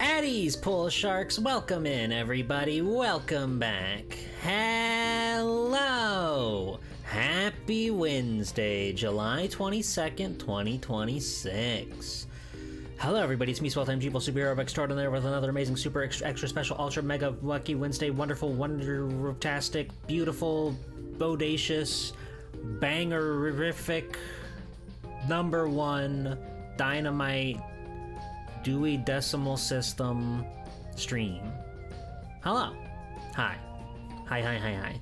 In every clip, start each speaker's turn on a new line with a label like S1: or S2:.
S1: Addie's Pool Sharks, welcome in everybody, welcome back. Hello! Happy Wednesday, July 22nd, 2026. Hello everybody, it's me, Swelltime Jeeble, superhero extraordinaire with another amazing, super extra special, ultra mega lucky Wednesday, wonderful, wondertastic, beautiful, bodacious, bangerific, number one, dynamite, Dewey Decimal System stream. Hello. Hi. Hi.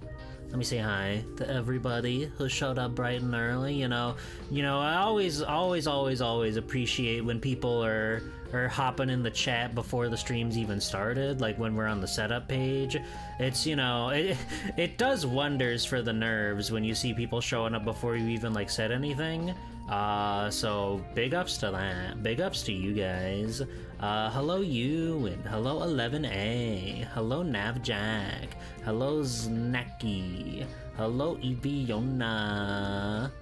S1: Let me say hi to everybody who showed up bright and early. You know, I always appreciate when people are hopping in the chat before the streams even started, like when we're on the setup page. It's, it does wonders for the nerves when you see people showing up before you even like said anything. So big ups to that. Big ups to you guys. Hello you, and hello 11A. Hello Navjack. Hello Snacky. Hello Ibiona.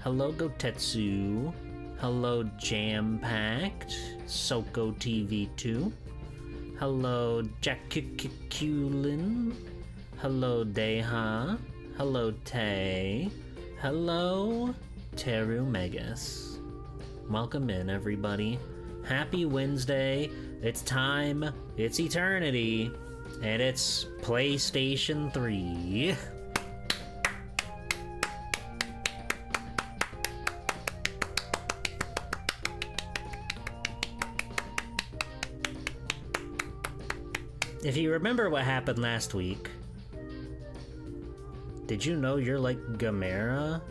S1: Hello Gotetsu. Hello Jam Packed. Soko TV2. Hello Jackulin. Hello Deha. Hello Tay. Hello Teru Megas. Welcome in everybody. Happy Wednesday. It's time, it's eternity, and it's PlayStation 3. If you remember what happened last week, did you know you're like Gamera?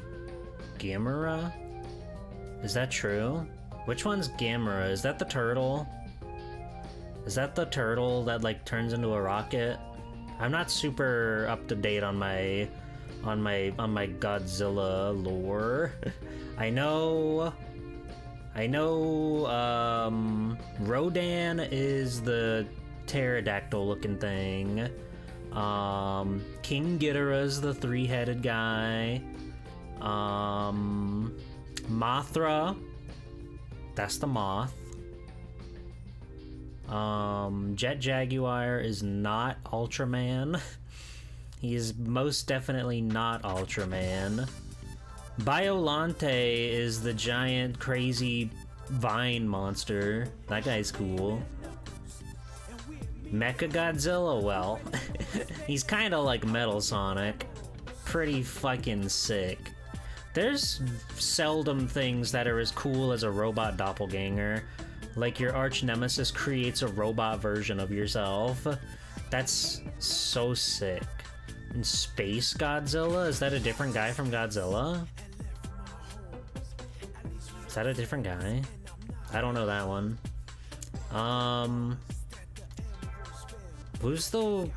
S1: Gamera? Is that true? Which one's Gamera? Is that the turtle? Is that the turtle that like turns into a rocket? I'm not super up to date on my Godzilla lore. I know Rodan is the pterodactyl looking thing. King Ghidorah's the three-headed guy. Mothra, that's the moth. Jet Jaguar is not Ultraman. He is most definitely not Ultraman. Biolante is the giant crazy vine monster. That guy's cool. Mechagodzilla, well, he's kind of like Metal Sonic. Pretty fucking sick. There's seldom things that are as cool as a robot doppelganger. Like your arch nemesis creates a robot version of yourself. That's so sick. And Space Godzilla? Is that a different guy from Godzilla? Is that a different guy? I don't know that one. Who's the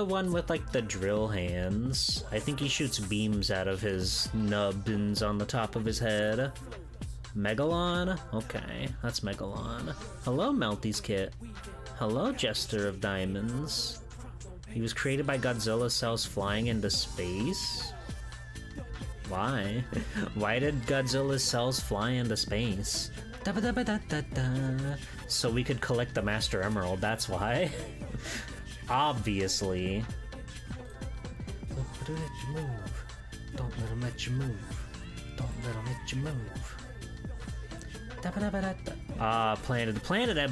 S1: one with like the drill hands? I think he shoots beams out of his nubbins on the top of his head. Megalon? Okay, that's Megalon. Hello, Melty's Kit. Hello, Jester of Diamonds. He was created by Godzilla cells flying into space? Why? Why did Godzilla's cells fly into space? So we could collect the Master Emerald, that's why. Obviously. Don't let you move. Don't let him let you move. Don't let him let you move.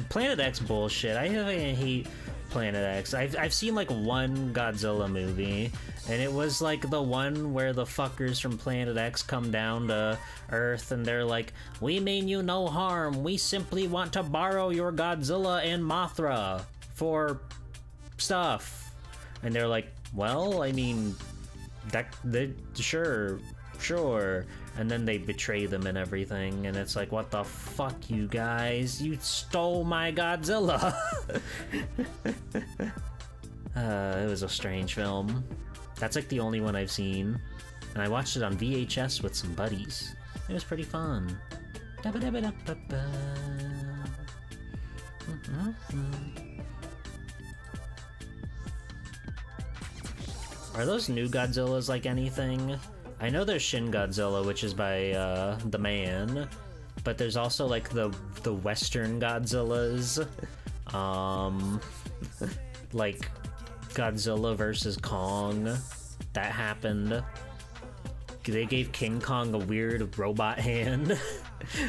S1: Planet X bullshit. I hate Planet X. I've seen like one Godzilla movie, and it was like the one where the fuckers from Planet X come down to Earth and they're like, we mean you no harm, we simply want to borrow your Godzilla and Mothra for stuff. And they're like, well, I mean, sure. And then they betray them and everything, and it's like, what the fuck, you guys? You stole my Godzilla! It was a strange film. That's like the only one I've seen. And I watched it on VHS with some buddies. It was pretty fun. Are those new Godzillas like anything? I know there's Shin Godzilla, which is by the man, but there's also like the Western Godzillas, like Godzilla versus Kong, that happened. They gave King Kong a weird robot hand.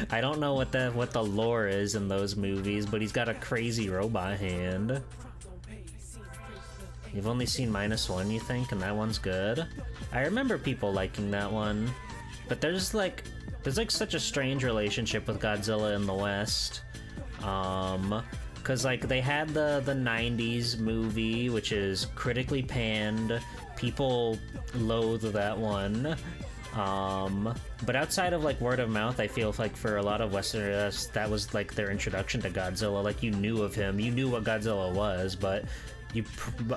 S1: I don't know what the lore is in those movies, but he's got a crazy robot hand. You've only seen -1, you think, and that one's good? I remember people liking that one, but there's like such a strange relationship with Godzilla in the West. Cause like they had the 90s movie, which is critically panned. People loathe that one. But outside of like word of mouth, I feel like for a lot of Westerners, that was like their introduction to Godzilla. Like you knew of him, you knew what Godzilla was, but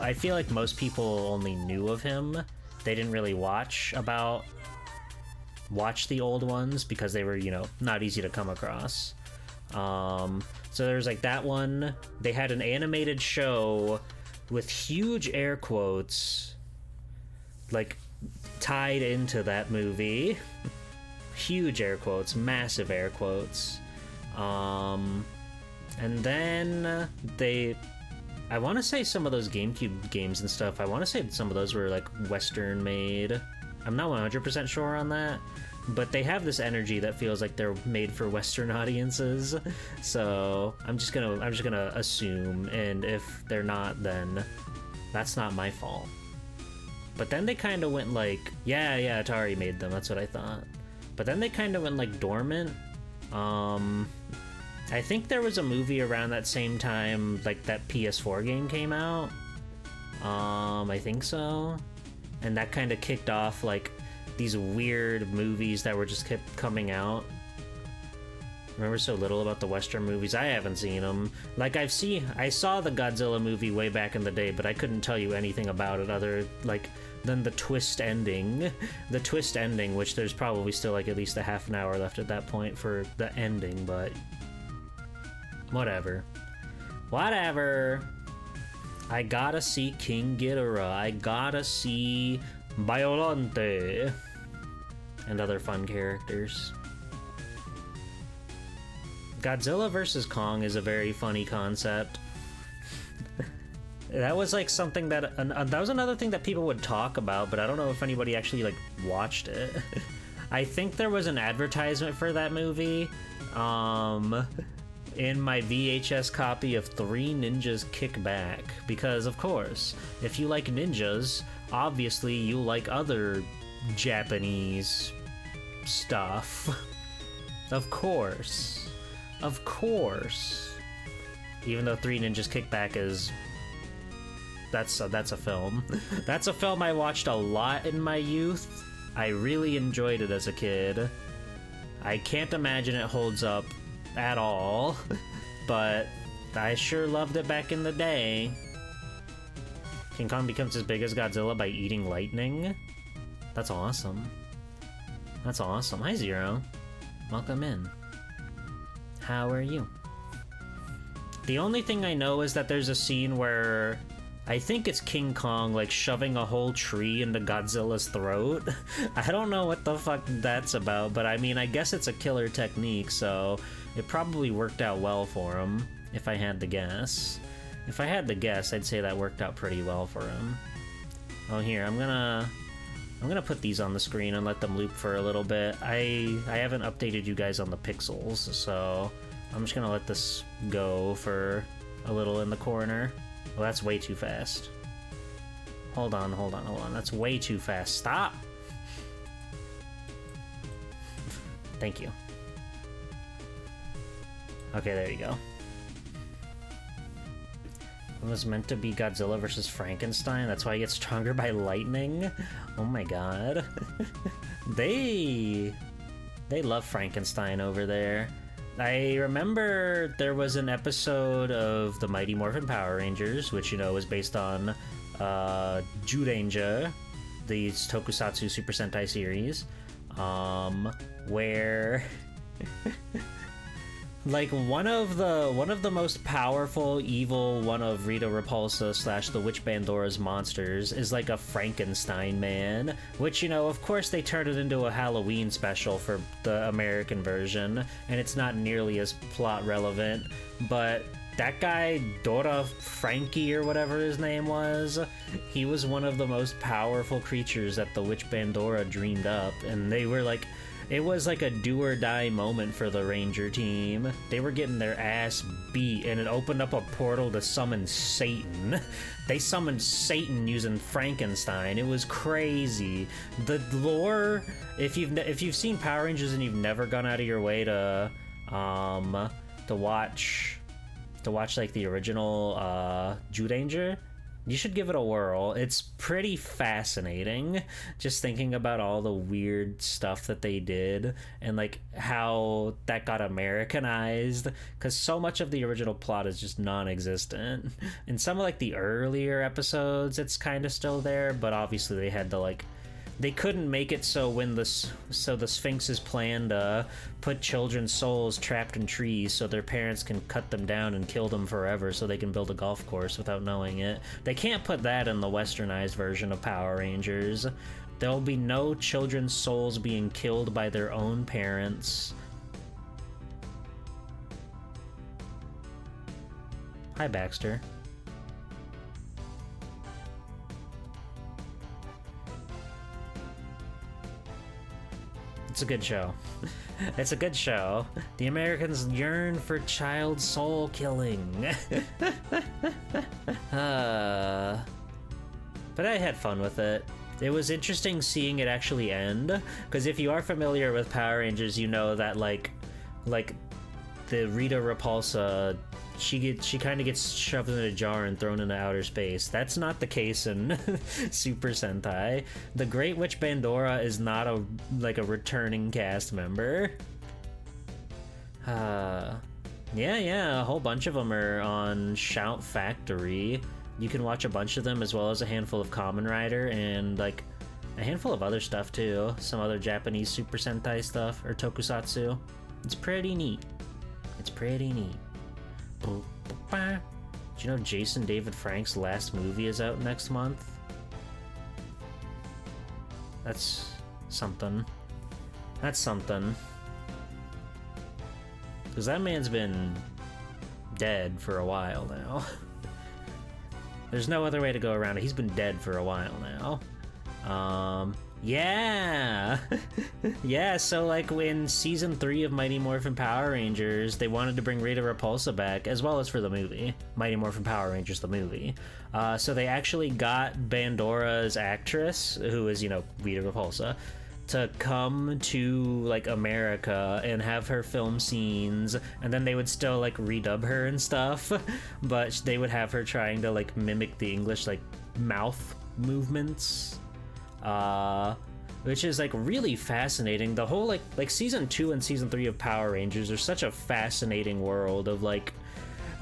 S1: I feel like most people only knew of him. They didn't really watch the old ones because they were, you know, not easy to come across. So there's like that one. They had an animated show with huge air quotes, like tied into that movie. Huge air quotes, massive air quotes. And then I want to say some of those GameCube games and stuff, I want to say some of those were like Western made. I'm not 100% sure on that, but they have this energy that feels like they're made for Western audiences. So I'm just gonna assume, and if they're not, then that's not my fault. But then they kind of went like, yeah, Atari made them. That's what I thought. But then they kind of went like dormant. I think there was a movie around that same time, like that PS4 game came out. I think so. And that kind of kicked off like these weird movies that were just kept coming out. Remember so little about the Western movies. I haven't seen them. Like I saw the Godzilla movie way back in the day, but I couldn't tell you anything about it other like than the twist ending. The twist ending, which there's probably still like at least a half an hour left at that point for the ending, but whatever. I gotta see King Ghidorah. I gotta see Biollante and other fun characters. Godzilla vs. Kong is a very funny concept. That was like something that that was another thing that people would talk about, but I don't know if anybody actually like watched it. I think there was an advertisement for that movie in my VHS copy of Three Ninjas Kick Back, because of course, if you like ninjas, obviously you like other Japanese stuff. Of course. Even though Three Ninjas Kick Back is that's a film. That's a film I watched a lot in my youth. I really enjoyed it as a kid. I can't imagine it holds up at all, but I sure loved it back in the day. King Kong becomes as big as Godzilla by eating lightning? That's awesome. That's awesome. Hi, Zero. Welcome in. How are you? The only thing I know is that there's a scene where I think it's King Kong like shoving a whole tree into Godzilla's throat. I don't know what the fuck that's about, but I mean, I guess it's a killer technique, so it probably worked out well for him, if I had to guess. If I had to guess, I'd say that worked out pretty well for him. Oh, here, I'm gonna put these on the screen and let them loop for a little bit. I haven't updated you guys on the pixels, so I'm just gonna let this go for a little in the corner. Well, that's way too fast. Hold on. That's way too fast. Stop! Thank you. Okay, there you go. It was meant to be Godzilla versus Frankenstein. That's why he gets stronger by lightning. Oh my god. They love Frankenstein over there. I remember there was an episode of the Mighty Morphin Power Rangers, which, you know, was based on Zyuranger, the Tokusatsu Super Sentai series, where like one of the most powerful evil one of Rita Repulsa slash the Witch Bandora's monsters is like a Frankenstein man, which, you know, of course they turned it into a Halloween special for the American version, and it's not nearly as plot relevant, but that guy, Dora Frankie or whatever his name was, he was one of the most powerful creatures that the Witch Bandora dreamed up, and they were like, it was like a do or die moment for the Ranger team. They were getting their ass beat, and it opened up a portal to summon Satan. They summoned Satan using Frankenstein. It was crazy. The lore, if you've seen Power Rangers and you've never gone out of your way to watch like the original Zyuranger, you should give it a whirl. It's pretty fascinating, just thinking about all the weird stuff that they did and like how that got Americanized, because so much of the original plot is just non-existent. In some of like the earlier episodes it's kind of still there, but obviously they had to like, they couldn't make it so when the Sphinx's plan to put children's souls trapped in trees so their parents can cut them down and kill them forever so they can build a golf course without knowing it. They can't put that in the westernized version of Power Rangers. There'll be no children's souls being killed by their own parents. Hi, Baxter. It's a good show. It's a good show. The Americans yearn for child soul killing. But I had fun with it. It was interesting seeing it actually end, because if you are familiar with Power Rangers, you know that like the Rita Repulsa, she kind of gets shoved in a jar and thrown into outer space. That's not the case in Super Sentai. The Great Witch Bandora is not a returning cast member. Yeah, a whole bunch of them are on Shout Factory. You can watch a bunch of them, as well as a handful of Kamen Rider and like a handful of other stuff too. Some other Japanese Super Sentai stuff or Tokusatsu. It's pretty neat. It's pretty neat. Do you know Jason David Frank's last movie is out next month? That's something. That's something. Because that man's been dead for a while now. There's no other way to go around it. He's been dead for a while now. Yeah! Yeah, so like in season 3 of Mighty Morphin Power Rangers, they wanted to bring Rita Repulsa back, as well as for the movie, Mighty Morphin Power Rangers, the movie. So they actually got Bandora's actress, who is, you know, Rita Repulsa, to come to like America and have her film scenes, and then they would still like redub her and stuff, but they would have her trying to like mimic the English like mouth movements. Which is like really fascinating. The whole like season 2 and season 3 of Power Rangers are such a fascinating world of like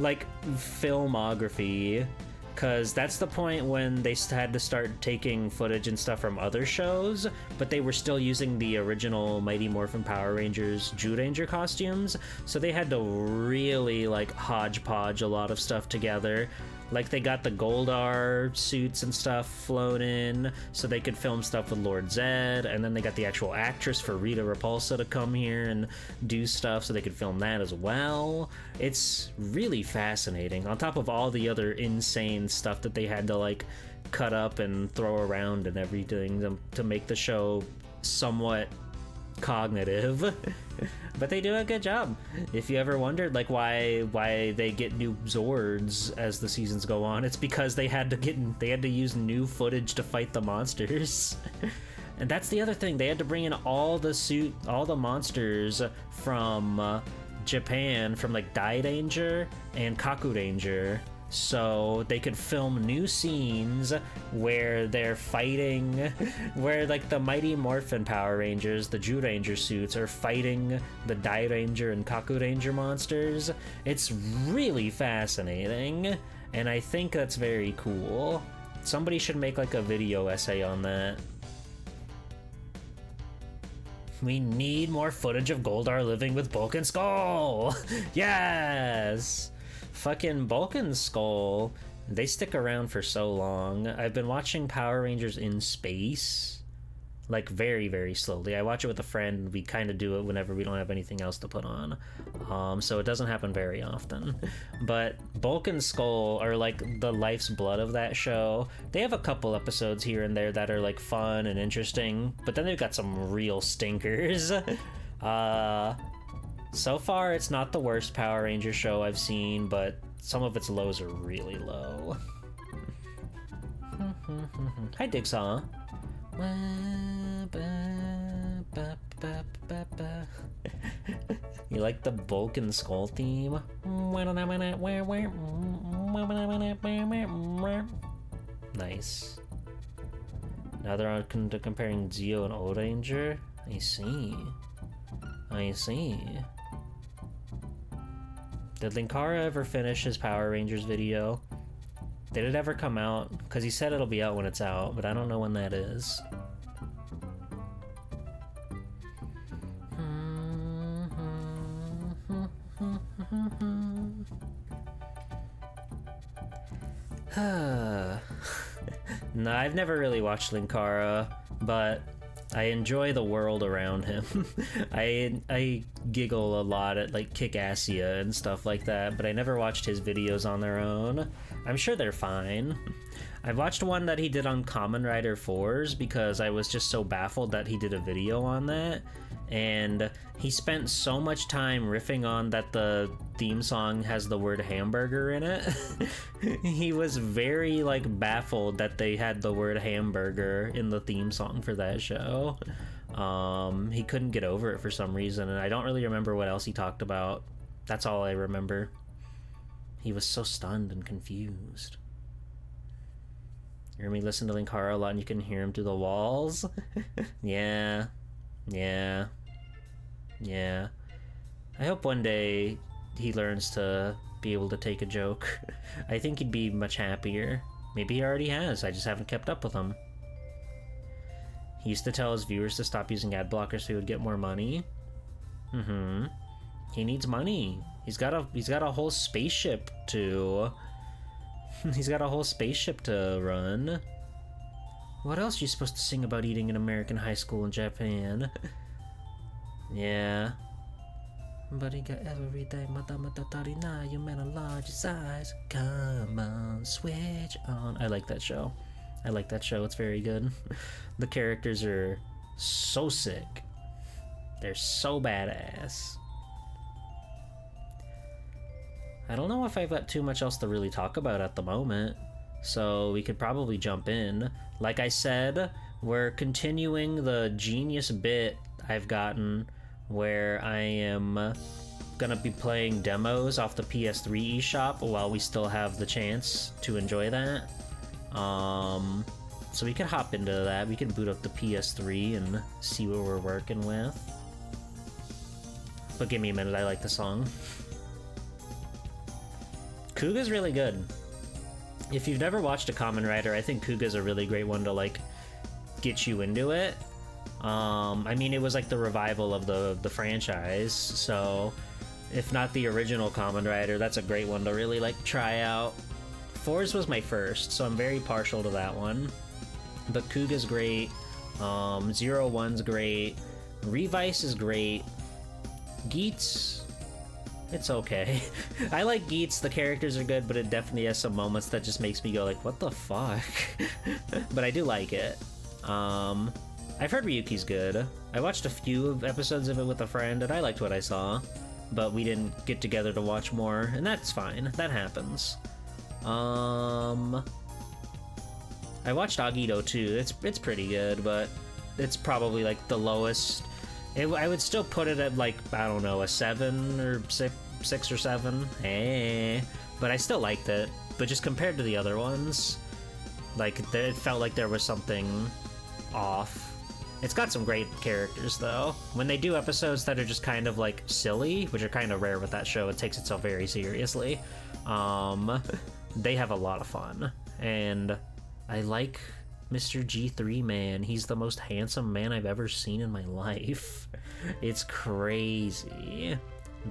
S1: filmography, because that's the point when they had to start taking footage and stuff from other shows, but they were still using the original Mighty Morphin Power Rangers Zyuranger costumes, so they had to really like hodgepodge a lot of stuff together. Like they got the Goldar suits and stuff flown in so they could film stuff with Lord Zed, and then they got the actual actress for Rita Repulsa to come here and do stuff so they could film that as well. It's really fascinating, on top of all the other insane stuff that they had to like cut up and throw around and everything to make the show somewhat cognitive. But they do a good job. If you ever wondered like why they get new Zords as the seasons go on, it's because they had to use new footage to fight the monsters. And that's the other thing, they had to bring in all the monsters from Japan, from like Dairanger and Kakuranger, so they could film new scenes where they're fighting, where like the Mighty Morphin Power Rangers, the Zyuranger suits, are fighting the Dairanger and Kakuranger monsters. It's really fascinating, and I think that's very cool. Somebody should make like a video essay on that. We need more footage of Goldar living with Bulk and Skull. Yes. Fucking Bulk and Skull. They stick around for so long. I've been watching Power Rangers in Space, like very, very slowly. I watch it with a friend. We kind of do it whenever we don't have anything else to put on. So it doesn't happen very often. But Bulk and Skull are like the life's blood of that show. They have a couple episodes here and there that are like fun and interesting, but then they've got some real stinkers. So far, it's not the worst Power Rangers show I've seen, but some of its lows are really low. Hi, Digsaw. You like the Bulk and Skull theme? Nice. Now they're on comparing Zeo and Odanger? I see. I see. Did Linkara ever finish his Power Rangers video? Did it ever come out? Because he said it'll be out when it's out, but I don't know when that is. No, I've never really watched Linkara, but I enjoy the world around him. I giggle a lot at like Kick-Assia and stuff like that, but I never watched his videos on their own. I'm sure they're fine. I watched one that he did on Kamen Rider 4s because I was just so baffled that he did a video on that, and he spent so much time riffing on that the theme song has the word hamburger in it. He was very like baffled that they had the word hamburger in the theme song for that show. He couldn't get over it for some reason, and I don't really remember what else he talked about. That's all I remember. He was so stunned and confused. You hear me listen to Linkara a lot and you can hear him through the walls? Yeah. I hope one day he learns to be able to take a joke. I think he'd be much happier. Maybe he already has, I just haven't kept up with him. He used to tell his viewers to stop using ad blockers so he would get more money. He needs money. He's got a whole spaceship to... He's got a whole spaceship to run. What else are you supposed to sing about eating in American high school in Japan? Yeah. But he got everyday matatarina, you meant a large size. Come on, switch on. I like that show. It's very good. The characters are so sick. They're so badass. I don't know if I've got too much else to really talk about at the moment, so we could probably jump in. Like I said, we're continuing the genius bit I've gotten where I am gonna be playing demos off the PS3 eShop while we still have the chance to enjoy that. So we could hop into that. We can boot up the PS3 and see what we're working with. But give me a minute, I like the song. Kuga's really good. If you've never watched a Kamen Rider, I think Kuga's a really great one to like get you into it. I mean, it was like the revival of the franchise, so if not the original Kamen Rider, that's a great one to really like try out. 4's was my first, so I'm very partial to that one. But Kuga's great. 01's great. Revice is great. Geats, it's okay. I like Geats, the characters are good, but it definitely has some moments that just makes me go like, what the fuck? But I do like it. I've heard Ryuki's good. I watched a few episodes of it with a friend, and I liked what I saw, but we didn't get together to watch more, and that's fine. That happens. I watched Agito too. It's pretty good, but it's probably like the lowest. I would still put it at like, I don't know, a 7 or 6 or 7. But I still liked it. But just compared to the other ones, like it felt like there was something off. It's got some great characters though. When they do episodes that are just kind of like silly, which are kind of rare with that show, it takes itself very seriously. They have a lot of fun, and I like Mr. G3 man. He's the most handsome man I've ever seen in my life. It's crazy.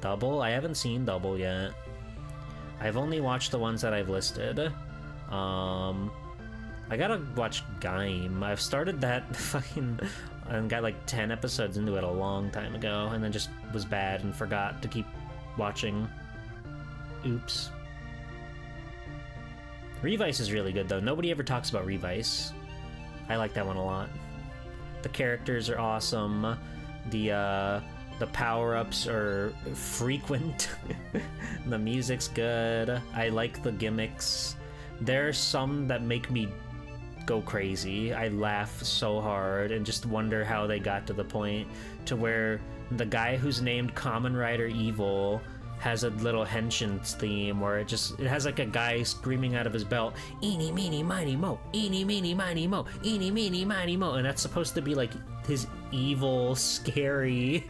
S1: Double? I haven't seen Double yet. I've only watched the ones that I've listed. I gotta watch Gaim. I've started that fucking and got like 10 episodes into it a long time ago, and then just was bad and forgot to keep watching. Oops. Revice is really good though. Nobody ever talks about Revice. I like that one a lot. The characters are awesome. The power-ups are frequent. The music's good. I like the gimmicks. There's some that make me go crazy. I laugh so hard and just wonder how they got to the point to where the guy who's named Kamen Rider Evil has a little Henshin's theme where it has like a guy screaming out of his belt, "Eeny, meeny, miny, mo, eeny, meeny, miny, mo, eeny, meeny, miny, mo," and that's supposed to be like his evil, scary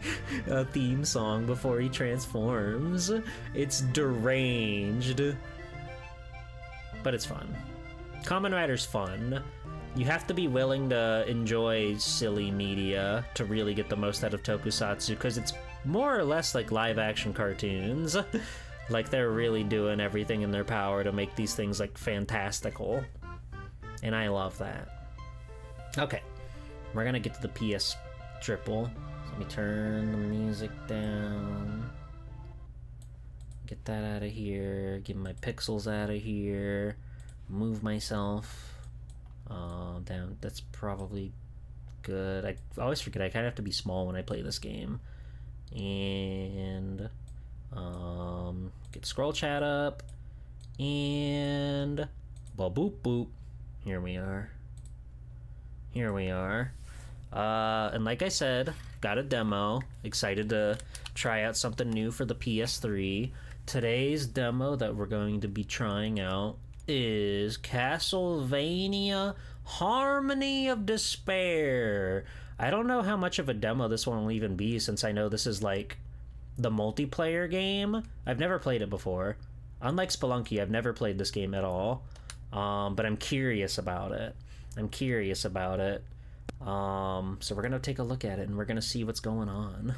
S1: theme song before he transforms. It's deranged, but it's fun. Kamen Rider's fun. You have to be willing to enjoy silly media to really get the most out of Tokusatsu, because it's more or less like live-action cartoons. Like, they're really doing everything in their power to make these things, like, fantastical. And I love that. Okay. We're gonna get to the PS triple. So let me turn the music down. Get that out of here. Get my pixels out of here. Move myself down. That's probably good. I always forget I kind of have to be small when I play this game. And get scroll chat up, and ba boop boop. Here we are. And like I said, got a demo. Excited to try out something new for the PS3. Today's demo that we're going to be trying out is Castlevania Harmony of Despair. I don't know how much of a demo this one will even be, since I know this is like the multiplayer game. I've never played it before. Unlike Spelunky, I've never played this game at all. But I'm curious about it. So we're gonna take a look at it and we're gonna see what's going on.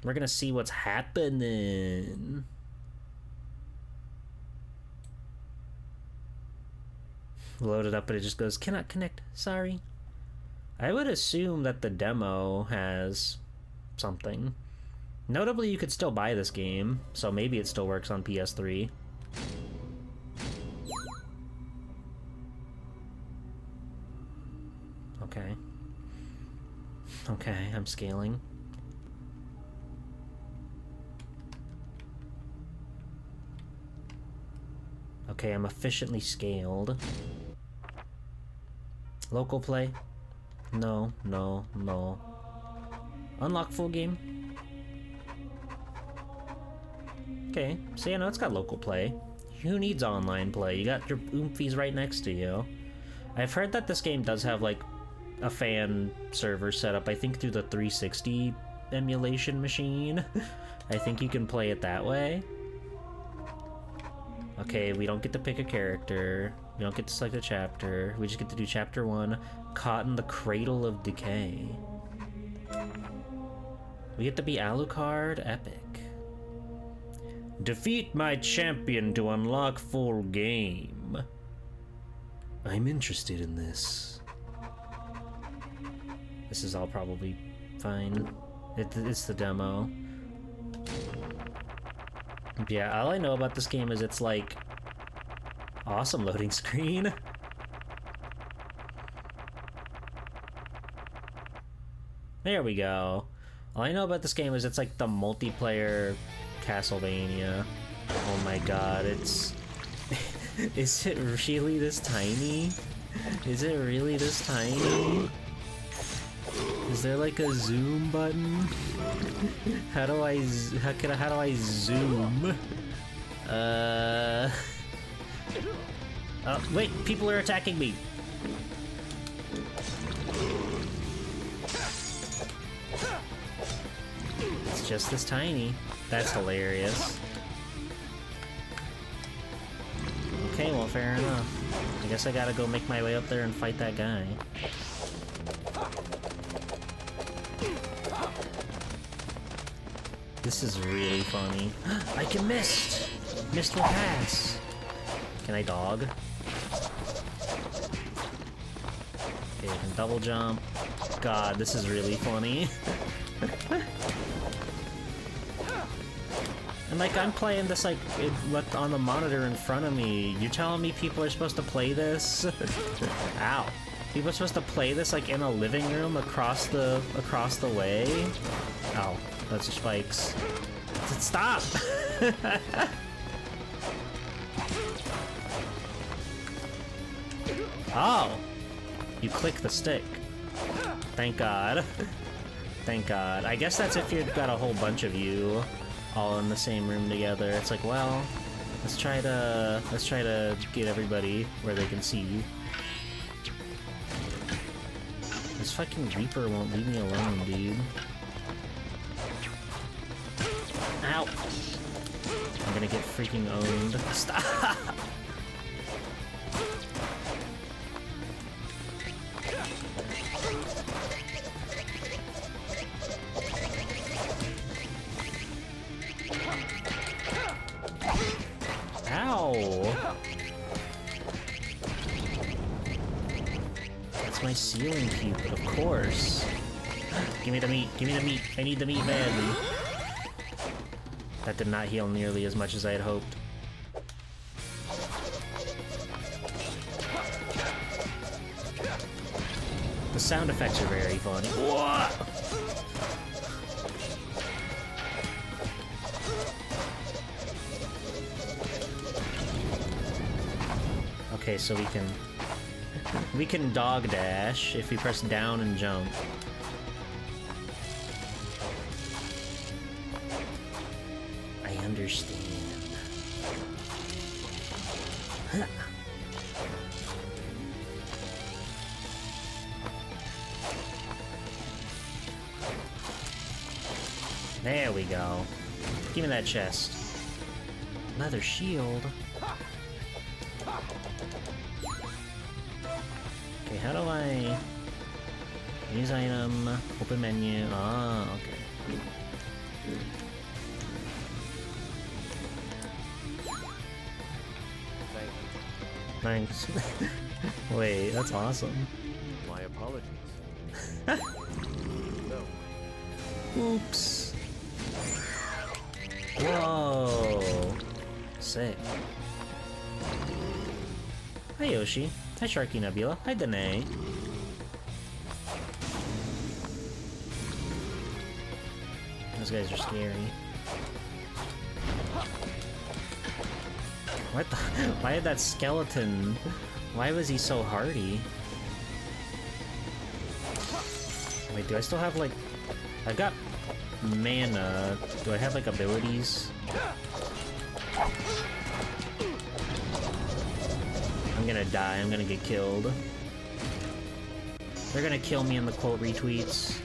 S1: We're gonna see what's happening. Load it up, but it just goes, "Cannot connect, sorry." I would assume that the demo has something. Notably, you could still buy this game, so maybe it still works on PS3. Okay, I'm scaling. Okay, I'm efficiently scaled. Local play? No. Unlock full game? Okay, so you know, it's got local play. Who needs online play? You got your Oomphies right next to you. I've heard that this game does have, like, a fan server set up, I think through the 360 emulation machine. I think you can play it that way. Okay, we don't get to pick a character. We don't get to select a chapter. We just get to do chapter 1, Caught in the Cradle of Decay. We get to be Alucard Epic. Defeat my champion to unlock full game. I'm interested in this. This is all probably fine. It's the demo. Yeah, all I know about this game is it's like awesome loading screen. There we go. All I know about this game is it's like the multiplayer Castlevania. Oh my god, it's... Is it really this tiny? Is it really this tiny? Is there like a zoom button? How do I zoom? Oh, wait, people are attacking me. It's just this tiny. That's hilarious. Okay, well, fair enough. I guess I gotta go make my way up there and fight that guy. This is really funny. I can mist! Mist will pass! Can I dog? Okay, I can double jump. God, this is really funny. And like, I'm playing this like on the monitor in front of me. You're telling me people are supposed to play this? Ow. People are supposed to play this like in a living room across the way? Ow, that's spikes. Stop! Oh! You click the stick. Thank God. Thank God. I guess that's if you've got a whole bunch of you all in the same room together. It's like, well, let's try to get everybody where they can see you. This fucking Reaper won't leave me alone, dude. Ow! I'm gonna get freaking owned. Stop! Ow! That's my ceiling cupid, of course. Give me the meat, give me the meat. I need the meat badly. That did not heal nearly as much as I had hoped. The sound effects are very funny. What? Okay, so we can dog dash if we press down and jump. I understand. There we go. Give me that chest. Leather shield. Okay, how do I use item, open menu? Ah, okay. Thanks. Wait, that's awesome.
S2: My apologies. No.
S1: Oops. Whoa. Sick. Hi Yoshi. Hi Sharky Nebula. Hi Danae. Those guys are scary. What the? Why did that skeleton? Why was he so hardy? Wait, do I still have like... I've got mana. Do I have like abilities? I'm gonna die. I'm gonna get killed. They're gonna kill me in the quote retweets.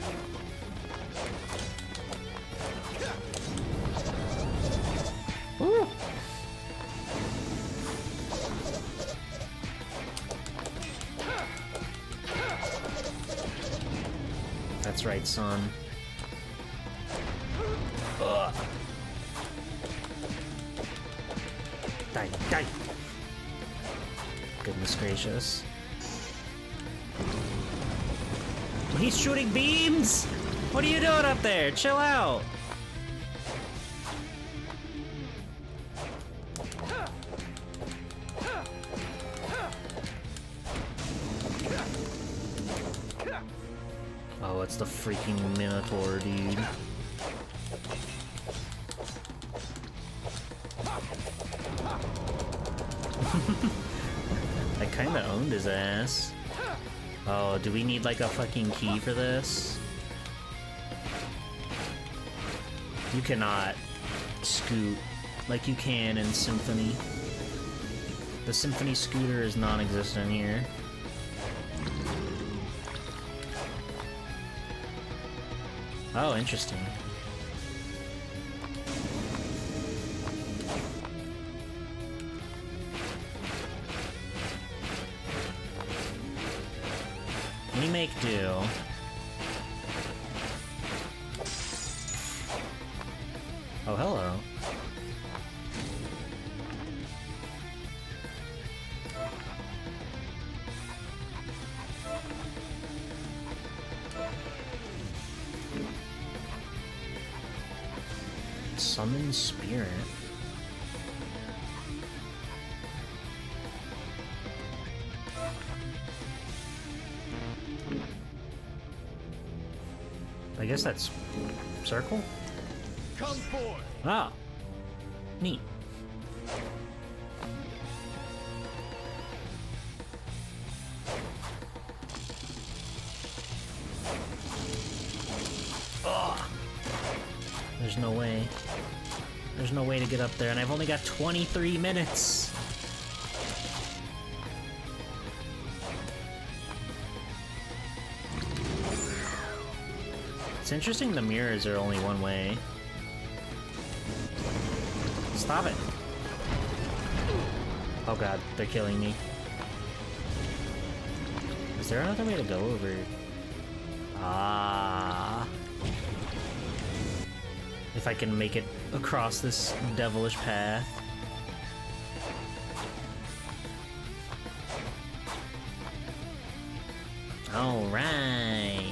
S1: Woo! That's right, son. Ugh. Die, die! Goodness gracious. He's shooting beams? What are you doing up there? Chill out! Oh, it's the freaking Minotaur, dude. I kinda owned his ass. Oh, do we need like a fucking key for this? You cannot scoot like you can in Symphony. The Symphony scooter is non-existent here. Oh, interesting. make do. Oh, hello. Summon Spirit. I guess that's circle?
S2: Come forth.
S1: Ah. Neat. Ugh. There's no way. There's no way to get up there, and I've only got 23 minutes. It's interesting the mirrors are only one way. Stop it. Oh god, they're killing me. Is there another way to go over? Ah. If I can make it across this devilish path. Alright.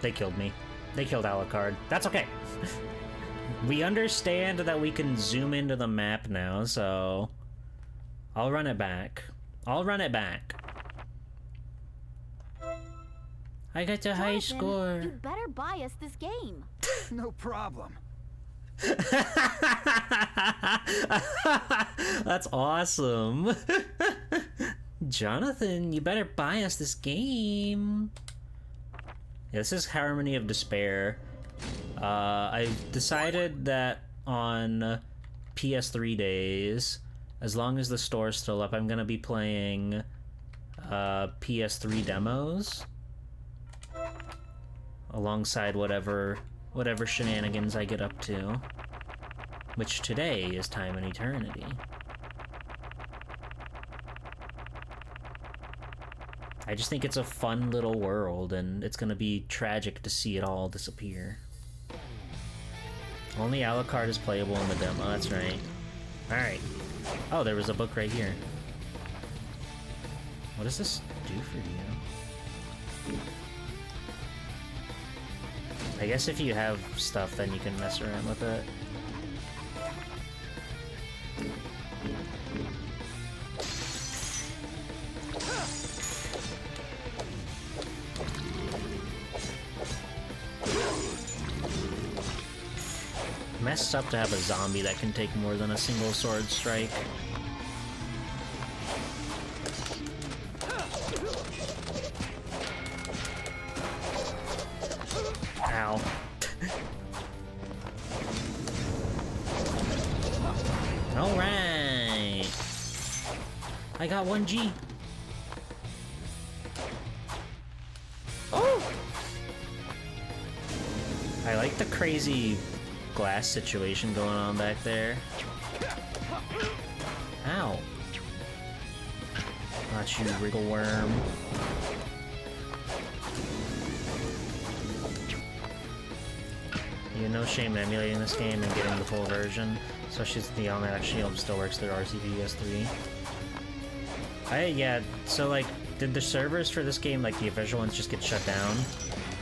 S1: They killed me. They killed Alucard. That's okay. We understand that we can zoom into the map now, so I'll run it back. I'll run it back. I got a high score.
S3: You better buy us this game.
S2: No problem.
S1: That's awesome. Jonathan, you better buy us this game. Yeah, this is Harmony of Despair. I've decided that on PS3 days, as long as the store's still up, I'm gonna be playing PS3 demos alongside whatever shenanigans I get up to, which today is Time and Eternity. I just think it's a fun little world, and it's gonna be tragic to see it all disappear. Only Alucard is playable in the demo, that's right. Alright. Oh, there was a book right here. What does this do for you? I guess if you have stuff, then you can mess around with it. Messed up to have a zombie that can take more than a single sword strike. Ow. Alright. I got 1G. Oh! I like the crazy glass situation going on back there. Ow. Not you, wriggle worm. You know, no shame in emulating this game and getting the full version, especially since the Automatic Shield still works through RCPS3. Yeah, so like, did the servers for this game, like the official ones, just get shut down?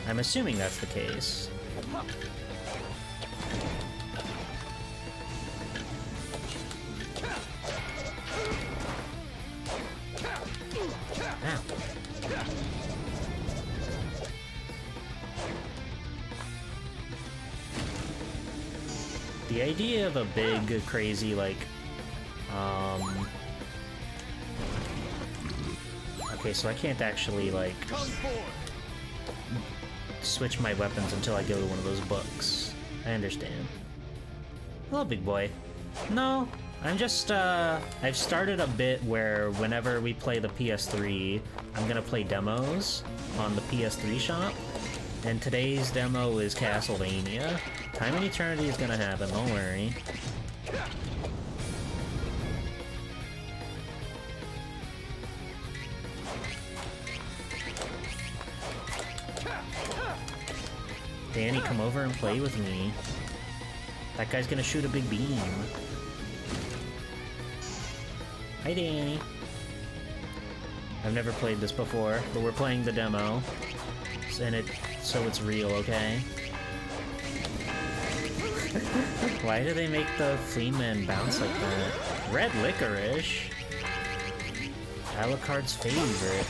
S1: I'm assuming that's the case. Ow. The idea of a big, crazy, like, okay, so I can't actually, like, switch my weapons until I go to one of those books. I understand. Hello, big boy. No, I'm just, I've started a bit where whenever we play the PS3, I'm gonna play demos on the PS3 shop, and today's demo is Castlevania. Time and Eternity is gonna happen, don't worry. Danny, come over and play with me. That guy's gonna shoot a big beam. Hi, Danny. I've never played this before, but we're playing the demo. So it's real, okay? Why do they make the Flea Men bounce like that? Red licorice? Alucard's favorite.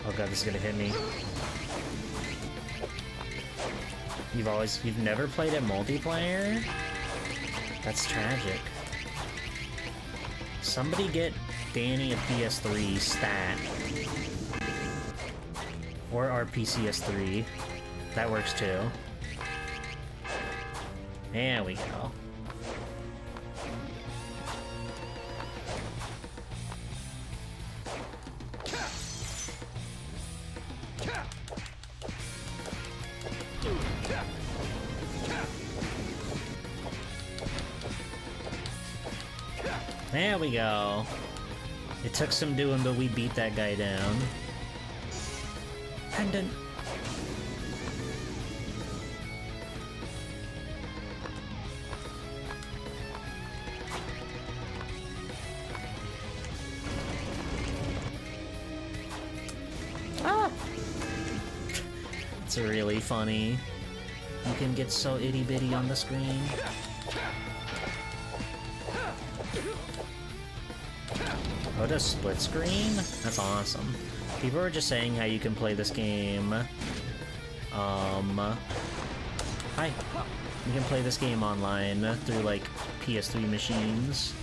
S1: Oh god, this is gonna hit me. You've never played it multiplayer? That's tragic. Somebody get Danny a PS3 stat. Or RPCS3. That works too. There we go. There we go. It took some doing, but we beat that guy down. Pendant. Ah! It's really funny. You can get so itty-bitty on the screen. Oh, it does split screen? That's awesome. People were just saying how you can play this game. Hi. You can play this game online through, like, PS3 machines.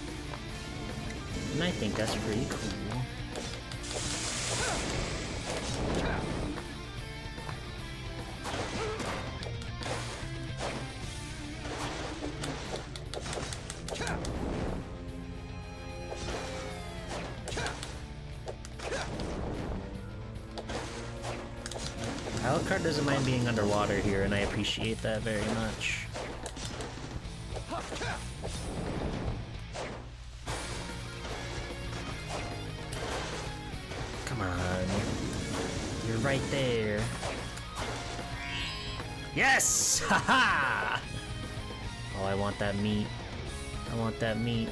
S1: And I think that's pretty cool. Alucard doesn't mind being underwater here, and I appreciate that very much. Come on. You're right there. Yes! Haha! Oh, I want that meat. I want that meat.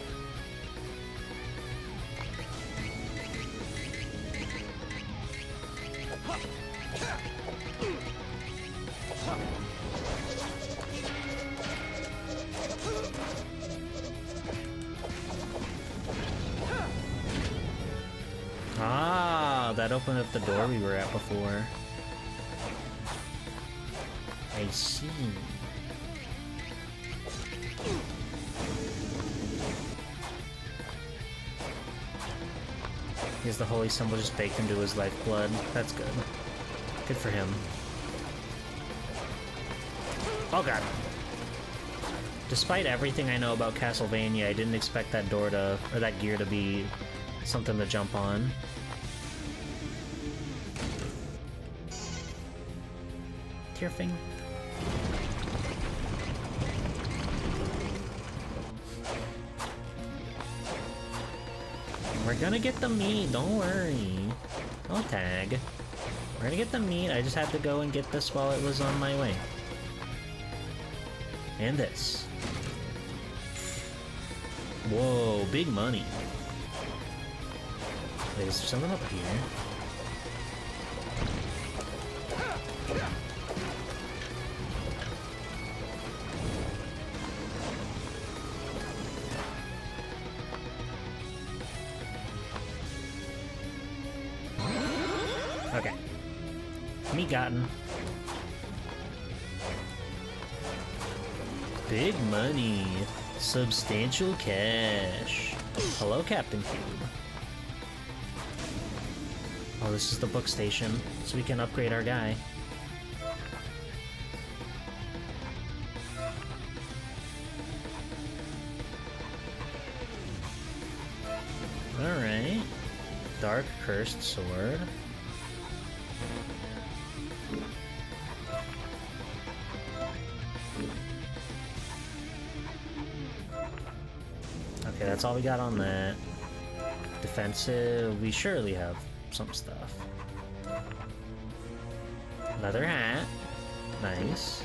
S1: Ah, that opened up the door we were at before. I see. He has the holy symbol just baked into his lifeblood. That's good. Good for him. Oh god. Despite everything I know about Castlevania, I didn't expect that door to, or that gear to be something to jump on. Tearfing. We're gonna get the meat, don't worry. I'll tag. We're gonna get the meat, I just had to go and get this while it was on my way. And this. Whoa, big money. Wait, is there something up here? Okay. Me gotten. Big money. Substantial cash. Hello, Captain Cube. Oh, this is the book station, so we can upgrade our guy. Alright. Dark Cursed Sword. that's all we got on that. Defensive, we surely have some stuff. Leather hat. Nice.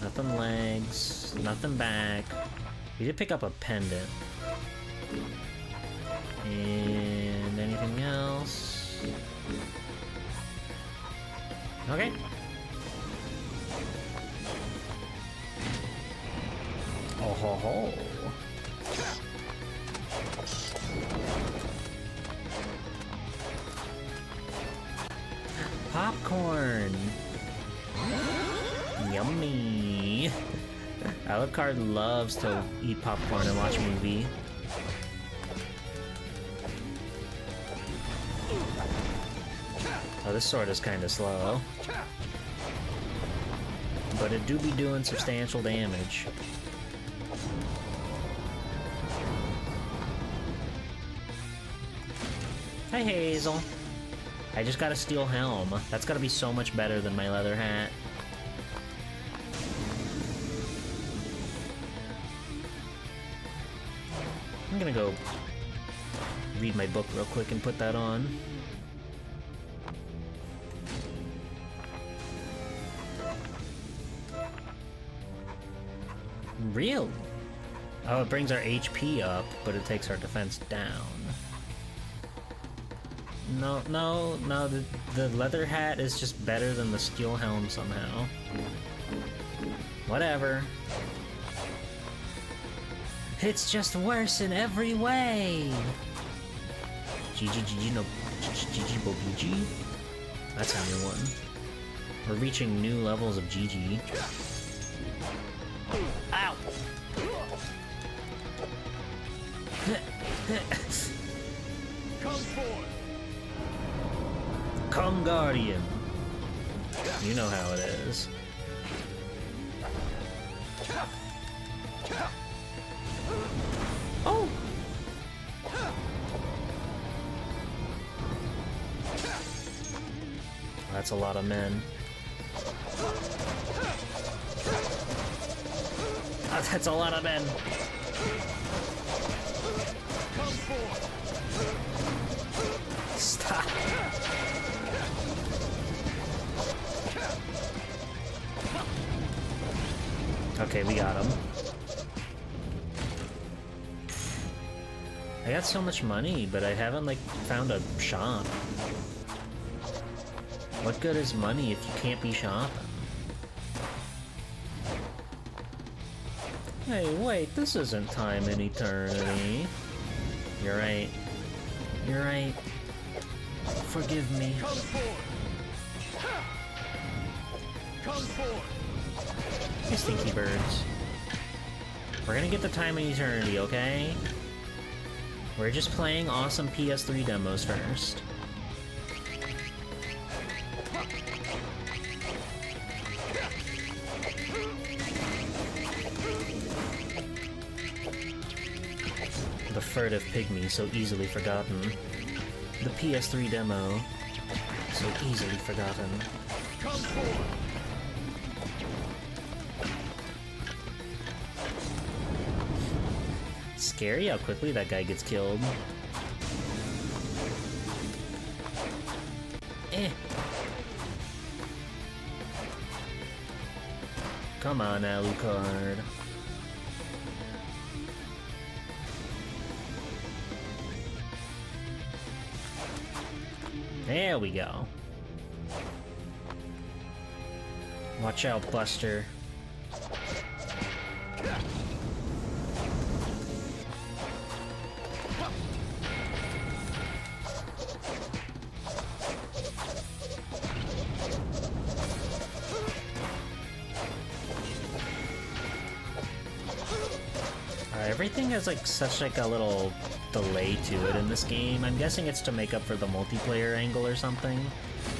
S1: Nothing legs, nothing back. We did pick up a pendant. And anything else? Okay. Oh ho ho. Popcorn. Yummy. Alucard loves to eat popcorn and watch a movie. Oh, this sword is kind of slow. But it do be doing substantial damage. Hi, Hazel. I just got a steel helm. That's gotta be so much better than my leather hat. I'm gonna go read my book real quick and put that on. Real? Oh, it brings our HP up, but it takes our defense down. No, the leather hat is just better than the steel helm somehow. Whatever. It's just worse in every way! GG, no, GG, Bo GG. That's a new one. We're reaching new levels of GG. Ow!
S2: Come forth.
S1: Come, Guardian. You know how it is. Oh! That's a lot of men. Oh, that's a lot of men. Stop. Okay, we got him. I got so much money, but I haven't, like, found a shop. What good is money if you can't be shopping? Hey, wait, this isn't time in eternity. You're right. You're right. Forgive me.
S2: Come forth. Come forth.
S1: You stinky birds. We're gonna get the time in eternity, okay? We're just playing awesome PS3 demos first. The furtive pygmy, so easily forgotten. The PS3 demo, so easily forgotten.
S2: Come forth.
S1: Scary how quickly that guy gets killed. Eh. Come on, Alucard. There we go. Watch out, Buster. Everything has like such like a little delay to it in this game. I'm guessing it's to make up for the multiplayer angle or something,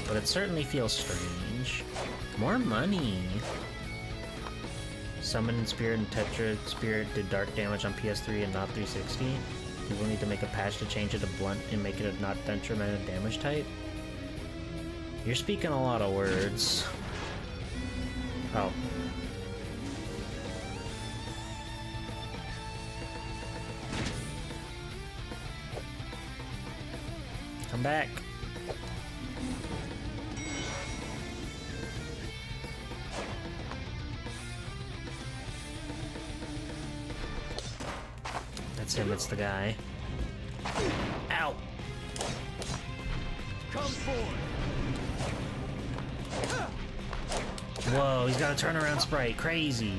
S1: but it certainly feels strange. More money. Summon Spirit and Tetra Spirit did dark damage on PS3 and not 360. You will need to make a patch to change it to blunt and make it a not detrimental damage type. You're speaking a lot of words. Oh. Come back. That's him, it's the guy. Ow!
S2: Come forward.
S1: Whoa, he's got a turnaround sprite. Crazy.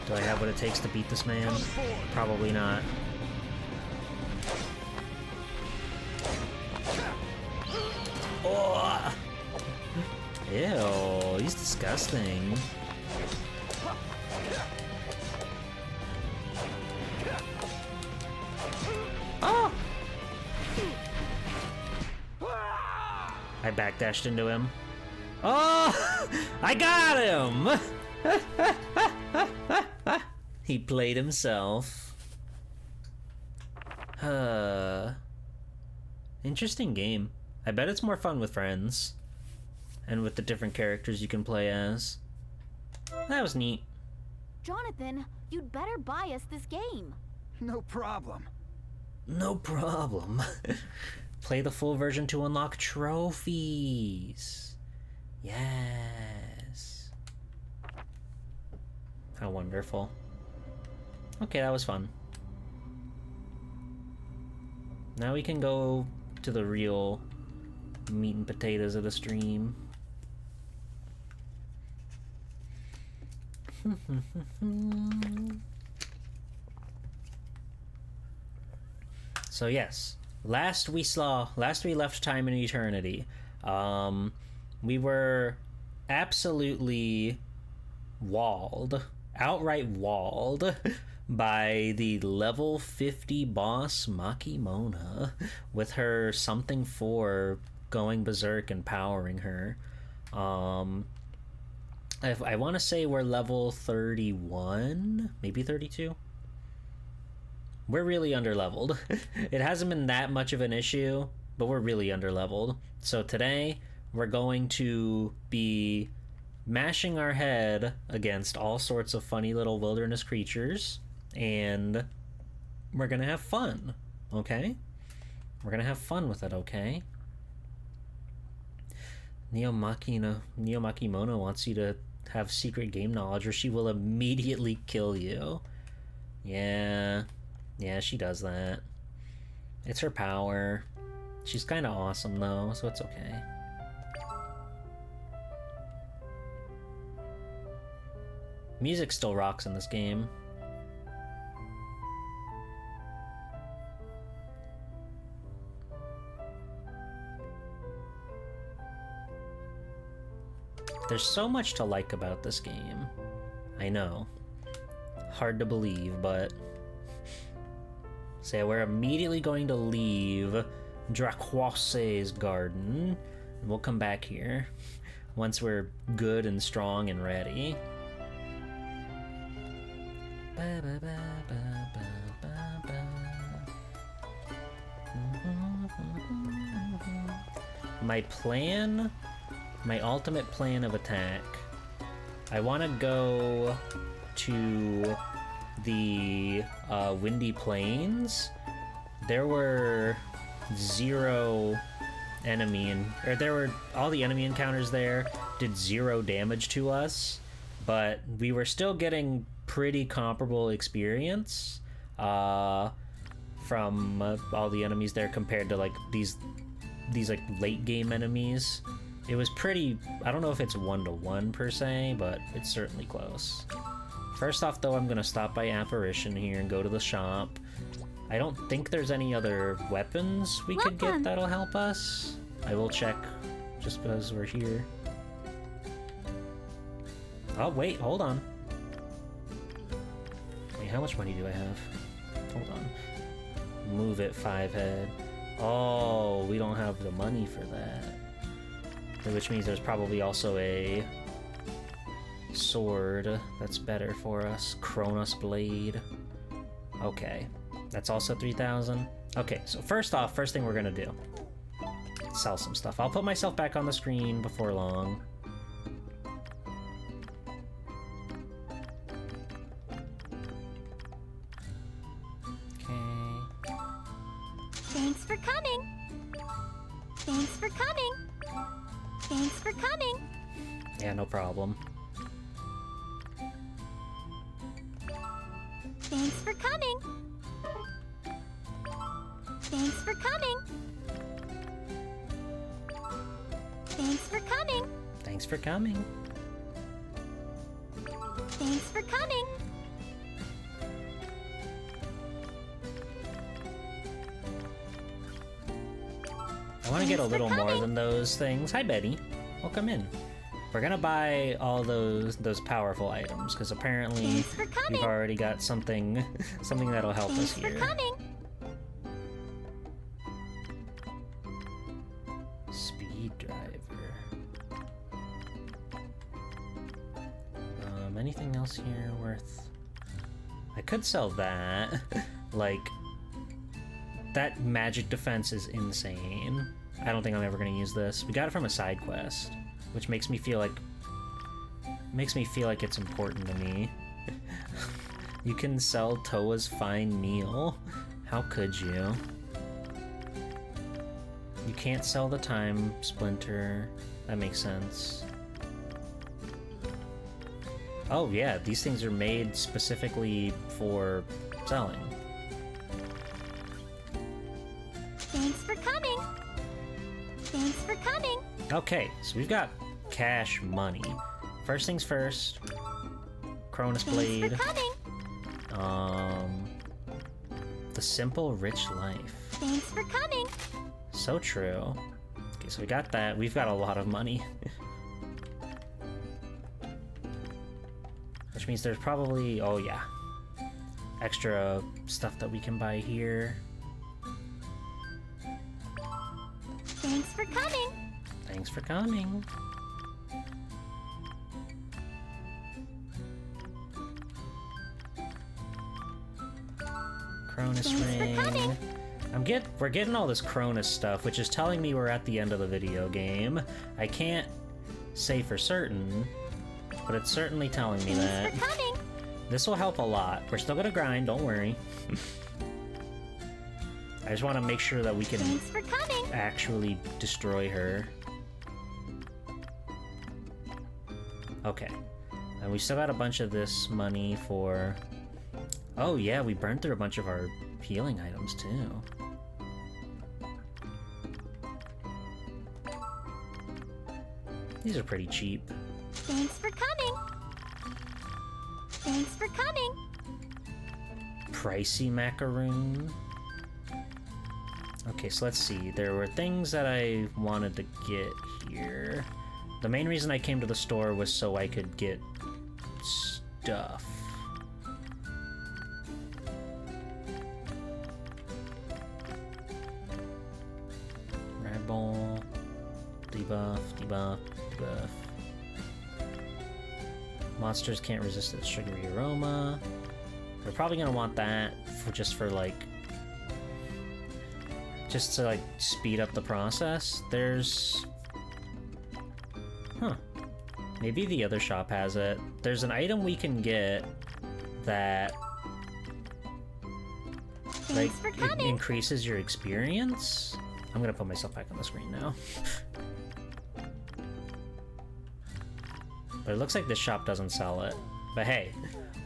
S1: Do I have what it takes to beat this man? Probably not. Oh! Ew, he's disgusting. Oh! I backdashed into him. Oh! I got him! He played himself. Interesting game. I bet it's more fun with friends. And with the different characters you can play as. That was neat.
S3: Jonathan, you'd better buy us this game.
S2: No problem.
S1: No problem. Play the full version to unlock trophies. Yes. How wonderful. Okay, that was fun. Now we can go to the real meat and potatoes of the stream. So yes, last we left Time and Eternity, we were absolutely outright walled by the level 50 boss Makimona with her something for going berserk and powering her. I want to say we're level 31, maybe 32. We're really underleveled. It hasn't been that much of an issue, but we're really underleveled. So today we're going to be mashing our head against all sorts of funny little wilderness creatures, and we're gonna have fun, okay? We're gonna have fun with it, okay? Neo Makimono wants you to have secret game knowledge or she will immediately kill you. Yeah, she does that. It's her power. She's kind of awesome though, so it's okay. Music still rocks in this game. There's so much to like about this game. I know. Hard to believe, but... So we're immediately going to leave Dracoise's garden. And we'll come back here once we're good and strong and ready. My ultimate plan of attack. I want to go to the Windy Plains. There were all the enemy encounters there did 0 damage to us, but we were still getting pretty comparable experience from all the enemies there compared to like these like late game enemies. It was pretty, I don't know if it's 1-to-1 per se, but it's certainly close. First off though, I'm gonna stop by Apparition here and go to the shop. I don't think there's any other weapons we could get that'll help us. I will check just because we're here. Oh wait, hold on. Wait, how much money do I have? Hold on. Move it, 5 head. Oh, we don't have the money for that. Which means there's probably also a sword that's better for us. Kronos Blade. Okay. That's also 3,000. Okay, so first thing we're gonna do. sell some stuff. I'll put myself back on the screen before long. Okay.
S3: Thanks for coming. Thanks for coming. Thanks for coming.
S1: Yeah, no problem.
S3: Thanks for coming. Thanks for coming. Thanks for coming.
S1: Thanks for coming.
S3: Thanks for coming.
S1: I want to get a
S3: Thanks for
S1: little more
S3: coming.
S1: than those things. Hi, Betty. Welcome in. We're gonna buy all those powerful items because apparently
S3: Thanks for
S1: we've
S3: coming.
S1: already got something that'll help
S3: Thanks
S1: us
S3: for
S1: here.
S3: coming.
S1: Speed driver. Anything else here worth? I could sell that. Like, that magic defense is insane. I don't think I'm ever gonna use this. We got it from a side quest, which makes me feel like it's important to me. You can sell Toa's fine meal. How could you? You can't sell the time splinter. That makes sense. Oh yeah, these things are made specifically for selling.
S3: Thanks for coming. Thanks for coming.
S1: Okay, so we've got cash money. First things first, Cronus
S3: Thanks
S1: Blade.
S3: for coming.
S1: The simple rich life.
S3: Thanks for coming.
S1: So true. Okay, so we got that. We've got a lot of money. Which means there's probably, oh yeah, extra stuff that we can buy here.
S3: Thanks for coming.
S1: Thanks for coming. Cronus
S3: Thanks for
S1: ring.
S3: coming.
S1: We're getting all this Cronus stuff, which is telling me we're at the end of the video game. I can't say for certain, but it's certainly telling me that.
S3: Thanks for coming.
S1: This will help a lot. We're still gonna grind, don't worry. I just want to make sure that we can
S3: Thanks for coming.
S1: actually destroy her. Okay. And we still got a bunch of this money for... Oh yeah, we burned through a bunch of our healing items too. These are pretty cheap.
S3: Thanks for coming. Thanks for coming.
S1: Pricey macaroon. Okay, so let's see. There were things that I wanted to get here. The main reason I came to the store was so I could get stuff. Red Bull. Debuff, debuff, debuff. Monsters can't resist its sugary aroma. We're probably gonna want that for just to like speed up the process. There's... Huh. Maybe the other shop has it. There's an item we can get that like
S3: Thanks for
S1: it
S3: coming.
S1: increases your experience. I'm gonna put myself back on the screen now. But it looks like this shop doesn't sell it. But hey,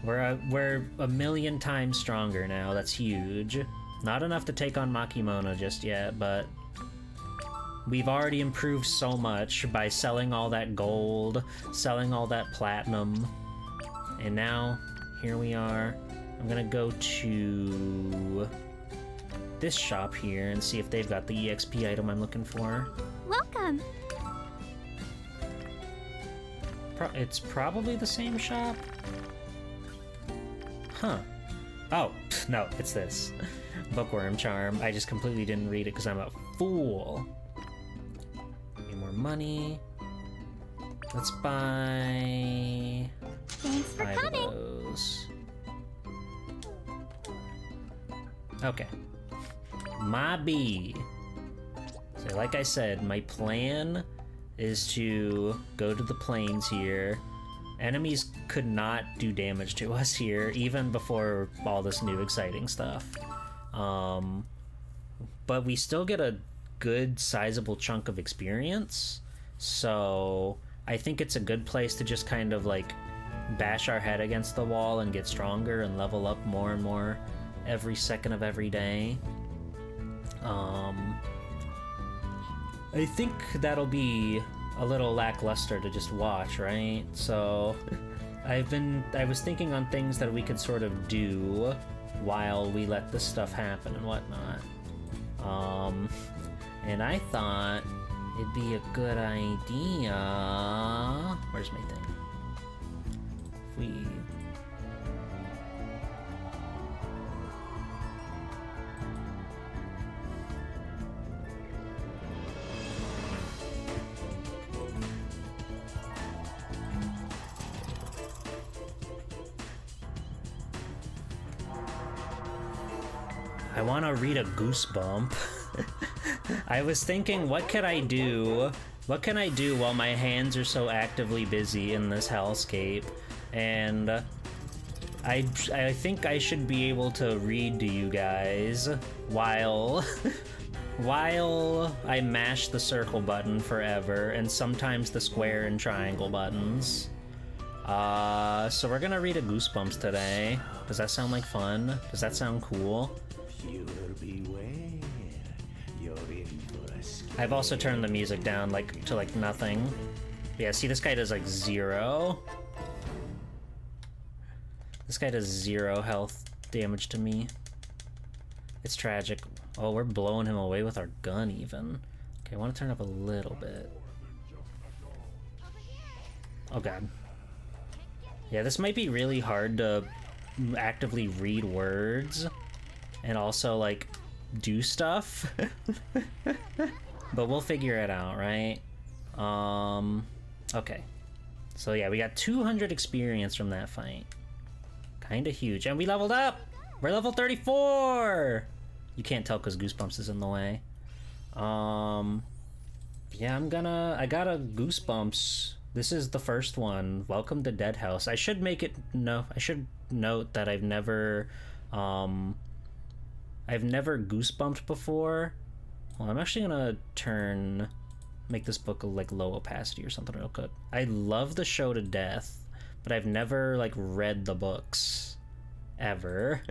S1: we're a million times stronger now. That's huge. Not enough to take on Makimono just yet, but we've already improved so much by selling all that gold, selling all that platinum, and now here we are. I'm gonna go to this shop here and see if they've got the EXP item I'm looking for.
S3: Welcome.
S1: It's probably the same shop. Huh. Oh, no, it's this. Bookworm Charm. I just completely didn't read it because I'm a fool. Need more money. Let's buy
S3: Thanks for
S1: 5
S3: coming.
S1: of those. Okay. My bee. So like I said, my plan is to go to the plains here. Enemies could not do damage to us here, even before all this new exciting stuff. But we still get a good sizable chunk of experience, so I think it's a good place to just kind of like bash our head against the wall and get stronger and level up more and more every second of every day. I think that'll be a little lackluster to just watch, right? So I was thinking on things that we could sort of do while we let this stuff happen and whatnot. And I thought it'd be a good idea. Where's my thing? If we... I want to read a Goosebump. I was thinking, what could I do? What can I do while my hands are so actively busy in this hellscape? And I think I should be able to read to you guys while while I mash the circle button forever and sometimes the square and triangle buttons. So we're gonna read a Goosebumps today. Does that sound like fun? Does that sound cool? I've also turned the music down to nothing. Yeah, see, this guy does like 0. This guy does 0 health damage to me. It's tragic. Oh, we're blowing him away with our gun even. Okay, I want to turn up a little bit. Oh god. Yeah, this might be really hard to actively read words and also like do stuff. But we'll figure it out, right? Okay. So yeah, we got 200 experience from that fight. Kinda huge. And we leveled up! We're level 34! You can't tell because Goosebumps is in the way. Yeah, I got a Goosebumps. This is the first one. Welcome to Dead House. I should note that I've never Goosebumped before. Well, I'm actually gonna make this book like low opacity or something real quick. I love the show to death, but I've never like read the books ever.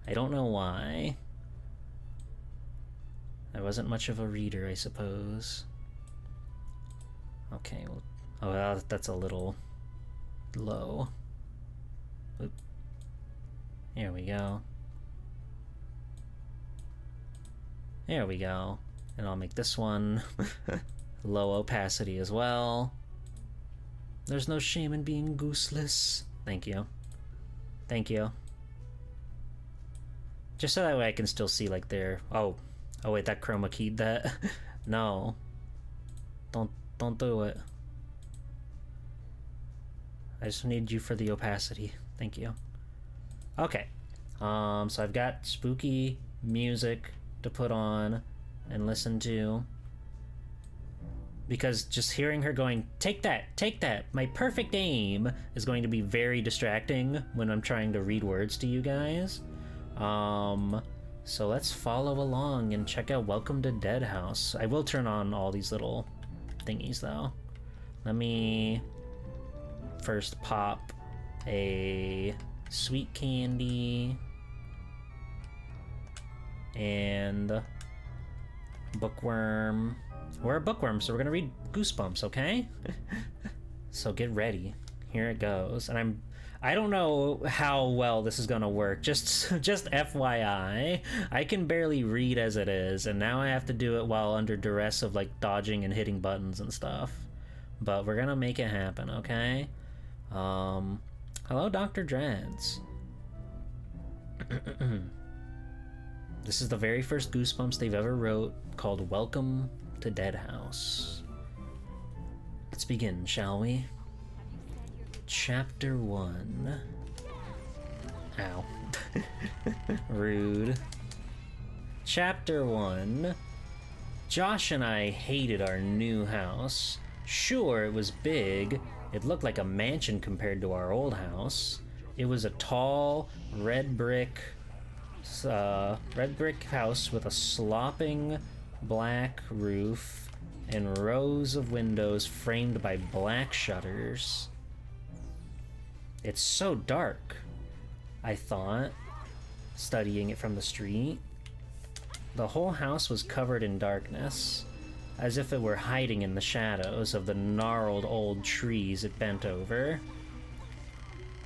S1: I don't know why. I wasn't much of a reader, I suppose. Okay, well, that's a little low. Oop. Here we go. There we go. And I'll make this one low opacity as well. There's no shame in being gooseless. Thank you. Thank you. Just so that way I can still see like their... Oh wait, that chroma keyed that. No. Don't do it. I just need you for the opacity. Thank you. Okay. So I've got spooky music to put on and listen to, because just hearing her going, take that, my perfect aim, is going to be very distracting when I'm trying to read words to you guys. So let's follow along and check out Welcome to Dead House. I will turn on all these little thingies though. Let me first pop a sweet candy and bookworm. We're a bookworm, so we're gonna read Goosebumps, okay? So get ready. Here it goes. And I don't know how well this is gonna work. Just FYI, I can barely read as it is, and now I have to do it while under duress of like dodging and hitting buttons and stuff. But we're gonna make it happen, okay? Hello, Dr. Dreads. This is the very first Goosebumps they've ever wrote, called Welcome to Dead House. Let's begin, shall we? Chapter 1. Ow. Rude. Chapter 1. Josh and I hated our new house. Sure, it was big. It looked like a mansion compared to our old house. It was a tall, red brick house with a slopping black roof and rows of windows framed by black shutters. It's so dark, I thought, studying it from the street. The whole house was covered in darkness, as if it were hiding in the shadows of the gnarled old trees it bent over.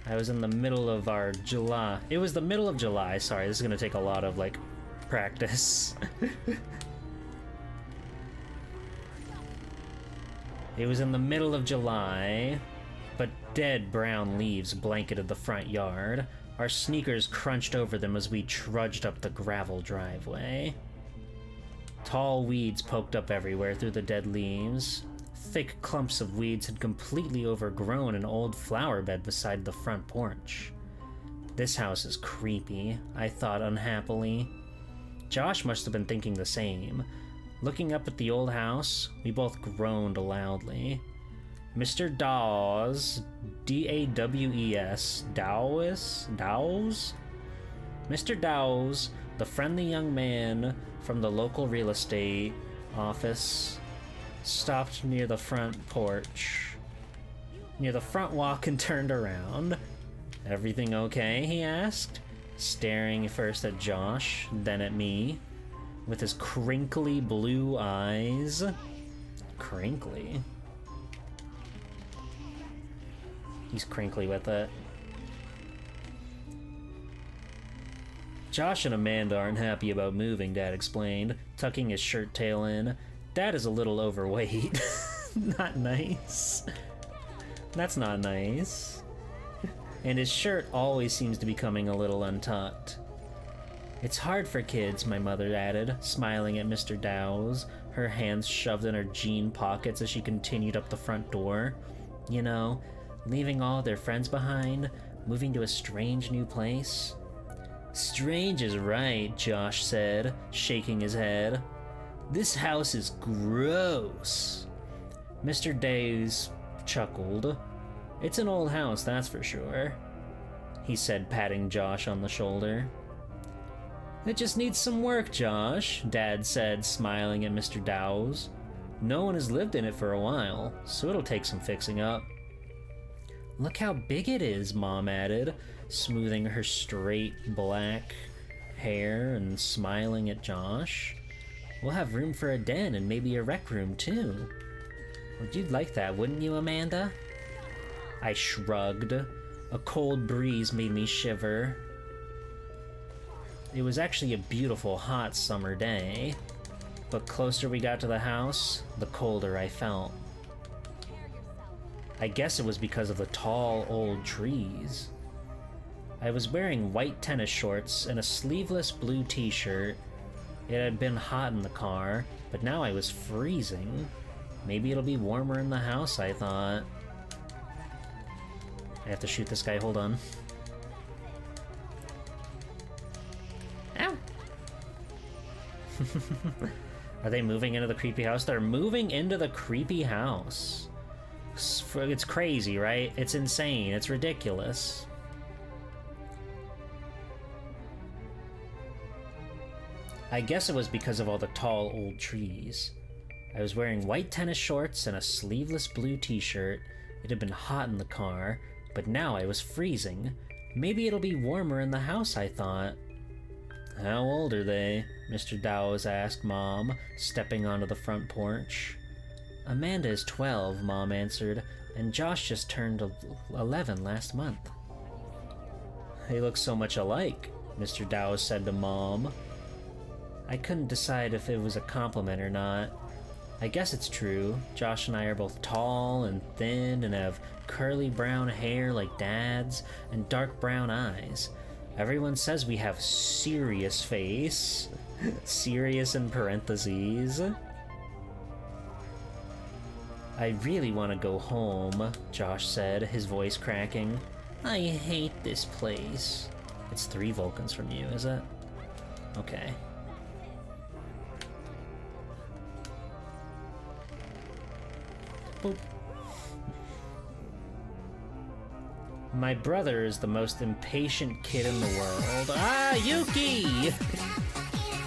S1: I was in the middle of our July. It was the middle of July. Sorry, this is gonna take a lot of, like, practice. It was in the middle of July, but dead brown leaves blanketed the front yard. Our sneakers crunched over them as we trudged up the gravel driveway. Tall weeds poked up everywhere through the dead leaves. Thick clumps of weeds had completely overgrown an old flower bed beside the front porch. This house is creepy, I thought unhappily. Josh must have been thinking the same. Looking up at the old house, we both groaned loudly. Mr. Dawes, D-A-W-E-S, Dawes? Mr. Dawes, the friendly young man from the local real estate office, stopped near the front porch, near the front walk, and turned around. "Everything okay?" he asked, staring first at Josh, then at me, with his crinkly blue eyes. Crinkly? He's crinkly with it. Josh and Amanda aren't happy about moving, Dad explained, tucking his shirt tail in. Dad is a little overweight. Not nice. That's not nice. And his shirt always seems to be coming a little untucked. "It's hard for kids," my mother added, smiling at Mr. Dawes, her hands shoved in her jean pockets as she continued up the front door. "You know, leaving all their friends behind, moving to a strange new place." "Strange is right," Josh said, shaking his head. "This house is gross." Mr. Dawes chuckled. "It's an old house, that's for sure," he said, patting Josh on the shoulder. "It just needs some work, Josh," Dad said, smiling at Mr. Dawes. "No one has lived in it for a while, so it'll take some fixing up." "Look how big it is," Mom added, smoothing her straight black hair and smiling at Josh. "We'll have room for a den and maybe a rec room too." "Well, you'd like that, wouldn't you, Amanda?" I shrugged. A cold breeze made me shiver. It was actually a beautiful hot summer day, but closer we got to the house, the colder I felt. I guess it was because of the tall old trees. I was wearing white tennis shorts and a sleeveless blue t-shirt. It had been hot in the car, but now I was freezing. Maybe it'll be warmer in the house, I thought. I have to shoot this guy, hold on. Ow! Are they moving into the creepy house? They're moving into the creepy house. It's crazy, right? It's insane. It's ridiculous. I guess it was because of all the tall old trees. I was wearing white tennis shorts and a sleeveless blue t-shirt. It had been hot in the car, but now I was freezing. Maybe it'll be warmer in the house, I thought. "How old are they?" Mr. Dawes asked Mom, stepping onto the front porch. "Amanda is 12, Mom answered, and Josh just turned 11 last month." "They look so much alike," Mr. Dawes said to Mom. I couldn't decide if it was a compliment or not. I guess it's true. Josh and I are both tall and thin and have curly brown hair like Dad's and dark brown eyes. Everyone says we have serious face. Serious in parentheses. "I really want to go home," Josh said, his voice cracking. "I hate this place." It's 3 Vulcans from you, is it? Okay. Boop. My brother is the most impatient kid in the world. Ah, Yuki!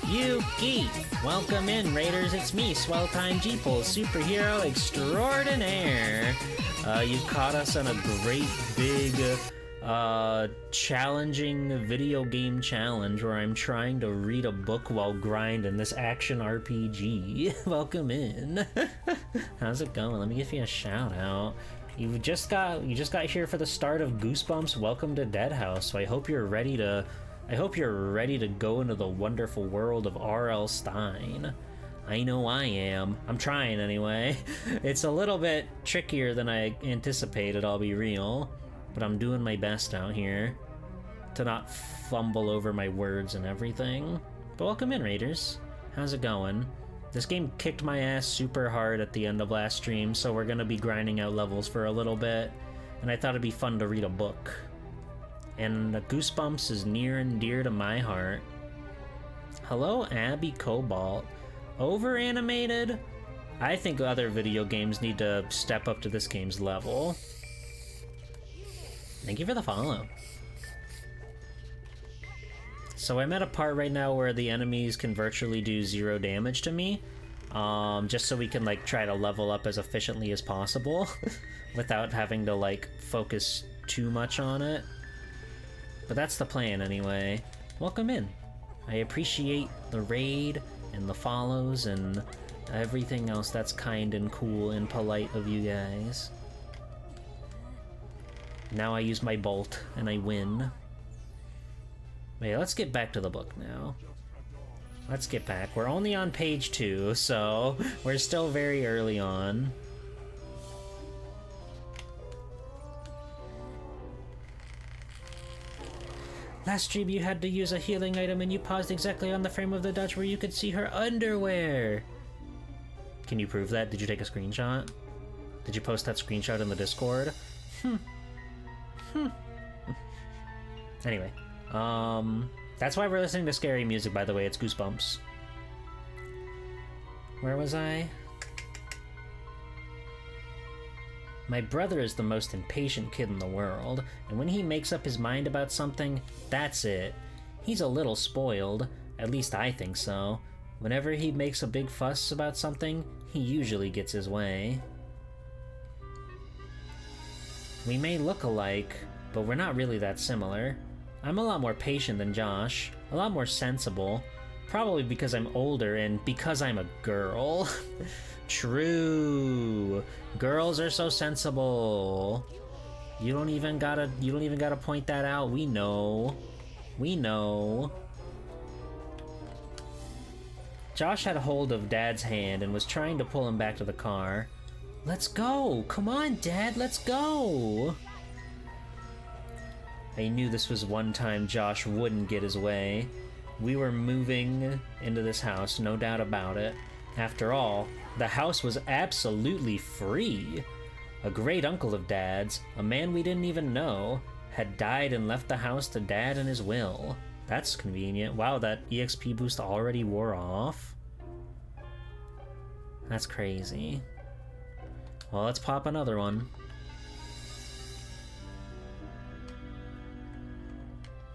S1: Yuki! Welcome in, Raiders. It's me, Swell Time Jeeple, superhero extraordinaire. You caught us on a great big, challenging video game challenge where I'm trying to read a book while grinding this action RPG. Welcome in. How's it going? Let me give you a shout out. You just got here for the start of Goosebumps Welcome to Dead House, so I hope you're ready to go into the wonderful world of R.L. Stine. I know I am. I'm trying anyway. It's a little bit trickier than I anticipated, I'll be real, but I'm doing my best out here to not fumble over my words and everything. But welcome in, Raiders. How's it going? This game kicked my ass super hard at the end of last stream, so we're gonna be grinding out levels for a little bit, and I thought it'd be fun to read a book. And Goosebumps is near and dear to my heart. Hello, Abby Cobalt. Over-animated? I think other video games need to step up to this game's level. Thank you for the follow. So I'm at a part right now where the enemies can virtually do 0 damage to me, just so we can like try to level up as efficiently as possible without having to like focus too much on it. But that's the plan anyway. Welcome in. I appreciate the raid and the follows and everything else that's kind and cool and polite of you guys. Now I use my bolt and I win. Wait, let's get back to the book now. Let's get back. We're only on page 2, so we're still very early on. Last stream you had to use a healing item and you paused exactly on the frame of the Dutch where you could see her underwear. Can you prove that? Did you take a screenshot? Did you post that screenshot in the Discord? Anyway. That's why we're listening to scary music, by the way. It's Goosebumps. Where was I? My brother is the most impatient kid in the world, and when he makes up his mind about something, that's it. He's a little spoiled, at least I think so. Whenever he makes a big fuss about something, he usually gets his way. We may look alike, but we're not really that similar. I'm a lot more patient than Josh, a lot more sensible, probably because I'm older and because I'm a girl. True. Girls are so sensible. You don't even gotta point that out. We know. We know. Josh had a hold of Dad's hand and was trying to pull him back to the car. Let's go! Come on, Dad, let's go! I knew this was one time Josh wouldn't get his way. We were moving into this house, no doubt about it. After all, the house was absolutely free. A great uncle of Dad's, a man we didn't even know, had died and left the house to Dad in his will. That's convenient. Wow, that EXP boost already wore off? That's crazy. Well, let's pop another one.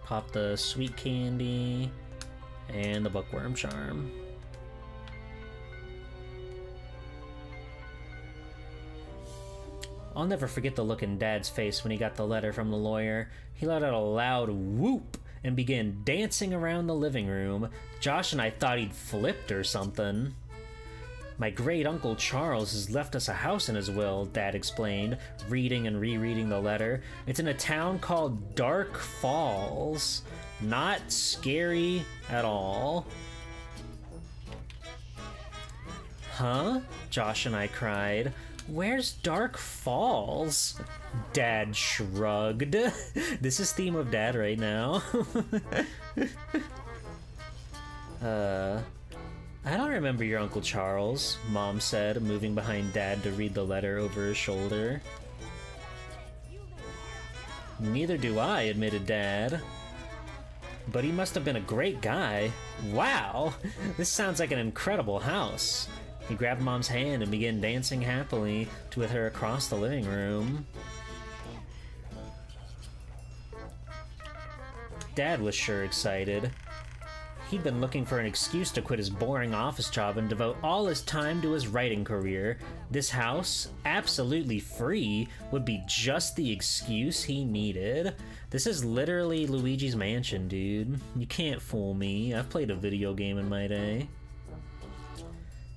S1: Pop the sweet candy and the bookworm charm. I'll never forget the look in Dad's face when he got the letter from the lawyer. He let out a loud whoop and began dancing around the living room. Josh and I thought he'd flipped or something. My great uncle Charles has left us a house in his will, Dad explained, reading and rereading the letter. It's in a town called Dark Falls. Not scary at all. Huh? Josh and I cried. Where's Dark Falls? Dad shrugged. This is theme of Dad right now. I don't remember your Uncle Charles, Mom said, moving behind Dad to read the letter over his shoulder. Neither do I, admitted Dad. But he must have been a great guy. Wow! This sounds like an incredible house. He grabbed Mom's hand and began dancing happily with her across the living room. Dad was sure excited. He'd been looking for an excuse to quit his boring office job and devote all his time to his writing career. This house, absolutely free, would be just the excuse he needed. This is literally Luigi's Mansion, dude. You can't fool me. I've played a video game in my day.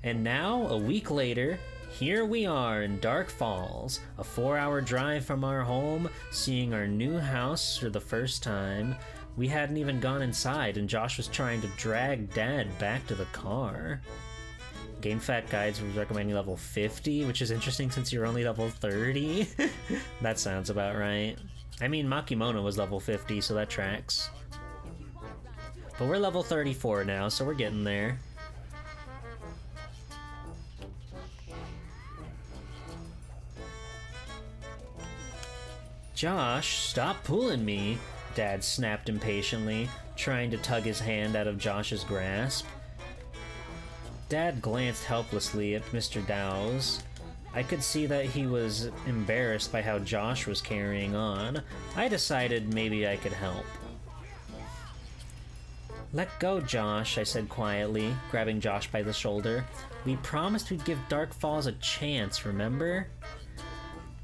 S1: And now, a week later, here we are in Dark Falls, a 4-hour drive from our home, seeing our new house for the first time. We hadn't even gone inside, and Josh was trying to drag Dad back to the car. GameFAQ Guides was recommending level 50, which is interesting since you're only level 30. That sounds about right. I mean, Makimono was level 50, so that tracks. But we're level 34 now, so we're getting there. Josh, stop pulling me, Dad snapped impatiently, trying to tug his hand out of Josh's grasp. Dad glanced helplessly at Mr. Dow's. I could see that he was embarrassed by how Josh was carrying on. I decided maybe I could help. Let go, Josh, I said quietly, grabbing Josh by the shoulder. We promised we'd give Dark Falls a chance, remember?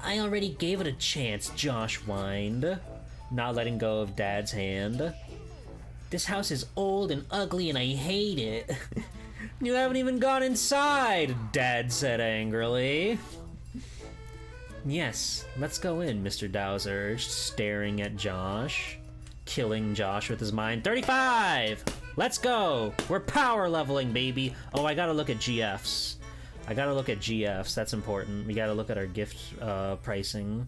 S1: I already gave it a chance, Josh whined, not letting go of Dad's hand. This house is old and ugly and I hate it. You haven't even gone inside, Dad said angrily. Yes, let's go in, Mr. Dow's urged, staring at Josh. Killing Josh with his mind. 35! Let's go! We're power leveling, baby! Oh, I gotta look at GFs. That's important. We gotta look at our gift pricing.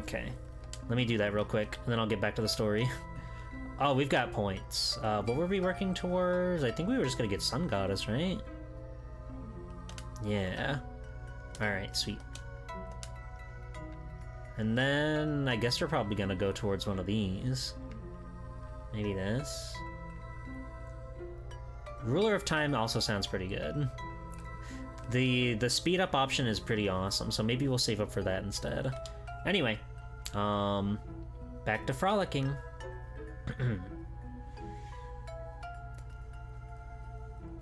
S1: Okay. Let me do that real quick, and then I'll get back to the story. Oh, we've got points. What were we working towards? I think we were just gonna get Sun Goddess, right? Yeah. Alright, sweet. And then I guess we're probably gonna go towards one of these. Maybe this. Ruler of Time also sounds pretty good. The speed up option is pretty awesome, so maybe we'll save up for that instead. Anyway, back to frolicking.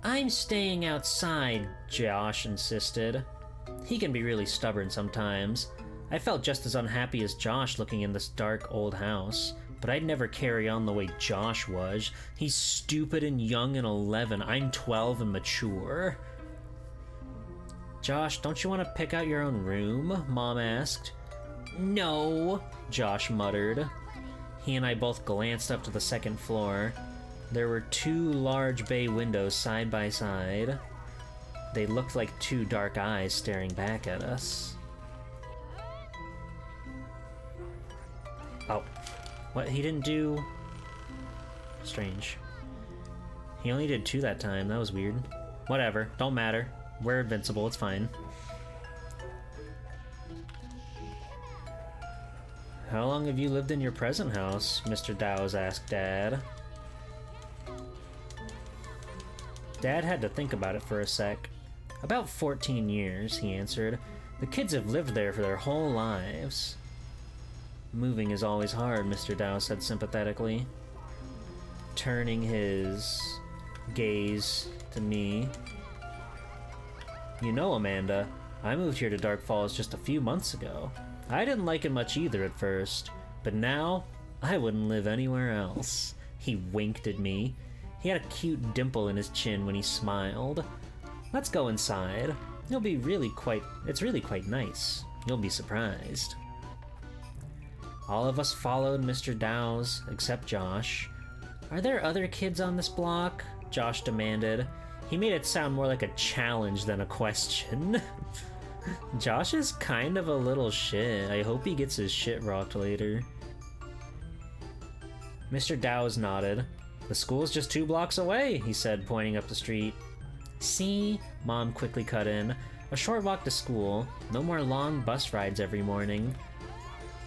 S1: I'm staying outside, Josh insisted. He can be really stubborn sometimes. I felt just as unhappy as Josh looking in this dark old house, but I'd never carry on the way Josh was. He's stupid and young and 11. I'm 12 and mature. Josh, don't you want to pick out your own room? Mom asked. No, Josh muttered. He and I both glanced up to the second floor. There were 2 large bay windows side by side. They looked like 2 dark eyes staring back at us. Oh. What? He didn't do... Strange. He only did 2 that time. That was weird. Whatever. Don't matter. We're invincible. It's fine. How long have you lived in your present house? Mr. Dow's asked Dad. Dad had to think about it for a sec. About 14 years, he answered. The kids have lived there for their whole lives. Moving is always hard, Mr. Dow said sympathetically, turning his gaze to me. You know, Amanda, I moved here to Dark Falls just a few months ago. I didn't like it much either at first, but now I wouldn't live anywhere else. He winked at me. He had a cute dimple in his chin when he smiled. Let's go inside. It's really quite nice. You'll be surprised. All of us followed Mr. Dow's, except Josh. Are there other kids on this block? Josh demanded. He made it sound more like a challenge than a question. Josh is kind of a little shit. I hope he gets his shit rocked later. Mr. Dow's nodded. The school's just 2 blocks away, he said, pointing up the street. See? Mom quickly cut in. A short walk to school. No more long bus rides every morning.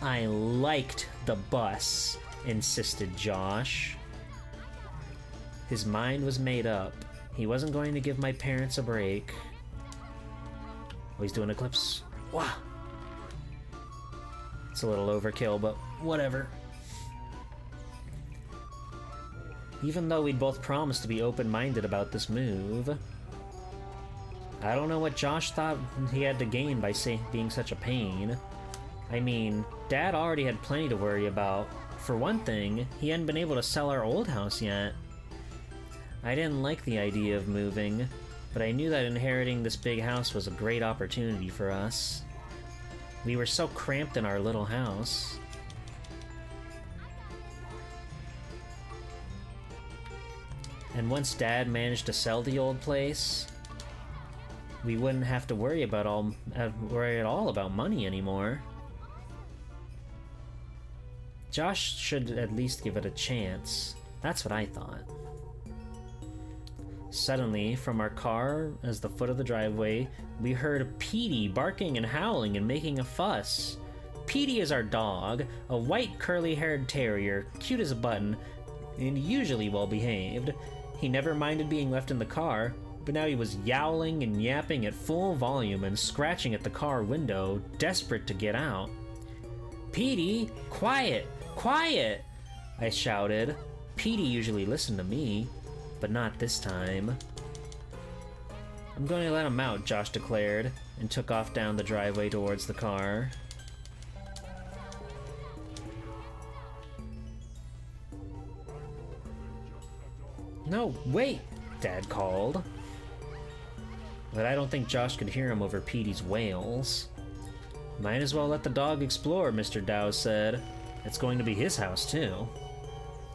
S1: I liked the bus, insisted Josh. His mind was made up. He wasn't going to give my parents a break. Oh, he's doing Eclipse. Wow. It's a little overkill, but whatever. Even though we'd both promised to be open-minded about this move, I don't know what Josh thought he had to gain by being such a pain. I mean, Dad already had plenty to worry about. For one thing, he hadn't been able to sell our old house yet. I didn't like the idea of moving, but I knew that inheriting this big house was a great opportunity for us. We were so cramped in our little house. And once Dad managed to sell the old place, we wouldn't have to worry at all about money anymore. Josh should at least give it a chance. That's what I thought. Suddenly, from our car, as the foot of the driveway, we heard Petey barking and howling and making a fuss. Petey is our dog, a white curly-haired terrier, cute as a button, and usually well-behaved. He never minded being left in the car, but now he was yowling and yapping at full volume and scratching at the car window, desperate to get out. "Petey, quiet! Quiet!" I shouted. Petey usually listened to me, but not this time. "I'm going to let him out," Josh declared, and took off down the driveway towards the car. "No, wait!" Dad called. But I don't think Josh could hear him over Petey's wails. "Might as well let the dog explore," Mr. Dowse said. "It's going to be his house, too."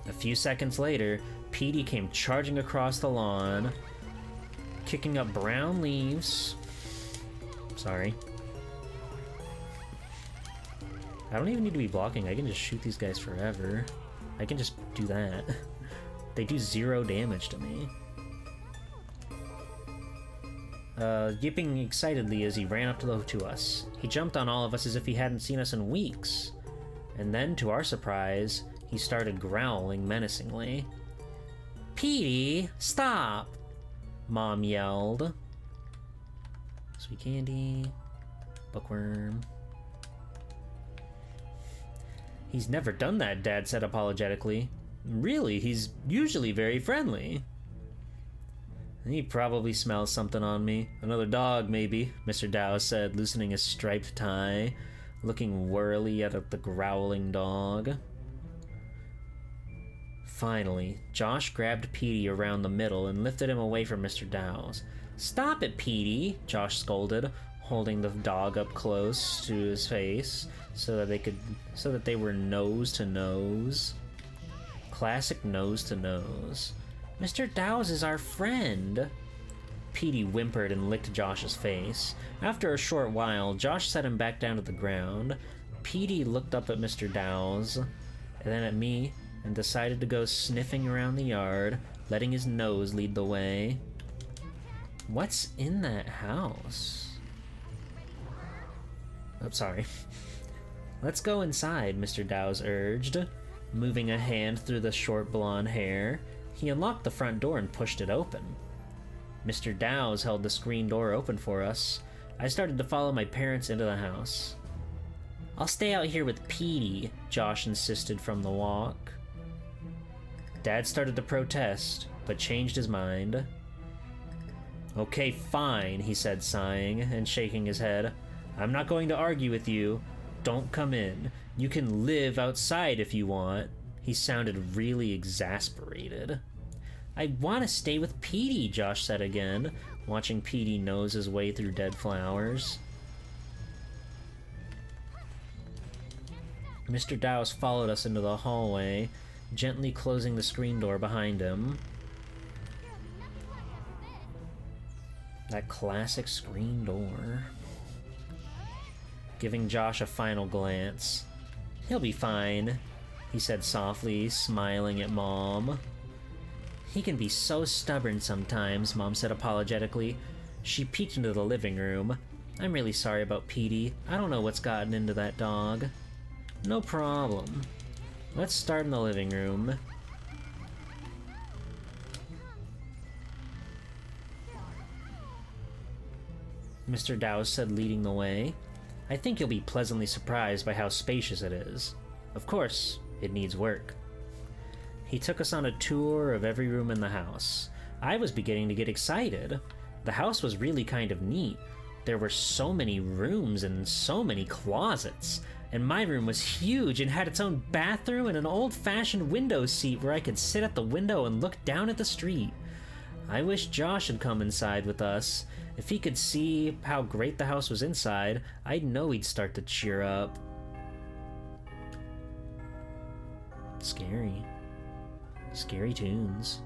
S1: A few seconds later, Petey came charging across the lawn, kicking up brown leaves. Sorry. I don't even need to be blocking. I can just shoot these guys forever. I can just do that. They do 0 damage to me. Yipping excitedly as he ran up to us. He jumped on all of us as if he hadn't seen us in weeks. And then, to our surprise, he started growling menacingly. "Petey, stop!" Mom yelled. Sweet candy. Bookworm. "He's never done that," Dad said apologetically. "Really, he's usually very friendly." "He probably smells something on me. Another dog, maybe," Mr. Dowse said, loosening his striped tie, looking warily at the growling dog. Finally, Josh grabbed Petey around the middle and lifted him away from Mr. Dowse. "Stop it, Petey," Josh scolded, holding the dog up close to his face so that they were nose to nose. Classic nose to nose. "Mr. Dowse is our friend." Petey whimpered and licked Josh's face. After a short while, Josh set him back down to the ground. Petey looked up at Mr. Dowse, and then at me, and decided to go sniffing around the yard, letting his nose lead the way. What's in that house? Oh, sorry. "Let's go inside," Mr. Dowse urged, moving a hand through the short blonde hair. He unlocked the front door and pushed it open. Mr. Dowse held the screen door open for us. I started to follow my parents into the house. "I'll stay out here with Petey," Josh insisted from the walk. Dad started to protest, but changed his mind. "Okay, fine," he said, sighing and shaking his head. "I'm not going to argue with you. Don't come in. You can live outside if you want." He sounded really exasperated. "I want to stay with Petey," Josh said again, watching Petey nose his way through dead flowers. Mr. Dowse followed us into the hallway, gently closing the screen door behind him. That classic screen door. Giving Josh a final glance. "He'll be fine," he said softly, smiling at Mom. "He can be so stubborn sometimes," Mom said apologetically. She peeked into the living room. "I'm really sorry about Petey. I don't know what's gotten into that dog." "No problem. Let's start in the living room." Mr. Dowse said, leading the way. "I think you'll be pleasantly surprised by how spacious it is. Of course, it needs work." He took us on a tour of every room in the house. I was beginning to get excited. The house was really kind of neat. There were so many rooms and so many closets. And my room was huge and had its own bathroom and an old-fashioned window seat where I could sit at the window and look down at the street. I wish Josh had come inside with us. If he could see how great the house was inside, I'd know he'd start to cheer up. Scary. Scary tunes.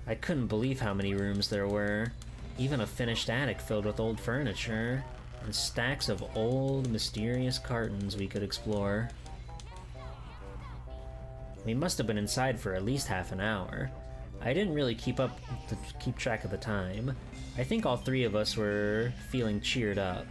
S1: I couldn't believe how many rooms there were. Even a finished attic filled with old furniture, and stacks of old, mysterious cartons we could explore. We must have been inside for at least half an hour. I didn't really keep track of the time. I think all three of us were feeling cheered up.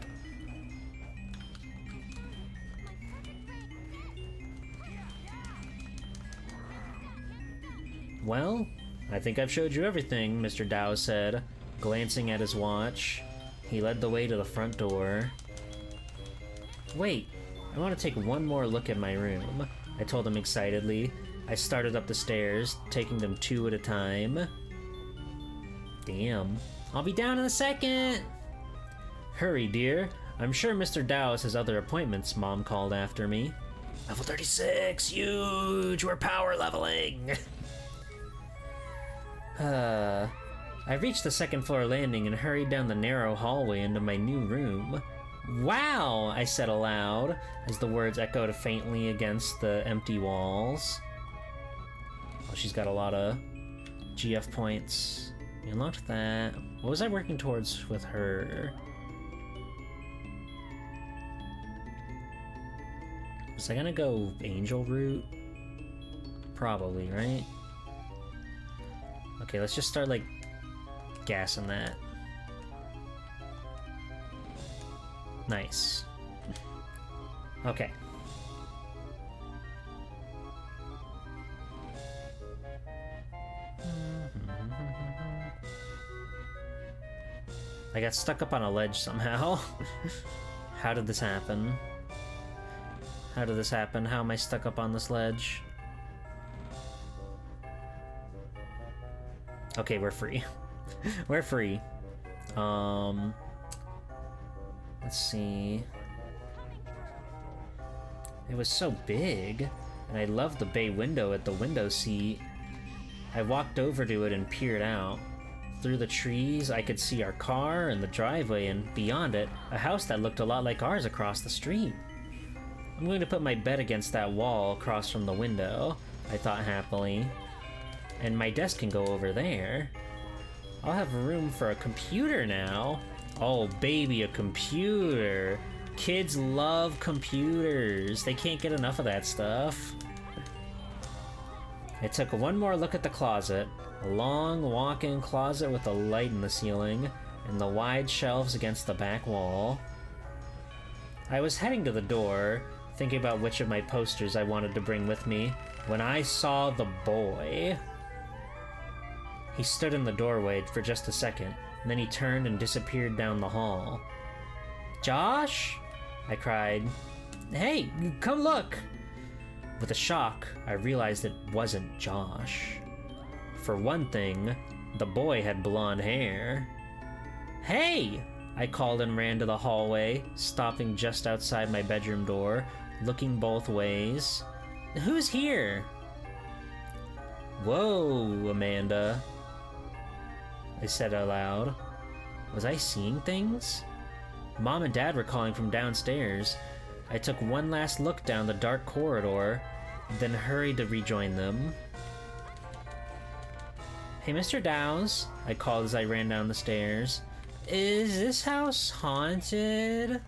S1: "Well, I think I've showed you everything," Mr. Dowse said, glancing at his watch. He led the way to the front door. "Wait, I want to take one more look at my room," I told him excitedly. I started up the stairs, taking them two at a time. "Damn. I'll be down in a second." "Hurry, dear. I'm sure Mr. Dowse has other appointments," Mom called after me. "Level 36, huge! We're power leveling!" I reached the second floor landing and hurried down the narrow hallway into my new room. "Wow!" I said aloud, as the words echoed faintly against the empty walls. Oh, she's got a lot of GF points. We unlocked that. What was I working towards with her? Was I gonna go angel route? Probably, right? Okay, let's just start, like, gassing that. Nice. Okay. I got stuck up on a ledge somehow. How did this happen? How did this happen? How am I stuck up on this ledge? Okay, we're free. We're free. Let's see. It was so big, and I loved the bay window at the window seat. I walked over to it and peered out. Through the trees, I could see our car and the driveway, and beyond it, a house that looked a lot like ours across the street. I'm going to put my bed against that wall across from the window, I thought happily. And my desk can go over there. I'll have room for a computer now. Oh, baby, a computer. Kids love computers. They can't get enough of that stuff. I took one more look at the closet. A long walk-in closet with a light in the ceiling, and the wide shelves against the back wall. I was heading to the door, thinking about which of my posters I wanted to bring with me, when I saw the boy. He stood in the doorway for just a second, and then he turned and disappeared down the hall. "Josh?" I cried. "Hey, come look!" With a shock, I realized it wasn't Josh. For one thing, the boy had blonde hair. "Hey!" I called and ran to the hallway, stopping just outside my bedroom door, looking both ways. "Who's here?" "Whoa, Amanda," I said aloud. Was I seeing things? Mom and Dad were calling from downstairs. I took one last look down the dark corridor, then hurried to rejoin them. "Hey, Mr. Dowse," I called as I ran down the stairs. "Is this house haunted?"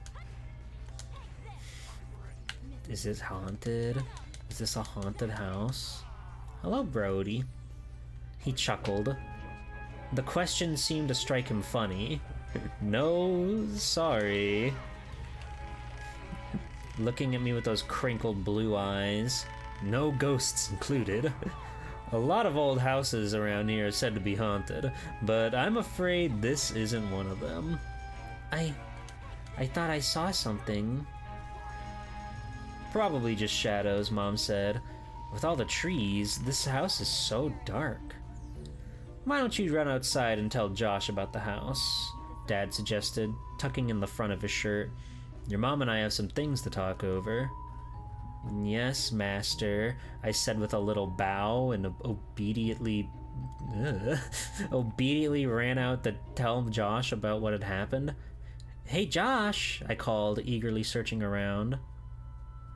S1: Is this haunted? Is this a haunted house? "Hello, Brody." He chuckled. The question seemed to strike him funny. "No, sorry." Looking at me with those crinkled blue eyes. No ghosts included. A lot of old houses around here are said to be haunted, but I'm afraid this isn't one of them. I thought I saw something. Probably just shadows, Mom said. With all the trees, this house is so dark. Why don't you run outside and tell Josh about the house? Dad suggested, tucking in the front of his shirt. Your mom and I have some things to talk over. Yes, master, I said with a little bow and obediently ran out to tell Josh about what had happened. Hey, Josh, I called, eagerly searching around.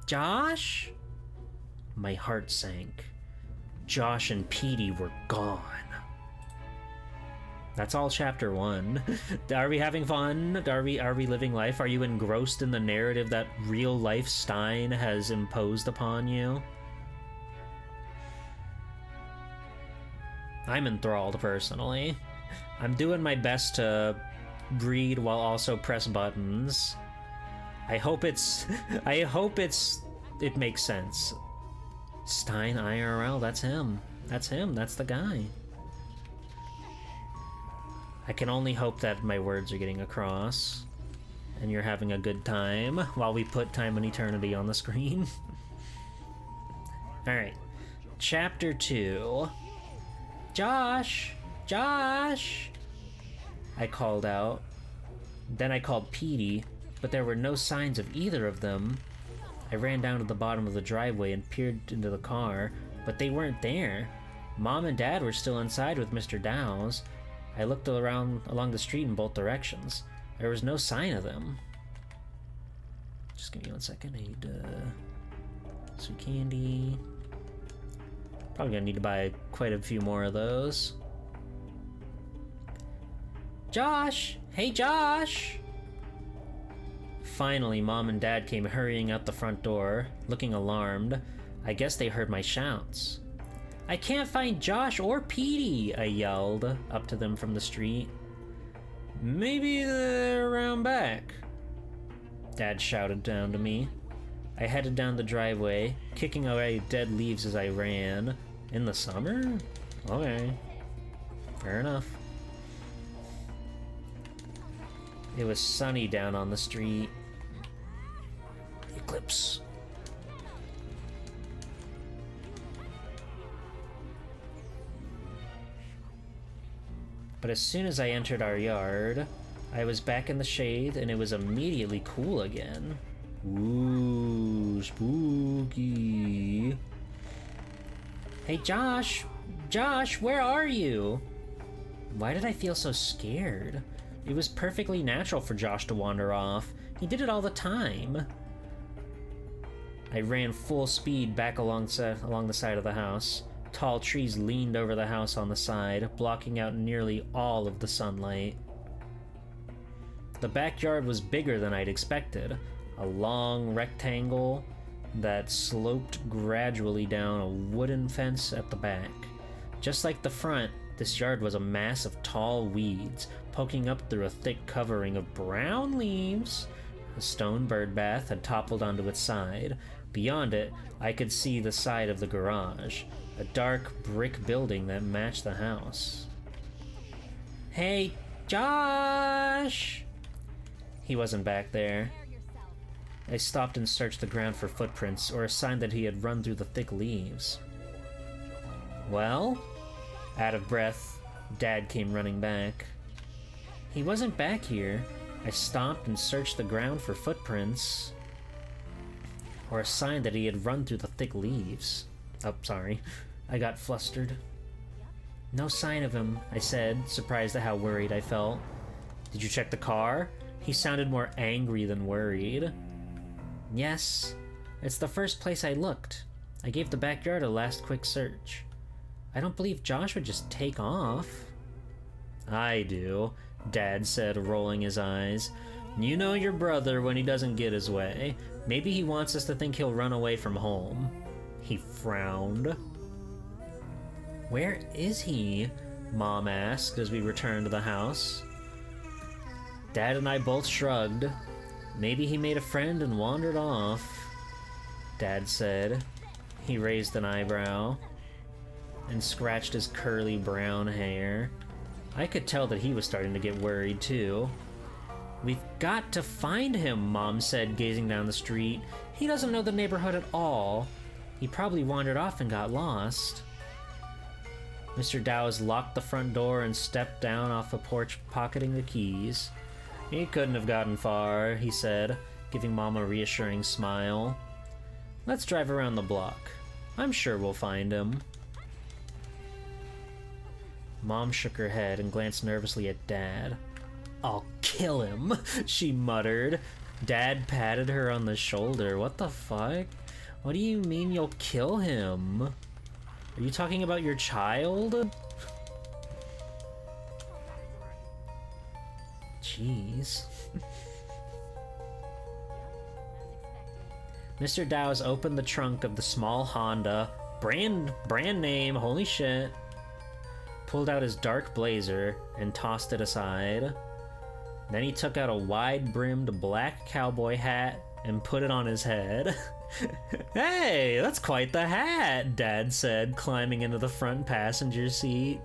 S1: Josh? My heart sank. Josh and Petey were gone. That's all chapter 1. Are we having fun? Are we living life? Are you engrossed in the narrative that real life Stein has imposed upon you? I'm enthralled personally. I'm doing my best to read while also press buttons. I hope it makes sense. Stein IRL, that's him. That's the guy. I can only hope that my words are getting across and you're having a good time while we put Time and Eternity on the screen. Alright. Chapter 2. Josh! Josh! I called out. Then I called Petey, but there were no signs of either of them. I ran down to the bottom of the driveway and peered into the car, but they weren't there. Mom and Dad were still inside with Mr. Dowse. I looked around along the street in both directions. There was no sign of them. Just give me 1 second. I need sweet candy. Probably gonna need to buy quite a few more of those. Josh! Hey, Josh! Finally, Mom and Dad came hurrying out the front door, looking alarmed. I guess they heard my shouts. I can't find Josh or Petey, I yelled up to them from the street. Maybe they're around back, Dad shouted down to me. I headed down the driveway, kicking away dead leaves as I ran. In the summer? Okay. Fair enough. It was sunny down on the street. Eclipse. But as soon as I entered our yard, I was back in the shade and it was immediately cool again. Ooh, spooky. Hey, Josh! Josh, where are you? Why did I feel so scared? It was perfectly natural for Josh to wander off. He did it all the time. I ran full speed back along the side of the house. Tall trees leaned over the house on the side, blocking out nearly all of the sunlight. The backyard was bigger than I'd expected. A long rectangle that sloped gradually down a wooden fence at the back. Just like the front, this yard was a mass of tall weeds, poking up through a thick covering of brown leaves. A stone bird bath had toppled onto its side. Beyond it, I could see the side of the garage, a dark brick building that matched the house. Hey, Josh! He wasn't back there. I stopped and searched the ground for footprints or a sign that he had run through the thick leaves. Well? Out of breath, Dad came running back. He wasn't back here. I stopped and searched the ground for footprints or a sign that he had run through the thick leaves. Oh, sorry. I got flustered. No sign of him, I said, surprised at how worried I felt. Did you check the car? He sounded more angry than worried. Yes. It's the first place I looked. I gave the backyard a last quick search. I don't believe Josh would just take off. I do, Dad said, rolling his eyes. You know your brother when he doesn't get his way. Maybe he wants us to think he'll run away from home. He frowned. Where is he? Mom asked as we returned to the house. Dad and I both shrugged. Maybe he made a friend and wandered off, Dad said. He raised an eyebrow. and scratched his curly brown hair. I could tell that he was starting to get worried too. "We've got to find him," Mom said, gazing down the street. "He doesn't know the neighborhood at all. He probably wandered off and got lost." Mr. Dowes locked the front door and stepped down off the porch, pocketing the keys. "He couldn't have gotten far," he said, giving Mom a reassuring smile. "Let's drive around the block. I'm sure we'll find him." Mom shook her head and glanced nervously at Dad. "I'll kill him," she muttered. Dad patted her on the shoulder. "What the fuck? What do you mean you'll kill him? Are you talking about your child?" Jeez. Mr. Dowes opened the trunk of the small Honda, brand name, holy shit, pulled out his dark blazer, and tossed it aside. Then he took out a wide-brimmed black cowboy hat and put it on his head. "Hey, that's quite the hat," Dad said, climbing into the front passenger seat.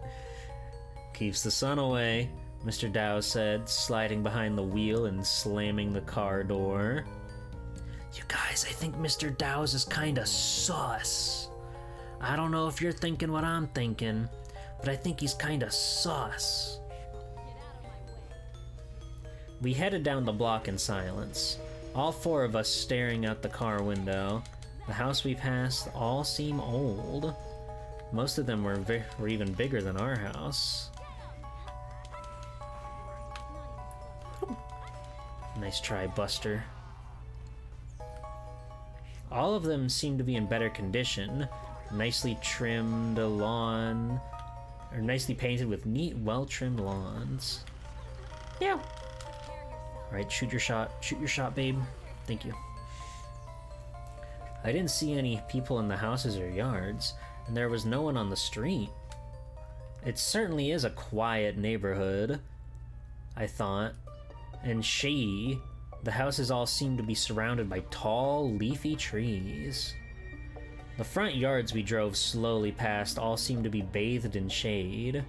S1: "Keeps the sun away," Mr. Dowes said, sliding behind the wheel and slamming the car door. "You guys, I think Mr. Dowes is kinda sus. I don't know if you're thinking what I'm thinking, but I think he's kinda sus." We headed down the block in silence, all four of us staring out the car window. The house we passed all seem old. Most of them were even bigger than our house. Nice try, Buster. All of them seem to be in better condition. Nicely trimmed lawn, or nicely painted with neat, well-trimmed lawns. Yeah. Alright, shoot your shot, babe. Thank you. I didn't see any people in the houses or yards, and there was no one on the street. It certainly is a quiet neighborhood, I thought, and shady. The houses all seem to be surrounded by tall, leafy trees. The front yards we drove slowly past all seemed to be bathed in shade.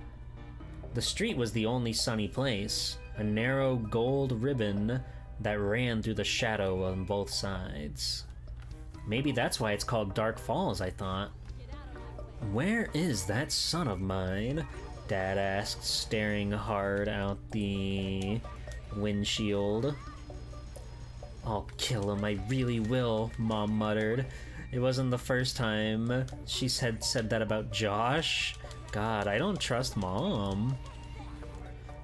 S1: The street was the only sunny place, a narrow gold ribbon that ran through the shadow on both sides. Maybe that's why it's called Dark Falls, I thought. "Where is that son of mine?" Dad asked, staring hard out the windshield. "I'll kill him, I really will," Mom muttered. It wasn't the first time she said that about Josh. God, I don't trust Mom.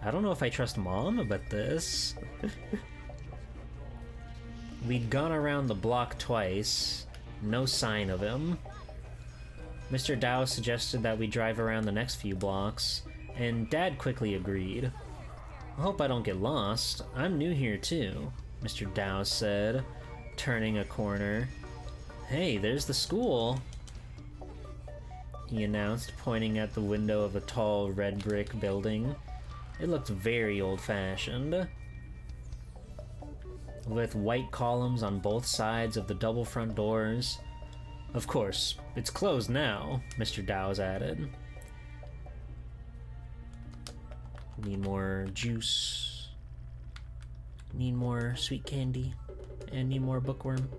S1: I don't know if I trust Mom about this. We'd gone around the block twice. No sign of him. Mr. Dowes suggested that we drive around the next few blocks, and Dad quickly agreed. "I hope I don't get lost. I'm new here too," Mr. Dowes said, turning a corner. "Hey, there's the school," he announced, pointing at the window of a tall red brick building. It looked very old-fashioned, with white columns on both sides of the double front doors. "Of course, it's closed now," Mr. Dowes added. Need more juice. Need more sweet candy. And need more bookworm.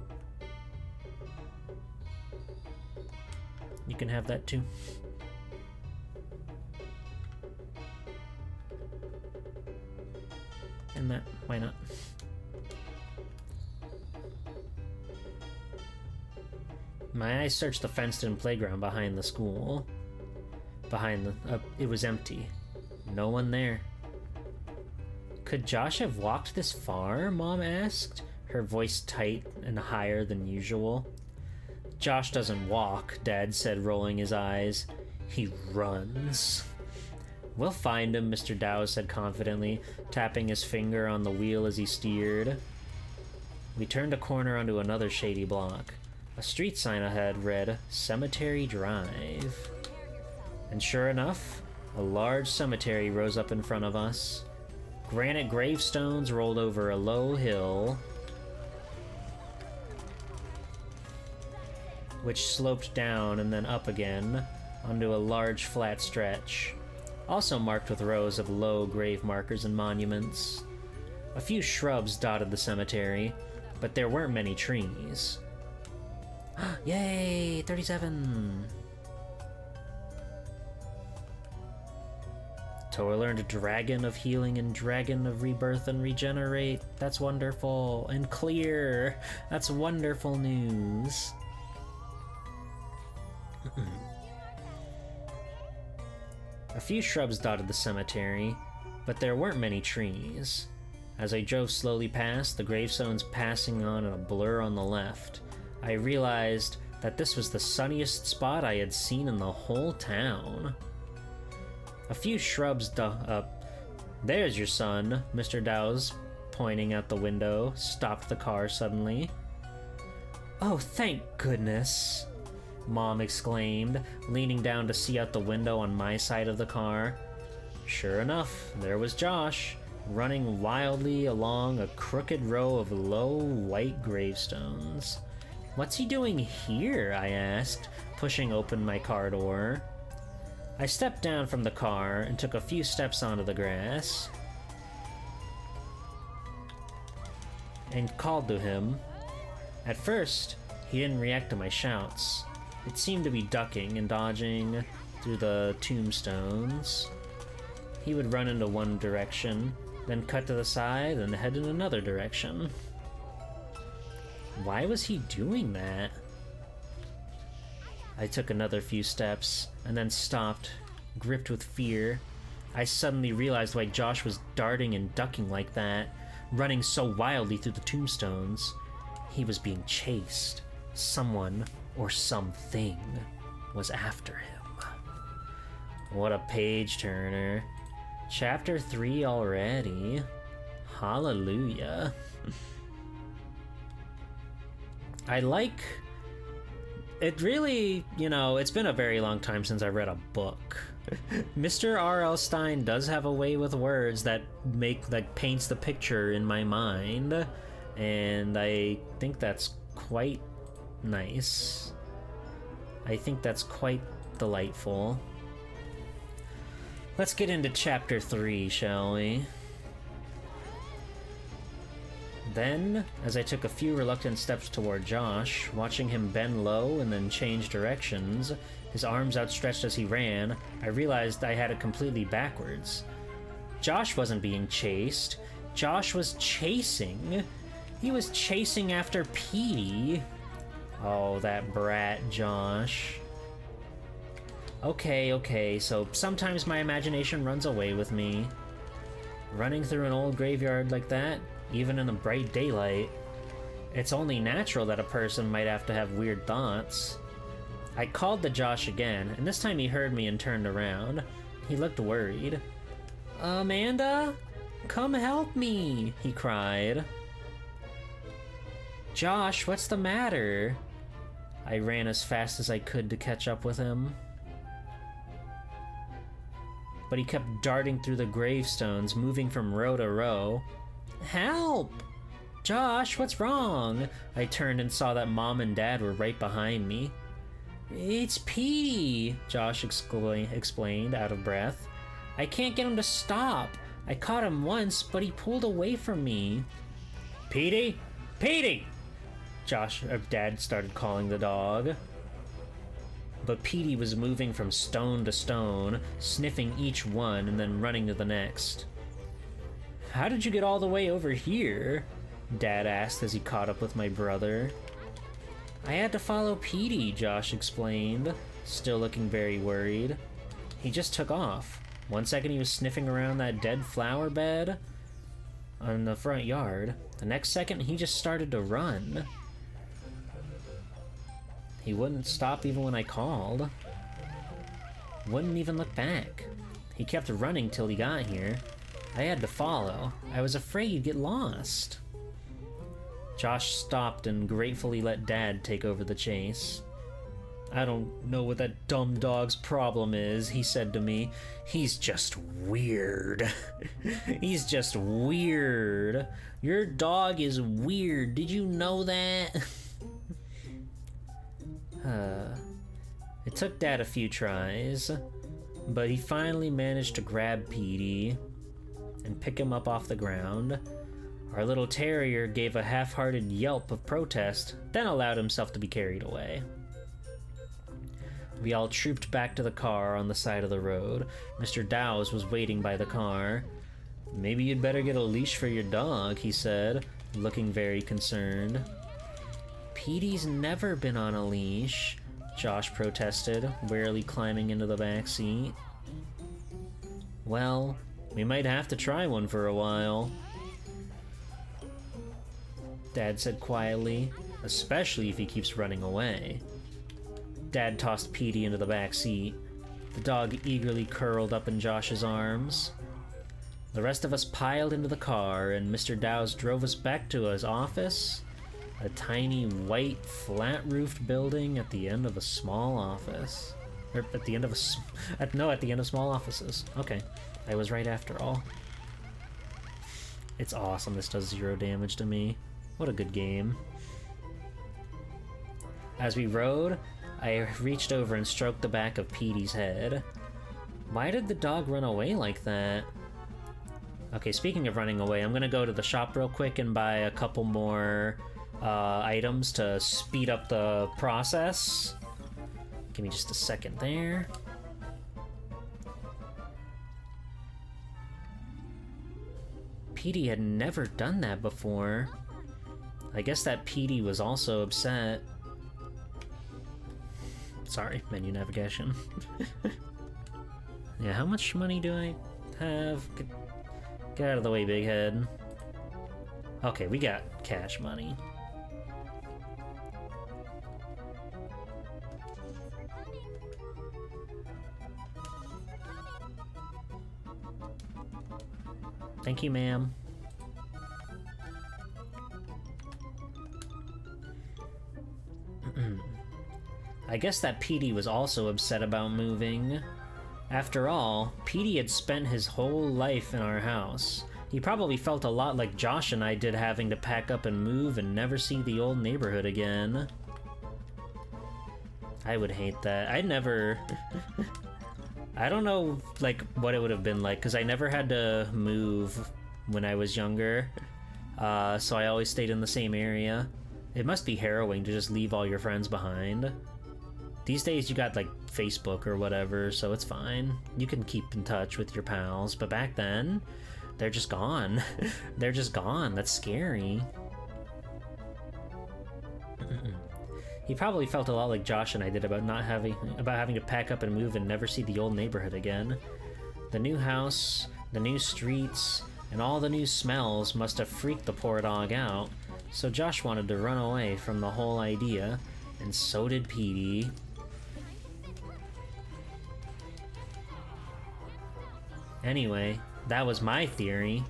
S1: You can have that too. And that, why not? My eyes searched the fenced-in playground behind the school. It was empty. No one there. "Could Josh have walked this far?" Mom asked, her voice tight and higher than usual. "Josh doesn't walk," Dad said, rolling his eyes. "He runs." "We'll find him," Mr. Dowes said confidently, tapping his finger on the wheel as he steered. We turned a corner onto another shady block. A street sign ahead read, "Cemetery Drive." And sure enough, a large cemetery rose up in front of us. Granite gravestones rolled over a low hill, which sloped down and then up again, onto a large flat stretch, also marked with rows of low grave markers and monuments. A few shrubs dotted the cemetery, but there weren't many trees. Yay! 37! Toa learned Dragon of Healing and Dragon of Rebirth and Regenerate. That's wonderful. And Clear! That's wonderful news. A few shrubs dotted the cemetery, but there weren't many trees. As I drove slowly past, the gravestones passing on in a blur on the left, I realized that this was the sunniest spot I had seen in the whole town. A few shrubs There's your son, Mr. Dow's, pointing out the window, stopped the car suddenly. Oh, thank goodness, Mom exclaimed, leaning down to see out the window on my side of the car. Sure enough, there was Josh, running wildly along a crooked row of low white gravestones. What's he doing here? I asked, pushing open my car door. I stepped down from the car and took a few steps onto the grass and called to him. At first, he didn't react to my shouts. It seemed to be ducking and dodging through the tombstones. He would run into one direction, then cut to the side and head in another direction. Why was he doing that? I took another few steps, and then stopped, gripped with fear. I suddenly realized why Josh was darting and ducking like that, running so wildly through the tombstones. He was being chased. Someone, or something, was after him. What a page-turner. Chapter 3 already. Hallelujah. I like... It really, it's been a very long time since I read a book. Mr. R.L. Stine does have a way with words that paints the picture in my mind, and I think that's quite nice. I think that's quite delightful. Let's get into chapter 3, shall we? Then, as I took a few reluctant steps toward Josh, watching him bend low and then change directions, his arms outstretched as he ran, I realized I had it completely backwards. Josh wasn't being chased. Josh was chasing. He was chasing after Petey. Oh, that brat Josh. Okay, so sometimes my imagination runs away with me. Running through an old graveyard like that, even in the bright daylight, it's only natural that a person might have to have weird thoughts. I called to Josh again, and this time he heard me and turned around. He looked worried. Amanda? Come help me, he cried. Josh, what's the matter? I ran as fast as I could to catch up with him. But he kept darting through the gravestones, moving from row to row. Help! Josh, what's wrong? I turned and saw that Mom and Dad were right behind me. It's Petey, Josh explained, out of breath. I can't get him to stop. I caught him once, but he pulled away from me. Petey? Petey! Dad started calling the dog. But Petey was moving from stone to stone, sniffing each one and then running to the next. How did you get all the way over here? Dad asked as he caught up with my brother. I had to follow Petey, Josh explained, still looking very worried. He just took off. One second he was sniffing around that dead flower bed on the front yard. The next second he just started to run. He wouldn't stop even when I called. Wouldn't even look back. He kept running till he got here. I had to follow. I was afraid he'd get lost. Josh stopped and gratefully let Dad take over the chase. I don't know what that dumb dog's problem is, he said to me. He's just weird. He's just weird. Your dog is weird. Did you know that? It took Dad a few tries, but he finally managed to grab Petey and pick him up off the ground. Our little terrier gave a half-hearted yelp of protest, then allowed himself to be carried away. We all trooped back to the car on the side of the road. Mr. Dowes was waiting by the car. "Maybe you'd better get a leash for your dog," he said, looking very concerned. "Petey's never been on a leash," Josh protested, wearily climbing into the back seat. "Well, we might have to try one for a while," Dad said quietly, "especially if he keeps running away." Dad tossed Petey into the back seat. The dog eagerly curled up in Josh's arms. The rest of us piled into the car, and Mr. Dowes drove us back to his office, a tiny white flat-roofed building at the end of a small office. At the end of small offices. Okay, I was right after all. It's awesome. This does 0 damage to me. What a good game. As we rode, I reached over and stroked the back of Petey's head. Why did the dog run away like that? Okay, speaking of running away, I'm gonna go to the shop real quick and buy a couple more items to speed up the process. Give me just a second there. Petey had never done that before. I guess that Petey was also upset. Sorry, menu navigation. Yeah, how much money do I have? Get out of the way, big head. Okay, we got cash money. Thank you, ma'am. I guess that Petey was also upset about moving. After all, Petey had spent his whole life in our house. He probably felt a lot like Josh and I did, having to pack up and move and never see the old neighborhood again. I would hate that. I don't know, like, what it would have been like, because I never had to move when I was younger, so I always stayed in the same area. It must be harrowing to just leave all your friends behind. These days you got, like, Facebook or whatever, so it's fine. You can keep in touch with your pals, but back then, they're just gone. They're just gone. That's scary. He probably felt a lot like Josh and I did about having to pack up and move and never see the old neighborhood again. The new house, the new streets, and all the new smells must have freaked the poor dog out, so Josh wanted to run away from the whole idea, and so did Petey. Anyway, that was my theory.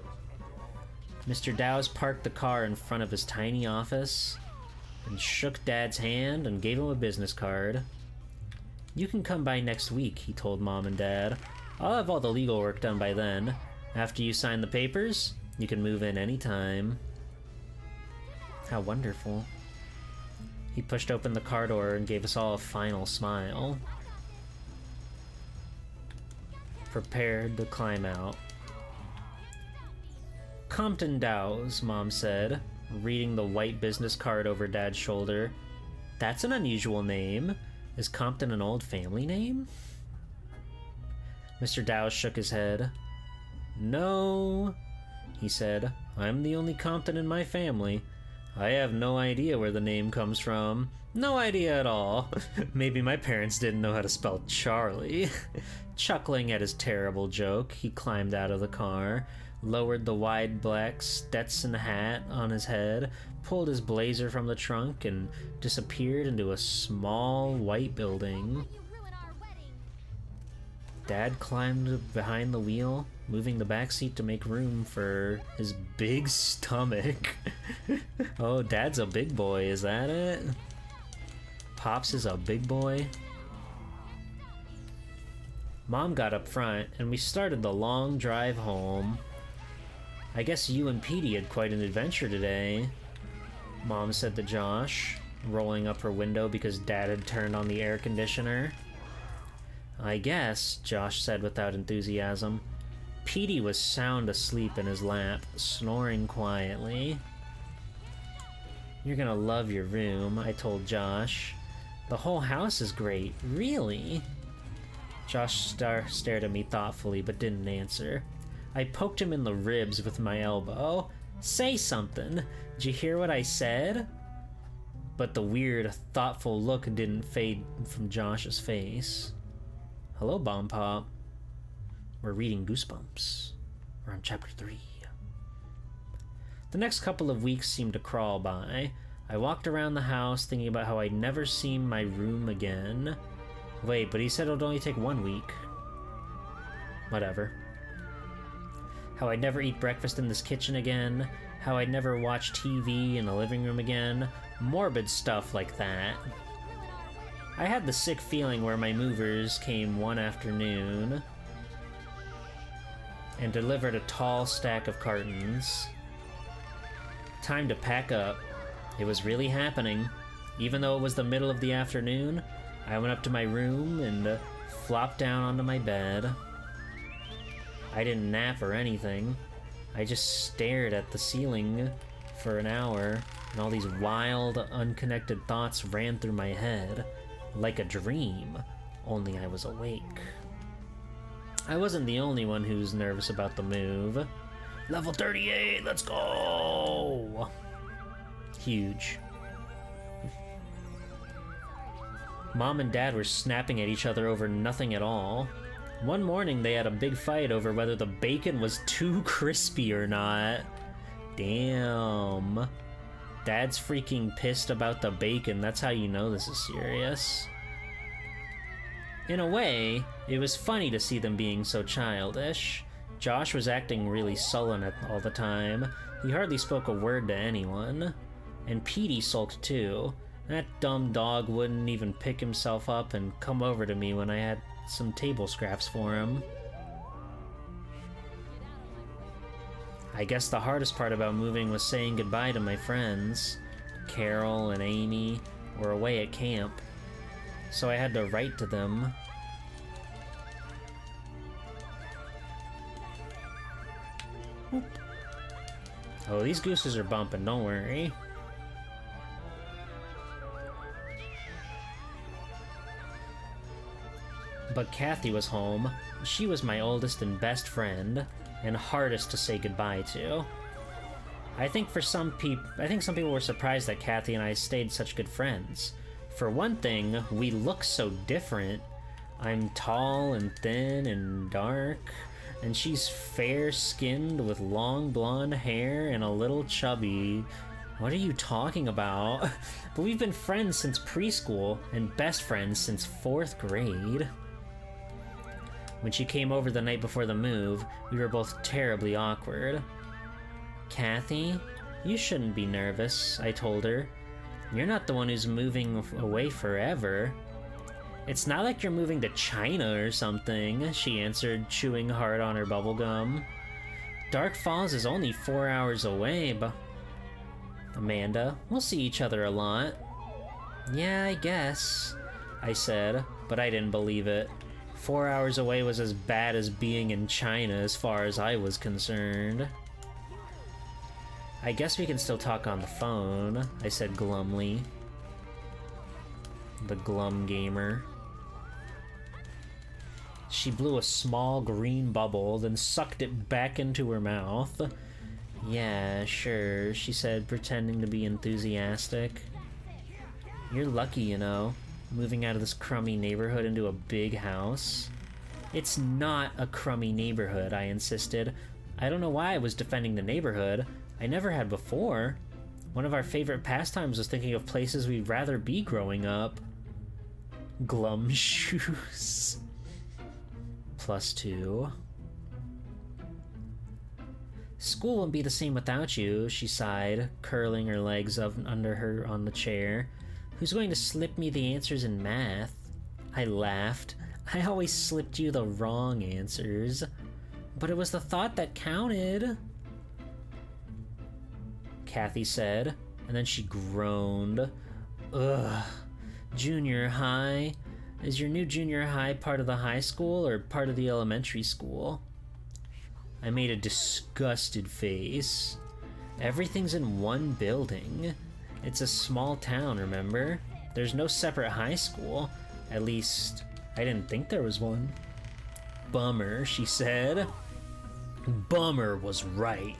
S1: Mr. Dowes parked the car in front of his tiny office and shook Dad's hand and gave him a business card. "You can come by next week," he told Mom and Dad. "I'll have all the legal work done by then. After you sign the papers, you can move in anytime." How wonderful. He pushed open the car door and gave us all a final smile. Prepared to climb out. "Compton Dowes," Mom said, reading the white business card over Dad's shoulder. "That's an unusual name. Is Compton an old family name?" Mr. Dowes shook his head. "No," he said. "I'm the only Compton in my family. I have no idea where the name comes from. No idea at all. Maybe my parents didn't know how to spell Charlie." Chuckling at his terrible joke, he climbed out of the car, lowered the wide black Stetson hat on his head, pulled his blazer from the trunk, and disappeared into a small white building. Dad climbed behind the wheel, moving the back seat to make room for his big stomach. Oh, Dad's a big boy, is that it? Pops is a big boy? Mom got up front, and we started the long drive home. "I guess you and Petey had quite an adventure today," Mom said to Josh, rolling up her window because Dad had turned on the air conditioner. I guess, Josh said without enthusiasm. Petey was sound asleep in his lap, snoring quietly. You're gonna love your room, I told Josh. The whole house is great, really? Josh stared at me thoughtfully, but didn't answer. I poked him in the ribs with my elbow. Say something! Did you hear what I said? But the weird, thoughtful look didn't fade from Josh's face. Hello, Bomb Pop. We're reading Goosebumps. We're on chapter 3. The next couple of weeks seemed to crawl by. I walked around the house thinking about how I'd never seen my room again. Wait, but he said it would only take 1 week. Whatever. How I'd never eat breakfast in this kitchen again. How I'd never watch TV in the living room again. Morbid stuff like that. I had the sick feeling where my movers came one afternoon and delivered a tall stack of cartons. Time to pack up. It was really happening. Even though it was the middle of the afternoon, I went up to my room and flopped down onto my bed. I didn't nap or anything. I just stared at the ceiling for an hour, and all these wild, unconnected thoughts ran through my head, like a dream, only I was awake. I wasn't the only one who was nervous about the move. Level 38, let's go! Huge. Mom and Dad were snapping at each other over nothing at all. One morning they had a big fight over whether the bacon was too crispy or not. Damn. Dad's freaking pissed about the bacon, that's how you know this is serious. In a way, it was funny to see them being so childish. Josh was acting really sullen all the time. He hardly spoke a word to anyone. And Petey sulked too. That dumb dog wouldn't even pick himself up and come over to me when I had some table scraps for him. I guess the hardest part about moving was saying goodbye to my friends. Carol and Amy were away at camp, so I had to write to them. Oop. Oh, these gooses are bumping, don't worry. But Kathy was home. She was my oldest and best friend, and hardest to say goodbye to. I think some people were surprised that Kathy and I stayed such good friends. For one thing, we look so different. I'm tall and thin and dark, and she's fair-skinned with long blonde hair and a little chubby. What are you talking about? But we've been friends since preschool, and best friends since 4th grade. When she came over the night before the move, we were both terribly awkward. Kathy, you shouldn't be nervous, I told her. You're not the one who's moving away forever. It's not like you're moving to China or something, she answered, chewing hard on her bubblegum. Dark Falls is only 4 hours away, but... Amanda, we'll see each other a lot. Yeah, I guess, I said, but I didn't believe it. 4 hours away was as bad as being in China as far as I was concerned. I guess we can still talk on the phone, I said glumly. The glum gamer. She blew a small green bubble, then sucked it back into her mouth. Yeah, sure, she said, pretending to be enthusiastic. You're lucky, you know. Moving out of this crummy neighborhood into a big house. It's not a crummy neighborhood, I insisted. I don't know why I was defending the neighborhood. I never had before. One of our favorite pastimes was thinking of places we'd rather be growing up. Glum shoes. +2. School won't be the same without you, she sighed, curling her legs up under her on the chair. Who's going to slip me the answers in math? I laughed. I always slipped you the wrong answers. But it was the thought that counted, Kathy said, and then she groaned. Ugh. Junior high? Is your new junior high part of the high school or part of the elementary school? I made a disgusted face. Everything's in one building. It's a small town, remember? There's no separate high school. At least, I didn't think there was one. Bummer, she said. Bummer was right.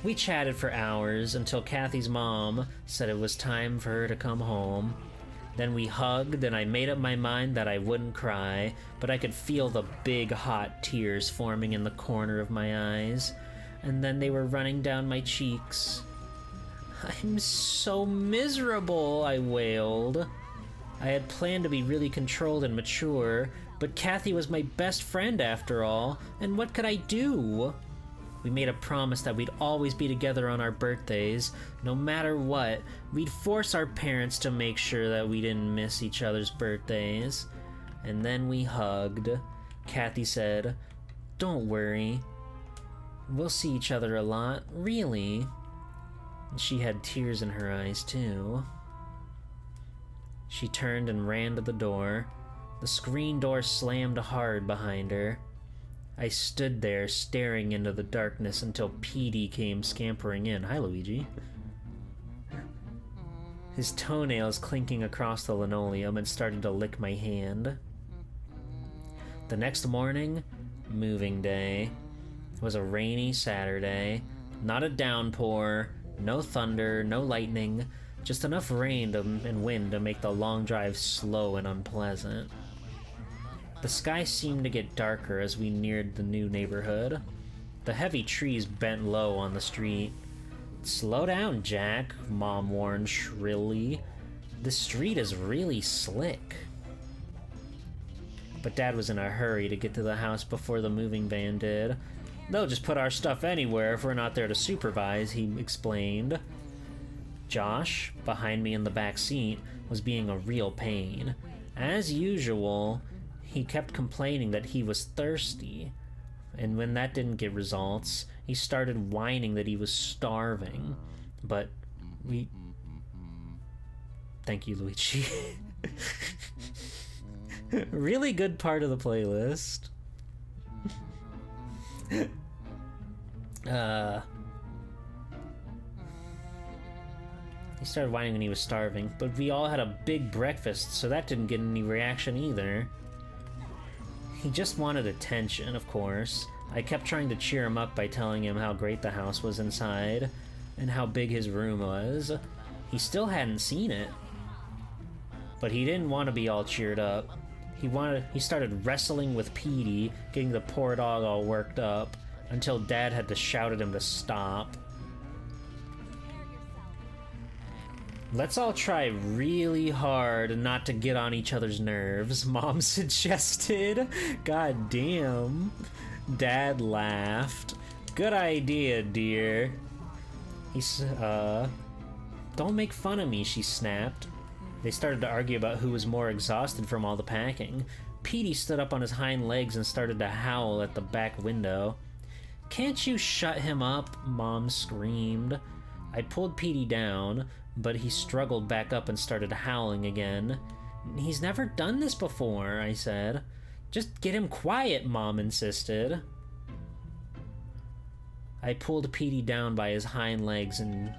S1: We chatted for hours until Kathy's mom said it was time for her to come home. Then we hugged and I made up my mind that I wouldn't cry, but I could feel the big hot tears forming in the corner of my eyes, and then they were running down my cheeks. I'm so miserable, I wailed. I had planned to be really controlled and mature, but Kathy was my best friend after all, and what could I do? We made a promise that we'd always be together on our birthdays, no matter what. We'd force our parents to make sure that we didn't miss each other's birthdays. And then we hugged. Kathy said, "Don't worry. We'll see each other a lot, really." And she had tears in her eyes, too. She turned and ran to the door. The screen door slammed hard behind her. I stood there staring into the darkness until Petey came scampering in. Hi, Luigi. His toenails clinking across the linoleum and started to lick my hand. The next morning, moving day, was a rainy Saturday. Not a downpour, no thunder, no lightning, just enough rain and wind to make the long drive slow and unpleasant. The sky seemed to get darker as we neared the new neighborhood. The heavy trees bent low on the street. "Slow down, Jack," Mom warned shrilly. "The street is really slick." But Dad was in a hurry to get to the house before the moving van did. "They'll just put our stuff anywhere if we're not there to supervise," he explained. Josh, behind me in the back seat, was being a real pain. As usual, he kept complaining that he was thirsty, and when that didn't get results, he started whining that he was starving. But we... Thank you, Luigi. Really good part of the playlist. He started whining when he was starving, but we all had a big breakfast, so that didn't get any reaction either. He just wanted attention, of course. I kept trying to cheer him up by telling him how great the house was inside, and how big his room was. He still hadn't seen it. But he didn't want to be all cheered up. He started wrestling with Petey, getting the poor dog all worked up, until Dad had to shout at him to stop. "Let's all try really hard not to get on each other's nerves," Mom suggested. God damn. Dad laughed. "Good idea, dear." Don't make fun of me," she snapped. They started to argue about who was more exhausted from all the packing. Petey stood up on his hind legs and started to howl at the back window. "Can't you shut him up?" Mom screamed. I pulled Petey down, but he struggled back up and started howling again. "He's never done this before," I said. "Just get him quiet," Mom insisted. I pulled Petey down by his hind legs and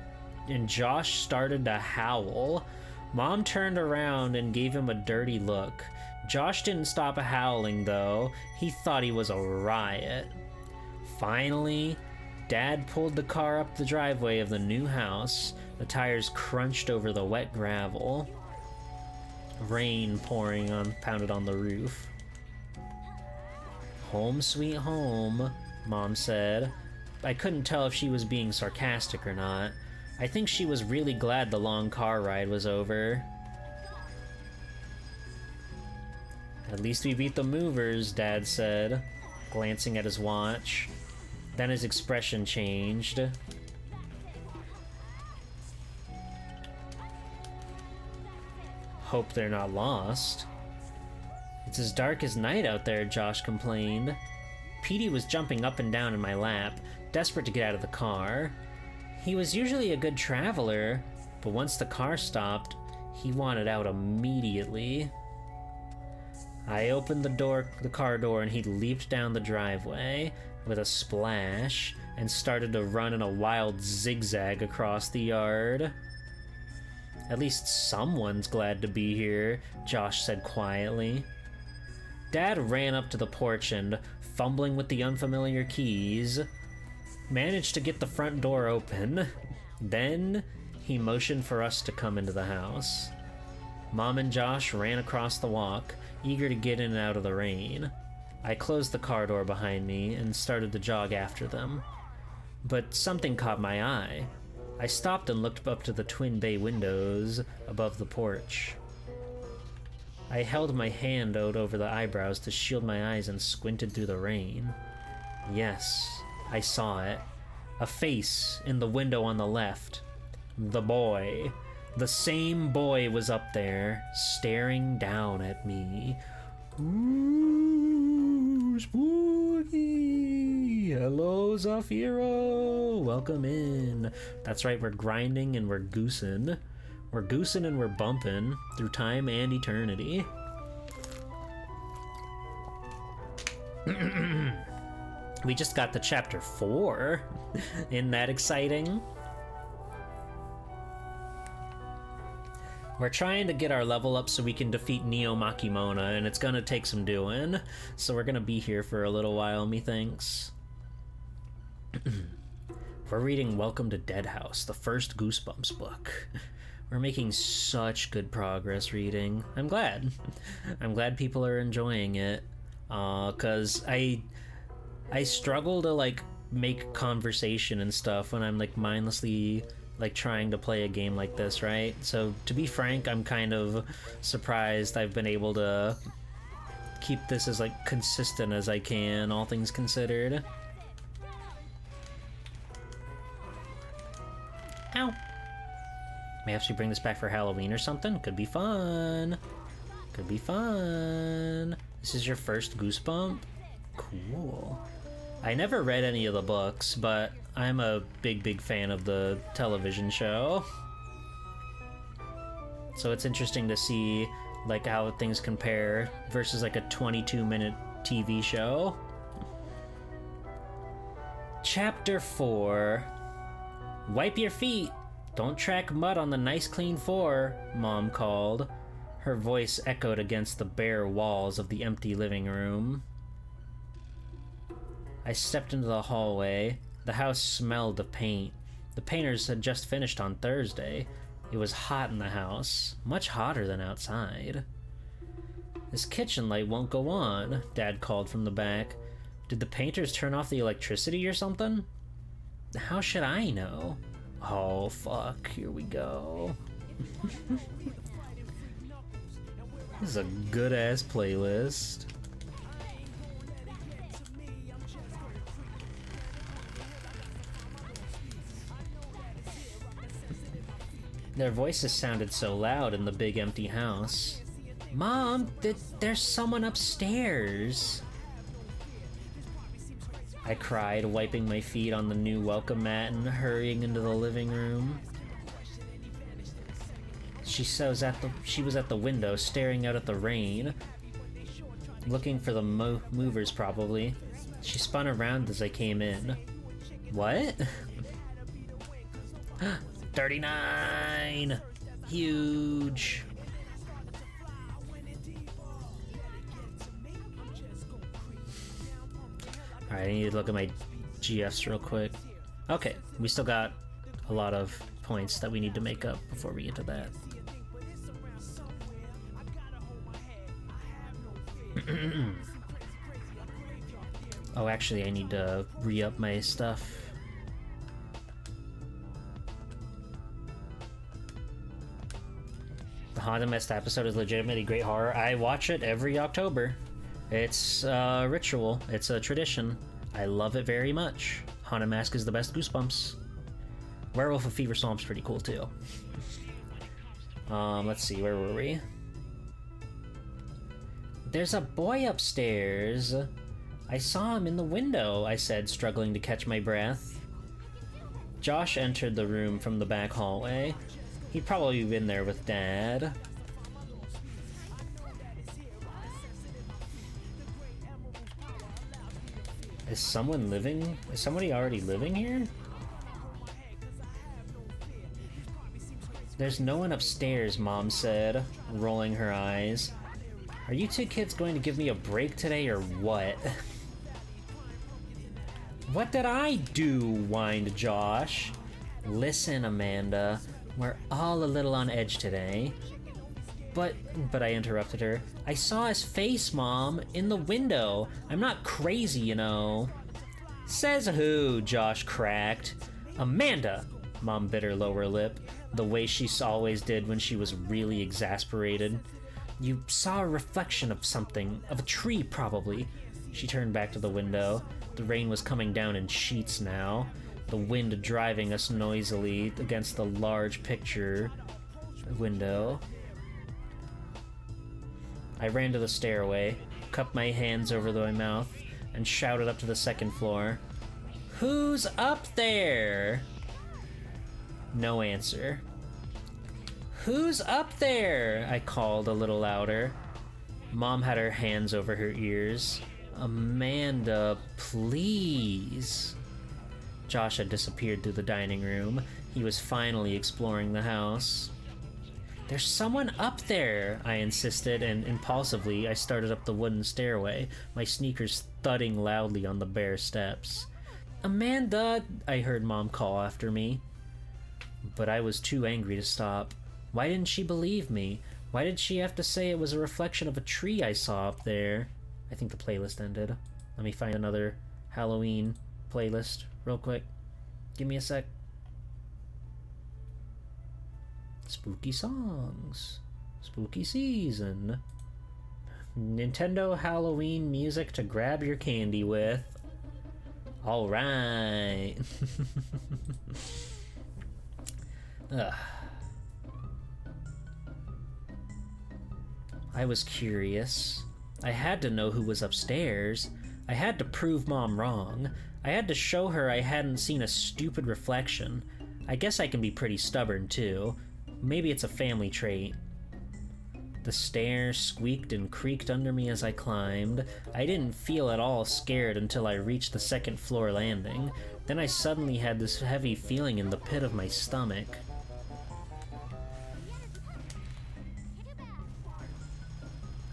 S1: Josh started to howl. Mom turned around and gave him a dirty look. Josh didn't stop howling, though. He thought he was a riot. Finally, Dad pulled the car up the driveway of the new house. The tires crunched over the wet gravel. Rain pounded on the roof. "Home sweet home," Mom said. I couldn't tell if she was being sarcastic or not. I think she was really glad the long car ride was over. "At least we beat the movers," Dad said, glancing at his watch. Then his expression changed. "Hope they're not lost." "It's as dark as night out there," Josh complained. Petey was jumping up and down in my lap, desperate to get out of the car. He was usually a good traveler, but once the car stopped, He wanted out immediately. I opened the car door, and he leaped down the driveway with a splash and started to run in a wild zigzag across the yard. At least someone's glad to be here, Josh said quietly. Dad ran up to the porch and, fumbling with the unfamiliar keys, managed to get the front door open. Then he motioned for us to come into the house. Mom and Josh ran across the walk, eager to get in and out of the rain. I closed the car door behind me and started to jog after them. But something caught my eye. I stopped and looked up to the twin bay windows above the porch. I held my hand out over the eyebrows to shield my eyes and squinted through the rain. Yes, I saw it. A face in the window on the left. The boy. The same boy was up there, staring down at me. Ooh, spooky! Hello, Zafiro! Welcome in. That's right, we're grinding and we're goosing. We're goosing and we're bumping through time and eternity. We just got to chapter 4. Isn't that exciting? We're trying to get our level up so we can defeat Neo Makimona, and it's gonna take some doing. So we're gonna be here for a little while, methinks. We're reading Welcome to Deadhouse, the first Goosebumps book. We're making such good progress reading. I'm glad. I'm glad people are enjoying it. 'Cause I struggle to, like, make conversation and stuff when I'm, like, mindlessly, like, trying to play a game like this, right? So, to be frank, I'm kind of surprised I've been able to keep this as, like, consistent as I can, all things considered. Ow! May actually bring this back for Halloween or something. Could be fun. Could be fun. This is your first Goosebump? Cool. I never read any of the books, but I'm a big fan of the television show. So it's interesting to see, like, how things compare versus, like, a 22-minute TV show. Chapter 4. Wipe your feet. Don't track mud on the nice clean floor, Mom called. Her voice echoed against the bare walls of the empty living room. I stepped into the hallway. The house smelled of paint. The painters had just finished on Thursday. It was hot in the house, much hotter than outside. This kitchen light won't go on, Dad called from the back. Did the painters turn off the electricity or something? How should I know? Oh, fuck, here we go. This is a good-ass playlist. Their voices sounded so loud in the big empty house. Mom, there's someone upstairs. I cried, wiping my feet on the new welcome mat and hurrying into the living room. She was at the window, staring out at the rain, looking for the movers probably. She spun around as I came in. What? 39! Huge! Alright, I need to look at my GFs real quick. Okay, we still got a lot of points that we need to make up before we get to that. Oh, actually, I need to re-up my stuff. The Haunted Mask episode is legitimately great horror. I watch it every October. It's a ritual. It's a tradition. I love it very much. Haunted Mask is the best Goosebumps. Werewolf of Fever Swamp's pretty cool too. Let's see, where were we? There's a boy upstairs. I saw him in the window, I said, struggling to catch my breath. Josh entered the room from the back hallway. He'd probably been there with Dad. Is someone living? Is somebody already living here? There's no one upstairs, Mom said, rolling her eyes. Are you two kids going to give me a break today or what? What did I do? Whined Josh. Listen, Amanda, we're all a little on edge today. But I interrupted her. I saw his face, Mom, in the window. I'm not crazy, you know. Says who? Josh cracked. Amanda! Mom bit her lower lip, the way she always did when she was really exasperated. You saw a reflection of something, of a tree probably. She turned back to the window. The rain was coming down in sheets now, the wind driving us noisily against the large picture window. I ran to the stairway, cupped my hands over my mouth, and shouted up to the second floor. Who's up there? No answer. Who's up there? I called a little louder. Mom had her hands over her ears. Amanda, please. Josh had disappeared through the dining room. He was finally exploring the house. There's someone up there, I insisted, and impulsively I started up the wooden stairway, my sneakers thudding loudly on the bare steps. Amanda, I heard Mom call after me. But I was too angry to stop. Why didn't she believe me? Why did she have to say it was a reflection of a tree I saw up there? I think the playlist ended. Let me find another Halloween playlist real quick. Give me a sec. Spooky songs. Spooky season. Nintendo Halloween music to grab your candy with. Alright. I was curious. I had to know who was upstairs. I had to prove Mom wrong. I had to show her I hadn't seen a stupid reflection. I guess I can be pretty stubborn too. Maybe it's a family trait. The stairs squeaked and creaked under me as I climbed. I didn't feel at all scared until I reached the second floor landing. Then I suddenly had this heavy feeling in the pit of my stomach.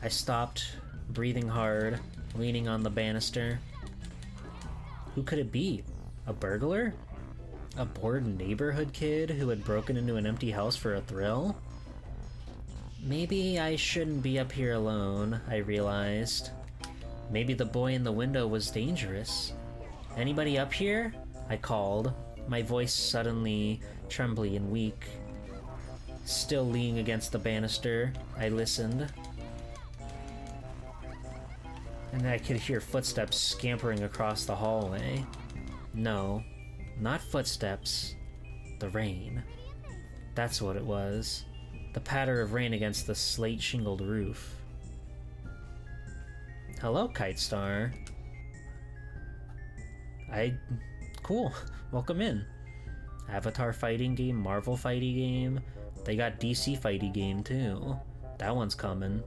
S1: I stopped, breathing hard, leaning on the banister. Who could it be? A burglar? A bored neighborhood kid who had broken into an empty house for a thrill? Maybe I shouldn't be up here alone, I realized. Maybe the boy in the window was dangerous. Anybody up here? I called, my voice suddenly trembly and weak. Still leaning against the banister, I listened. And I could hear footsteps scampering across the hallway. No, not footsteps. The rain. That's what it was. The patter of rain against the slate-shingled roof. Hello, Kite Star. Cool. Welcome in. Avatar fighting game, Marvel fighting game. They got DC fighting game too. That one's coming.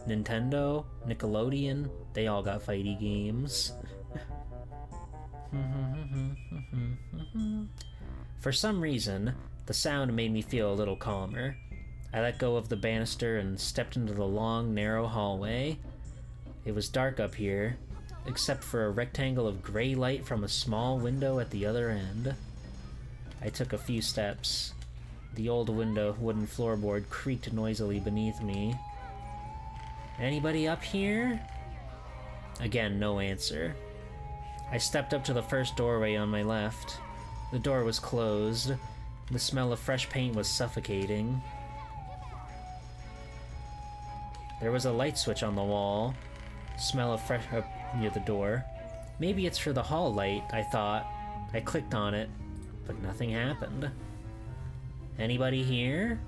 S1: Nintendo, Nickelodeon, they all got fighty games. For some reason, the sound made me feel a little calmer. I let go of the banister and stepped into the long, narrow hallway. It was dark up here, except for a rectangle of gray light from a small window at the other end. I took a few steps. The old window wooden floorboard creaked noisily beneath me. Anybody up here? Again, no answer. I stepped up to the first doorway on my left. The door was closed. The smell of fresh paint was suffocating. There was a light switch on the wall. Smell of fresh near the door. Maybe it's for the hall light, I thought. I clicked on it, but nothing happened. Anybody here?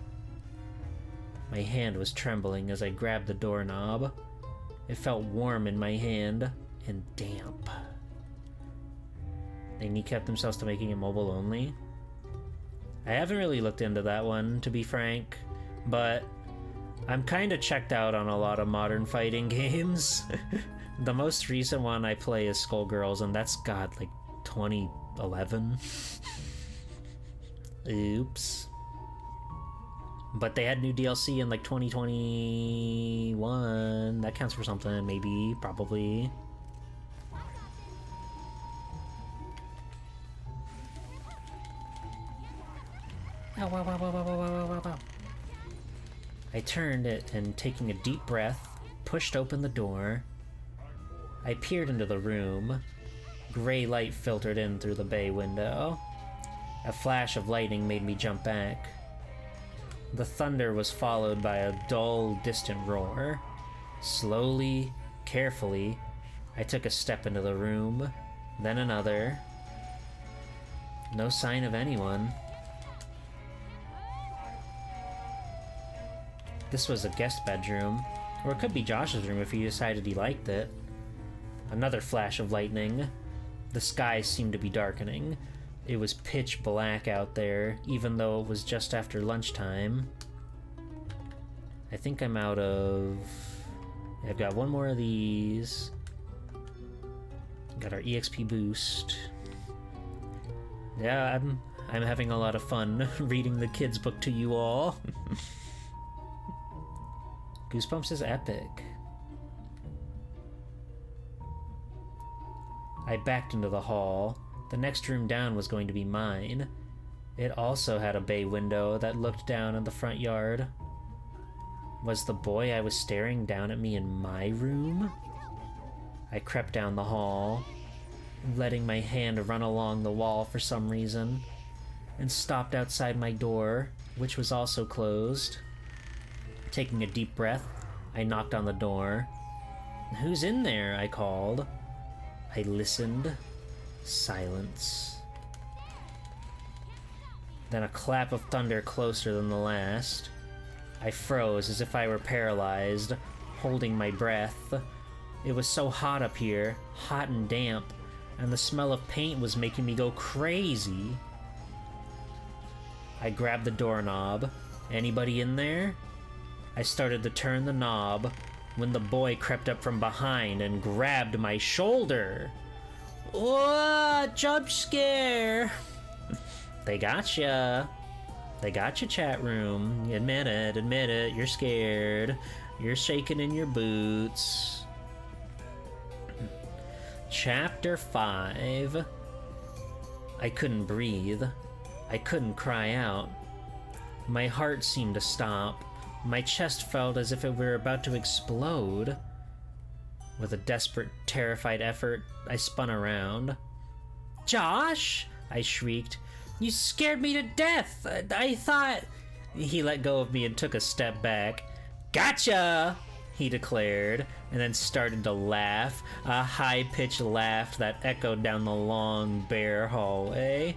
S1: My hand was trembling as I grabbed the doorknob. It felt warm in my hand and damp. They kneecapped themselves to making it mobile only. I haven't really looked into that one, to be frank, but I'm kind of checked out on a lot of modern fighting games. The most recent one I play is Skullgirls, and that's, God, like 2011. Oops. But they had new DLC in like 2021. That counts for something, maybe, probably. Ow, ow, ow, ow, ow, ow, ow, ow. I turned it and, taking a deep breath, pushed open the door. I peered into the room. Gray light filtered in through the bay window. A flash of lightning made me jump back. The thunder was followed by a dull, distant roar. Slowly, carefully, I took a step into the room, then another. No sign of anyone. This was a guest bedroom, or it could be Josh's room if he decided he liked it. Another flash of lightning. The sky seemed to be darkening. It was pitch black out there, even though it was just after lunchtime. I think I'm out of... I've got one more of these. Got our EXP boost. Yeah, I'm having a lot of fun reading the kids' book to you all. Goosebumps is epic. I backed into the hall. The next room down was going to be mine. It also had a bay window that looked down in the front yard. Was the boy I was staring down at me in my room? I crept down the hall, letting my hand run along the wall for some reason, and stopped outside my door, which was also closed. Taking a deep breath, I knocked on the door. "Who's in there?" I called. I listened. Silence. Then a clap of thunder closer than the last. I froze as if I were paralyzed, holding my breath. It was so hot up here, hot and damp, and the smell of paint was making me go crazy. I grabbed the doorknob. Anybody in there? I started to turn the knob when the boy crept up from behind and grabbed my shoulder. Whoa, jump scare! They gotcha. They gotcha, chat room. Admit it, you're scared. You're shaking in your boots. Chapter 5. I couldn't breathe. I couldn't cry out. My heart seemed to stop. My chest felt as if it were about to explode. With a desperate, terrified effort, I spun around. "Josh!" I shrieked. "You scared me to death! I thought..." He let go of me and took a step back. "Gotcha!" he declared, and then started to laugh, a high-pitched laugh that echoed down the long, bare hallway.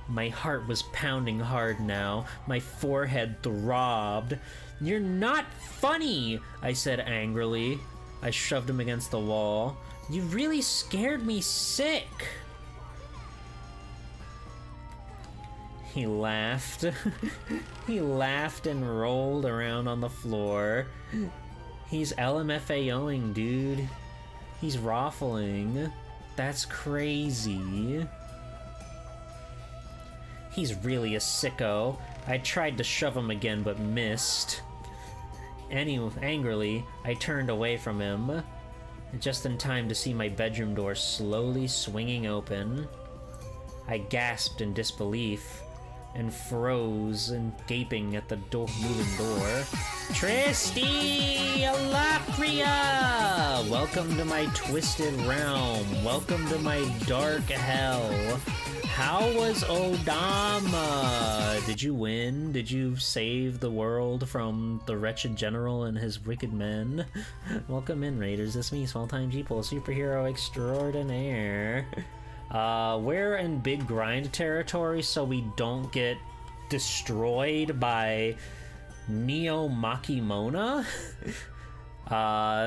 S1: My heart was pounding hard now. My forehead throbbed. "You're not funny!" I said angrily. I shoved him against the wall. "You really scared me sick!" He laughed. He laughed and rolled around on the floor. He's LMFAOing, dude. He's raffling. That's crazy. He's really a sicko. I tried to shove him again, but missed. Angrily, I turned away from him, just in time to see my bedroom door slowly swinging open. I gasped in disbelief and froze and gaping at the moving door. Tristy Alacria! Welcome to my twisted realm. Welcome to my dark hell. How was Odama? Did you win? Did you save the world from the wretched general and his wicked men? Welcome in, Raiders. It's me, Small Time Jeeple, superhero extraordinaire. We're in big grind territory, so we don't get destroyed by Neo Makimona.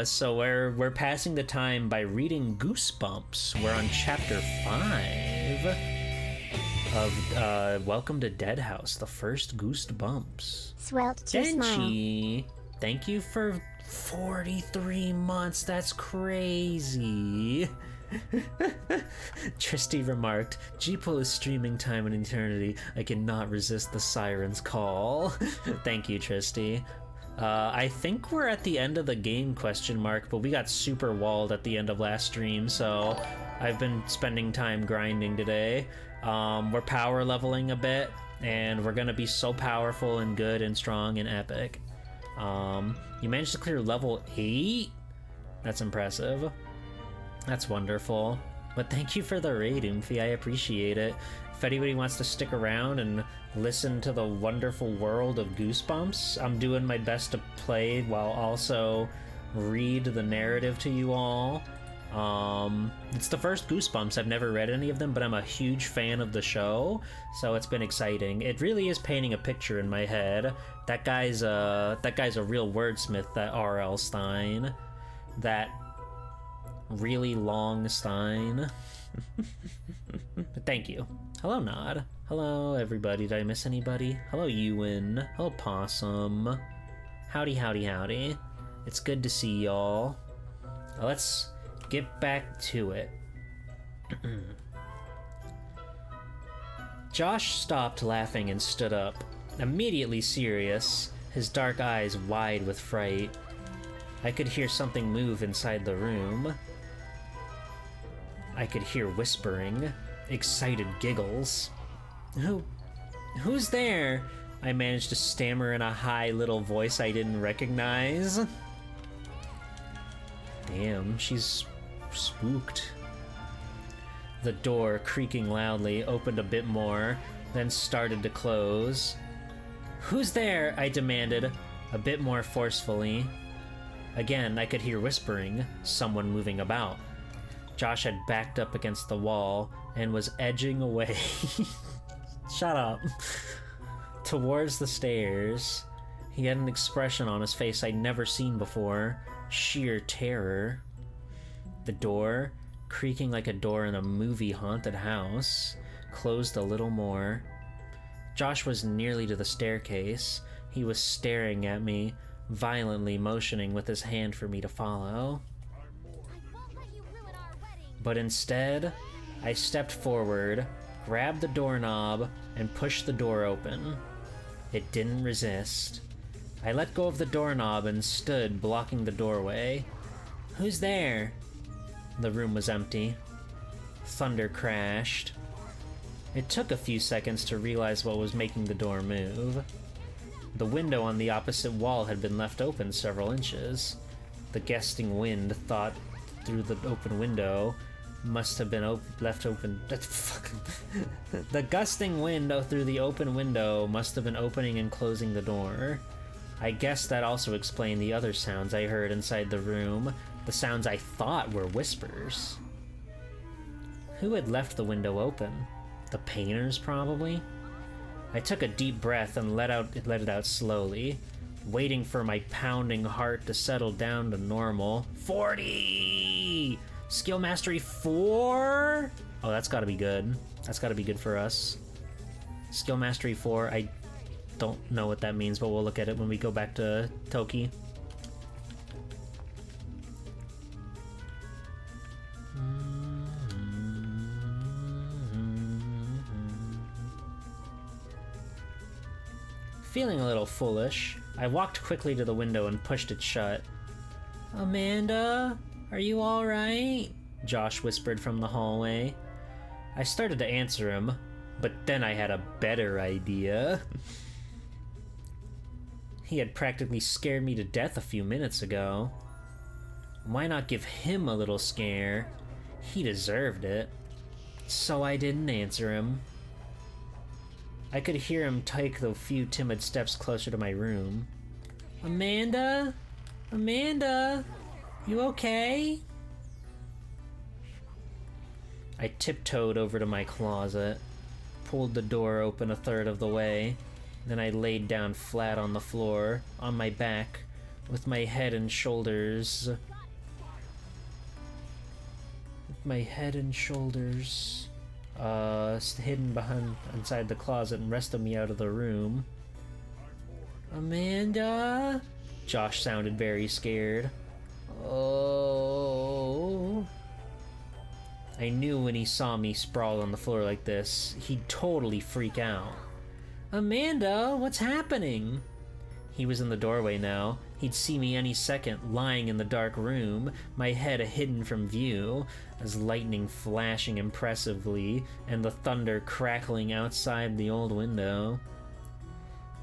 S1: So we're passing the time by reading Goosebumps. We're on chapter 5. of Welcome to Dead House, the first Goosebumps.
S4: Swelled to smile.
S1: Denchi, thank you for 43 months. That's crazy. Tristy remarked, G-Pull is streaming time and eternity. I cannot resist the siren's call. Thank you, Tristy. I think we're at the end of the game, question mark, but we got super walled at the end of last stream, so I've been spending time grinding today. We're power leveling a bit, and we're gonna be so powerful and good and strong and epic. You managed to clear level 8? That's impressive. That's wonderful. But thank you for the raid, Oomphy. I appreciate it. If anybody wants to stick around and listen to the wonderful world of Goosebumps, I'm doing my best to play while also read the narrative to you all. It's the first Goosebumps. I've never read any of them, but I'm a huge fan of the show, so it's been exciting. It really is painting a picture in my head. That guy's a real wordsmith, that R.L. Stein. That really long Stein. But thank you. Hello, Nod. Hello, everybody. Did I miss anybody? Hello, Ewan. Hello, Possum. Howdy, howdy, howdy. It's good to see y'all. Let's get back to it. Josh stopped laughing and stood up, immediately serious, his dark eyes wide with fright. I could hear something move inside the room. I could hear whispering, excited giggles. Who's there? I managed to stammer in a high little voice I didn't recognize. Damn, she's spooked. The door, creaking loudly, opened a bit more, then started to close. Who's there? I demanded, a bit more forcefully. Again, I could hear whispering, someone moving about. Josh had backed up against the wall and was edging away. Shut up. Towards the stairs. He had an expression on his face I'd never seen before. Sheer terror. The door, creaking like a door in a movie haunted house, closed a little more. Josh was nearly to the staircase. He was staring at me, violently motioning with his hand for me to follow. But instead, I stepped forward, grabbed the doorknob, and pushed the door open. It didn't resist. I let go of the doorknob and stood blocking the doorway. Who's there? The room was empty. Thunder crashed. It took a few seconds to realize what was making the door move. The window on the opposite wall had been left open several inches. The gusting wind thought through the open window must have been left open. The gusting wind through the open window must have been opening and closing the door. I guess that also explained the other sounds I heard inside the room, the sounds I thought were whispers. Who had left the window open? The painters, probably? I took a deep breath and let it out slowly, waiting for my pounding heart to settle down to normal. 40! Skill Mastery 4? Oh, that's gotta be good. That's gotta be good for us. Skill Mastery 4, I don't know what that means, but we'll look at it when we go back to Toki. Feeling a little foolish, I walked quickly to the window and pushed it shut. Amanda? Are you alright? Josh whispered from the hallway. I started to answer him, but then I had a better idea. He had practically scared me to death a few minutes ago. Why not give him a little scare? He deserved it. So I didn't answer him. I could hear him take the few timid steps closer to my room. Amanda? Amanda? You okay? I tiptoed over to my closet, pulled the door open a third of the way, then I laid down flat on the floor, on my back, with my head and shoulders... hidden behind inside the closet and wrested me out of the room. Amanda? Josh sounded very scared. Oh. I knew when he saw me sprawled on the floor like this, he'd totally freak out. Amanda, what's happening? He was in the doorway now. He'd see me any second, lying in the dark room, my head hidden from view, as lightning flashing impressively, and the thunder crackling outside the old window.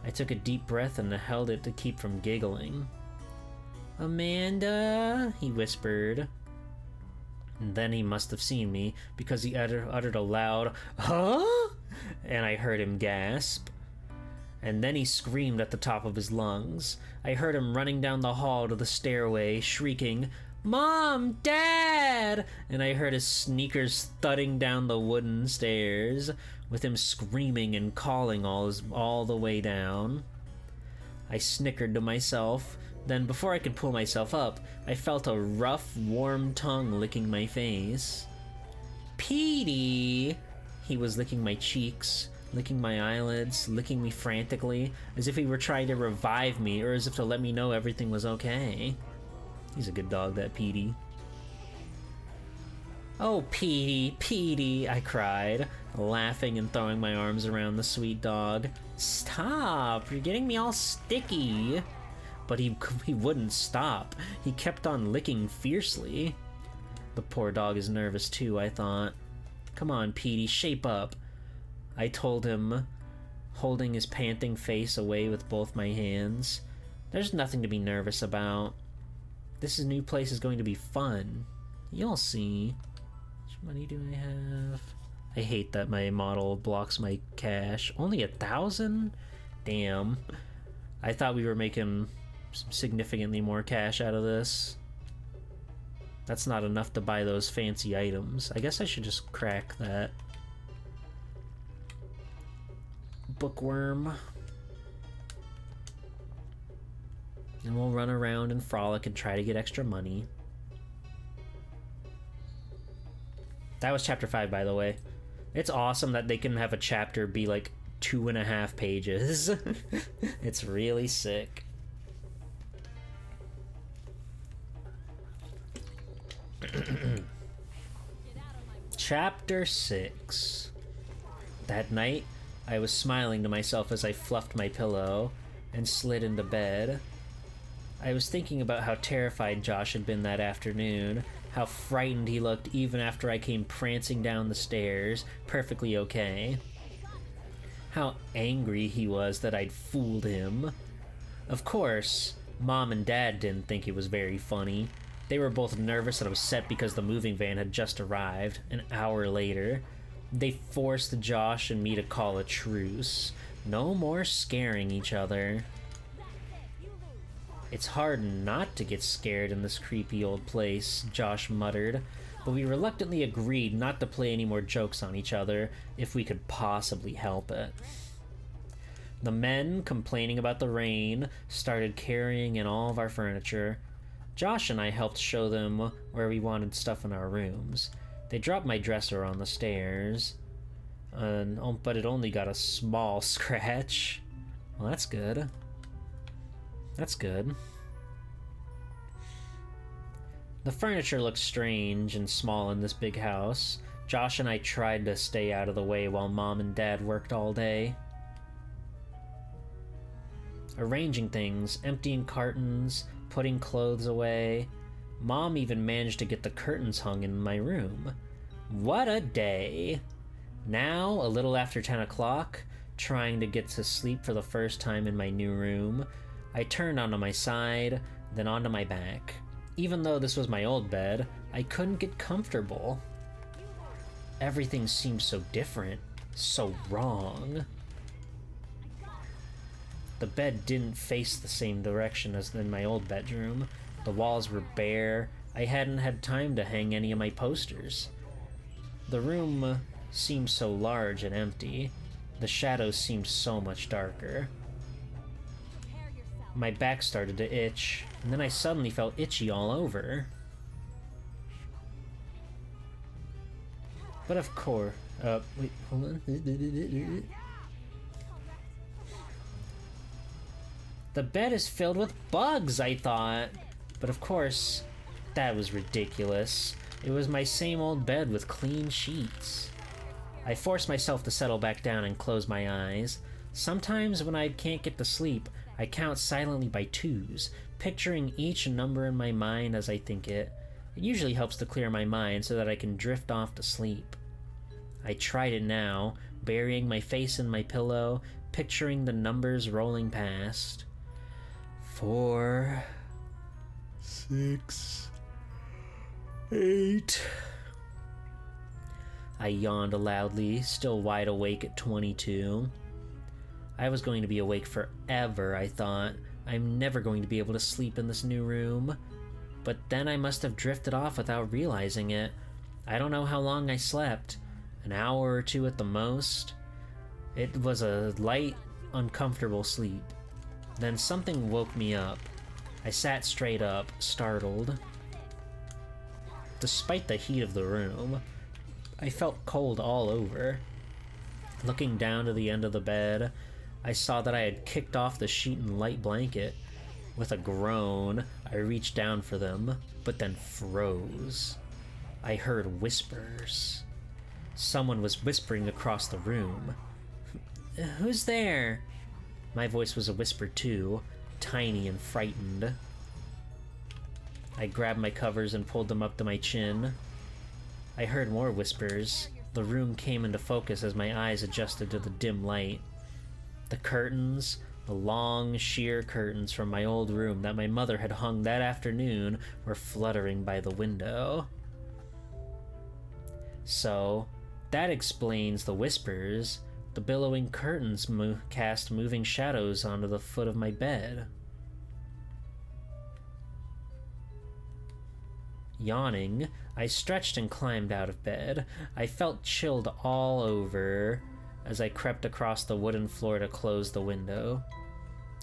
S1: I took a deep breath and held it to keep from giggling. Amanda, he whispered. And then he must have seen me, because he uttered a loud, huh? And I heard him gasp. And then he screamed at the top of his lungs. I heard him running down the hall to the stairway, shrieking, Mom! Dad! And I heard his sneakers thudding down the wooden stairs, with him screaming and calling all the way down. I snickered to myself. Then, before I could pull myself up, I felt a rough, warm tongue licking my face. Petey! He was licking my cheeks, licking my eyelids, licking me frantically, as if he were trying to revive me, or as if to let me know everything was okay. He's a good dog, that Petey. Oh, Petey, Petey, I cried, laughing and throwing my arms around the sweet dog. Stop, you're getting me all sticky. But he wouldn't stop. He kept on licking fiercely. The poor dog is nervous too, I thought. Come on, Petey, shape up. I told him, holding his panting face away with both my hands. There's nothing to be nervous about. This new place is going to be fun. You'll see. How much money do I have? I hate that my model blocks my cash. Only 1,000? Damn. I thought we were making significantly more cash out of this. That's not enough to buy those fancy items. I guess I should just crack that. Bookworm. And we'll run around and frolic and try to get extra money. That was chapter 5, by the way. It's awesome that they can have a chapter be like 2.5 pages. It's really sick. Chapter 6. That night, I was smiling to myself as I fluffed my pillow and slid into bed. I was thinking about how terrified Josh had been that afternoon, how frightened he looked even after I came prancing down the stairs, perfectly okay. How angry he was that I'd fooled him. Of course, Mom and Dad didn't think it was very funny. They were both nervous and upset because the moving van had just arrived, an hour later. They forced Josh and me to call a truce. No more scaring each other. It's hard not to get scared in this creepy old place, Josh muttered, but we reluctantly agreed not to play any more jokes on each other if we could possibly help it. The men, complaining about the rain, started carrying in all of our furniture. Josh and I helped show them where we wanted stuff in our rooms. They dropped my dresser on the stairs, but it only got a small scratch. Well, that's good. That's good. The furniture looked strange and small in this big house. Josh and I tried to stay out of the way while Mom and Dad worked all day. Arranging things, emptying cartons, putting clothes away. Mom even managed to get the curtains hung in my room. What a day! Now, a little after 10 o'clock, trying to get to sleep for the first time in my new room, I turned onto my side, then onto my back. Even though this was my old bed, I couldn't get comfortable. Everything seemed so different, so wrong. The bed didn't face the same direction as in my old bedroom. The walls were bare. I hadn't had time to hang any of my posters. The room seemed so large and empty. The shadows seemed so much darker. My back started to itch, and then I suddenly felt itchy all over. But of course, wait, hold on. The bed is filled with bugs, I thought. But of course, that was ridiculous. It was my same old bed with clean sheets. I forced myself to settle back down and close my eyes. Sometimes when I can't get to sleep, I count silently by twos, picturing each number in my mind as I think it. It usually helps to clear my mind so that I can drift off to sleep. I tried it now, burying my face in my pillow, picturing the numbers rolling past. 4, 6, 8. I yawned loudly, still wide awake at 22. I was going to be awake forever, I thought. I'm never going to be able to sleep in this new room. But then I must have drifted off without realizing it. I don't know how long I slept. An hour or two at the most. It was a light, uncomfortable sleep. Then something woke me up. I sat straight up, startled. Despite the heat of the room, I felt cold all over. Looking down to the end of the bed, I saw that I had kicked off the sheet and light blanket. With a groan, I reached down for them, but then froze. I heard whispers. Someone was whispering across the room. "Who's there?" My voice was a whisper too, tiny and frightened. I grabbed my covers and pulled them up to my chin. I heard more whispers. The room came into focus as my eyes adjusted to the dim light. The curtains, the long, sheer curtains from my old room that my mother had hung that afternoon, were fluttering by the window. So, that explains the whispers. The billowing curtains cast moving shadows onto the foot of my bed. Yawning, I stretched and climbed out of bed. I felt chilled all over as I crept across the wooden floor to close the window.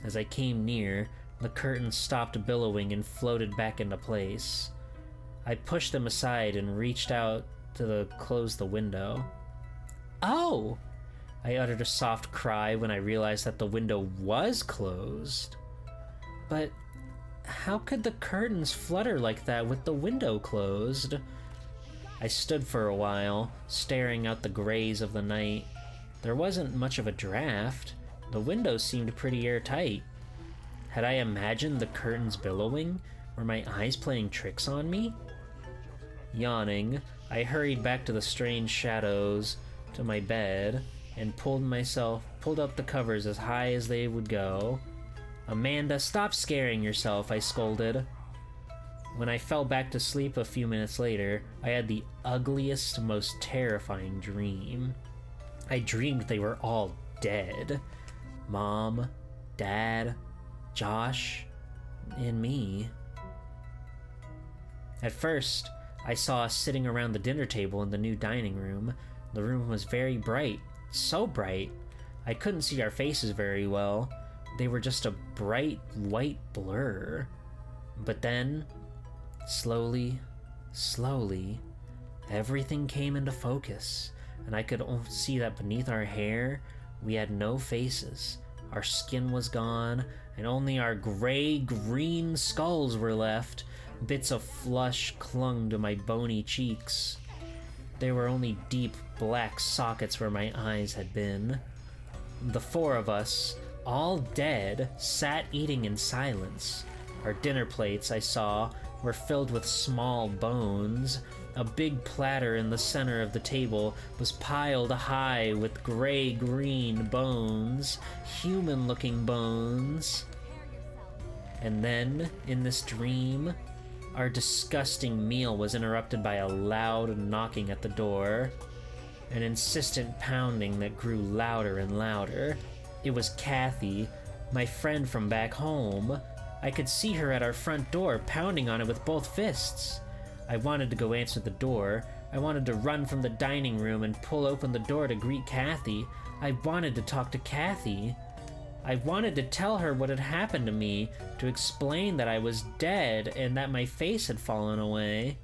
S1: As I came near, the curtains stopped billowing and floated back into place. I pushed them aside and reached out to close the window. Oh! I uttered a soft cry when I realized that the window was closed. But how could the curtains flutter like that with the window closed? I stood for a while, staring out the grays of the night. There wasn't much of a draft. The window seemed pretty airtight. Had I imagined the curtains billowing? Were my eyes playing tricks on me? Yawning, I hurried back to the strange shadows, to my bed, and pulled up the covers as high as they would go. "Amanda, stop scaring yourself," I scolded. When I fell back to sleep a few minutes later, I had the ugliest, most terrifying dream. I dreamed they were all dead. Mom, Dad, Josh, and me. At first, I saw us sitting around the dinner table in the new dining room. The room was very bright. So bright, I couldn't see our faces very well. They were just a bright white blur. But then, slowly, everything came into focus, and I could see that beneath our hair, we had no faces. Our skin was gone, and only our gray-green skulls were left. Bits of flesh clung to my bony cheeks. There were only deep black sockets where my eyes had been. The four of us, all dead, sat eating in silence. Our dinner plates, I saw, were filled with small bones. A big platter in the center of the table was piled high with gray-green bones, human-looking bones. And then, in this dream, our disgusting meal was interrupted by a loud knocking at the door, an insistent pounding that grew louder and louder. It was Kathy, my friend from back home. I could see her at our front door, pounding on it with both fists. I wanted to go answer the door. I wanted to run from the dining room and pull open the door to greet Kathy. I wanted to talk to Kathy. I wanted to tell her what had happened to me, to explain that I was dead and that my face had fallen away.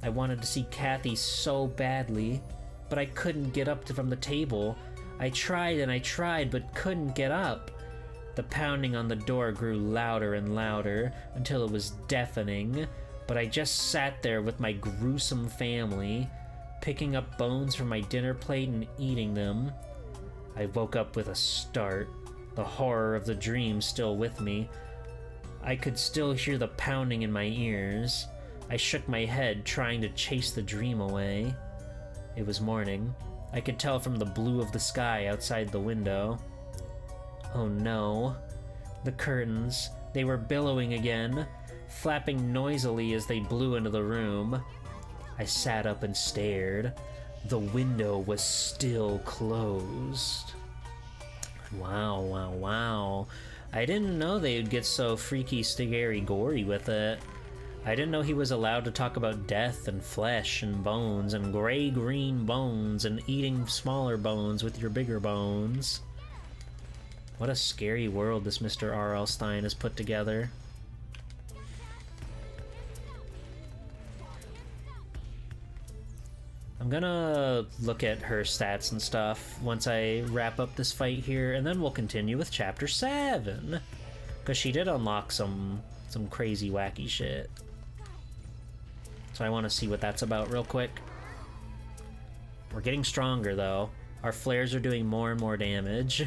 S1: I wanted to see Kathy so badly. but I couldn't get up from the table. I tried and I tried, but couldn't get up. The pounding on the door grew louder and louder until it was deafening, but I just sat there with my gruesome family, picking up bones from my dinner plate and eating them. I woke up with a start, the horror of the dream still with me. I could still hear the pounding in my ears. I shook my head, trying to chase the dream away. It was morning. I could tell from the blue of the sky outside the window. Oh no. The curtains, they were billowing again, flapping noisily as they blew into the room. I sat up and stared. The window was still closed. Wow, wow, wow. I didn't know they would get so freaky, scary, gory with it. I didn't know he was allowed to talk about death and flesh and bones and gray-green bones and eating smaller bones with your bigger bones. What a scary world this Mr. R.L. Stine has put together. I'm gonna look at her stats and stuff once I wrap up this fight here, and then we'll continue with Chapter 7. Because she did unlock some crazy, wacky shit. So I want to see what that's about real quick. We're getting stronger, though. Our flares are doing more and more damage.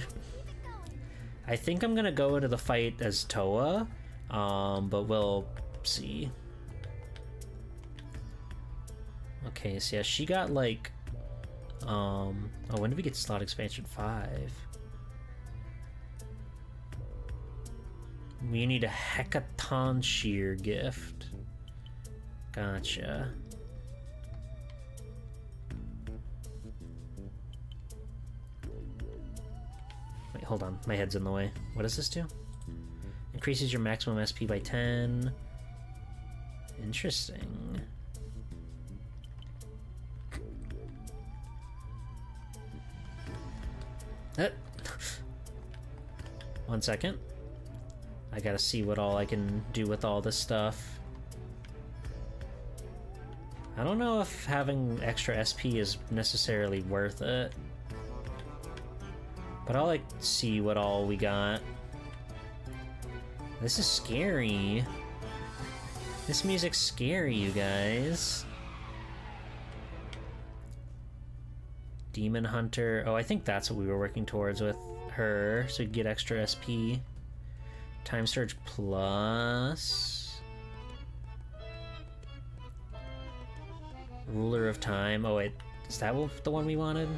S1: I think I'm gonna go into the fight as Toa, but we'll see. Okay, so yeah, she got like, oh, when did we get slot expansion 5? We need a Hecaton Shear gift. Gotcha. Wait, hold on, my head's in the way. What does this do? Increases your maximum SP by 10. Interesting. One second. I gotta see what all I can do with all this stuff. I don't know if having extra SP is necessarily worth it. But I'll like see what all we got. This is scary. This music's scary, you guys. Demon Hunter. Oh, I think that's what we were working towards with her, so we could get extra SP. Time Surge Plus. Ruler of Time. Oh wait, is that the one we wanted?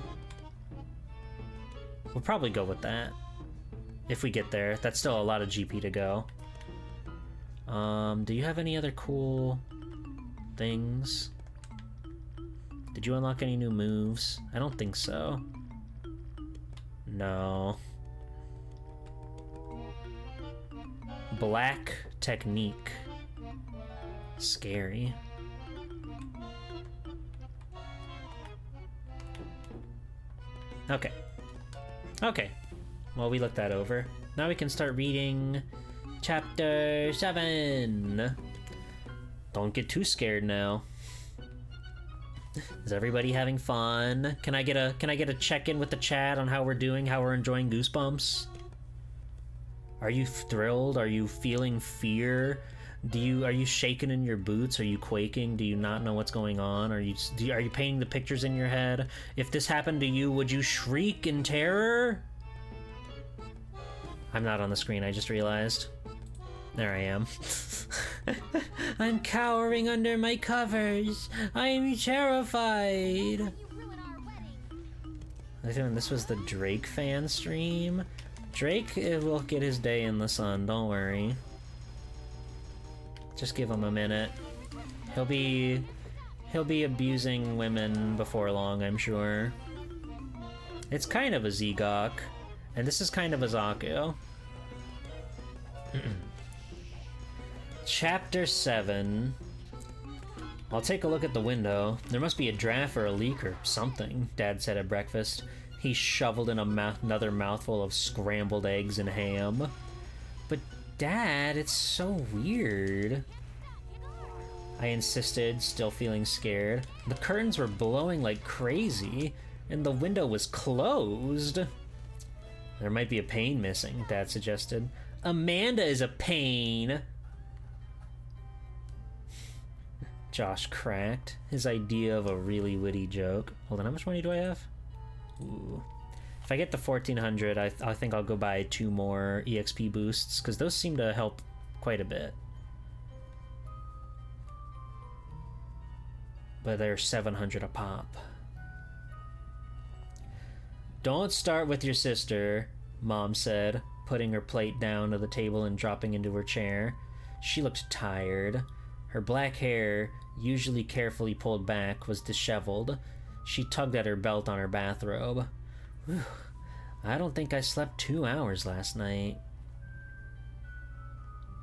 S1: We'll probably go with that. If we get there. That's still a lot of GP to go. Do you have any other cool things? Did you unlock any new moves? I don't think so. No. Black Technique. Scary. Okay. Okay. Well, we looked that over. Now we can start reading Chapter 7. Don't get too scared now. Is everybody having fun? Can I get a check-in with the chat on how we're doing, how we're enjoying Goosebumps? Are you thrilled? Are you feeling fear? Are you shaking in your boots? Are you quaking? Do you not know what's going on? Are you painting the pictures in your head? If this happened to you, would you shriek in terror? I'm not on the screen, I just realized. There I am. I'm cowering under my covers. I'm terrified. This was the Drake fan stream. Drake will get his day in the sun, don't worry. Just give him a minute. He'll be abusing women before long, I'm sure. It's kind of a Zegok, and this is kind of a Zaku. Chapter 7. I'll take a look at the window. There must be a draft or a leak or something, Dad said at breakfast. He shoveled in another mouthful of scrambled eggs and ham. But Dad, it's so weird. I insisted, still feeling scared. The curtains were blowing like crazy, and the window was closed. There might be a pane missing, Dad suggested. Amanda is a pain! Josh cracked, his idea of a really witty joke. Hold on, how much money do I have? Ooh. If I get to 1400, I think I'll go buy 2 more EXP boosts, because those seem to help quite a bit. But they're 700 a pop. Don't start with your sister, Mom said, putting her plate down to the table and dropping into her chair. She looked tired. Her black hair, usually carefully pulled back, was disheveled. She tugged at her belt on her bathrobe. Whew. I don't think I slept 2 hours last night.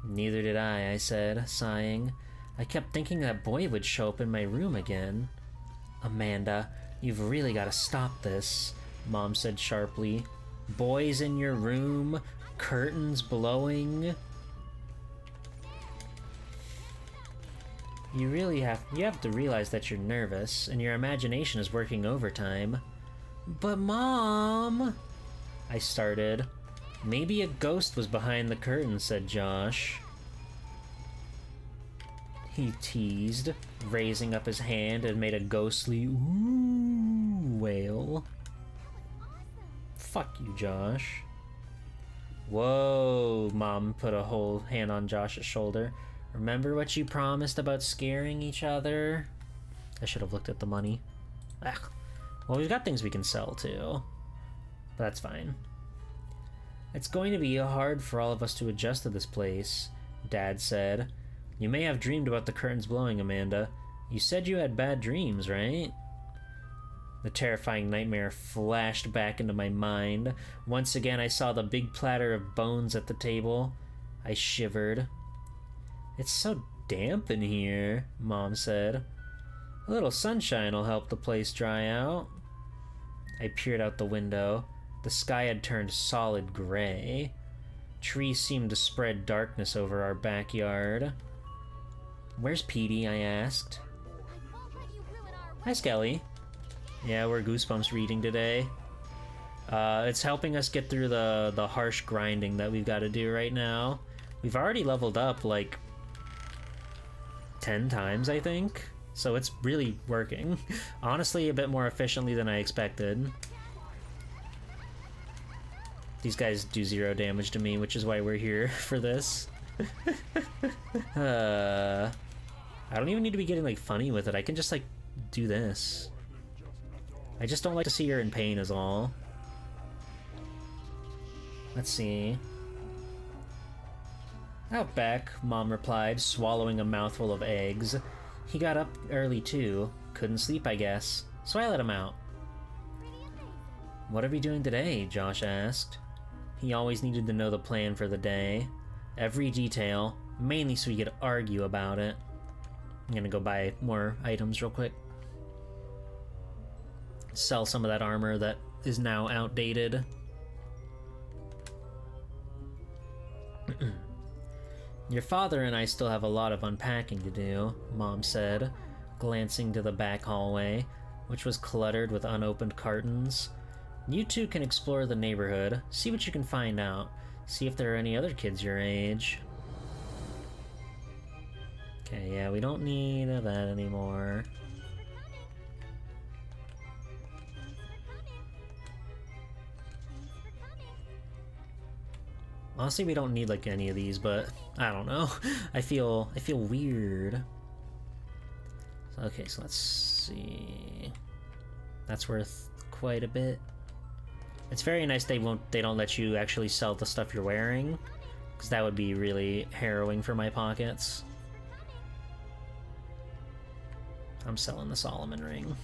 S1: Neither did I said, sighing. I kept thinking that boy would show up in my room again. Amanda, you've really got to stop this, Mom said sharply. Boys in your room, curtains blowing. You have to realize that you're nervous, and your imagination is working overtime. But Mom... I started. Maybe a ghost was behind the curtain, said Josh. He teased, raising up his hand and made a ghostly ooh wail. Fuck you, Josh. Whoa, Mom put a whole hand on Josh's shoulder. Remember what you promised about scaring each other? I should have looked at the money. Ugh. Well, we've got things we can sell too. But that's fine. It's going to be hard for all of us to adjust to this place, Dad said. You may have dreamed about the curtains blowing, Amanda. You said you had bad dreams, right? The terrifying nightmare flashed back into my mind. Once again, I saw the big platter of bones at the table. I shivered. It's so damp in here, Mom said. A little sunshine will help the place dry out. I peered out the window. The sky had turned solid gray. Trees seemed to spread darkness over our backyard. Where's Petey? I asked. Hi, Skelly. Yeah, we're Goosebumps reading today. It's helping us get through the harsh grinding that we've got to do right now. We've already leveled up like 10 times, I think. So it's really working. Honestly, a bit more efficiently than I expected. These guys do 0 damage to me, which is why we're here for this. I don't even need to be getting like funny with it. I can just like do this. I just don't like to see her in pain is all. Let's see. Out back, Mom replied, swallowing a mouthful of eggs. He got up early too. Couldn't sleep, I guess. So I let him out. What are we doing today? Josh asked. He always needed to know the plan for the day. Every detail, mainly so we could argue about it. I'm gonna go buy more items real quick. Sell some of that armor that is now outdated. Your father and I still have a lot of unpacking to do, Mom said, glancing to the back hallway, which was cluttered with unopened cartons. You two can explore the neighborhood, see what you can find out, see if there are any other kids your age. Okay, yeah, we don't need that anymore. Honestly, we don't need like any of these, but I don't know. I feel weird. Okay, so let's see. That's worth quite a bit. It's very nice they don't let you actually sell the stuff you're wearing, because that would be really harrowing for my pockets. I'm selling the Solomon ring.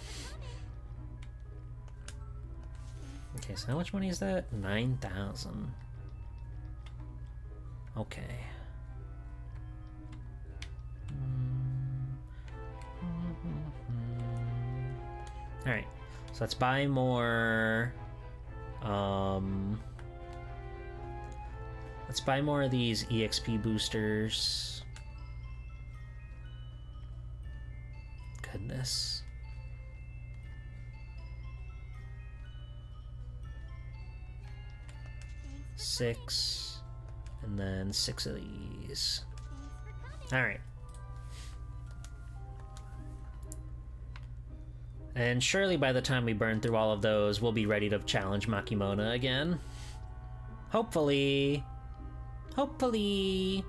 S1: Okay, so how much money is that? 9,000. Okay. Alright, so let's buy more. Let's buy more of these EXP boosters. goodness. Six, and then 6 of these. Alright. And surely by the time we burn through all of those, we'll be ready to challenge Makimona again. Hopefully. Hopefully.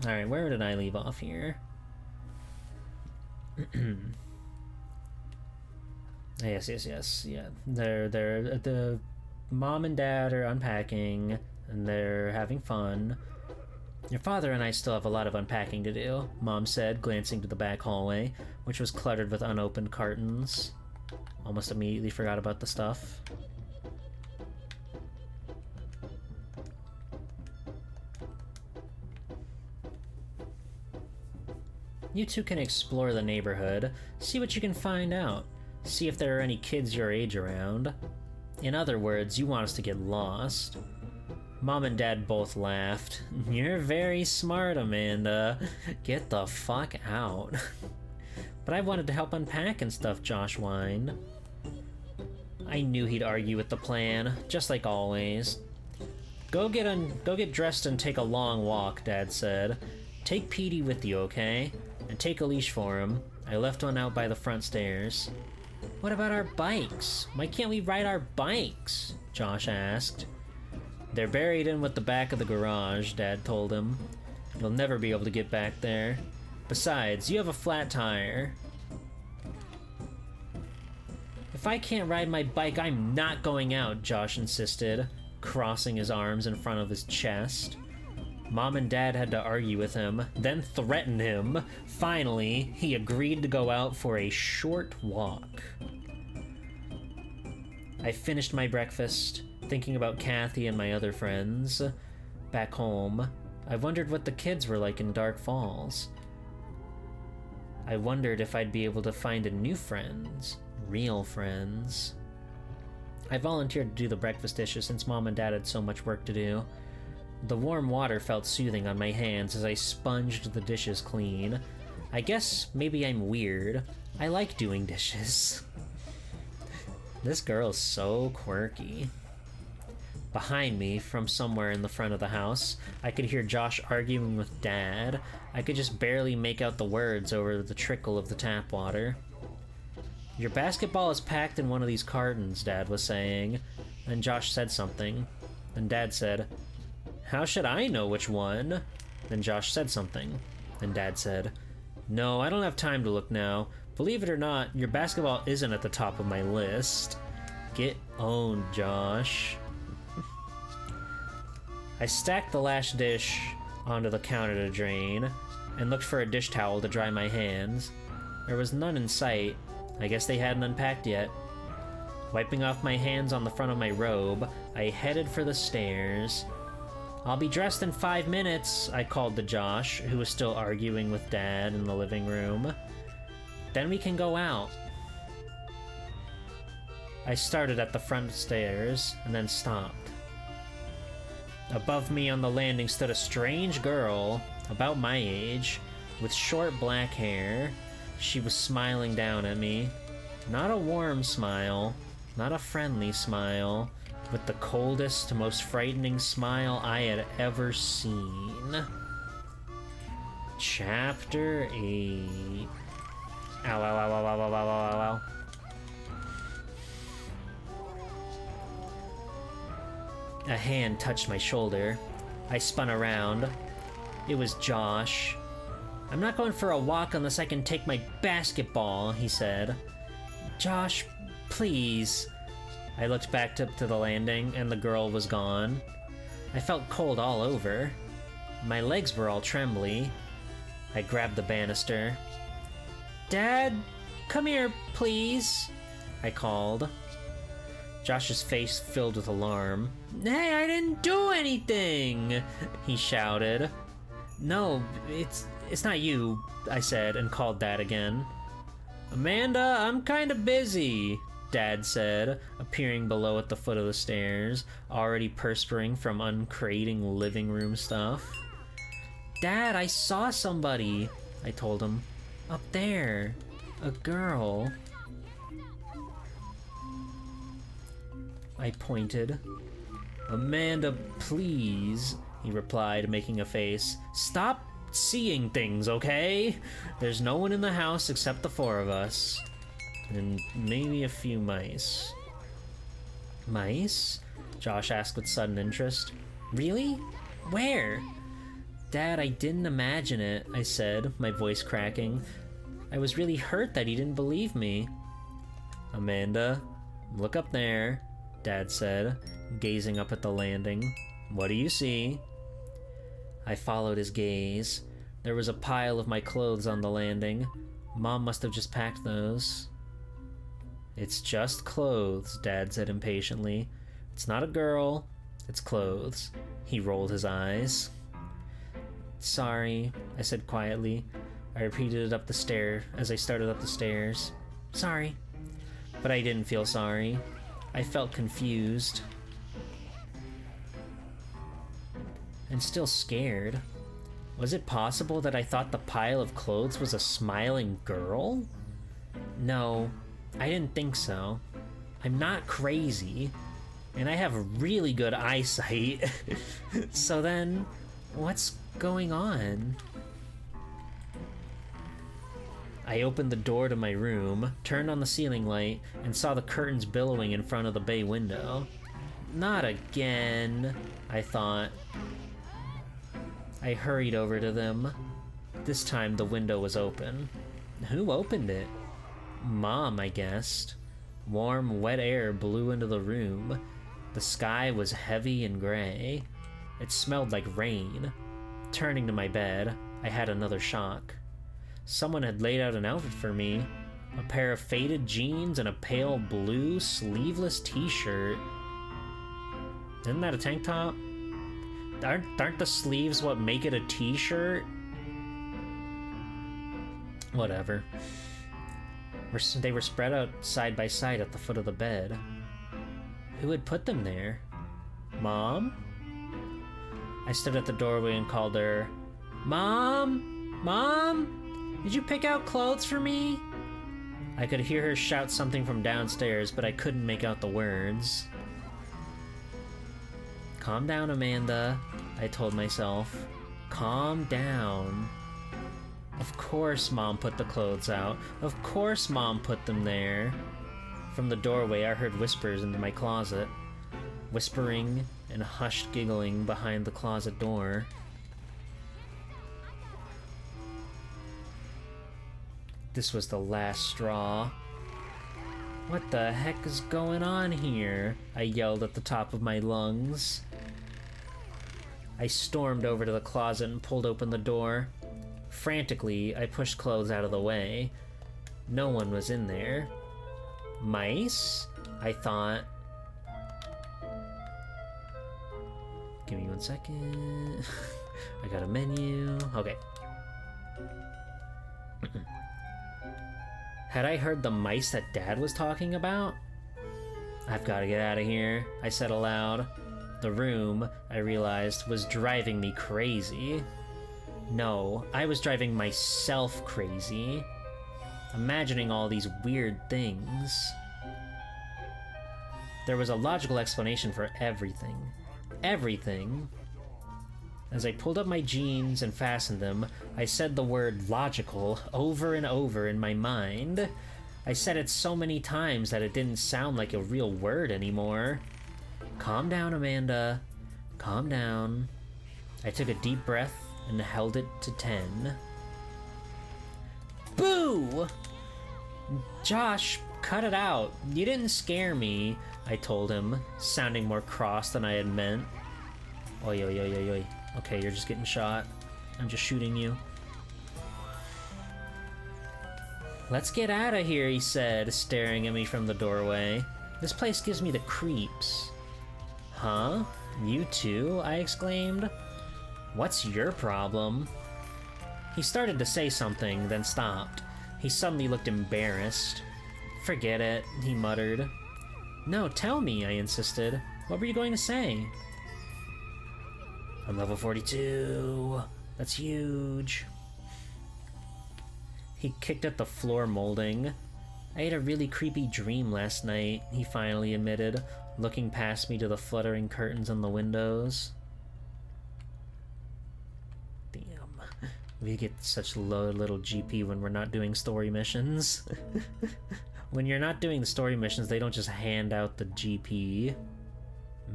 S1: Alright, where did I leave off here? Yes. Yeah, they're the mom and dad are unpacking and they're having fun. Your father and I still have a lot of unpacking to do, Mom said, glancing to the back hallway, which was cluttered with unopened cartons. Almost immediately forgot about the stuff. You two can explore the neighborhood, see what you can find out. See if there are any kids your age around. In other words, you want us to get lost. Mom and Dad both laughed. You're very smart, Amanda. Get the fuck out. But I wanted to help unpack and stuff, Josh whined. I knew he'd argue with the plan, just like always. Go get dressed and take a long walk, Dad said. Take Petey with you, okay? And take a leash for him. I left one out by the front stairs. What about our bikes? Why can't we ride our bikes? Josh asked. They're buried in with the back of the garage, Dad told him. You'll never be able to get back there. Besides, you have a flat tire. If I can't ride my bike, I'm not going out, Josh insisted, crossing his arms in front of his chest. Mom and Dad had to argue with him, then threaten him. Finally, he agreed to go out for a short walk. I finished my breakfast, thinking about Kathy and my other friends. Back home, I wondered what the kids were like in Dark Falls. I wondered if I'd be able to find a new friends, real friends. I volunteered to do the breakfast dishes since Mom and Dad had so much work to do. The warm water felt soothing on my hands as I sponged the dishes clean. I guess maybe I'm weird. I like doing dishes. This girl's so quirky. Behind me, from somewhere in the front of the house, I could hear Josh arguing with Dad. I could just barely make out the words over the trickle of the tap water. Your basketball is packed in one of these cartons, Dad was saying. Then Josh said something. Then Dad said, How should I know which one? Then Josh said something. Then Dad said, No, I don't have time to look now. Believe it or not, your basketball isn't at the top of my list. Get owned, Josh. I stacked the last dish onto the counter to drain, and looked for a dish towel to dry my hands. There was none in sight. I guess they hadn't unpacked yet. Wiping off my hands on the front of my robe, I headed for the stairs. I'll be dressed in 5 minutes, I called to Josh, who was still arguing with Dad in the living room. Then we can go out. I started at the front stairs, and then stopped. Above me on the landing stood a strange girl, about my age, with short black hair. She was smiling down at me. Not a warm smile, not a friendly smile, but the coldest, most frightening smile I had ever seen. Chapter 8. Ow, ow, ow, ow, ow, ow, ow, ow, ow. A hand touched my shoulder. I spun around. It was Josh. I'm not going for a walk unless I can take my basketball, he said. Josh, please. I looked back up to the landing, and the girl was gone. I felt cold all over. My legs were all trembly. I grabbed the banister. Dad, come here, please, I called. Josh's face filled with alarm. Hey, I didn't do anything, he shouted. No, it's not you, I said, and called Dad again. Amanda, I'm kinda busy, Dad said, appearing below at the foot of the stairs, already perspiring from uncrating living room stuff. Dad, I saw somebody, I told him. Up there. A girl. I pointed. Amanda, please, he replied, making a face. Stop seeing things, okay? There's no one in the house except the four of us. And maybe a few mice. Mice? Josh asked with sudden interest. Really? Where? Dad, I didn't imagine it, I said, my voice cracking. I was really hurt that he didn't believe me. Amanda, look up there, Dad said, gazing up at the landing. What do you see? I followed his gaze. There was a pile of my clothes on the landing. Mom must have just packed those. It's just clothes, Dad said impatiently. It's not a girl, it's clothes. He rolled his eyes. Sorry, I said quietly. I repeated it up the stair as I started up the stairs. Sorry. But I didn't feel sorry. I felt confused. And still scared. Was it possible that I thought the pile of clothes was a smiling girl? No, I didn't think so. I'm not crazy. And I have really good eyesight. So then, what's going on? I opened the door to my room, turned on the ceiling light, and saw the curtains billowing in front of the bay window. Not again, I thought. I hurried over to them. This time the window was open. Who opened it? Mom, I guessed. Warm, wet air blew into the room. The sky was heavy and gray. It smelled like rain. Turning to my bed, I had another shock. Someone had laid out an outfit for me. A pair of faded jeans and a pale blue sleeveless t-shirt. Isn't that a tank top? Aren't the sleeves what make it a t-shirt? Whatever. They were spread out side by side at the foot of the bed. Who had put them there? Mom? I stood at the doorway and called her. Mom? Mom? Did you pick out clothes for me? I could hear her shout something from downstairs, but I couldn't make out the words. Calm down, Amanda, I told myself. Calm down. Of course Mom put the clothes out. Of course Mom put them there. From the doorway, I heard whispers into my closet. Whispering and hushed giggling behind the closet door. This was the last straw. What the heck is going on here? I yelled at the top of my lungs. I stormed over to the closet and pulled open the door. Frantically, I pushed clothes out of the way. No one was in there. Mice? I thought. Give me 1 second. I got a menu. Okay. Had I heard the mice that Dad was talking about? I've got to get out of here, I said aloud. The room, I realized, was driving me crazy. No, I was driving myself crazy. Imagining all these weird things. There was a logical explanation for everything. Everything. As I pulled up my jeans and fastened them, I said the word logical over and over in my mind. I said it so many times that it didn't sound like a real word anymore. Calm down, Amanda. Calm down. I took a deep breath and held it to 10. Boo! Josh, cut it out. You didn't scare me, I told him, sounding more cross than I had meant. Oi, oi, oi, oi, oi. Okay, you're just getting shot. I'm just shooting you. Let's get out of here, he said, staring at me from the doorway. This place gives me the creeps. Huh? You too? I exclaimed. What's your problem? He started to say something, then stopped. He suddenly looked embarrassed. Forget it, he muttered. No, tell me, I insisted. What were you going to say? I'm level 42, That's huge. He kicked at the floor molding. I had a really creepy dream last night, he finally admitted, looking past me to the fluttering curtains on the windows. Damn. We get such low little GP when we're not doing story missions. When you're not doing the story missions, they don't just hand out the GP.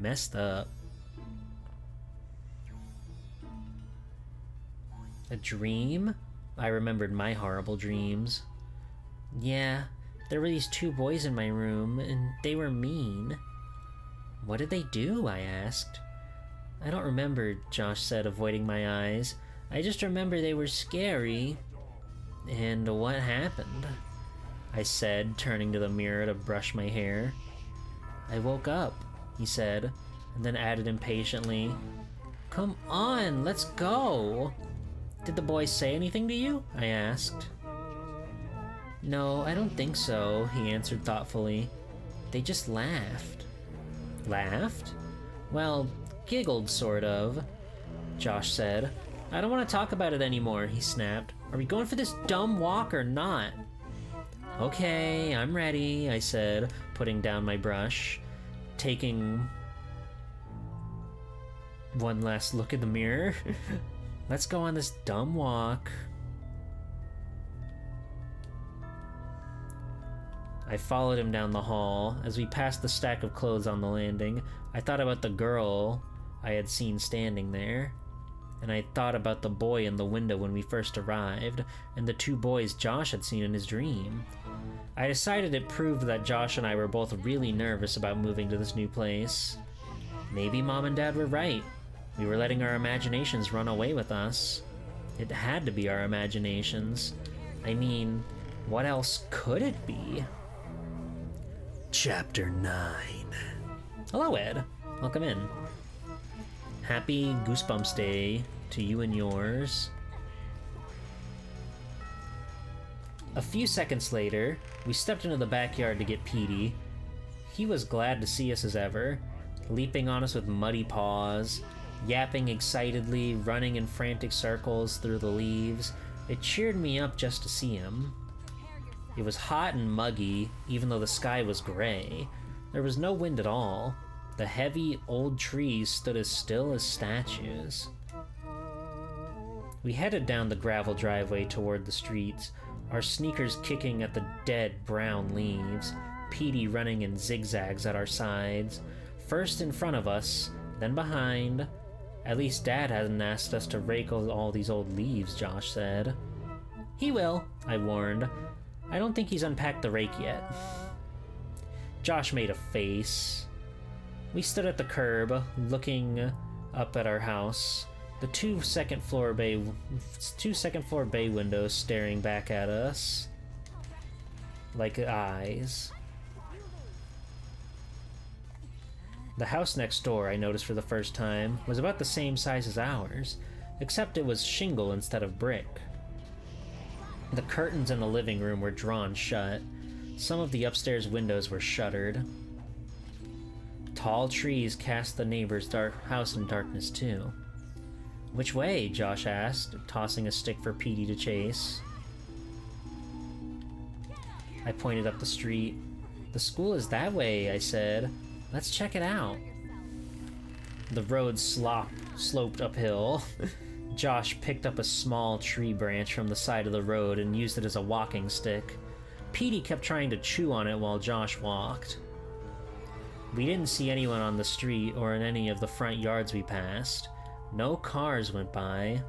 S1: Messed up. A dream? I remembered my horrible dreams. Yeah, there were these two boys in my room, and they were mean. What did they do? I asked. I don't remember, Josh said, avoiding my eyes. I just remember they were scary. And what happened? I said, turning to the mirror to brush my hair. I woke up, he said, and then added impatiently, Come on, let's go! Did the boys say anything to you? I asked. No, I don't think so, he answered thoughtfully. They just laughed. Laughed? Well, giggled, sort of, Josh said. I don't want to talk about it anymore, he snapped. Are we going for this dumb walk or not? Okay, I'm ready, I said, putting down my brush, taking one last look in the mirror. Let's go on this dumb walk. I followed him down the hall. As we passed the stack of clothes on the landing, I thought about the girl I had seen standing there. And I thought about the boy in the window when we first arrived, and the two boys Josh had seen in his dream. I decided it proved that Josh and I were both really nervous about moving to this new place. Maybe Mom and Dad were right. We were letting our imaginations run away with us. It had to be our imaginations. I mean, what else could it be? Chapter 9. Hello, Ed. Welcome in. Happy Goosebumps Day to you and yours. A few seconds later, we stepped into the backyard to get Petey. He was glad to see us as ever, leaping on us with muddy paws, yapping excitedly, running in frantic circles through the leaves. It cheered me up just to see him. It was hot and muggy, even though the sky was gray. There was no wind at all. The heavy, old trees stood as still as statues. We headed down the gravel driveway toward the streets, our sneakers kicking at the dead brown leaves, Petey running in zigzags at our sides, first in front of us, then behind. At least Dad hadn't asked us to rake all these old leaves, Josh said. He will, I warned. I don't think he's unpacked the rake yet. Josh made a face. We stood at the curb, looking up at our house, the two second floor bay windows staring back at us like eyes. The house next door, I noticed for the first time, was about the same size as ours, except it was shingle instead of brick. The curtains in the living room were drawn shut. Some of the upstairs windows were shuttered. Tall trees cast the neighbor's house in darkness too. Which way? Josh asked, tossing a stick for Petey to chase. I pointed up the street. The school is that way, I said. Let's check it out. The road sloped uphill. Josh picked up a small tree branch from the side of the road and used it as a walking stick. Petey kept trying to chew on it while Josh walked. We didn't see anyone on the street or in any of the front yards we passed. No cars went by.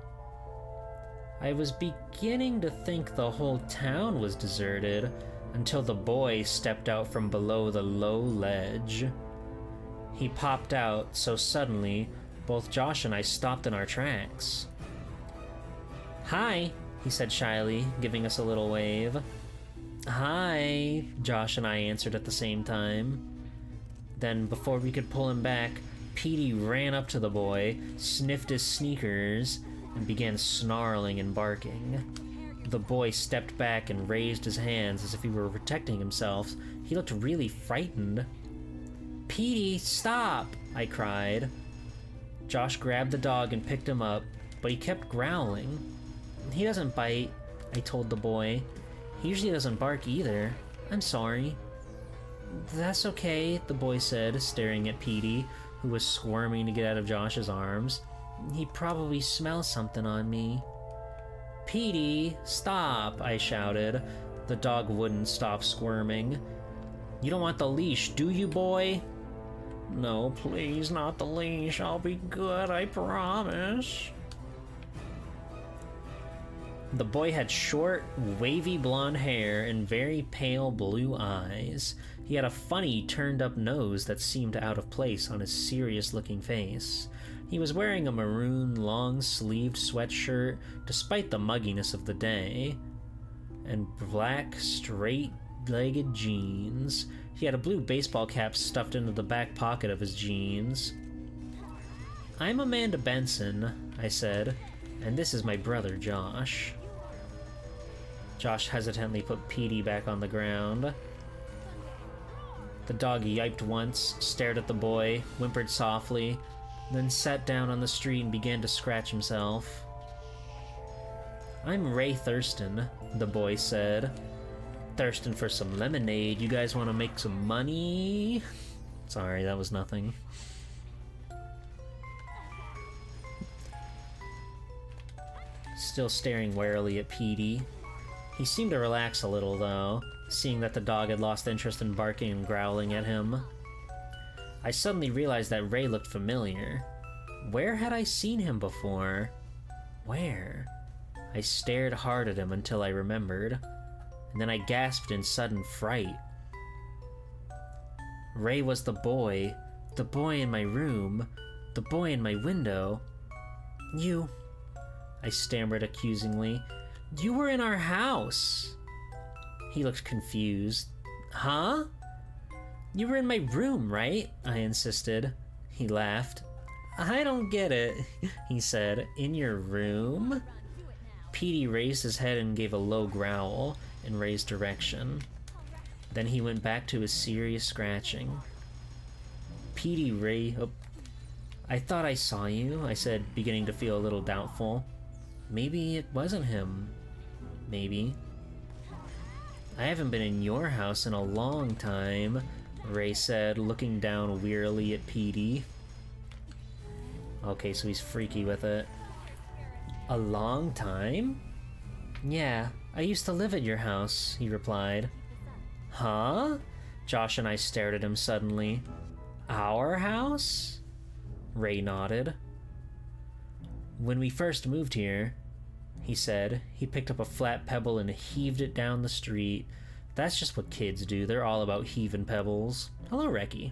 S1: I was beginning to think the whole town was deserted until the boy stepped out from below the low ledge. He popped out so suddenly, both Josh and I stopped in our tracks. Hi, he said shyly, giving us a little wave. Hi, Josh and I answered at the same time. Then, before we could pull him back, Petey ran up to the boy, sniffed his sneakers, and began snarling and barking. The boy stepped back and raised his hands as if he were protecting himself. He looked really frightened. Petey, stop! I cried. Josh grabbed the dog and picked him up, but he kept growling. He doesn't bite, I told the boy. He usually doesn't bark either. I'm sorry. That's okay, the boy said, staring at Petey, who was squirming to get out of Josh's arms. He probably smells something on me. Petey, stop, I shouted. The dog wouldn't stop squirming. You don't want the leash, do you, boy? No, please, not the leash. I'll be good, I promise. The boy had short, wavy blonde hair and very pale blue eyes. He had a funny, turned-up nose that seemed out of place on his serious-looking face. He was wearing a maroon, long-sleeved sweatshirt, despite the mugginess of the day, and black, straight-legged jeans. He had a blue baseball cap stuffed into the back pocket of his jeans. I'm Amanda Benson, I said, and this is my brother, Josh. Josh hesitantly put Petey back on the ground. The dog yiped once, stared at the boy, whimpered softly, then sat down on the street and began to scratch himself. I'm Ray Thurston, the boy said. Thirsting for some lemonade. You guys want to make some money? Sorry, that was nothing. Still staring warily at Petey. He seemed to relax a little, though, seeing that the dog had lost interest in barking and growling at him. I suddenly realized that Ray looked familiar. Where had I seen him before? Where? I stared hard at him until I remembered, and then I gasped in sudden fright. Ray was the boy in my room, the boy in my window. You... I stammered accusingly. You were in our house. He looked confused. Huh? You were in my room, right? I insisted. He laughed. I don't get it, he said. In your room? Petey raised his head and gave a low growl in Ray's direction. Then he went back to his serious scratching. Petey, Ray... Oh, I thought I saw you, I said, beginning to feel a little doubtful. Maybe it wasn't him. Maybe. I haven't been in your house in a long time, Ray said, looking down wearily at Petey. Okay, so he's freaky with it. A long time? Yeah, I used to live at your house, he replied. Huh? Josh and I stared at him suddenly. Our house? Ray nodded. When we first moved here, he said, he picked up a flat pebble and heaved it down the street. That's just what kids do. They're all about heaving pebbles. Hello, Reki.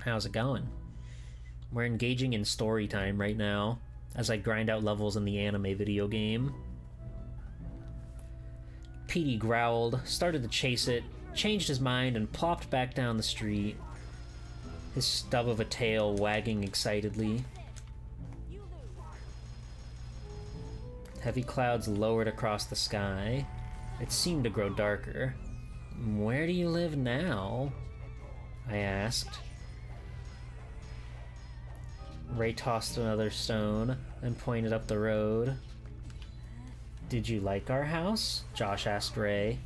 S1: How's it going? We're engaging in story time right now, as I grind out levels in the anime video game. Petey growled, started to chase it, changed his mind, and plopped back down the street, his stub of a tail wagging excitedly. Heavy clouds lowered across the sky. It seemed to grow darker. Where do you live now? I asked. Ray tossed another stone and pointed up the road. Did you like our house? Josh asked Ray.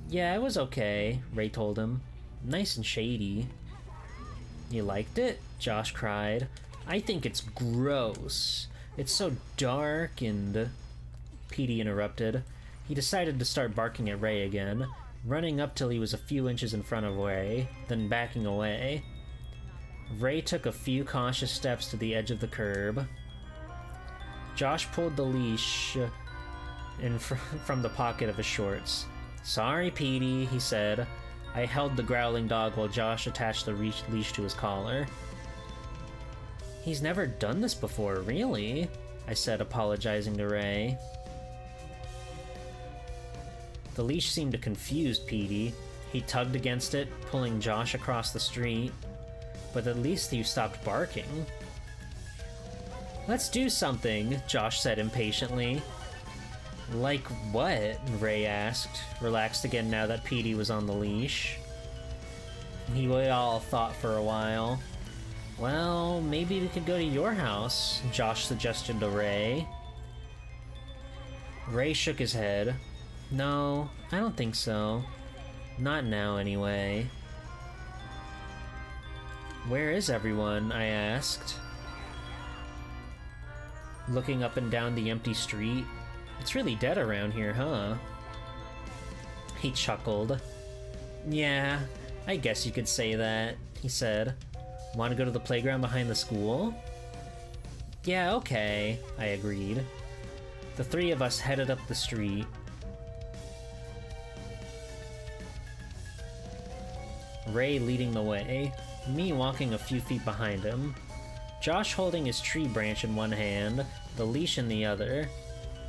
S1: Yeah, it was okay, Ray told him. Nice and shady. You liked it? Josh cried. I think it's gross. It's so dark and... Petey interrupted. He decided to start barking at Ray again, running up till he was a few inches in front of Ray, then backing away. Ray took a few cautious steps to the edge of the curb. Josh pulled the leash from the pocket of his shorts. Sorry, Petey, he said. I held the growling dog while Josh attached the leash to his collar. He's never done this before, really, I said, apologizing to Ray. The leash seemed to confuse Petey. He tugged against it, pulling Josh across the street. But at least you stopped barking. Let's do something, Josh said impatiently. Like what? Ray asked, relaxed again now that Petey was on the leash. We all thought for a while. Well, maybe we could go to your house, Josh suggested to Ray. Ray shook his head. No, I don't think so. Not now, anyway. Where is everyone? I asked, looking up and down the empty street. It's really dead around here, huh? He chuckled. Yeah, I guess you could say that, he said. Want to go to the playground behind the school? Yeah, okay, I agreed. The three of us headed up the street. Ray leading the way, me walking a few feet behind him. Josh holding his tree branch in one hand, the leash in the other.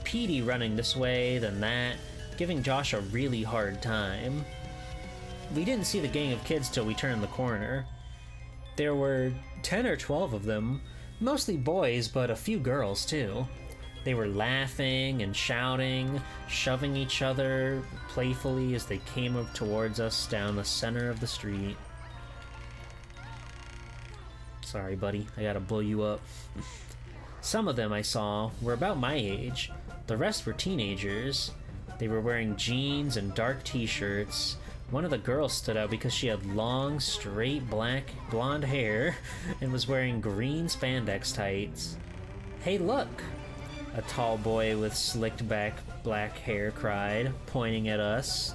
S1: Petey running this way, then that, giving Josh a really hard time. We didn't see the gang of kids till we turned the corner. There were 10 or 12 of them, mostly boys, but a few girls too. They were laughing and shouting, shoving each other playfully as they came up towards us down the center of the street. Sorry, buddy, I gotta blow you up. Some of them I saw were about my age. The rest were teenagers. They were wearing jeans and dark t-shirts. One of the girls stood out because she had long, straight, black, blonde hair and was wearing green spandex tights. Hey, look! A tall boy with slicked back black hair cried, pointing at us.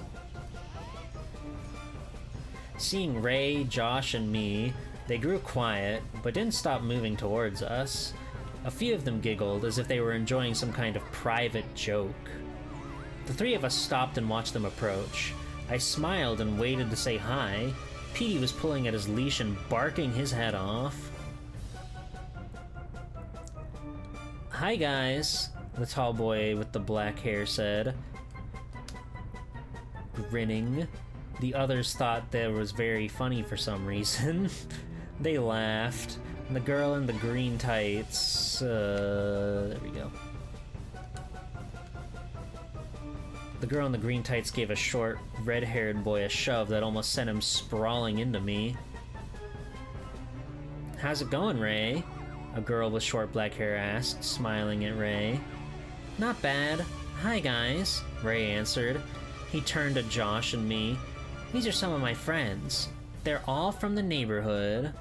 S1: Seeing Ray, Josh, and me, they grew quiet, but didn't stop moving towards us. A few of them giggled as if they were enjoying some kind of private joke. The three of us stopped and watched them approach. I smiled and waited to say hi. Petey was pulling at his leash and barking his head off. Hi guys, the tall boy with the black hair said, grinning. The others thought that was very funny for some reason. They laughed. The girl in the green tights, there we go. The girl in the green tights gave a short, red-haired boy a shove that almost sent him sprawling into me. How's it going, Ray? A girl with short black hair asked, smiling at Ray. Not bad. Hi, guys, Ray answered. He turned to Josh and me. These are some of my friends. They're all from the neighborhood.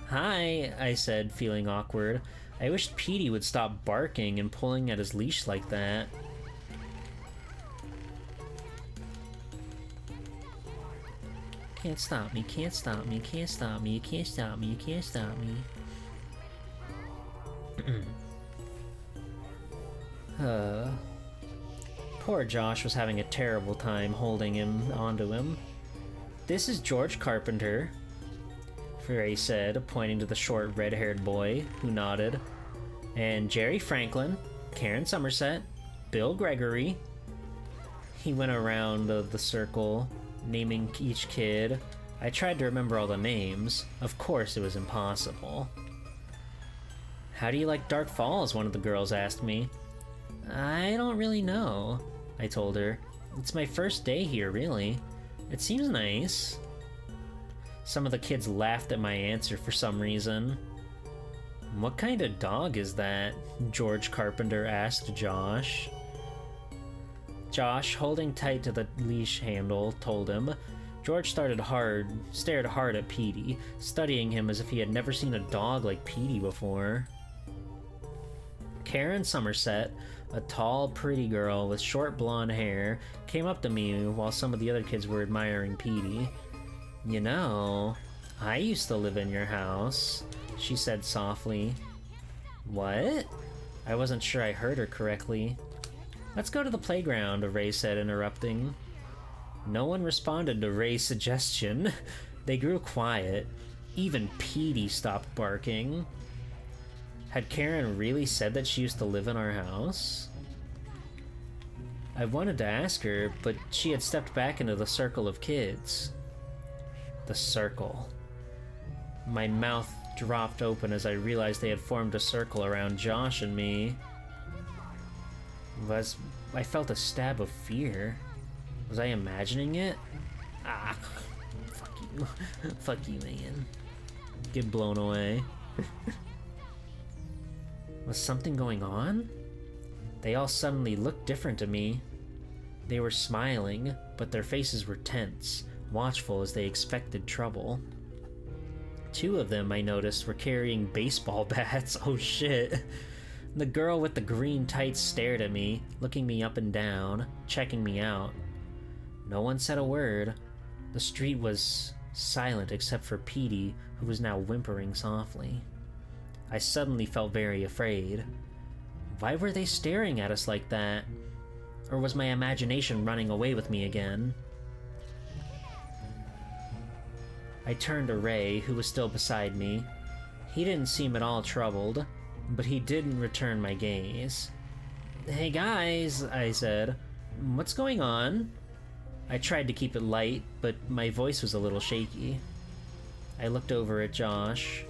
S1: Hi, I said, feeling awkward. I wished Petey would stop barking and pulling at his leash like that. Can't stop me, can't stop me, can't stop me, you can't stop me, you can't stop me. Poor Josh was having a terrible time holding him onto him. This is George Carpenter, Ray said, pointing to the short red-haired boy, who nodded. And Jerry Franklin, Karen Somerset, Bill Gregory. He went around the circle, naming each kid. I tried to remember all the names. Of course it was impossible. How do you like Dark Falls? One of the girls asked me. I don't really know, I told her. It's my first day here, really. It seems nice. Some of the kids laughed at my answer for some reason. What kind of dog is that? George Carpenter asked Josh. Josh, holding tight to the leash handle, told him. George stared hard at Petey, studying him as if he had never seen a dog like Petey before. Karen Somerset, a tall, pretty girl with short blonde hair, came up to me while some of the other kids were admiring Petey. You know, I used to live in your house, she said softly. What? I wasn't sure I heard her correctly. Let's go to the playground, Ray said, interrupting. No one responded to Ray's suggestion. They grew quiet. Even Petey stopped barking. Had Karen really said that she used to live in our house? I wanted to ask her, but she had stepped back into the circle of kids. The circle. My mouth dropped open as I realized they had formed a circle around Josh and me. I felt a stab of fear. Was I imagining it? Ah, fuck you. Fuck you, man. get blown away. Was something going on? They all suddenly looked different to me. They were smiling, but their faces were tense, watchful as they expected trouble. 2 of them, I noticed, were carrying baseball bats. Oh shit. The girl with the green tights stared at me, looking me up and down, checking me out. No one said a word. The street was silent except for Petey, who was now whimpering softly. I suddenly felt very afraid. Why were they staring at us like that? Or was my imagination running away with me again? I turned to Ray, who was still beside me. He didn't seem at all troubled, but he didn't return my gaze. "Hey guys," I said. "What's going on?" I tried to keep it light, but my voice was a little shaky. I looked over at Josh.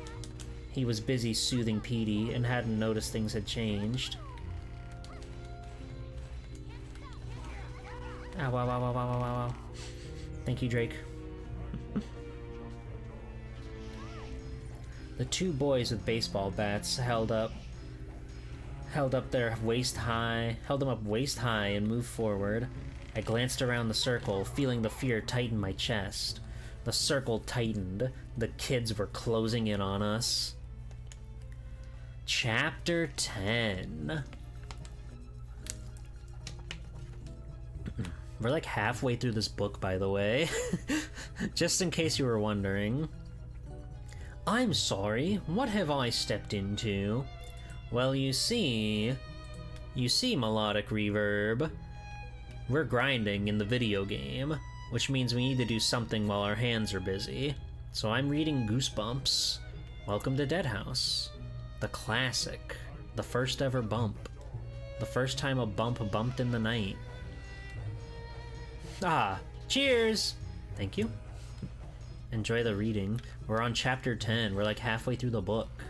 S1: He was busy soothing Petey and hadn't noticed things had changed. Ow, ow, ow, ow, ow, ow, ow. Thank you, Drake. The 2 boys with baseball bats held them up waist high and moved forward. I glanced around the circle, feeling the fear tighten my chest. The circle tightened. The kids were closing in on us. Chapter 10. We're like halfway through this book, by the way. Just in case you were wondering. "I'm sorry, what have I stepped into?" "Well, you see, Melodic Reverb. We're grinding in the video game, which means we need to do something while our hands are busy. So I'm reading Goosebumps. Welcome to Deadhouse. The classic. The first ever bump. The first time a bump bumped in the night. Ah, cheers!" Thank you. Enjoy the reading. We're on chapter 10. We're like halfway through the book.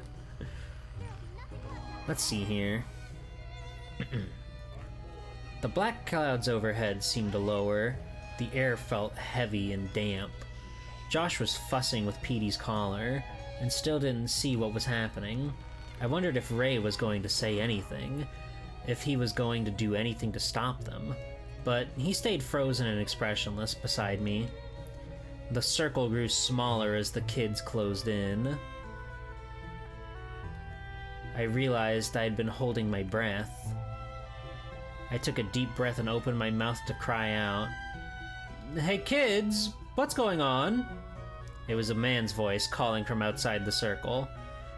S1: Let's see here. The black clouds overhead seemed to lower. The air felt heavy and damp. Josh was fussing with Petey's collar, and still didn't see what was happening. I wondered if Ray was going to say anything, if he was going to do anything to stop them, but he stayed frozen and expressionless beside me. The circle grew smaller as the kids closed in. I realized I had been holding my breath. I took a deep breath and opened my mouth to cry out. "Hey kids, what's going on?" It was a man's voice calling from outside the circle.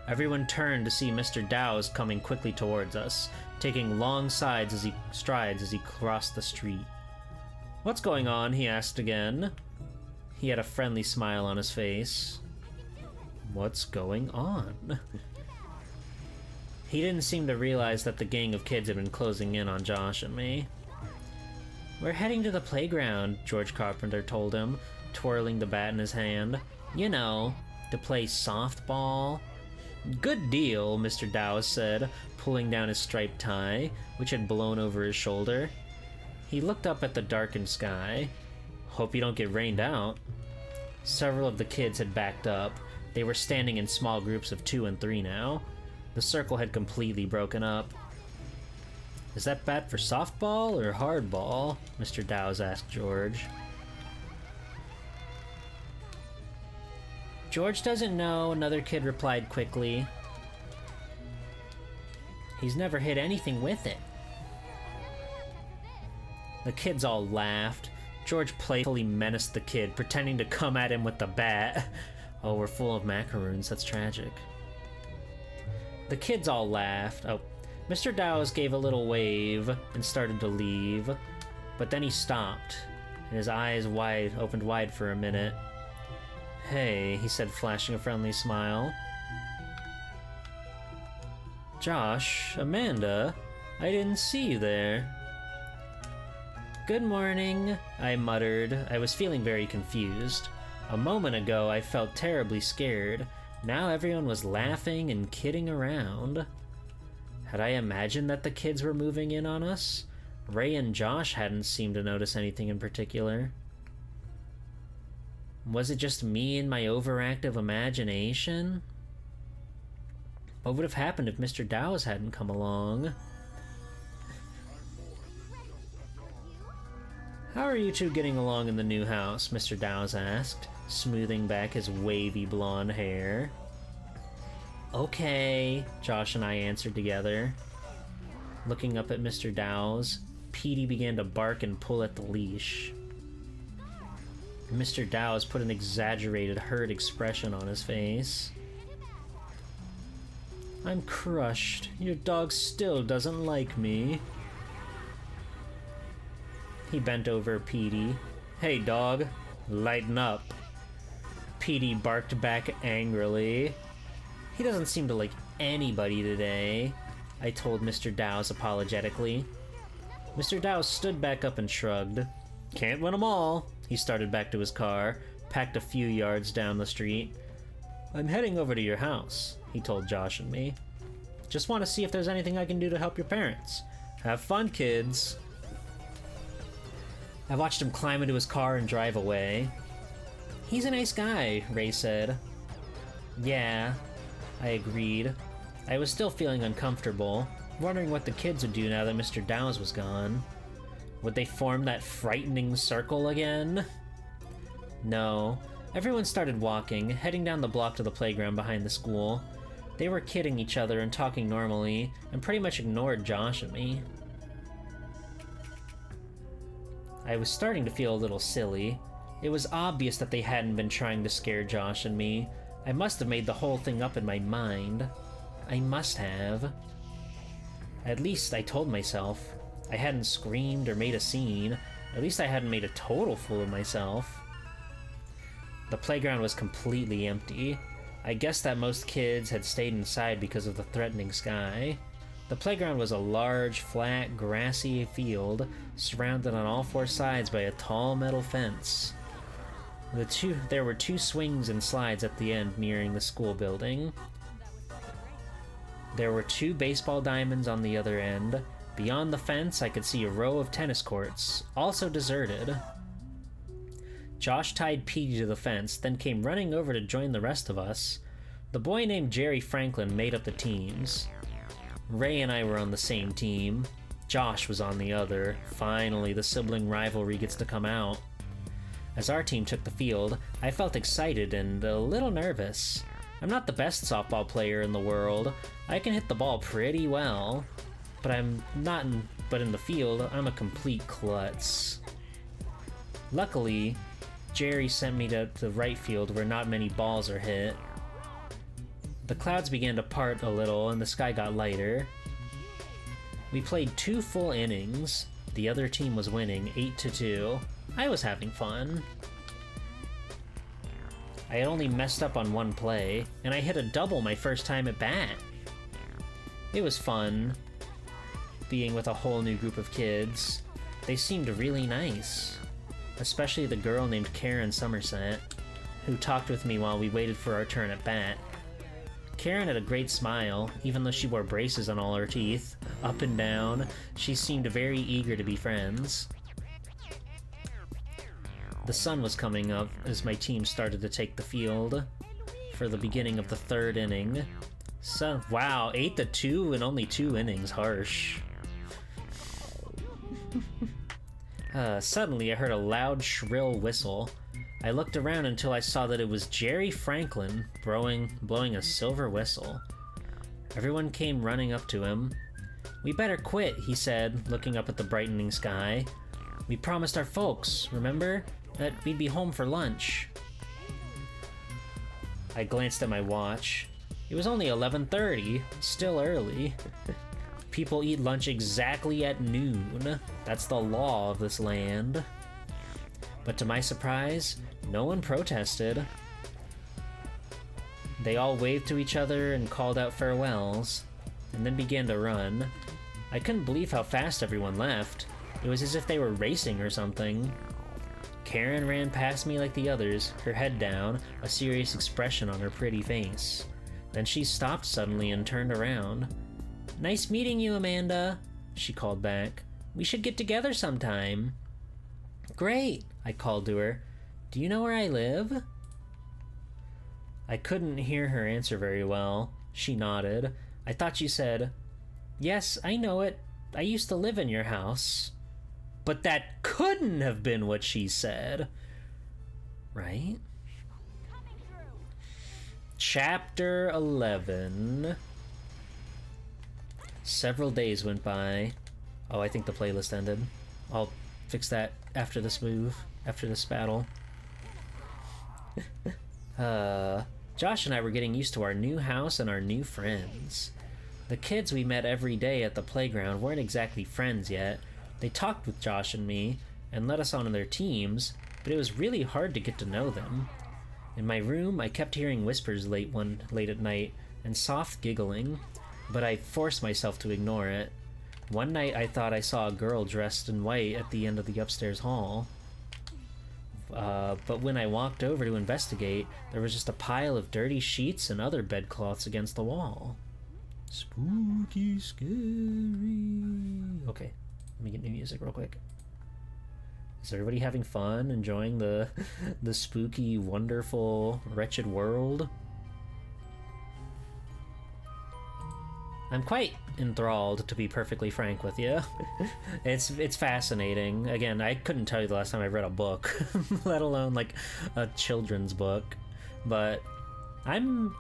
S1: Everyone turned to see Mr. Dow's coming quickly towards us, taking long strides as he crossed the street. "What's going on?" he asked again. He had a friendly smile on his face. What's going on? He didn't seem to realize that the gang of kids had been closing in on Josh and me. "We're heading to the playground," George Carpenter told him, twirling the bat in his hand. "You know, to play softball." "Good deal," Mr. Dow's said, pulling down his striped tie, which had blown over his shoulder. He looked up at the darkened sky. "Hope you don't get rained out." Several of the kids had backed up. They were standing in small groups of 2 and 3 now. The circle had completely broken up. "Is that bat for softball or hardball?" Mr. Dow's asked George. "George doesn't know," another kid replied quickly. "He's never hit anything with it." The kids all laughed. George playfully menaced the kid, pretending to come at him with the bat. Oh, we're full of macaroons, that's tragic. The kids all laughed. Oh, Mr. Dow's gave a little wave and started to leave, but then he stopped, and his eyes opened wide for a minute. "Hey," he said, flashing a friendly smile. "Josh, Amanda, I didn't see you there." "Good morning," I muttered. I was feeling very confused. A moment ago, I felt terribly scared. Now everyone was laughing and kidding around. Had I imagined that the kids were moving in on us? Ray and Josh hadn't seemed to notice anything in particular. Was it just me and my overactive imagination? What would have happened if Mr. Dow's hadn't come along? How are you two getting along in the new house? Mr. Dow's asked, smoothing back his wavy blonde hair. Okay, Josh and I answered together. Looking up at Mr. Dow's, Petey began to bark and pull at the leash. Mr. Dow's put an exaggerated, hurt expression on his face. I'm crushed. Your dog still doesn't like me. He bent over Petey. Hey, dog, lighten up. Petey barked back angrily. He doesn't seem to like anybody today, I told Mr. Dow's apologetically. Mr. Dow's stood back up and shrugged. Can't win 'em all. He started back to his car, packed a few yards down the street. I'm heading over to your house, he told Josh and me. Just want to see if there's anything I can do to help your parents. Have fun, kids. I watched him climb into his car and drive away. He's a nice guy, Ray said. Yeah, I agreed. I was still feeling uncomfortable, wondering what the kids would do now that Mr. Dow's was gone. Would they form that frightening circle again? No. Everyone started walking, heading down the block to the playground behind the school. They were kidding each other and talking normally, and pretty much ignored Josh and me. I was starting to feel a little silly. It was obvious that they hadn't been trying to scare Josh and me. I must have made the whole thing up in my mind. I must have. At least, I told myself. I hadn't screamed or made a scene. At least I hadn't made a total fool of myself. The playground was completely empty. I guessed that most kids had stayed inside because of the threatening sky. The playground was a large, flat, grassy field, surrounded on all four sides by a tall metal fence. There were two swings and slides at the end nearing the school building. There were two baseball diamonds on the other end. Beyond the fence, I could see a row of tennis courts, also deserted. Josh tied Petey to the fence, then came running over to join the rest of us. The boy named Jerry Franklin made up the teams. Ray and I were on the same team. Josh was on the other. Finally, the sibling rivalry gets to come out. As our team took the field, I felt excited and a little nervous. I'm not the best softball player in the world. I can hit the ball pretty well, but in the field, I'm a complete klutz. Luckily, Jerry sent me to the right field where not many balls are hit. The clouds began to part a little and the sky got lighter. We played 2 full innings. The other team was winning 8-2. I was having fun. I had only messed up on one play, and I hit a double my first time at bat. It was fun, being with a whole new group of kids. They seemed really nice. Especially the girl named Karen Somerset, who talked with me while we waited for our turn at bat. Karen had a great smile, even though she wore braces on all her teeth. Up and down, she seemed very eager to be friends. The sun was coming up as my team started to take the field for the beginning of the 3rd inning. So, wow, 8-2 in only 2 innings, harsh. Suddenly I heard a loud, shrill whistle. I looked around until I saw that it was Jerry Franklin blowing a silver whistle. Everyone came running up to him. We better quit, he said, looking up at the brightening sky. We promised our folks, remember? That we'd be home for lunch. I glanced at my watch. It was only 11:30, still early. People eat lunch exactly at noon. That's the law of this land. But to my surprise, no one protested. They all waved to each other and called out farewells, and then began to run. I couldn't believe how fast everyone left. It was as if they were racing or something. Karen ran past me like the others, her head down, a serious expression on her pretty face. Then she stopped suddenly and turned around. Nice meeting you, Amanda, she called back. We should get together sometime. Great, I called to her. Do you know where I live? I couldn't hear her answer very well. She nodded. I thought she said, "Yes, I know it. I used to live in your house." But that couldn't have been what she said. Right? Chapter 11. Several days went by. Oh, I think the playlist ended. I'll fix that after this move, after this battle. Josh and I were getting used to our new house and our new friends. The kids we met every day at the playground weren't exactly friends yet. They talked with Josh and me and let us on their teams, but it was really hard to get to know them. In my room, I kept hearing whispers late at night and soft giggling, but I forced myself to ignore it. One night I thought I saw a girl dressed in white at the end of the upstairs hall. But when I walked over to investigate, there was just a pile of dirty sheets and other bedcloths against the wall. Spooky, scary. Okay, let me get new music real quick. Is everybody having fun, enjoying the spooky, wonderful, wretched world? I'm quite enthralled, to be perfectly frank with you. It's fascinating. Again, I couldn't tell you the last time I read a book, let alone like a children's book. But I'm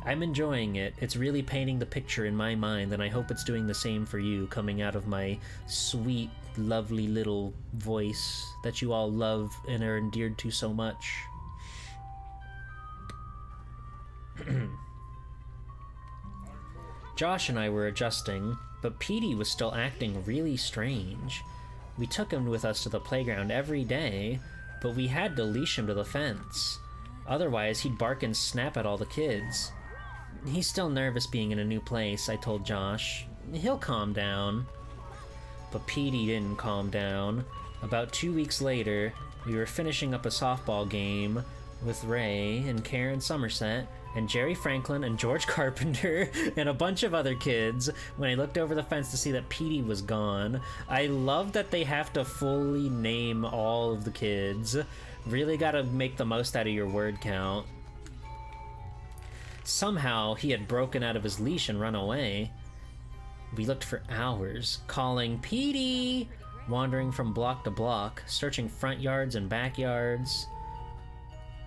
S1: enjoying it. It's really painting the picture in my mind, and I hope it's doing the same for you, coming out of my sweet, lovely little voice that you all love and are endeared to so much. Josh and I were adjusting, but Petey was still acting really strange. We took him with us to the playground every day, but we had to leash him to the fence. Otherwise, he'd bark and snap at all the kids. He's still nervous being in a new place, I told Josh. He'll calm down. But Petey didn't calm down. About 2 weeks later, we were finishing up a softball game with Ray and Karen Somerset and Jerry Franklin and George Carpenter and a bunch of other kids when I looked over the fence to see that Petey was gone. I love that they have to fully name all of the kids. Really gotta make the most out of your word count. Somehow he had broken out of his leash and run away. We looked for hours, calling Petey, wandering from block to block, searching front yards and backyards,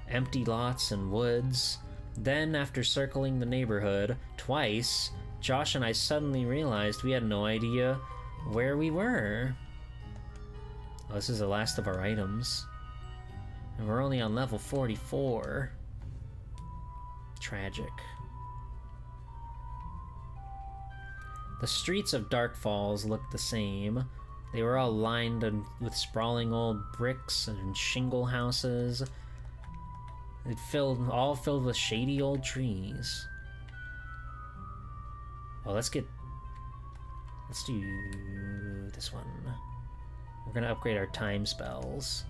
S1: empty lots and woods. Then, after circling the neighborhood twice, Josh and I suddenly realized we had no idea where we were. Oh, this is the last of our items. And we're only on level 44. Tragic. The streets of Dark Falls looked the same. They were all lined with sprawling old bricks and shingle houses. All filled with shady old trees. Oh, let's do this one. We're gonna upgrade our time spells.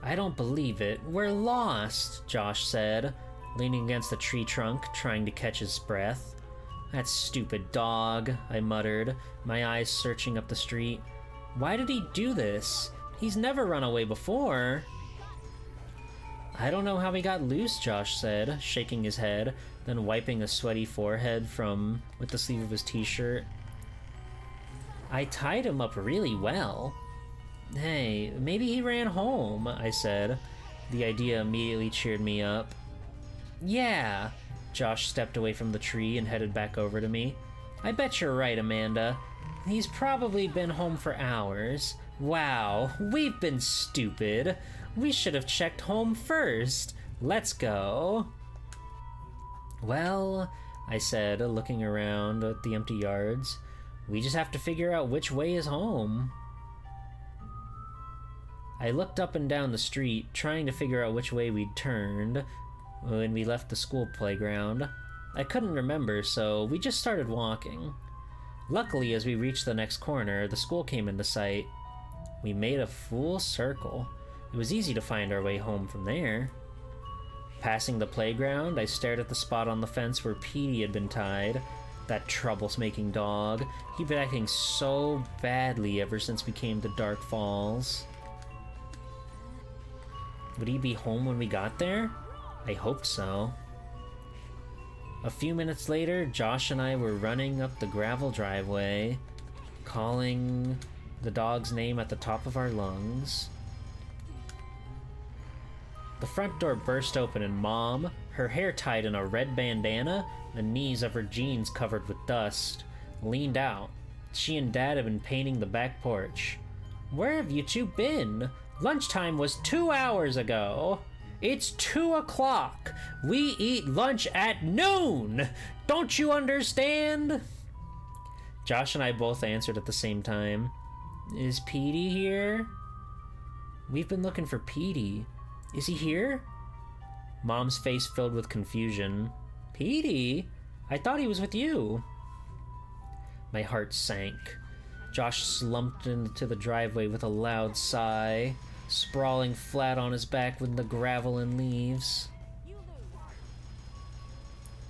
S1: I don't believe it. We're lost, Josh said, leaning against the tree trunk, trying to catch his breath. That stupid dog, I muttered, my eyes searching up the street. Why did he do this? He's never run away before. I don't know how he got loose, Josh said, shaking his head, then wiping a sweaty forehead with the sleeve of his t-shirt. I tied him up really well. Hey, maybe he ran home, I said. The idea immediately cheered me up. Yeah. Josh stepped away from the tree and headed back over to me. I bet you're right, Amanda. He's probably been home for hours. Wow, we've been stupid. We should have checked home first. Let's go. Well, I said, looking around at the empty yards, we just have to figure out which way is home. I looked up and down the street, trying to figure out which way we'd turned when we left the school playground. I couldn't remember, so we just started walking. Luckily, as we reached the next corner, the school came into sight. We made a full circle. It was easy to find our way home from there. Passing the playground, I stared at the spot on the fence where Petey had been tied. That trouble-making dog. He'd been acting so badly ever since we came to Dark Falls. Would he be home when we got there? I hoped so. A few minutes later, Josh and I were running up the gravel driveway, calling the dog's name at the top of our lungs. The front door burst open and Mom, her hair tied in a red bandana, the knees of her jeans covered with dust, leaned out. She and Dad had been painting the back porch. "Where have you two been? Lunchtime was 2 hours ago. It's 2 o'clock. We eat lunch at noon. Don't you understand?" Josh and I both answered at the same time. "Is Petey here?" "We've been looking for Petey. Is he here?" Mom's face filled with confusion. "Petey? I thought he was with you." My heart sank. Josh slumped into the driveway with a loud sigh, sprawling flat on his back with the gravel and leaves.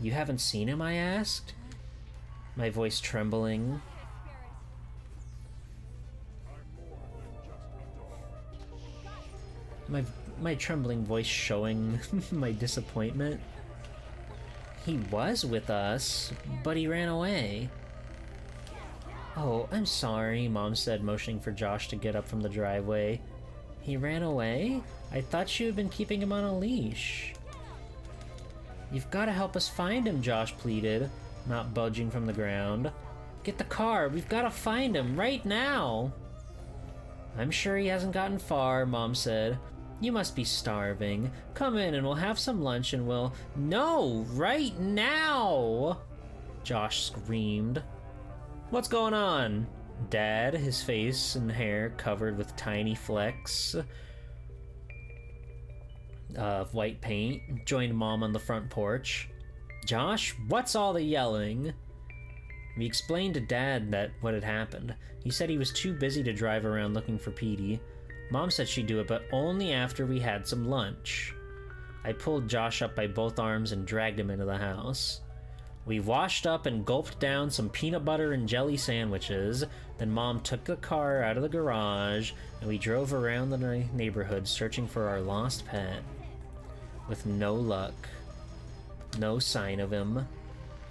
S1: "You haven't seen him?" I asked, my voice trembling. My trembling voice showing my disappointment. "He was with us, but he ran away." "Oh, I'm sorry," Mom said, motioning for Josh to get up from the driveway. "He ran away? I thought you had been keeping him on a leash." "You've got to help us find him," Josh pleaded, not budging from the ground. "Get the car, we've got to find him right now." "I'm sure he hasn't gotten far," Mom said. "You must be starving. Come in and we'll have some lunch and we'll—" "No! Right now!" Josh screamed. "What's going on?" Dad, his face and hair covered with tiny flecks of white paint, joined Mom on the front porch. "Josh, what's all the yelling?" We explained to Dad what had happened. He said he was too busy to drive around looking for Petey. Mom said she'd do it, but only after we had some lunch. I pulled Josh up by both arms and dragged him into the house. We washed up and gulped down some peanut butter and jelly sandwiches. Then Mom took the car out of the garage, and we drove around the neighborhood searching for our lost pet. With no luck. No sign of him.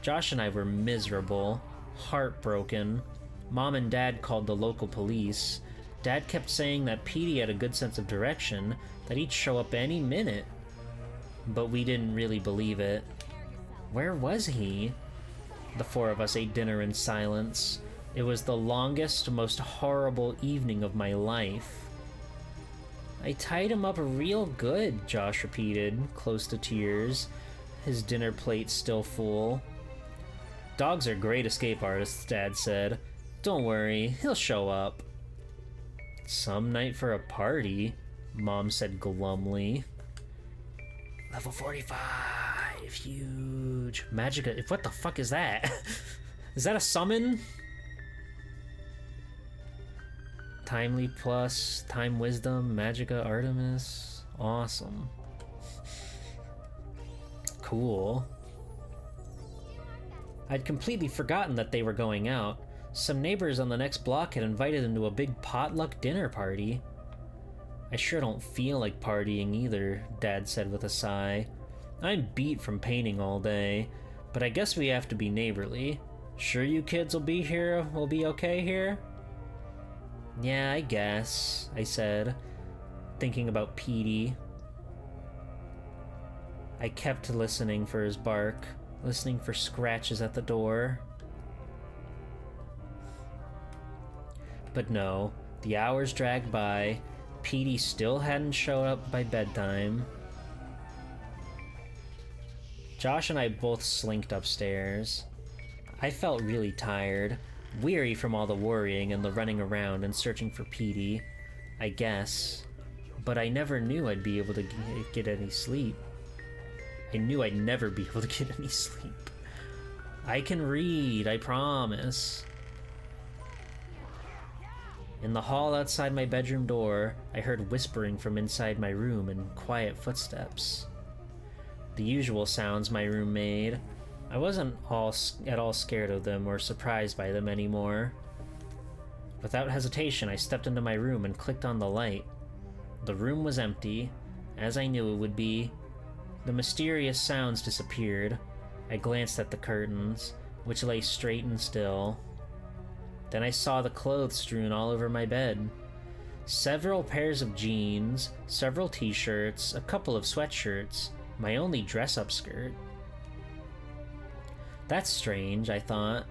S1: Josh and I were miserable, heartbroken. Mom and Dad called the local police. Dad kept saying that Petey had a good sense of direction, that he'd show up any minute. But we didn't really believe it. Where was he? The four of us ate dinner in silence. It was the longest, most horrible evening of my life. "I tied him up real good," Josh repeated, close to tears, his dinner plate still full. "Dogs are great escape artists," Dad said. "Don't worry, he'll show up." "Some night for a party," Mom said glumly. Level 45, huge. Magica, what the fuck is that? Is that a summon? Timely plus, time wisdom, Magica Artemis. Awesome. Cool. I'd completely forgotten that they were going out. Some neighbors on the next block had invited them to a big potluck dinner party. "I sure don't feel like partying either," Dad said with a sigh. "I'm beat from painting all day, but I guess we have to be neighborly. Sure you kids will be okay here?" "Yeah, I guess," I said, thinking about Petey. I kept listening for his bark, listening for scratches at the door. But no, the hours dragged by. Petey still hadn't showed up by bedtime. Josh and I both slinked upstairs. I felt really tired, weary from all the worrying and the running around and searching for Petey, I guess. But I never knew I'd be able to get any sleep. I knew I'd never be able to get any sleep. I can read, I promise. In the hall outside my bedroom door, I heard whispering from inside my room and quiet footsteps. The usual sounds my room made. I wasn't at all scared of them or surprised by them anymore. Without hesitation, I stepped into my room and clicked on the light. The room was empty, as I knew it would be. The mysterious sounds disappeared. I glanced at the curtains, which lay straight and still. Then I saw the clothes strewn all over my bed. Several pairs of jeans, several t-shirts, a couple of sweatshirts, my only dress-up skirt. That's strange, I thought.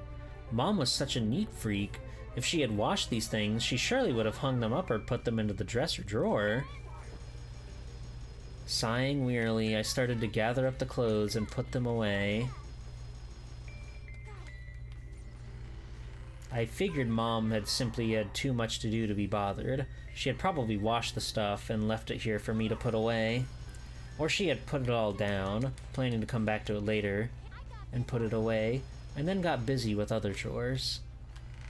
S1: Mom was such a neat freak. If she had washed these things, she surely would have hung them up or put them into the dresser drawer. Sighing wearily, I started to gather up the clothes and put them away. I figured Mom had simply had too much to do to be bothered. She had probably washed the stuff and left it here for me to put away. Or she had put it all down, planning to come back to it later, and put it away, and then got busy with other chores.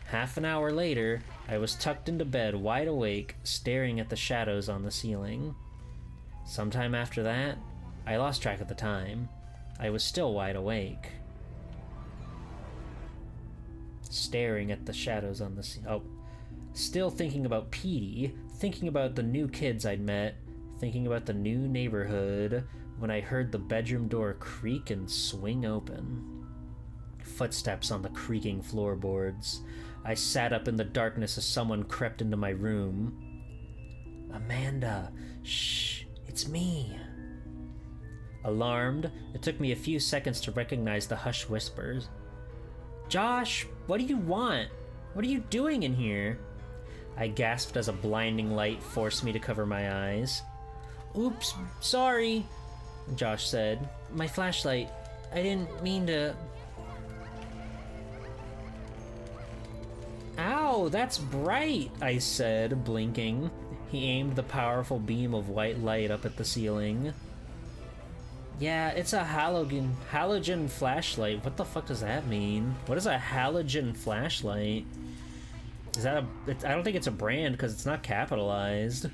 S1: Half an hour later, I was tucked into bed, wide awake, staring at the shadows on the ceiling. Sometime after that, I lost track of the time. I was still wide awake. Staring at the shadows on the ceiling. Oh, still thinking about Petey, thinking about the new kids I'd met, thinking about the new neighborhood, when I heard the bedroom door creak and swing open. Footsteps on the creaking floorboards. I sat up in the darkness as someone crept into my room. Amanda, shh, it's me. Alarmed, it took me a few seconds to recognize the hushed whispers. Josh, what do you want? What are you doing in here? I gasped as a blinding light forced me to cover my eyes. Oops, sorry, Josh said. My flashlight. I didn't mean to... Ow, that's bright, I said, blinking. He aimed the powerful beam of white light up at the ceiling. Yeah, it's a halogen flashlight. What the fuck does that mean? What is a halogen flashlight? Is that I don't think it's a brand because it's not capitalized.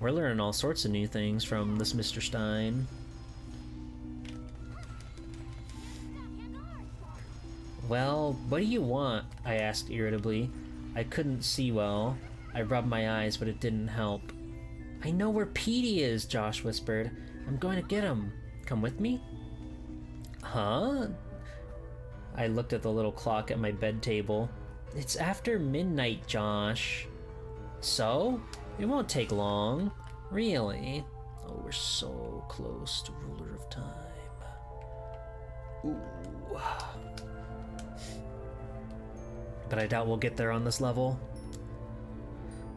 S1: We're learning all sorts of new things from this Mr. Stein. Well, what do you want? I asked irritably. I couldn't see well. I rubbed my eyes, but it didn't help. I know where Petey is, Josh whispered. I'm going to get him. Come with me? Huh? I looked at the little clock at my bed table. It's after midnight, Josh. So? It won't take long. Really? Oh, we're so close to ruler of time. Ooh. But I doubt we'll get there on this level.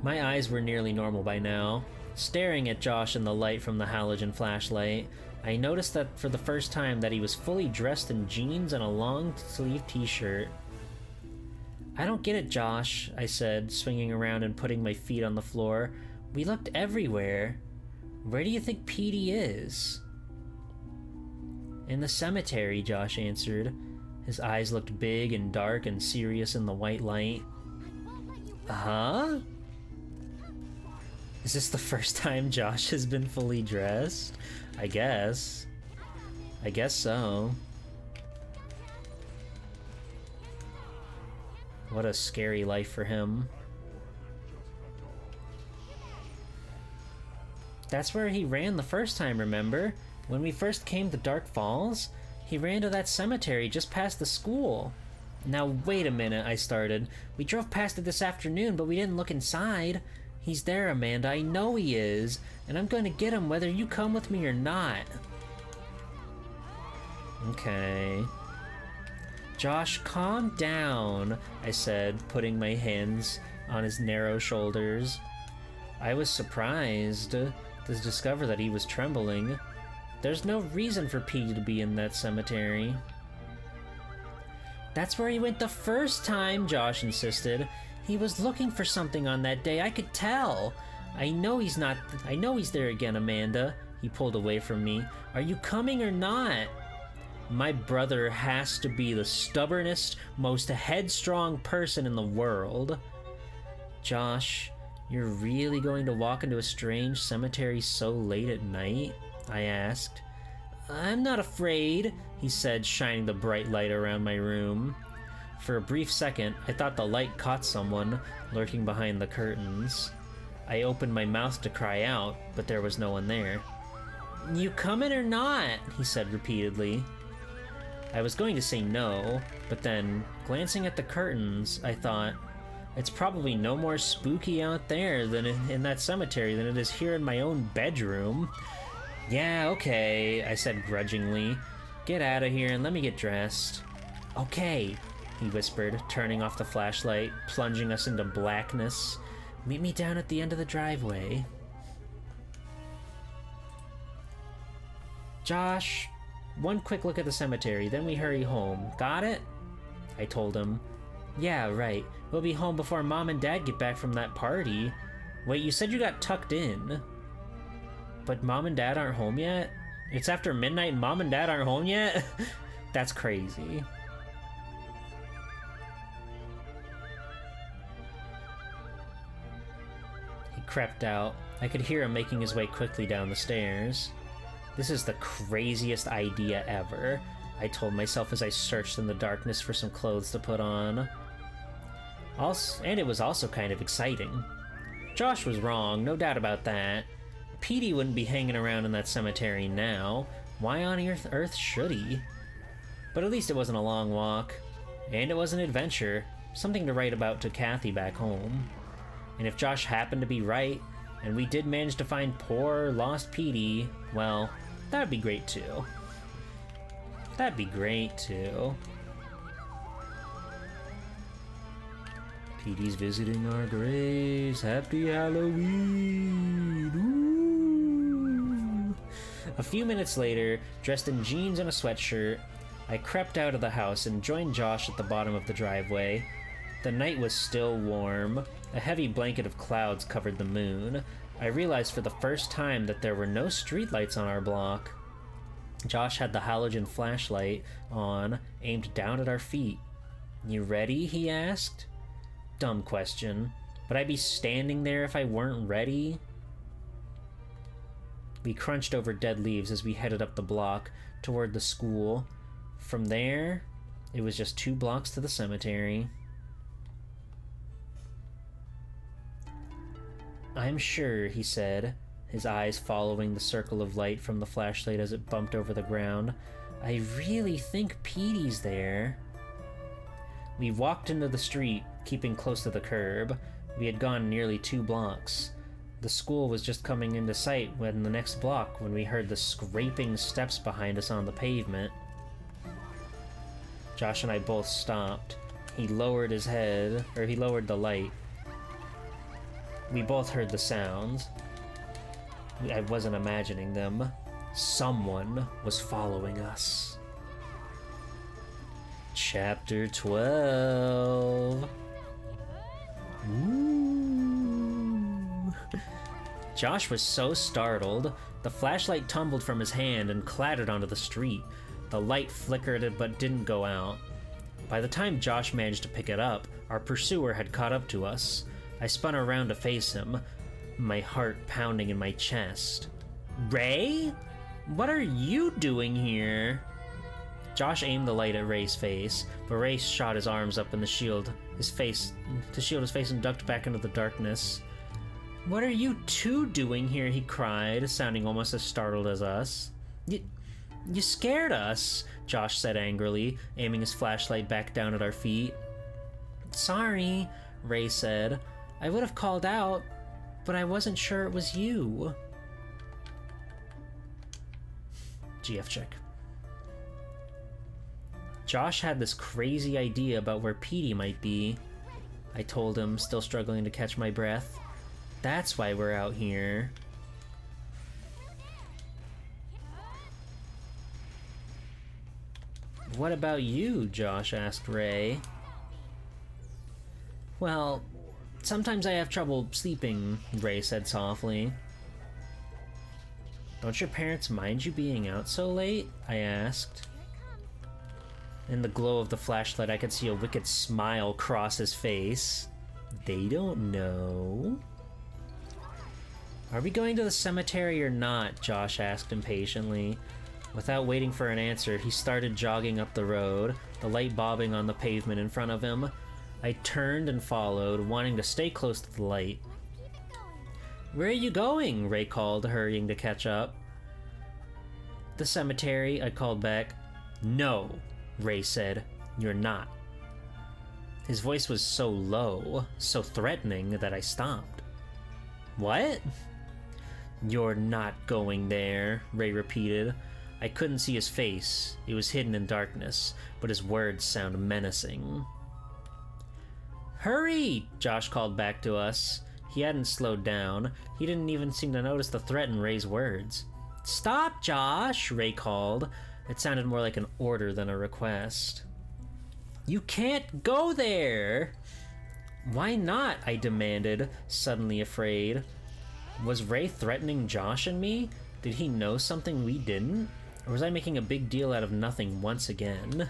S1: My eyes were nearly normal by now. Staring at Josh in the light from the halogen flashlight, I noticed that for the first time that he was fully dressed in jeans and a long-sleeved t-shirt. I don't get it, Josh, I said, swinging around and putting my feet on the floor. We looked everywhere. Where do you think Petey is? In the cemetery, Josh answered. His eyes looked big and dark and serious in the white light. Huh? Is this the first time Josh has been fully dressed? I guess. I guess so. What a scary life for him. That's where he ran the first time, remember? When we first came to Dark Falls, he ran to that cemetery just past the school. Now wait a minute, I started. We drove past it this afternoon, but we didn't look inside. He's there, Amanda. I know he is. And I'm going to get him whether you come with me or not. Okay. Josh, calm down, I said, putting my hands on his narrow shoulders. I was surprised to discover that he was trembling. There's no reason for Petey to be in that cemetery. That's where he went the first time, Josh insisted. He was looking for something on that day, I could tell. I know he's there again, Amanda. He pulled away from me. Are you coming or not? My brother has to be the stubbornest, most headstrong person in the world. Josh, you're really going to walk into a strange cemetery so late at night? I asked. I'm not afraid, he said, shining the bright light around my room. For a brief second, I thought the light caught someone lurking behind the curtains. I opened my mouth to cry out, but there was no one there. "You coming or not?" he said repeatedly. I was going to say no, but then, glancing at the curtains, I thought, it's probably no more spooky out there than in that cemetery than it is here in my own bedroom. "Yeah, okay," I said grudgingly. "Get out of here and let me get dressed." "Okay," he whispered, turning off the flashlight, plunging us into blackness. "Meet me down at the end of the driveway." "Josh, one quick look at the cemetery, then we hurry home. Got it?" I told him. "Yeah, right. We'll be home before Mom and Dad get back from that party." "Wait, you said you got tucked in." "But Mom and Dad aren't home yet? It's after midnight and Mom and Dad aren't home yet?" That's crazy. He crept out. I could hear him making his way quickly down the stairs. "This is the craziest idea ever," I told myself as I searched in the darkness for some clothes to put on. And it was also kind of exciting. Josh was wrong, no doubt about that. Petey wouldn't be hanging around in that cemetery now. Why on earth should he? But at least it wasn't a long walk. And it was an adventure. Something to write about to Kathy back home. And if Josh happened to be right, and we did manage to find poor, lost Petey, well, that'd be great too. That'd be great too. Petey's visiting our graves. Happy Halloween! Ooh. A few minutes later, dressed in jeans and a sweatshirt, I crept out of the house and joined Josh at the bottom of the driveway. The night was still warm. A heavy blanket of clouds covered the moon. I realized for the first time that there were no streetlights on our block. Josh had the halogen flashlight on, aimed down at our feet. "You ready?" he asked. Dumb question. Would I be standing there if I weren't ready? We crunched over dead leaves as we headed up the block toward the school. From there, it was just 2 blocks to the cemetery. "I'm sure," he said, his eyes following the circle of light from the flashlight as it bumped over the ground. "I really think Petey's there." We walked into the street, keeping close to the curb. We had gone nearly 2 blocks. The school was just coming into sight when the next block when we heard the scraping steps behind us on the pavement. Josh and I both stopped. He lowered the light. We both heard the sounds. I wasn't imagining them. Someone was following us. Chapter 12. Ooh. Josh was so startled. The flashlight tumbled from his hand and clattered onto the street. The light flickered but didn't go out. By the time Josh managed to pick it up, our pursuer had caught up to us. I spun around to face him, my heart pounding in my chest. "Ray? What are you doing here?" Josh aimed the light at Ray's face, but Ray shot his arms up in to shield his face and ducked back into the darkness. "What are you two doing here?" he cried, sounding almost as startled as us. You scared us," Josh said angrily, aiming his flashlight back down at our feet. "Sorry," Ray said. "I would have called out, but I wasn't sure it was you." GF check. Josh had this crazy idea about where Petey might be. I told him, still struggling to catch my breath. "That's why we're out here." "What about you?" Josh asked Ray. "Well, sometimes I have trouble sleeping," Ray said softly. "Don't your parents mind you being out so late?" I asked. In the glow of the flashlight, I could see a wicked smile cross his face. "They don't know." "Are we going to the cemetery or not?" Josh asked impatiently. Without waiting for an answer, he started jogging up the road, the light bobbing on the pavement in front of him. I turned and followed, wanting to stay close to the light. "Where are you going?" Ray called, hurrying to catch up. "The cemetery," I called back. "No," Ray said. "You're not." His voice was so low, so threatening, that I stopped. "What?" "You're not going there," Ray repeated. I couldn't see his face. It was hidden in darkness, but his words sounded menacing. "Hurry!" Josh called back to us. He hadn't slowed down. He didn't even seem to notice the threat in Ray's words. "Stop, Josh!" Ray called. It sounded more like an order than a request. "You can't go there!" "Why not?" I demanded, suddenly afraid. Was Ray threatening Josh and me? Did he know something we didn't? Or was I making a big deal out of nothing once again?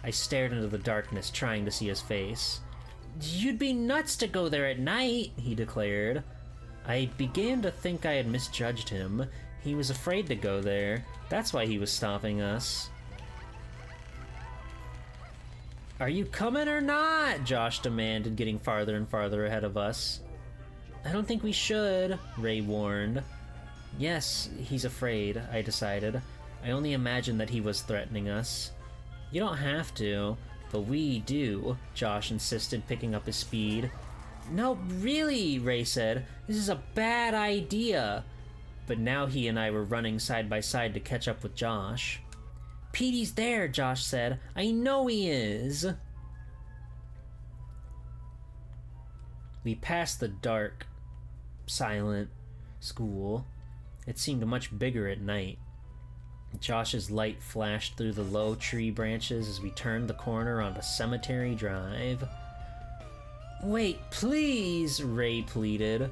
S1: I stared into the darkness, trying to see his face. "You'd be nuts to go there at night," he declared. I began to think I had misjudged him. He was afraid to go there. That's why he was stopping us. "Are you coming or not?" Josh demanded, getting farther and farther ahead of us. "I don't think we should," Ray warned. Yes, he's afraid, I decided. I only imagined that he was threatening us. "You don't have to, but we do," Josh insisted, picking up his speed. "No, really," Ray said. "This is a bad idea." But now he and I were running side by side to catch up with Josh. "Petey's there," Josh said. "I know he is." We passed the dark, silent school. It seemed much bigger at night. Josh's light flashed through the low tree branches as we turned the corner onto Cemetery Drive. "Wait, please," Ray pleaded.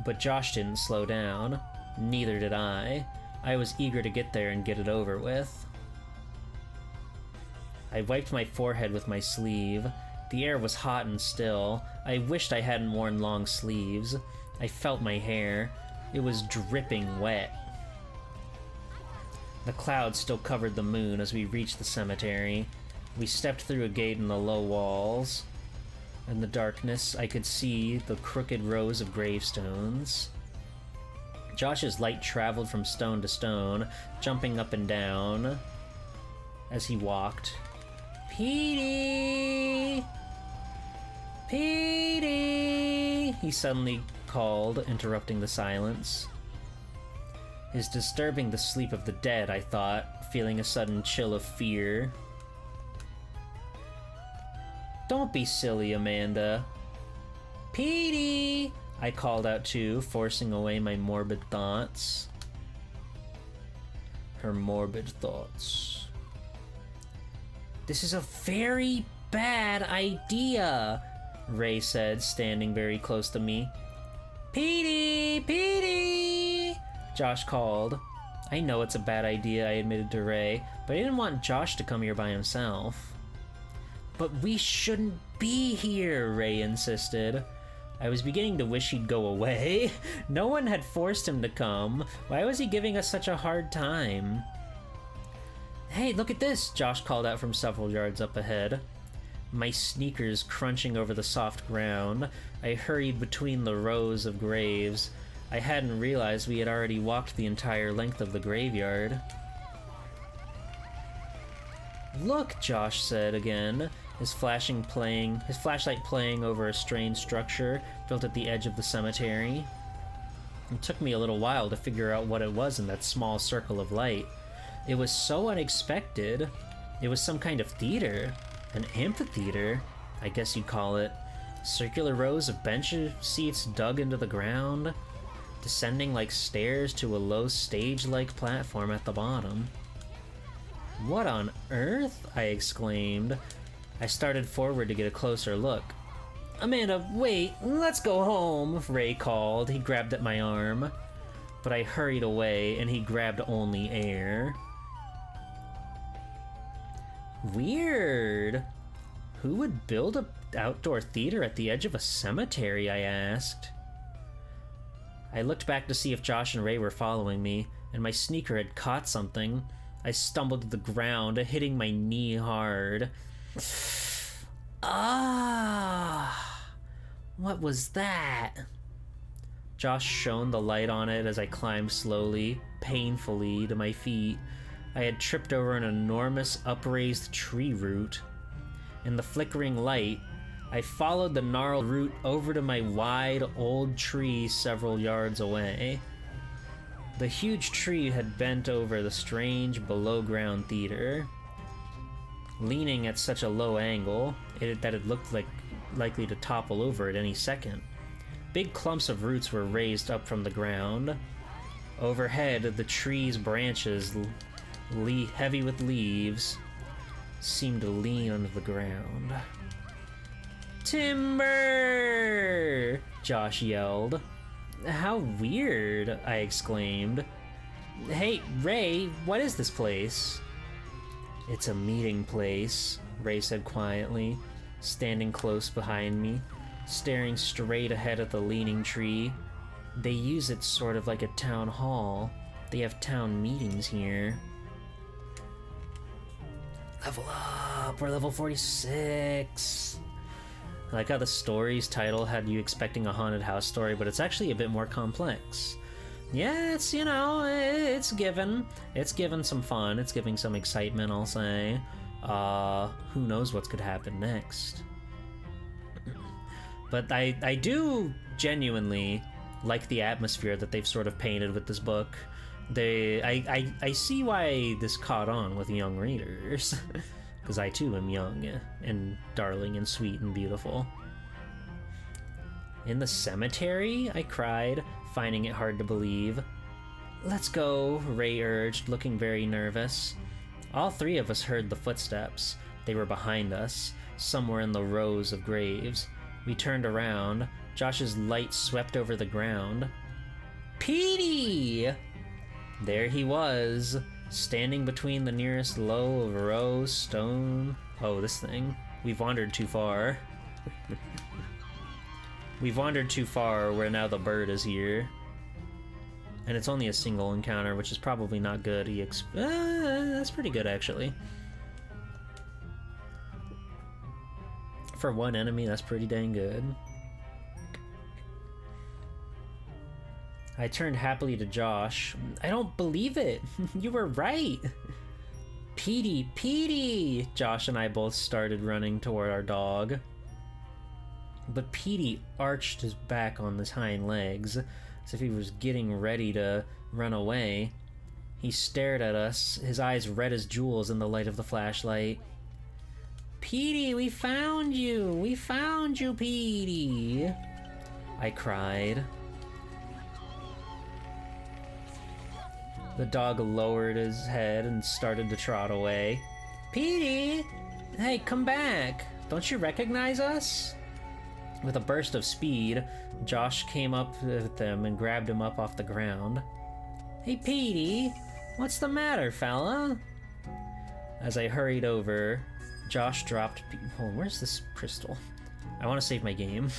S1: But Josh didn't slow down. Neither did I. I was eager to get there and get it over with. I wiped my forehead with my sleeve. The air was hot and still. I wished I hadn't worn long sleeves. I felt my hair. It was dripping wet. The clouds still covered the moon as we reached the cemetery. We stepped through a gate in the low walls. In the darkness, I could see the crooked rows of gravestones. Josh's light traveled from stone to stone, jumping up and down as he walked. "Petey! Petey!" he suddenly called, interrupting the silence. "Is disturbing the sleep of the dead," I thought, feeling a sudden chill of fear. "Don't be silly, Amanda." "Petey!" I called out too, forcing away my morbid thoughts. Her morbid thoughts. "This is a very bad idea," Ray said, standing very close to me. "Petey! Petey!" Josh called. "I know it's a bad idea," I admitted to Ray, but I didn't want Josh to come here by himself. "But we shouldn't be here," Ray insisted. I was beginning to wish he'd go away. No one had forced him to come. Why was he giving us such a hard time? "Hey, look at this," Josh called out from several yards up ahead. My sneakers crunching over the soft ground, I hurried between the rows of graves. I hadn't realized we had already walked the entire length of the graveyard. "Look," Josh said again, his flashlight playing over a strange structure built at the edge of the cemetery. It took me a little while to figure out what it was in that small circle of light. It was so unexpected. It was some kind of theater. An amphitheater, I guess you'd call it. Circular rows of bench seats dug into the ground, descending like stairs to a low stage-like platform at the bottom. "What on earth?" I exclaimed. I started forward to get a closer look. "Amanda, wait, let's go home," Ray called. He grabbed at my arm. But I hurried away, and he grabbed only air. Weird. Who would build an outdoor theater at the edge of a cemetery, I asked. I looked back to see if Josh and Ray were following me. and my sneaker had caught something. I stumbled to the ground, hitting my knee hard. Ah! What was that? Josh shone the light on it as I climbed slowly, painfully, to my feet. I had tripped over an enormous upraised tree root. In the flickering light, I followed the gnarled root over to my wide, old tree several yards away. The huge tree had bent over the strange below-ground theater, leaning at such a low angle that it looked likely to topple over at any second. Big clumps of roots were raised up from the ground. Overhead, the tree's branches, heavy with leaves, seemed to lean onto the ground. "Timber!" Josh yelled. "How weird," I exclaimed. "Hey, Ray, what is this place?" "It's a meeting place," Ray said quietly, standing close behind me, staring straight ahead at the leaning tree. "They use it sort of like a town hall. They have town meetings here." Level up! We're level 46! I like how the story's title had you expecting a haunted house story, but it's actually a bit more complex. Yeah, it's, you know, it's given some fun, it's giving some excitement, I'll say. Who knows what's could happen next. But I do genuinely like the atmosphere that they've sort of painted with this book. I see why this caught on with young readers. Because I too am young and darling and sweet and beautiful. "In the cemetery?" I cried, finding it hard to believe. "Let's go," Ray urged, looking very nervous. All three of us heard the footsteps. They were behind us, somewhere in the rows of graves. We turned around. Josh's light swept over the ground. "Petey!" There he was, standing between the nearest low of row stone. Oh, this thing. We've wandered too far. We've wandered too far where now the bird is here. And it's only a single encounter, which is probably not good. That's pretty good, actually. For one enemy, that's pretty dang good. I turned happily to Josh. "I don't believe it! You were right!" Petey! Josh and I both started running toward our dog. But Petey arched his back on his hind legs, as if he was getting ready to run away. He stared at us, his eyes red as jewels in the light of the flashlight. "Petey, we found you! We found you, Petey!" I cried. The dog lowered his head and started to trot away. "Petey! Hey, come back! Don't you recognize us?" With a burst of speed, Josh came up with them and grabbed him up off the ground. "Hey, Petey! What's the matter, fella?" As I hurried over, Josh dropped... Hold on, where's this crystal? I want to save my game.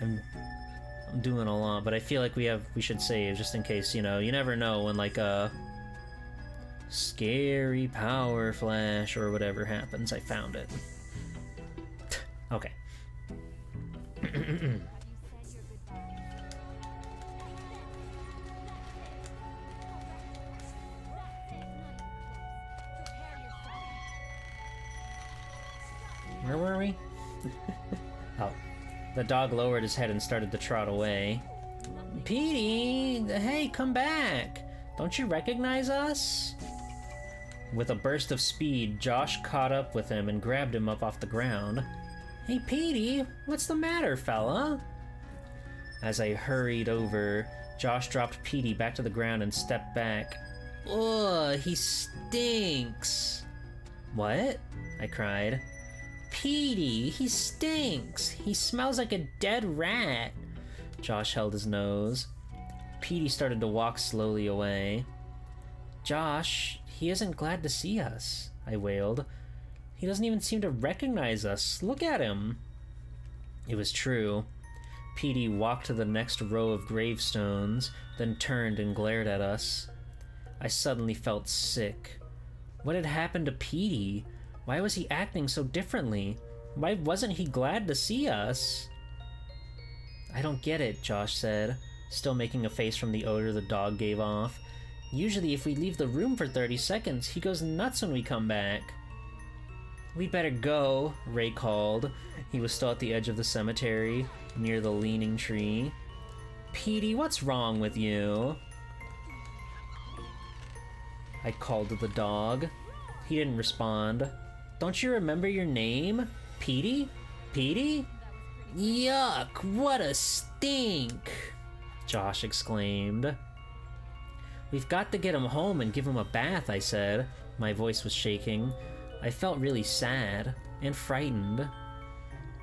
S1: I'm doing a lot, but I feel like we should save just in case, you know, you never know when like a scary power flash or whatever happens. I found it. Okay. Where were we? Oh. The dog lowered his head and started to trot away. "Petey! Hey, come back! Don't you recognize us?" With a burst of speed, Josh caught up with him and grabbed him up off the ground. "Hey, Petey! What's the matter, fella?" As I hurried over, Josh dropped Petey back to the ground and stepped back. "Ugh, he stinks!" "What?" I cried. "Petey, he stinks! He smells like a dead rat!" Josh held his nose. Petey started to walk slowly away. "Josh, he isn't glad to see us," I wailed. "He doesn't even seem to recognize us. Look at him!" It was true. Petey walked to the next row of gravestones, then turned and glared at us. I suddenly felt sick. What had happened to Petey? Why was he acting so differently? Why wasn't he glad to see us? I don't get it, Josh said, still making a face from the odor the dog gave off. Usually if we leave the room for 30 seconds, he goes nuts when we come back. We better go, Ray called. He was still at the edge of the cemetery, near the leaning tree. Petey, what's wrong with you? I called to the dog. He didn't respond. Don't you remember your name? Petey? Petey? Yuck, what a stink! Josh exclaimed. We've got to get him home and give him a bath, I said. My voice was shaking. I felt really sad and frightened.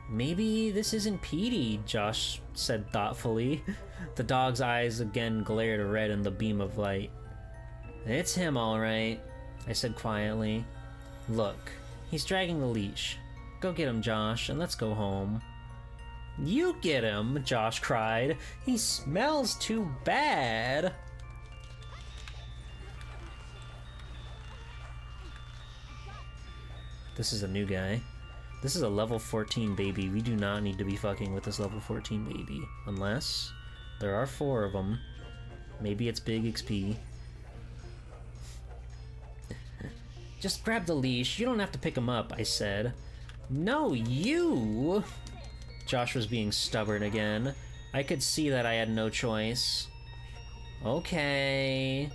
S1: Maybe this isn't Petey, Josh said thoughtfully. The dog's eyes again glared red in the beam of light. It's him, all right, I said quietly. Look, he's dragging the leash. Go get him, Josh, and let's go home. You get him, Josh cried. He smells too bad. This is a new guy. This is a level 14 baby. We do not need to be fucking with this level 14 baby. Unless there are 4 of them. Maybe it's big XP. Just grab the leash. You don't have to pick him up, I said. No, you! Josh was being stubborn again. I could see that I had no choice. Okay.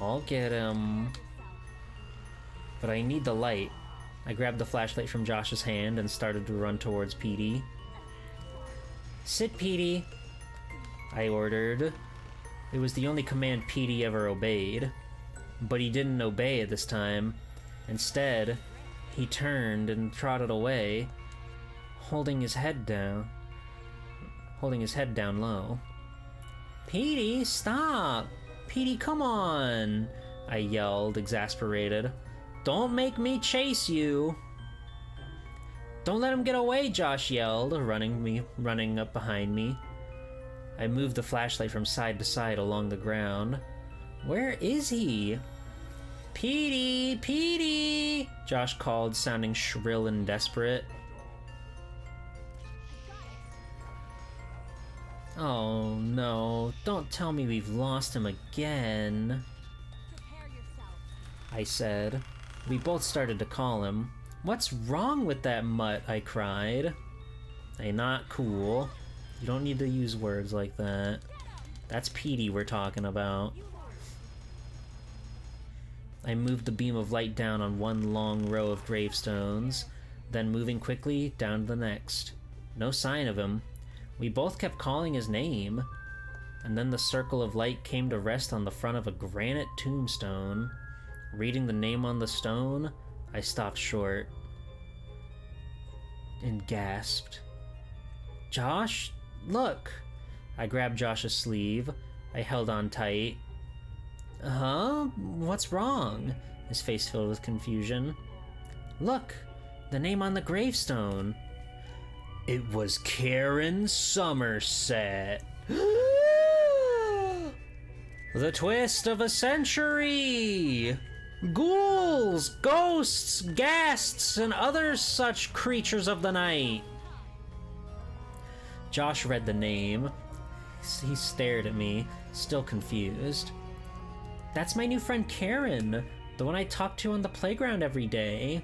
S1: I'll get him. But I need the light. I grabbed the flashlight from Josh's hand and started to run towards Petey. Sit, Petey, I ordered. It was the only command Petey ever obeyed. But he didn't obey it this time. Instead, he turned and trotted away, holding his head down low. Petey, stop! Petey, come on! I yelled, exasperated. Don't make me chase you! Don't let him get away, Josh yelled, running up behind me. I moved the flashlight from side to side along the ground. Where is he? Petey! Petey! Josh called, sounding shrill and desperate. Oh no, don't tell me we've lost him again. I said. We both started to call him. What's wrong with that mutt? I cried. Hey, not cool. You don't need to use words like that. That's Petey we're talking about. I moved the beam of light down on one long row of gravestones, then moving quickly down to the next. No sign of him. We both kept calling his name, and then the circle of light came to rest on the front of a granite tombstone. Reading the name on the stone, I stopped short and gasped. Josh, look! I grabbed Josh's sleeve. I held on tight. Huh? What's wrong? His face filled with confusion. Look! The name on the gravestone. It was Karen Somerset. The twist of a century! Ghouls, ghosts, ghasts, and other such creatures of the night. Josh read the name. He stared at me, still confused. That's my new friend Karen, the one I talk to on the playground every day.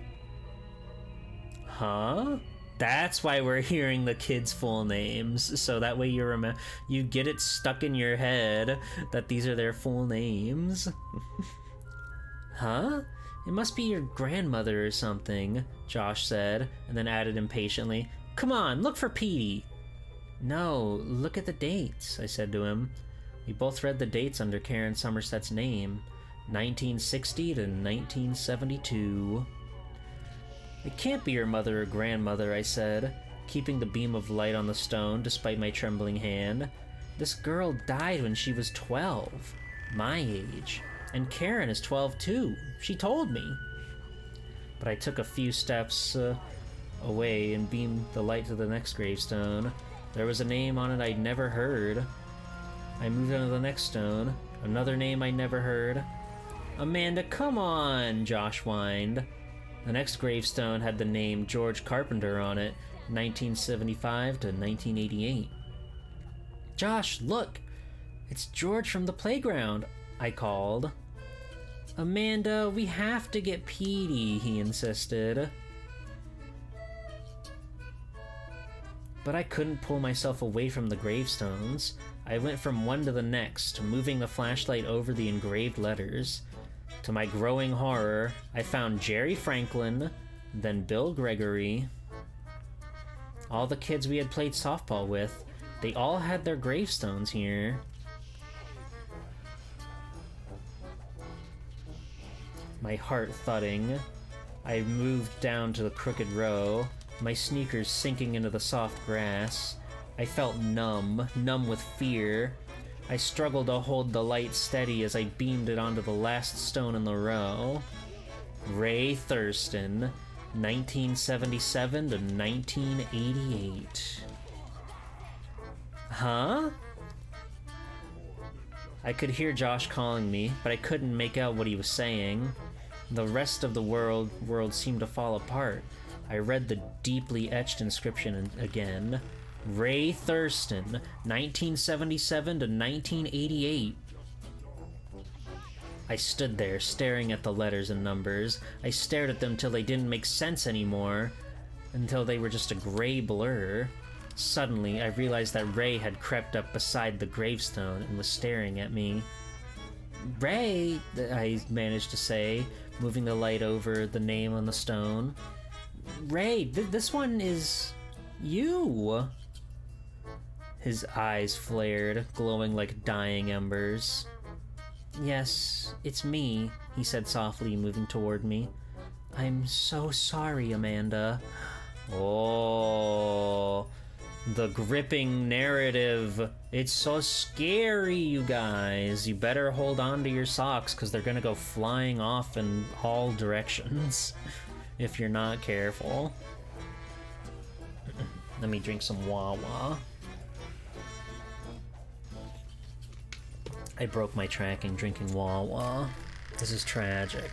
S1: Huh? That's why we're hearing the kids' full names, so that way you get it stuck in your head that these are their full names. Huh? It must be your grandmother or something, Josh said, and then added impatiently, Come on, look for Petey. No, look at the dates, I said to him. We both read the dates under Karen Somerset's name, 1960 to 1972. It can't be your mother or grandmother, I said, keeping the beam of light on the stone despite my trembling hand. This girl died when she was 12, my age, and Karen is 12 too. She told me. But I took a few steps away and beamed the light to the next gravestone. There was a name on it I'd never heard. I moved on to the next stone. Another name I never heard. Amanda, come on, Josh whined. The next gravestone had the name George Carpenter on it, 1975 to 1988. Josh, look! It's George from the playground, I called. Amanda, we have to get Petey, he insisted. But I couldn't pull myself away from the gravestones. I went from one to the next, moving the flashlight over the engraved letters. To my growing horror, I found Jerry Franklin, then Bill Gregory. All the kids we had played softball with, they all had their gravestones here. My heart thudding. I moved down to the crooked row, my sneakers sinking into the soft grass. I felt numb with fear. I struggled to hold the light steady as I beamed it onto the last stone in the row. Ray Thurston, 1977 to 1988. Huh? I could hear Josh calling me, but I couldn't make out what he was saying. The rest of the world seemed to fall apart. I read the deeply etched inscription again. Ray Thurston, 1977 to 1988. I stood there, staring at the letters and numbers. I stared at them till they didn't make sense anymore, until they were just a gray blur. Suddenly, I realized that Ray had crept up beside the gravestone and was staring at me. Ray, I managed to say, moving the light over the name on the stone. Ray, this one is you. His eyes flared, glowing like dying embers. Yes, it's me, he said softly, moving toward me. I'm so sorry, Amanda. Oh, the gripping narrative. It's so scary, you guys. You better hold on to your socks, because they're gonna go flying off in all directions if you're not careful. Let me drink some Wawa. I broke my tracking drinking Wawa. This is tragic.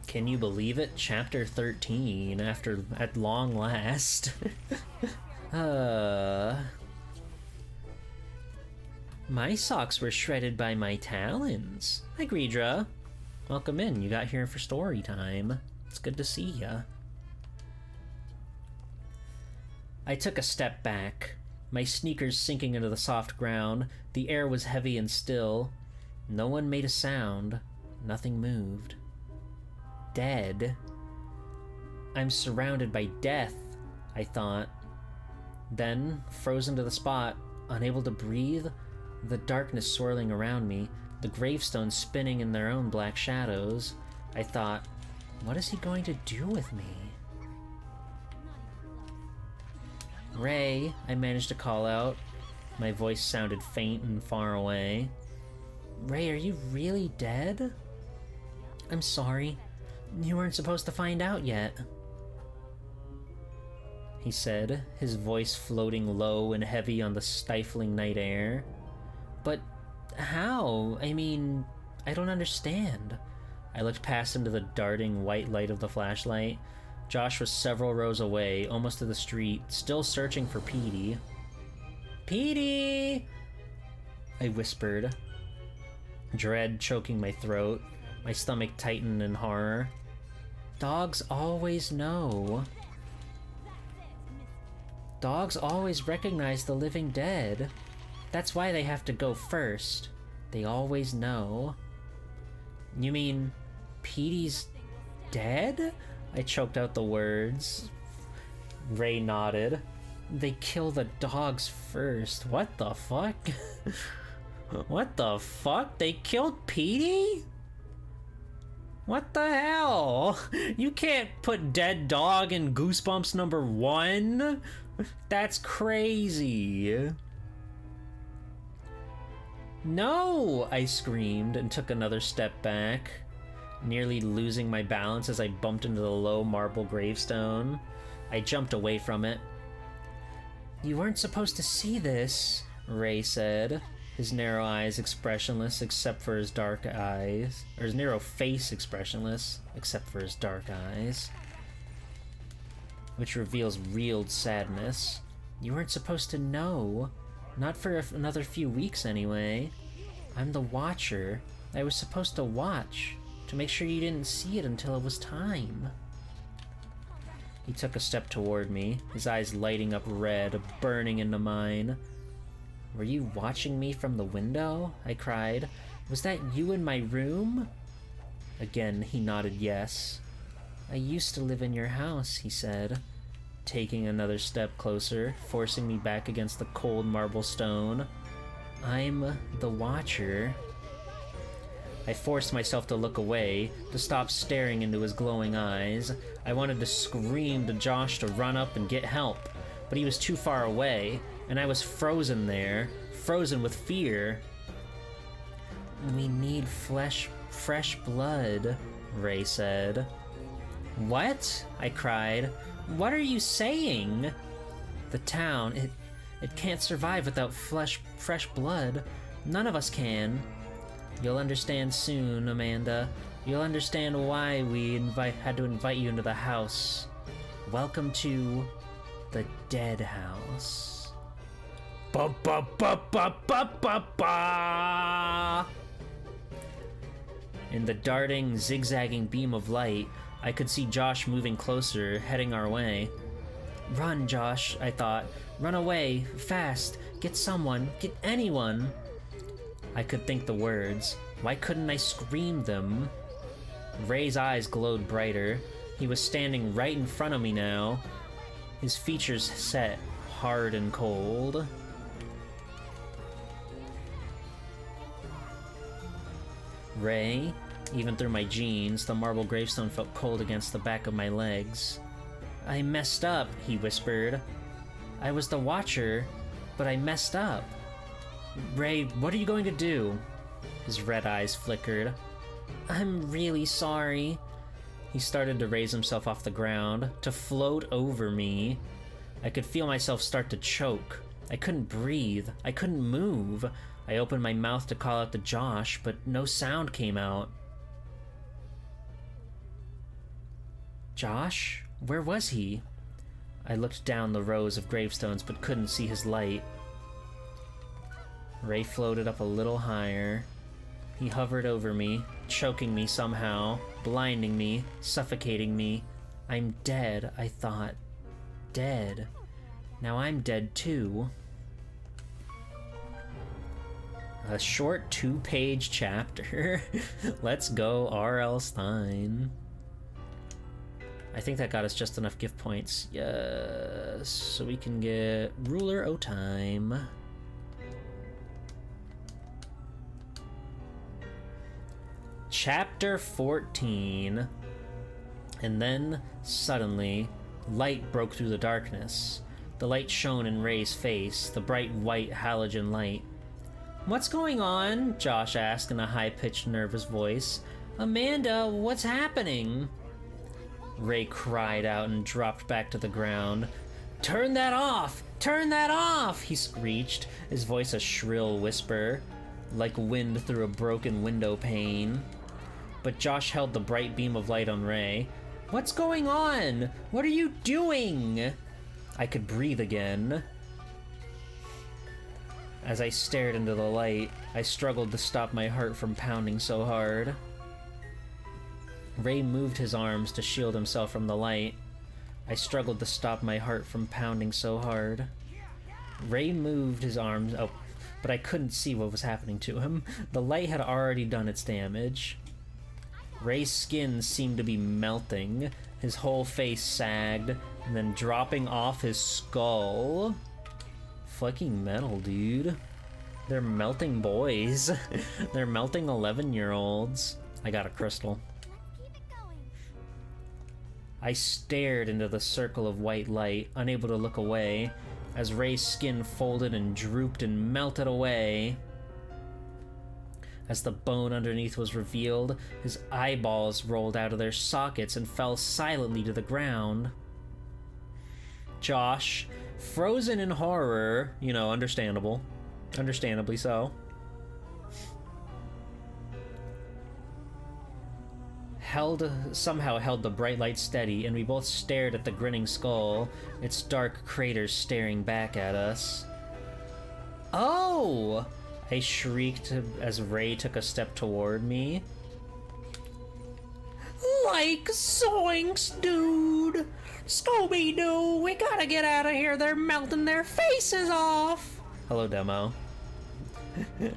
S1: Can you believe it? Chapter 13, at long last. My socks were shredded by my talons. Hi, Greedra. Welcome in. You got here for story time. It's good to see ya. I took a step back, my sneakers sinking into the soft ground. The air was heavy and still. No one made a sound. Nothing moved. Dead. I'm surrounded by death, I thought. Then, frozen to the spot, unable to breathe, the darkness swirling around me, the gravestones spinning in their own black shadows, I thought, what is he going to do with me? Ray, I managed to call out. My voice sounded faint and far away. Ray, are you really dead? I'm sorry. You weren't supposed to find out yet. He said, his voice floating low and heavy on the stifling night air. But how? I mean, I don't understand. I looked past him to the darting white light of the flashlight. Josh was several rows away, almost to the street, still searching for Petey. Petey! I whispered, dread choking my throat, my stomach tightened in horror. Dogs always know. Dogs always recognize the living dead. That's why they have to go first. They always know. You mean Petey's dead? I choked out the words. Ray nodded. They kill the dogs first. What the fuck? What the fuck? They killed Petey? What the hell? You can't put dead dog in Goosebumps #1? That's crazy. No, I screamed and took another step back. nearly losing my balance as I bumped into the low marble gravestone. I jumped away from it. "You weren't supposed to see this," Ray said, his narrow eyes expressionless except for his dark eyes, or his narrow face expressionless except for his dark eyes, which reveals real sadness. "You weren't supposed to know. Not for another few weeks, anyway. I'm the Watcher. I was supposed to watch, to make sure you didn't see it until it was time." He took a step toward me, his eyes lighting up red, burning into mine. "Were you watching me from the window?" I cried. "Was that you in my room?" Again, he nodded yes. "I used to live in your house," he said, taking another step closer, forcing me back against the cold marble stone. "I'm the Watcher." I forced myself to look away, to stop staring into his glowing eyes. I wanted to scream to Josh to run up and get help, but he was too far away, and I was frozen there, frozen with fear. "We need fresh blood," Ray said. "What?" I cried. "What are you saying?" "The town, it can't survive without fresh blood. None of us can. You'll understand soon, Amanda. You'll understand why we had to invite you into the house. Welcome to the Dead House." Ba ba ba ba ba ba ba. In the darting, zigzagging beam of light, I could see Josh moving closer, heading our way. "Run, Josh," I thought. "Run away, fast. Get someone, get anyone." I could think the words. Why couldn't I scream them? Ray's eyes glowed brighter. He was standing right in front of me now, his features set, hard and cold. "Ray," even through my jeans, the marble gravestone felt cold against the back of my legs. "I messed up," he whispered. "I was the Watcher, but I messed up." "Ray, what are you going to do?" His red eyes flickered. "I'm really sorry." He started to raise himself off the ground, to float over me. I could feel myself start to choke. I couldn't breathe. I couldn't move. I opened my mouth to call out to Josh, but no sound came out. Josh? Where was he? I looked down the rows of gravestones but couldn't see his light. Ray floated up a little higher. He hovered over me, choking me somehow, blinding me, suffocating me. I'm dead, I thought. Dead. Now I'm dead too. A short 2-page chapter. Let's go, R.L. Stine. I think that got us just enough gift points. Yes, so we can get Ruler o' Time. Chapter 14. And then, suddenly, light broke through the darkness. The light shone in Ray's face, the bright white halogen light. "What's going on?" Josh asked in a high-pitched, nervous voice. "Amanda, what's happening?" Ray cried out and dropped back to the ground. "Turn that off! Turn that off!" he screeched, his voice a shrill whisper, like wind through a broken window pane. But Josh held the bright beam of light on Ray. "What's going on? What are you doing?" I could breathe again. As I stared into the light, I struggled to stop my heart from pounding so hard. Ray moved his arms to shield himself from the light. I struggled to stop my heart from pounding so hard. Ray moved his arms, but I couldn't see what was happening to him. The light had already done its damage. Ray's skin seemed to be melting. His whole face sagged, and then dropping off his skull. Fucking metal, dude. They're melting boys. They're melting 11-year-olds. I got a crystal. I stared into the circle of white light, unable to look away, as Ray's skin folded and drooped and melted away. As the bone underneath was revealed, his eyeballs rolled out of their sockets and fell silently to the ground. Josh, frozen in horror, understandably so, somehow held the bright light steady, and we both stared at the grinning skull, its dark craters staring back at us. "Oh!" I shrieked as Ray took a step toward me. "Like zoinks, dude! Scooby-Doo, we gotta get out of here, they're melting their faces off!" Hello, Demo.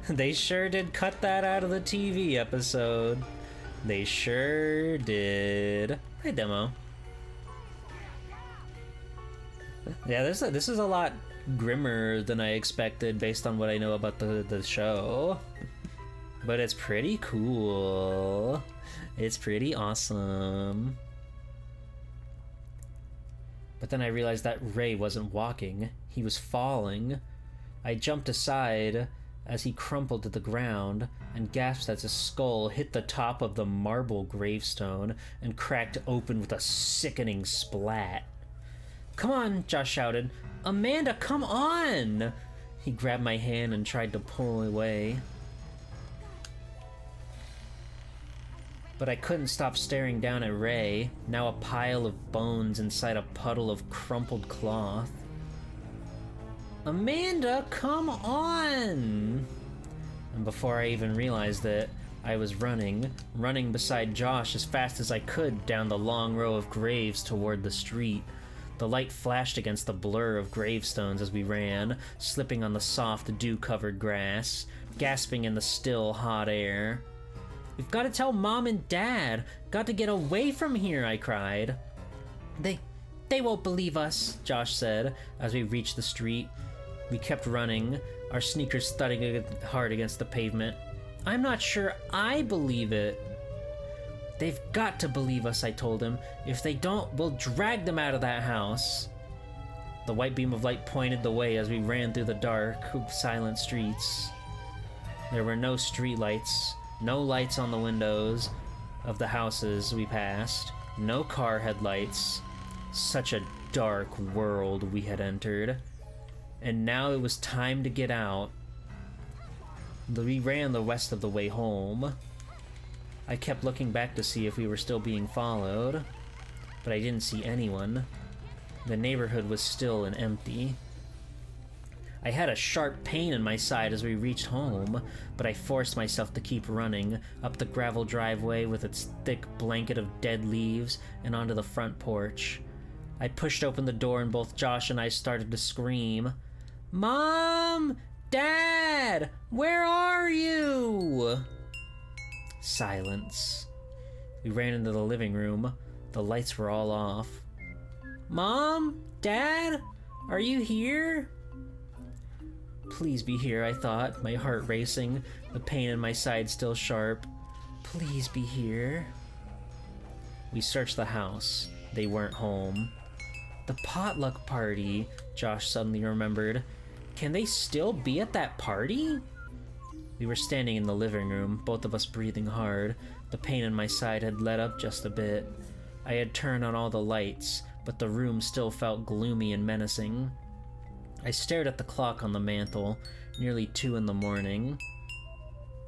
S1: They sure did cut that out of the TV episode. They sure did. Hi, Demo. Yeah, this is a lot grimmer than I expected based on what I know about the show. But it's pretty cool. It's pretty awesome. But then I realized that Ray wasn't walking. He was falling. I jumped aside as he crumpled to the ground and gasped as his skull hit the top of the marble gravestone and cracked open with a sickening splat. "Come on," Josh shouted. "Amanda, come on!" He grabbed my hand and tried to pull away. But I couldn't stop staring down at Ray, now a pile of bones inside a puddle of crumpled cloth. "Amanda, come on!" And before I even realized it, I was running beside Josh as fast as I could down the long row of graves toward the street. The light flashed against the blur of gravestones as we ran, slipping on the soft, dew-covered grass, gasping in the still, hot air. "We've got to tell Mom and Dad! Got to get away from here!" I cried. They won't believe us," Josh said as we reached the street. We kept running, our sneakers thudding hard against the pavement. "I'm not sure I believe it." "They've got to believe us," I told him. "If they don't, we'll drag them out of that house." The white beam of light pointed the way as we ran through the dark, silent streets. There were no streetlights, no lights on the windows of the houses we passed, no car headlights. Such a dark world we had entered. And now it was time to get out. We ran the rest of the way home. I kept looking back to see if we were still being followed, but I didn't see anyone. The neighborhood was still and empty. I had a sharp pain in my side as we reached home, but I forced myself to keep running up the gravel driveway with its thick blanket of dead leaves and onto the front porch. I pushed open the door and both Josh and I started to scream. "Mom! Dad! Where are you?" Silence. We ran into the living room. The lights were all off. "Mom? Dad? Are you here?" Please be here, I thought, my heart racing, the pain in my side still sharp. Please be here. We searched the house. They weren't home. The potluck party, Josh suddenly remembered. Can they still be at that party? We were standing in the living room, both of us breathing hard. The pain in my side had let up just a bit. I had turned on all the lights, but the room still felt gloomy and menacing. I stared at the clock on the mantel, nearly 2 a.m.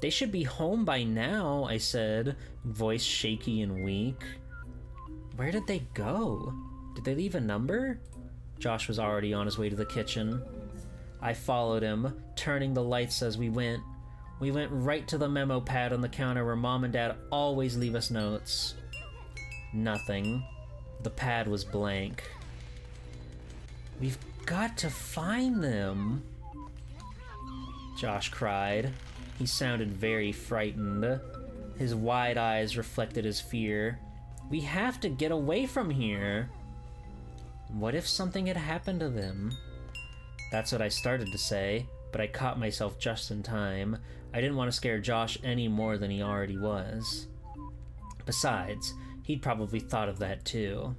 S1: They should be home by now, I said, voice shaky and weak. Where did they go? Did they leave a number? Josh was already on his way to the kitchen. I followed him, turning the lights as we went. We went right to the memo pad on the counter where Mom and Dad always leave us notes. Nothing. The pad was blank. We've got to find them, Josh cried. He sounded very frightened. His wide eyes reflected his fear. We have to get away from here. What if something had happened to them? That's what I started to say, but I caught myself just in time. I didn't want to scare Josh any more than he already was. Besides, he'd probably thought of that too.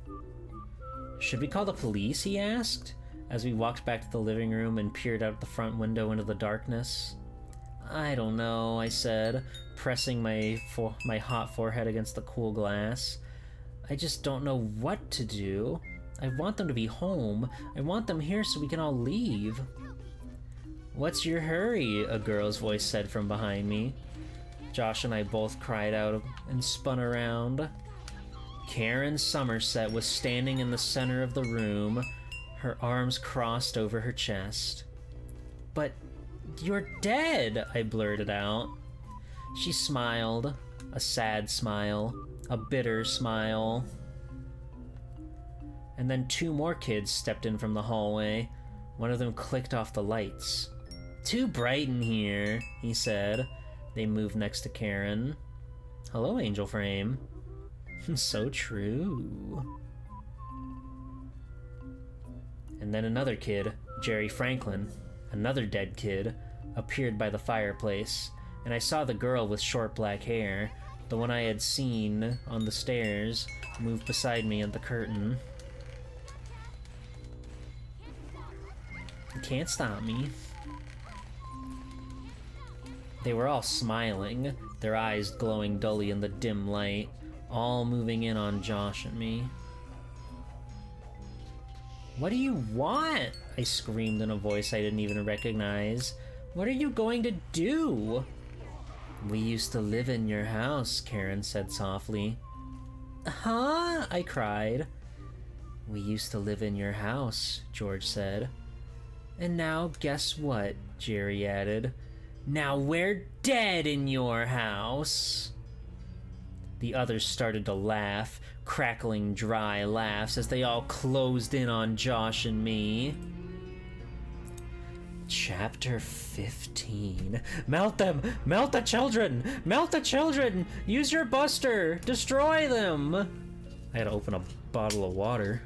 S1: Should we call the police? He asked, as we walked back to the living room and peered out the front window into the darkness. I don't know, I said, pressing my hot forehead against the cool glass. I just don't know what to do. I want them to be home. I want them here so we can all leave. What's your hurry? A girl's voice said from behind me. Josh and I both cried out and spun around. Karen Somerset was standing in the center of the room, her arms crossed over her chest. But you're dead, I blurted out. She smiled, a sad smile, a bitter smile. And then 2 more kids stepped in from the hallway. One of them clicked off the lights. Too bright in here, he said. They moved next to Karen. Hello, Angel Frame. So true. And then another kid, Jerry Franklin, another dead kid, appeared by the fireplace, and I saw the girl with short black hair, the one I had seen on the stairs, move beside me at the curtain. You can't stop me. They were all smiling, their eyes glowing dully in the dim light, all moving in on Josh and me. What do you want? I screamed in a voice I didn't even recognize. What are you going to do? We used to live in your house, Karen said softly. Huh? I cried. We used to live in your house, George said. And now guess what? Jerry added. Now we're dead in your house. The others started to laugh, crackling dry laughs as they all closed in on Josh and me. Chapter 15. Melt them! Melt the children! Melt the children! Use your buster! Destroy them! I had to open a bottle of water.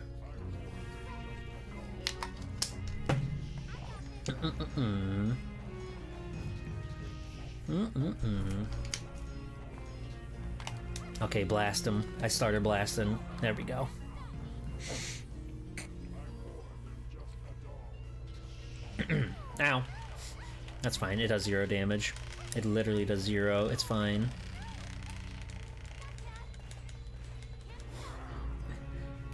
S1: Okay, blast him. I started blasting. There we go. Ow. That's fine. It does 0 damage. It literally does 0. It's fine.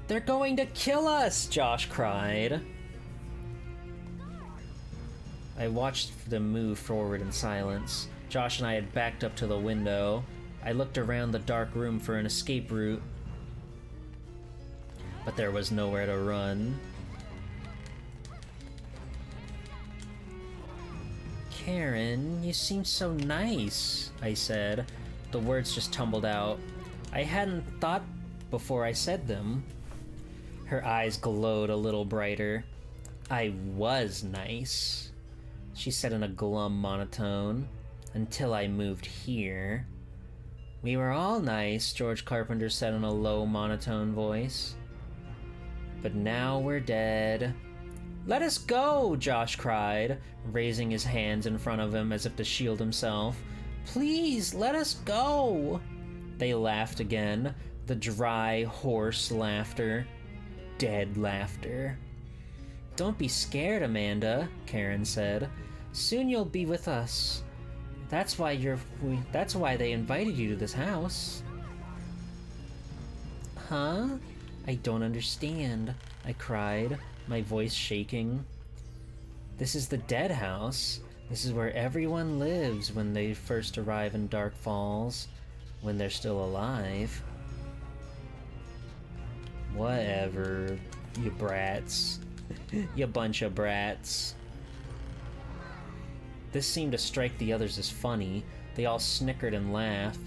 S1: They're going to kill us! Josh cried. I watched them move forward in silence. Josh and I had backed up to the window. I looked around the dark room for an escape route, but there was nowhere to run. Karen, you seem so nice, I said. The words just tumbled out. I hadn't thought before I said them. Her eyes glowed a little brighter. I was nice, she said in a glum monotone, until I moved here. We were all nice, George Carpenter said in a low monotone voice. But now we're dead. Let us go, Josh cried, raising his hands in front of him as if to shield himself. Please, let us go. They laughed again, the dry, hoarse laughter. Dead laughter. Don't be scared, Amanda, Karen said. Soon you'll be with us. That's why they invited you to this house. Huh? I don't understand, I cried, my voice shaking. This is the dead house. This is where everyone lives when they first arrive in Dark Falls, when they're still alive. Whatever, you brats. You bunch of brats. This seemed to strike the others as funny. They all snickered and laughed.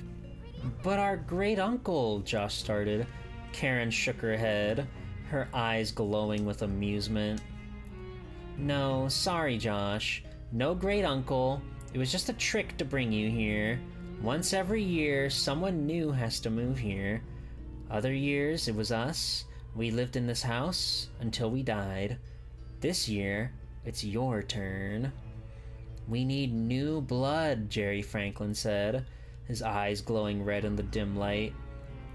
S1: But our great-uncle, Josh started. Karen shook her head, her eyes glowing with amusement. No, sorry, Josh. No great-uncle. It was just a trick to bring you here. Once every year, someone new has to move here. Other years, it was us. We lived in this house until we died. This year, it's your turn. We need new blood, Jerry Franklin said, his eyes glowing red in the dim light.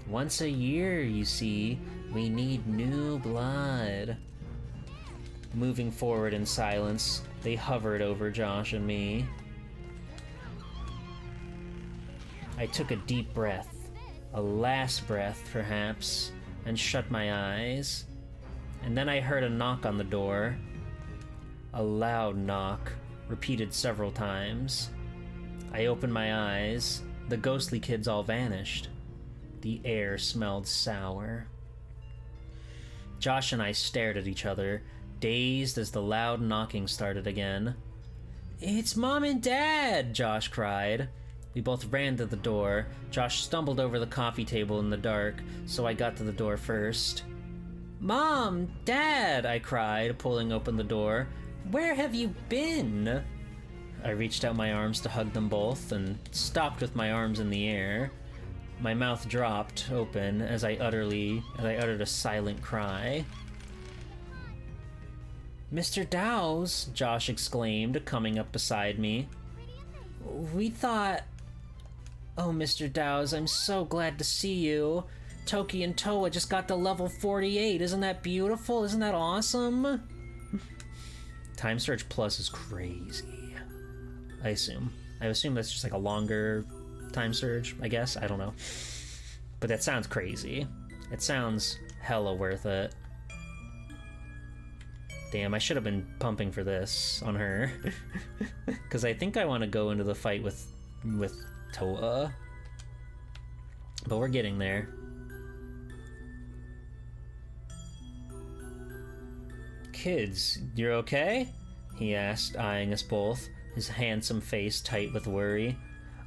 S1: Once a year, you see, we need new blood. Moving forward in silence, they hovered over Josh and me. I took a deep breath, a last breath perhaps, and shut my eyes. And then I heard a knock on the door. A loud knock, repeated several times. I opened my eyes. The ghostly kids all vanished. The air smelled sour. Josh and I stared at each other, dazed as the loud knocking started again. "It's Mom and Dad!" Josh cried. We both ran to the door. Josh stumbled over the coffee table in the dark, so I got to the door first. "Mom! Dad!" I cried, pulling open the door. "Where have you been?" I reached out my arms to hug them both and stopped with my arms in the air. My mouth dropped open as I uttered a silent cry. "Mr. Dowse!" Josh exclaimed, coming up beside me. "We thought... Oh, Mr. Dowse, I'm so glad to see you. Toki and Toa just got to level 48. Isn't that beautiful? Isn't that awesome?" Time Surge Plus is crazy. I assume that's just like a longer time surge, I guess. I don't know. But that sounds crazy. It sounds hella worth it. Damn, I should have been pumping for this on her. Because I think I want to go into the fight with Toa. But we're getting there. "Kids, you're okay?" he asked, eyeing us both, his handsome face tight with worry.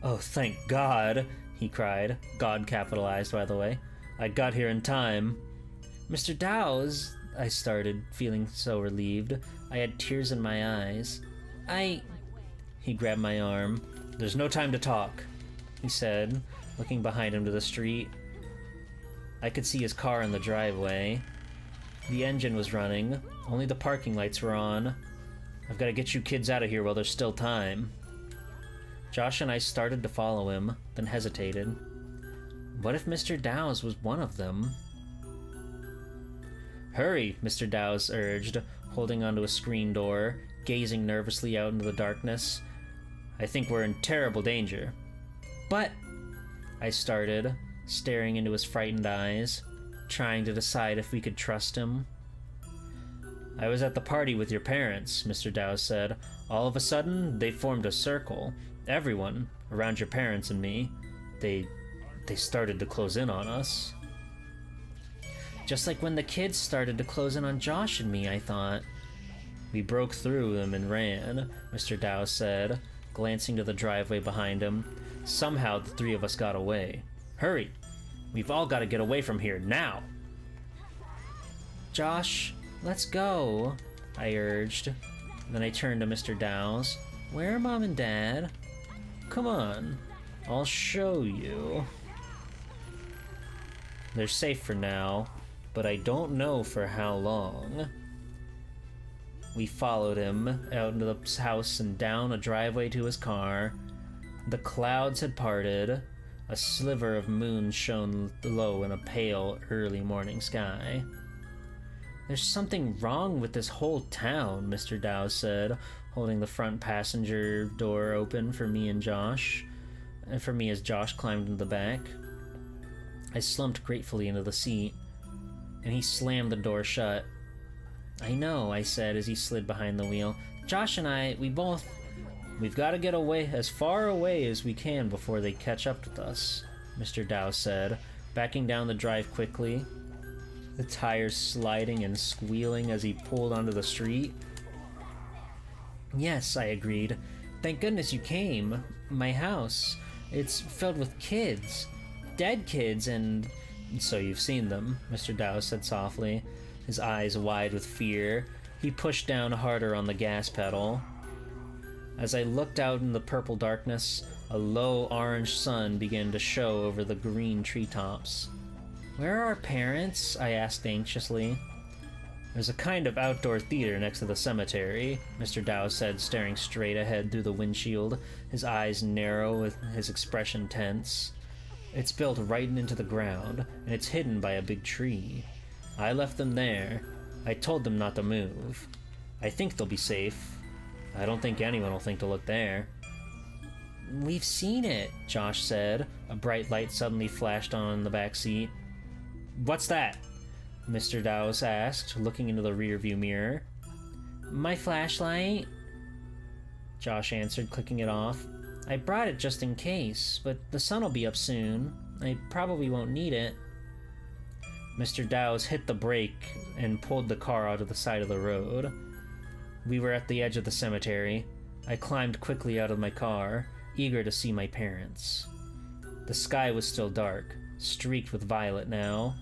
S1: "Oh, thank God!" he cried. God capitalized, by the way. "I got here in time." "Mr. Dowse," I started, feeling so relieved. I had tears in my eyes. He grabbed my arm. "There's no time to talk," he said, looking behind him to the street. I could see his car in the driveway. The engine was running. Only the parking lights were on. "I've got to get you kids out of here while there's still time." Josh and I started to follow him, then hesitated. What if Mr. Dowse was one of them? "Hurry," Mr. Dowse urged, holding onto a screen door, gazing nervously out into the darkness. "I think we're in terrible danger." "But..." I started, staring into his frightened eyes, trying to decide if we could trust him. "I was at the party with your parents," Mr. Dowse said. "All of a sudden, they formed a circle. Everyone, around your parents and me. They started to close in on us." Just like when the kids started to close in on Josh and me, I thought. "We broke through them and ran," Mr. Dowse said, glancing to the driveway behind him. "Somehow the three of us got away. Hurry! We've all got to get away from here, now!" "Josh, let's go," I urged. Then I turned to Mr. Dowse. "Where are Mom and Dad?" "Come on, I'll show you." "They're safe for now, but I don't know for how long." We followed him out into the house and down a driveway to his car. The clouds had parted. A sliver of moon shone low in a pale, early morning sky. "There's something wrong with this whole town," Mr. Dowse said, holding the front passenger door open for me and Josh, and for me as Josh climbed into the back. I slumped gratefully into the seat, and he slammed the door shut. "I know," I said as he slid behind the wheel. "Josh and I, we've got to get away, as far away as we can before they catch up with us," Mr. Dowse said, backing down the drive quickly, the tires sliding and squealing as he pulled onto the street. "Yes," I agreed. "Thank goodness you came. My house, it's filled with kids. Dead kids, and..." "So you've seen them," Mr. Dowse said softly, his eyes wide with fear. He pushed down harder on the gas pedal. As I looked out in the purple darkness, a low orange sun began to show over the green treetops. "Where are our parents?" I asked anxiously. "There's a kind of outdoor theater next to the cemetery," Mr. Dowse said, staring straight ahead through the windshield, his eyes narrow with his expression tense. "It's built right into the ground, and it's hidden by a big tree. I left them there. I told them not to move. I think they'll be safe. I don't think anyone will think to look there." We've seen it, Josh said. A bright light suddenly flashed on in the back seat. What's that? Mr. Dowse asked, looking into the rearview mirror. My flashlight, Josh answered, clicking it off. I brought it just in case, but the sun will be up soon. I probably won't need it. Mr. Dowse hit the brake and pulled the car out of the side of the road. We were at the edge of the cemetery. I climbed quickly out of my car, eager to see my parents. The sky was still dark, streaked with violet now.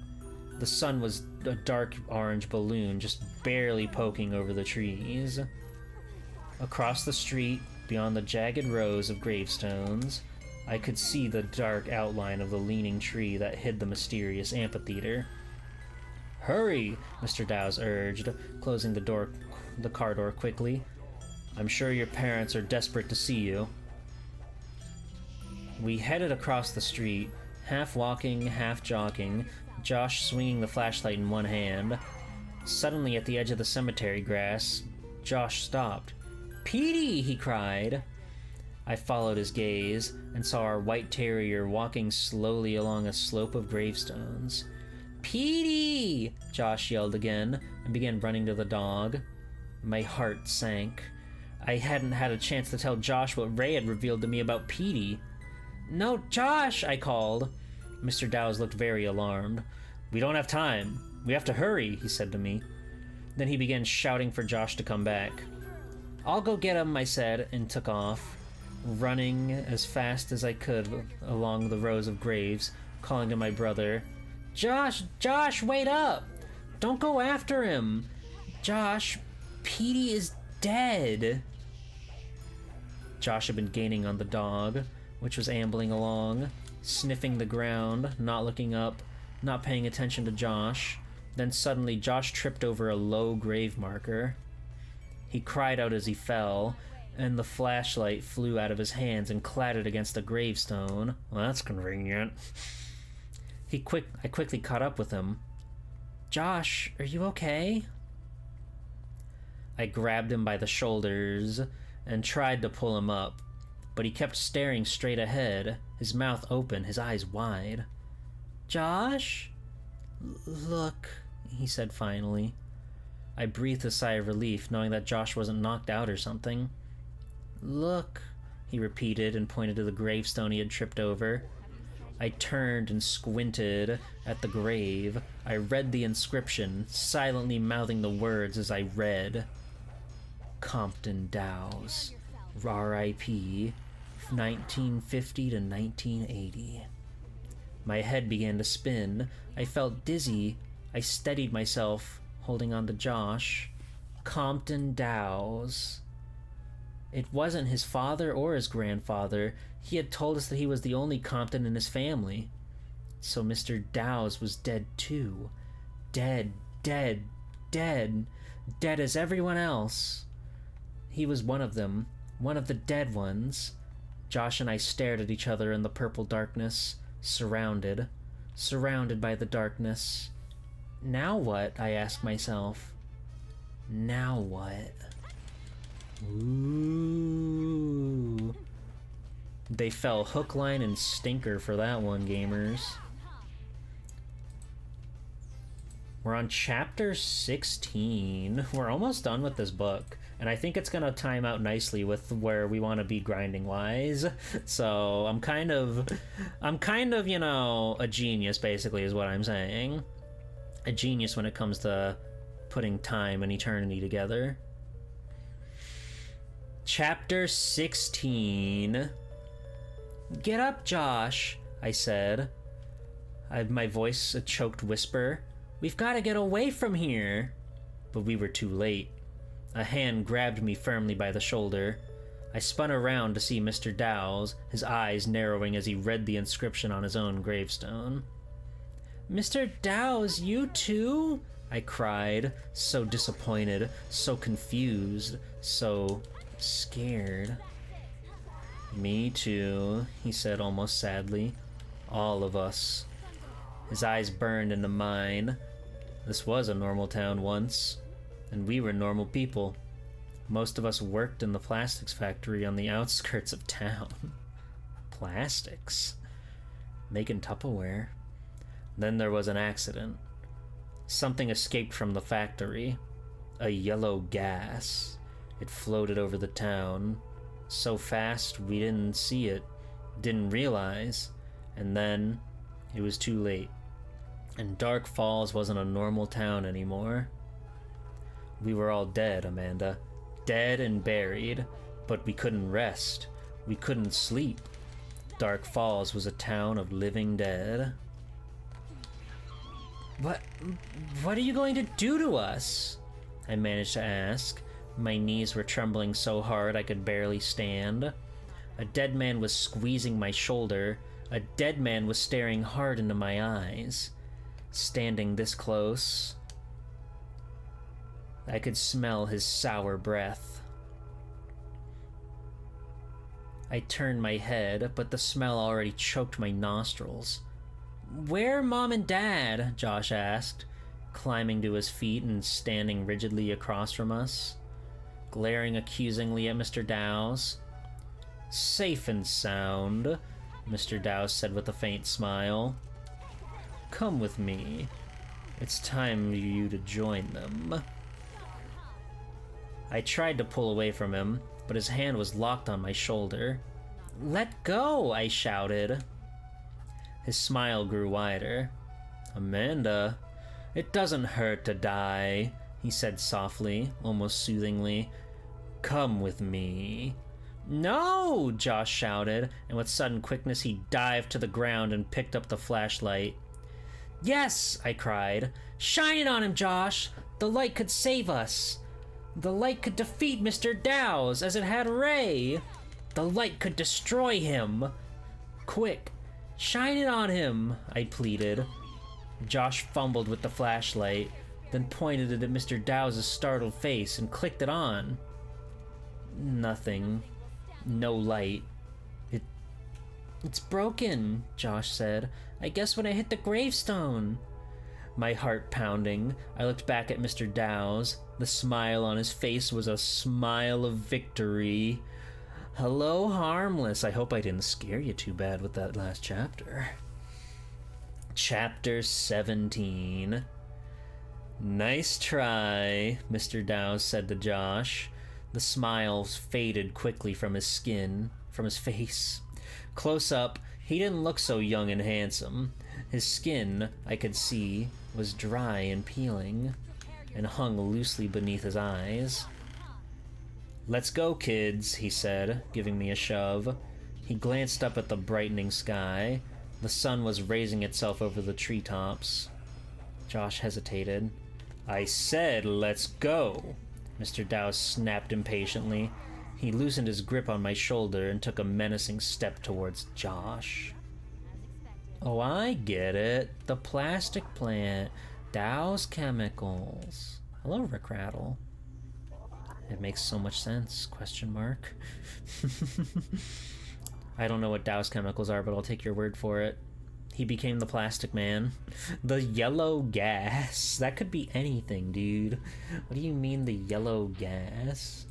S1: The sun was a dark orange balloon just barely poking over the trees. Across the street, beyond the jagged rows of gravestones, I could see the dark outline of the leaning tree that hid the mysterious amphitheater. Hurry, Mr. Dowse urged, closing the car door quickly. I'm sure your parents are desperate to see you. We headed across the street, half walking, half jogging, Josh swinging the flashlight in one hand. Suddenly, at the edge of the cemetery grass, Josh stopped. Petey! He cried. I followed his gaze and saw our white terrier walking slowly along a slope of gravestones. Petey! Josh yelled again and began running to the dog. My heart sank. I hadn't had a chance to tell Josh what Ray had revealed to me about Petey. No, Josh! I called. Mr. Dowse looked very alarmed. We don't have time. We have to hurry, he said to me. Then he began shouting for Josh to come back. I'll go get him, I said, and took off, running as fast as I could along the rows of graves, calling to my brother, Josh, wait up! Don't go after him! Josh, Petey is dead! Josh had been gaining on the dog, which was ambling along, sniffing the ground, not looking up, not paying attention to Josh. Then suddenly Josh tripped over a low grave marker. He cried out as he fell, and the flashlight flew out of his hands and clattered against a gravestone. Well, that's convenient. I quickly caught up with him. Josh, are you okay? I grabbed him by the shoulders and tried to pull him up, but he kept staring straight ahead, his mouth open, his eyes wide. Josh? Look, he said finally. I breathed a sigh of relief, knowing that Josh wasn't knocked out or something. Look, he repeated and pointed to the gravestone he had tripped over. I turned and squinted at the grave. I read the inscription, silently mouthing the words as I read. Compton Dowse, R.I.P., 1950 to 1980. My head began to spin. I felt dizzy. I steadied myself, holding on to Josh. Compton Dowse. It wasn't his father or his grandfather. He had told us that he was the only Compton in his family. So Mr. Dowse was dead too. Dead, dead, dead. Dead as everyone else. He was one of them. One of the dead ones. Josh and I stared at each other in the purple darkness. Surrounded by the darkness. Now what? I asked myself. Now what? Ooh. They fell hook, line, and stinker for that one, gamers. We're on chapter 16. We're almost done with this book. And I think it's gonna time out nicely with where we want to be grinding wise. So I'm kind of, you know, a genius basically is what I'm saying. A genius when it comes to putting time and eternity together. Chapter 16. Get up, Josh, I said. My voice a choked whisper. We've got to get away from here. But we were too late. A hand grabbed me firmly by the shoulder. I spun around to see Mr. Dowse, his eyes narrowing as he read the inscription on his own gravestone. Mr. Dowse, you too? I cried, so disappointed, so confused, so scared. Me too, he said almost sadly. All of us. His eyes burned into mine. This was a normal town once. And we were normal people. Most of us worked in the plastics factory on the outskirts of town. Plastics. Making Tupperware. Then there was an accident. Something escaped from the factory. A yellow gas. It floated over the town. So fast we didn't see it. Didn't realize. And then it was too late. And Dark Falls wasn't a normal town anymore. We were all dead, Amanda. Dead and buried. But we couldn't rest. We couldn't sleep. Dark Falls was a town of living dead. What are you going to do to us? I managed to ask. My knees were trembling so hard I could barely stand. A dead man was squeezing my shoulder. A dead man was staring hard into my eyes. Standing this close, I could smell his sour breath. I turned my head, but the smell already choked my nostrils. "Where are Mom and Dad?" Josh asked, climbing to his feet and standing rigidly across from us, glaring accusingly at Mr. Dowse. "Safe and sound," Mr. Dowse said with a faint smile. "Come with me. It's time for you to join them." I tried to pull away from him, but his hand was locked on my shoulder. "Let go!" I shouted. His smile grew wider. "Amanda, it doesn't hurt to die," he said softly, almost soothingly. "Come with me." "No!" Josh shouted, and with sudden quickness he dived to the ground and picked up the flashlight. "Yes!" I cried. "Shine it on him, Josh! The light could save us! The light could defeat Mr. Dowse, as it had Ray! The light could destroy him! Quick, shine it on him!" I pleaded. Josh fumbled with the flashlight, then pointed it at Mr. Dowse's startled face and clicked it on. Nothing. No light. It's broken," Josh said. "I guess when I hit the gravestone." My heart pounding, I looked back at Mr. Dowse. The smile on his face was a smile of victory. "Hello, harmless. I hope I didn't scare you too bad with that last chapter." Chapter 17. "Nice try," Mr. Dowse said to Josh. The smiles faded quickly from his face. Close up, he didn't look so young and handsome. His skin, I could see, was dry and peeling, and hung loosely beneath his eyes. "Let's go, kids," he said, giving me a shove. He glanced up at the brightening sky. The sun was raising itself over the treetops. Josh hesitated. "I said, let's go!" Mr. Dowse snapped impatiently. He loosened his grip on my shoulder and took a menacing step towards Josh. "Oh, I get it. The plastic plant. Dowse Chemicals. Hello, Rick Rattle." "It makes so much sense, question mark." I don't know what Dowse Chemicals are, but I'll take your word for it. He became the plastic man. The yellow gas. That could be anything, dude. What do you mean, the yellow gas?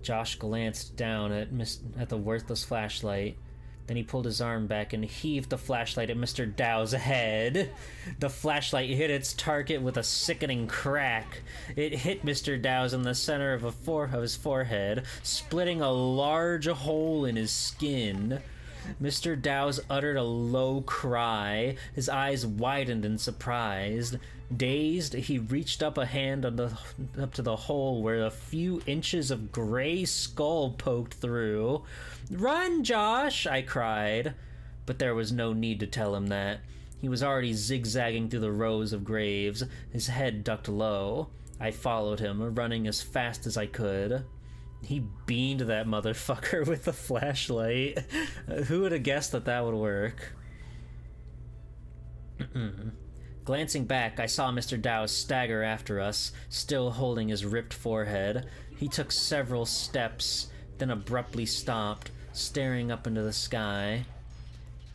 S1: Josh glanced down at the worthless flashlight. Then he pulled his arm back and heaved the flashlight at Mr. Dow's head. The flashlight hit its target with a sickening crack. It hit Mr. Dow's in the center of his forehead, splitting a large hole in his skin. Mr. Dow's uttered a low cry. His eyes widened in surprise. Dazed, he reached up a hand up to the hole where a few inches of gray skull poked through. "Run, Josh!" I cried. But there was no need to tell him that. He was already zigzagging through the rows of graves, his head ducked low. I followed him, running as fast as I could. He beamed that motherfucker with the flashlight. Who would have guessed that would work? Glancing back, I saw Mr. Dowse stagger after us, still holding his ripped forehead. He took several steps, then abruptly stopped, staring up into the sky.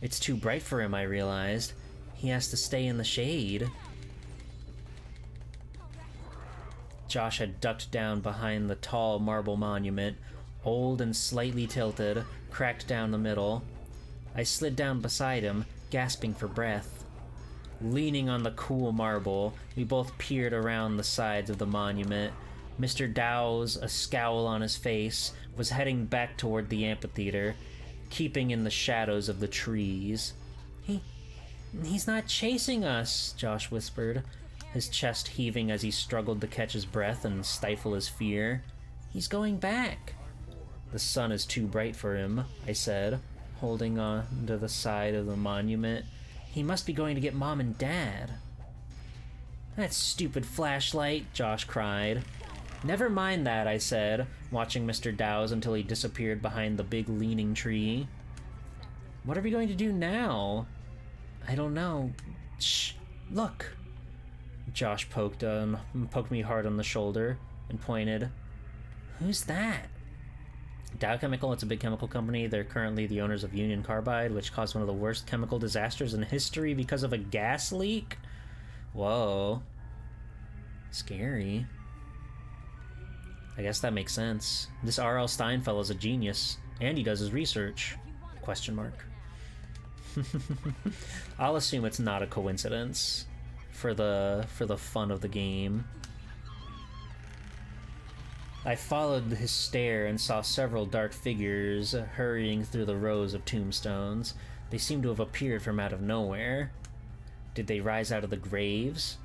S1: It's too bright for him, I realized. He has to stay in the shade. Josh had ducked down behind the tall marble monument, old and slightly tilted, cracked down the middle. I slid down beside him, gasping for breath. Leaning on the cool marble, we both peered around the sides of the monument. Mr. Dow's, a scowl on his face, was heading back toward the amphitheater, keeping in the shadows of the trees. He's not chasing us, Josh whispered, his chest heaving as he struggled to catch his breath and stifle his fear. He's going back. The sun is too bright for him, I said, holding on to the side of the monument. He must be going to get Mom and Dad. That stupid flashlight, Josh cried. Never mind that, I said, watching Mr. Dow's until he disappeared behind the big leaning tree. What are we going to do now? I don't know. Shh, look. Josh poked me hard on the shoulder and pointed. Who's that? Dow Chemical, it's a big chemical company. They're currently the owners of Union Carbide, which caused one of the worst chemical disasters in history because of a gas leak. Whoa. Scary. I guess that makes sense. This R.L. Stein fellow's a genius, and he does his research. Question mark. I'll assume it's not a coincidence for the fun of the game. I followed his stare and saw several dark figures hurrying through the rows of tombstones. They seemed to have appeared from out of nowhere. Did they rise out of the graves?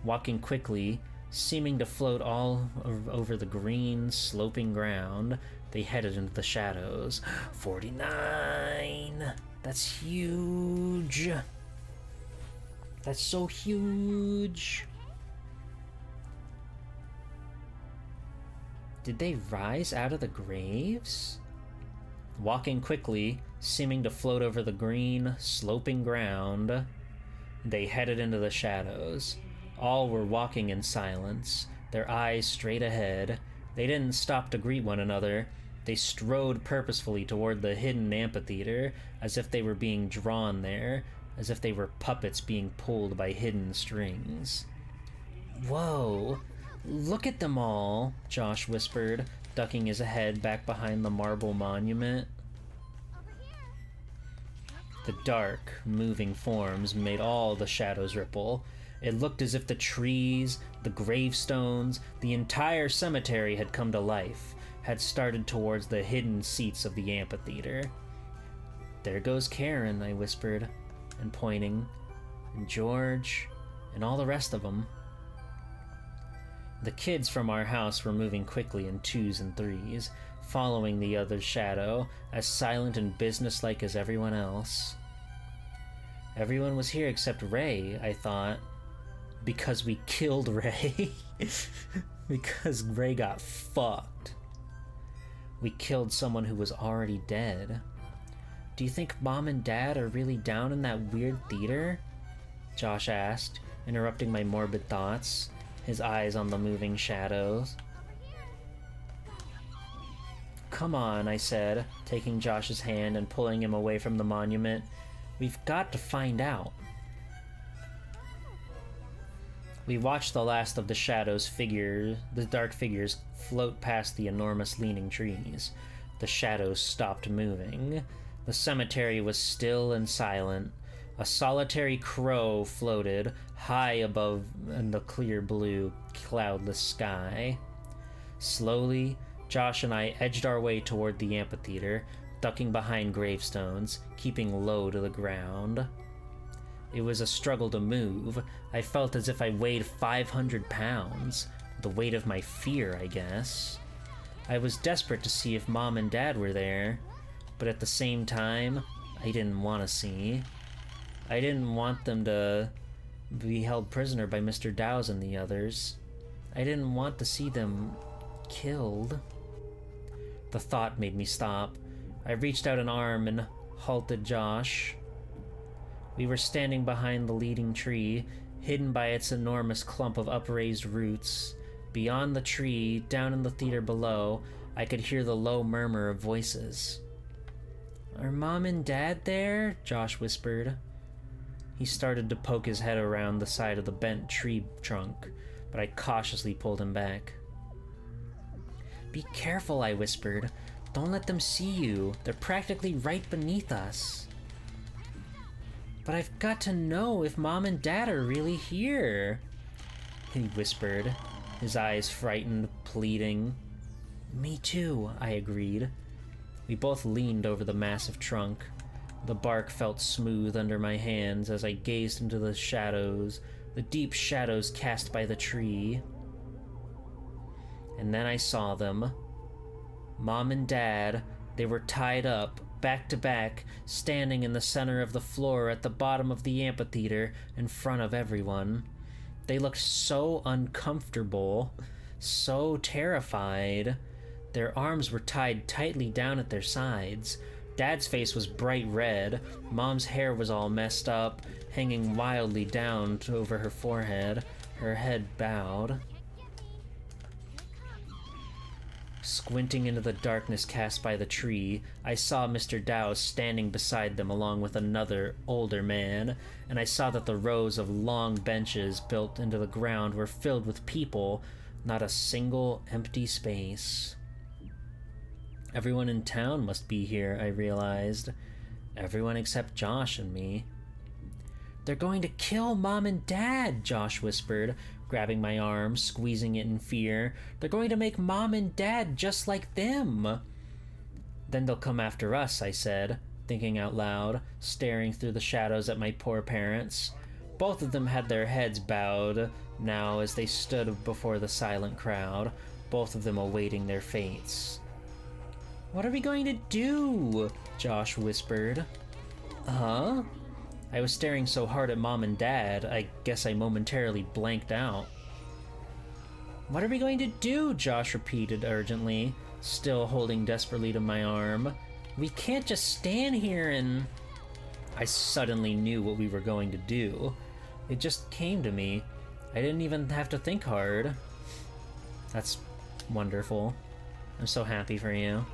S1: Walking quickly, seeming to float all over the green, sloping ground, they headed into the shadows. 49! That's huge! That's so huge! Did they rise out of the graves? Walking quickly, seeming to float over the green, sloping ground, they headed into the shadows. All were walking in silence, their eyes straight ahead. They didn't stop to greet one another. They strode purposefully toward the hidden amphitheater, as if they were being drawn there, as if they were puppets being pulled by hidden strings. Whoa! Look at them all, Josh whispered, ducking his head back behind the marble monument. The dark, moving forms made all the shadows ripple. It looked as if the trees, the gravestones, the entire cemetery had come to life, had started towards the hidden seats of the amphitheater. There goes Karen, I whispered, and pointing, and George, and all the rest of them. The kids from our house were moving quickly in twos and threes, following the other's shadow, as silent and businesslike as everyone else. Everyone was here except Ray, I thought. Because we killed Ray. Because Ray got fucked. We killed someone who was already dead. Do you think Mom and Dad are really down in that weird theater? Josh asked, interrupting my morbid thoughts, his eyes on the moving shadows. Come on, I said, taking Josh's hand and pulling him away from the monument. We've got to find out. We watched the last of the dark figures, float past the enormous leaning trees. The shadows stopped moving. The cemetery was still and silent. A solitary crow floated high above in the clear blue, cloudless sky. Slowly, Josh and I edged our way toward the amphitheater, ducking behind gravestones, keeping low to the ground. It was a struggle to move. I felt as if I weighed 500 pounds. The weight of my fear, I guess. I was desperate to see if Mom and Dad were there, but at the same time, I didn't want to see. I didn't want them to be held prisoner by Mr. Dow's and the others. I didn't want to see them killed. The thought made me stop. I reached out an arm and halted Josh. We were standing behind the leading tree, hidden by its enormous clump of upraised roots. Beyond the tree, down in the theater below, I could hear the low murmur of voices. Are Mom and Dad there? Josh whispered. He started to poke his head around the side of the bent tree trunk. but I cautiously pulled him back. "Be careful," I whispered. "Don't let them see you. They're practically right beneath us." "But I've got to know if Mom and Dad are really here," he whispered, his eyes frightened, pleading. "Me too," I agreed. We both leaned over the massive trunk. The bark felt smooth under my hands as I gazed into the shadows, the deep shadows cast by the tree. And then I saw them. Mom and Dad, they were tied up, back to back, standing in the center of the floor at the bottom of the amphitheater in front of everyone. They looked so uncomfortable, so terrified. Their arms were tied tightly down at their sides. Dad's face was bright red. Mom's hair was all messed up, hanging wildly down over her forehead, her head bowed. Squinting into the darkness cast by the tree, I saw Mr. Dowse standing beside them along with another, older man, and I saw that the rows of long benches built into the ground were filled with people, not a single empty space. Everyone in town must be here, I realized. Everyone except Josh and me. "They're going to kill Mom and Dad," Josh whispered, grabbing my arm, squeezing it in fear. "They're going to make Mom and Dad just like them." "Then they'll come after us," I said, thinking out loud, staring through the shadows at my poor parents. Both of them had their heads bowed now as they stood before the silent crowd, both of them awaiting their fates. "What are we going to do?" Josh whispered. "Huh?" I was staring so hard at Mom and Dad, I guess I momentarily blanked out. "What are we going to do?" Josh repeated urgently, still holding desperately to my arm. "We can't just stand here and—" I suddenly knew what we were going to do. It just came to me. I didn't even have to think hard. That's wonderful. I'm so happy for you.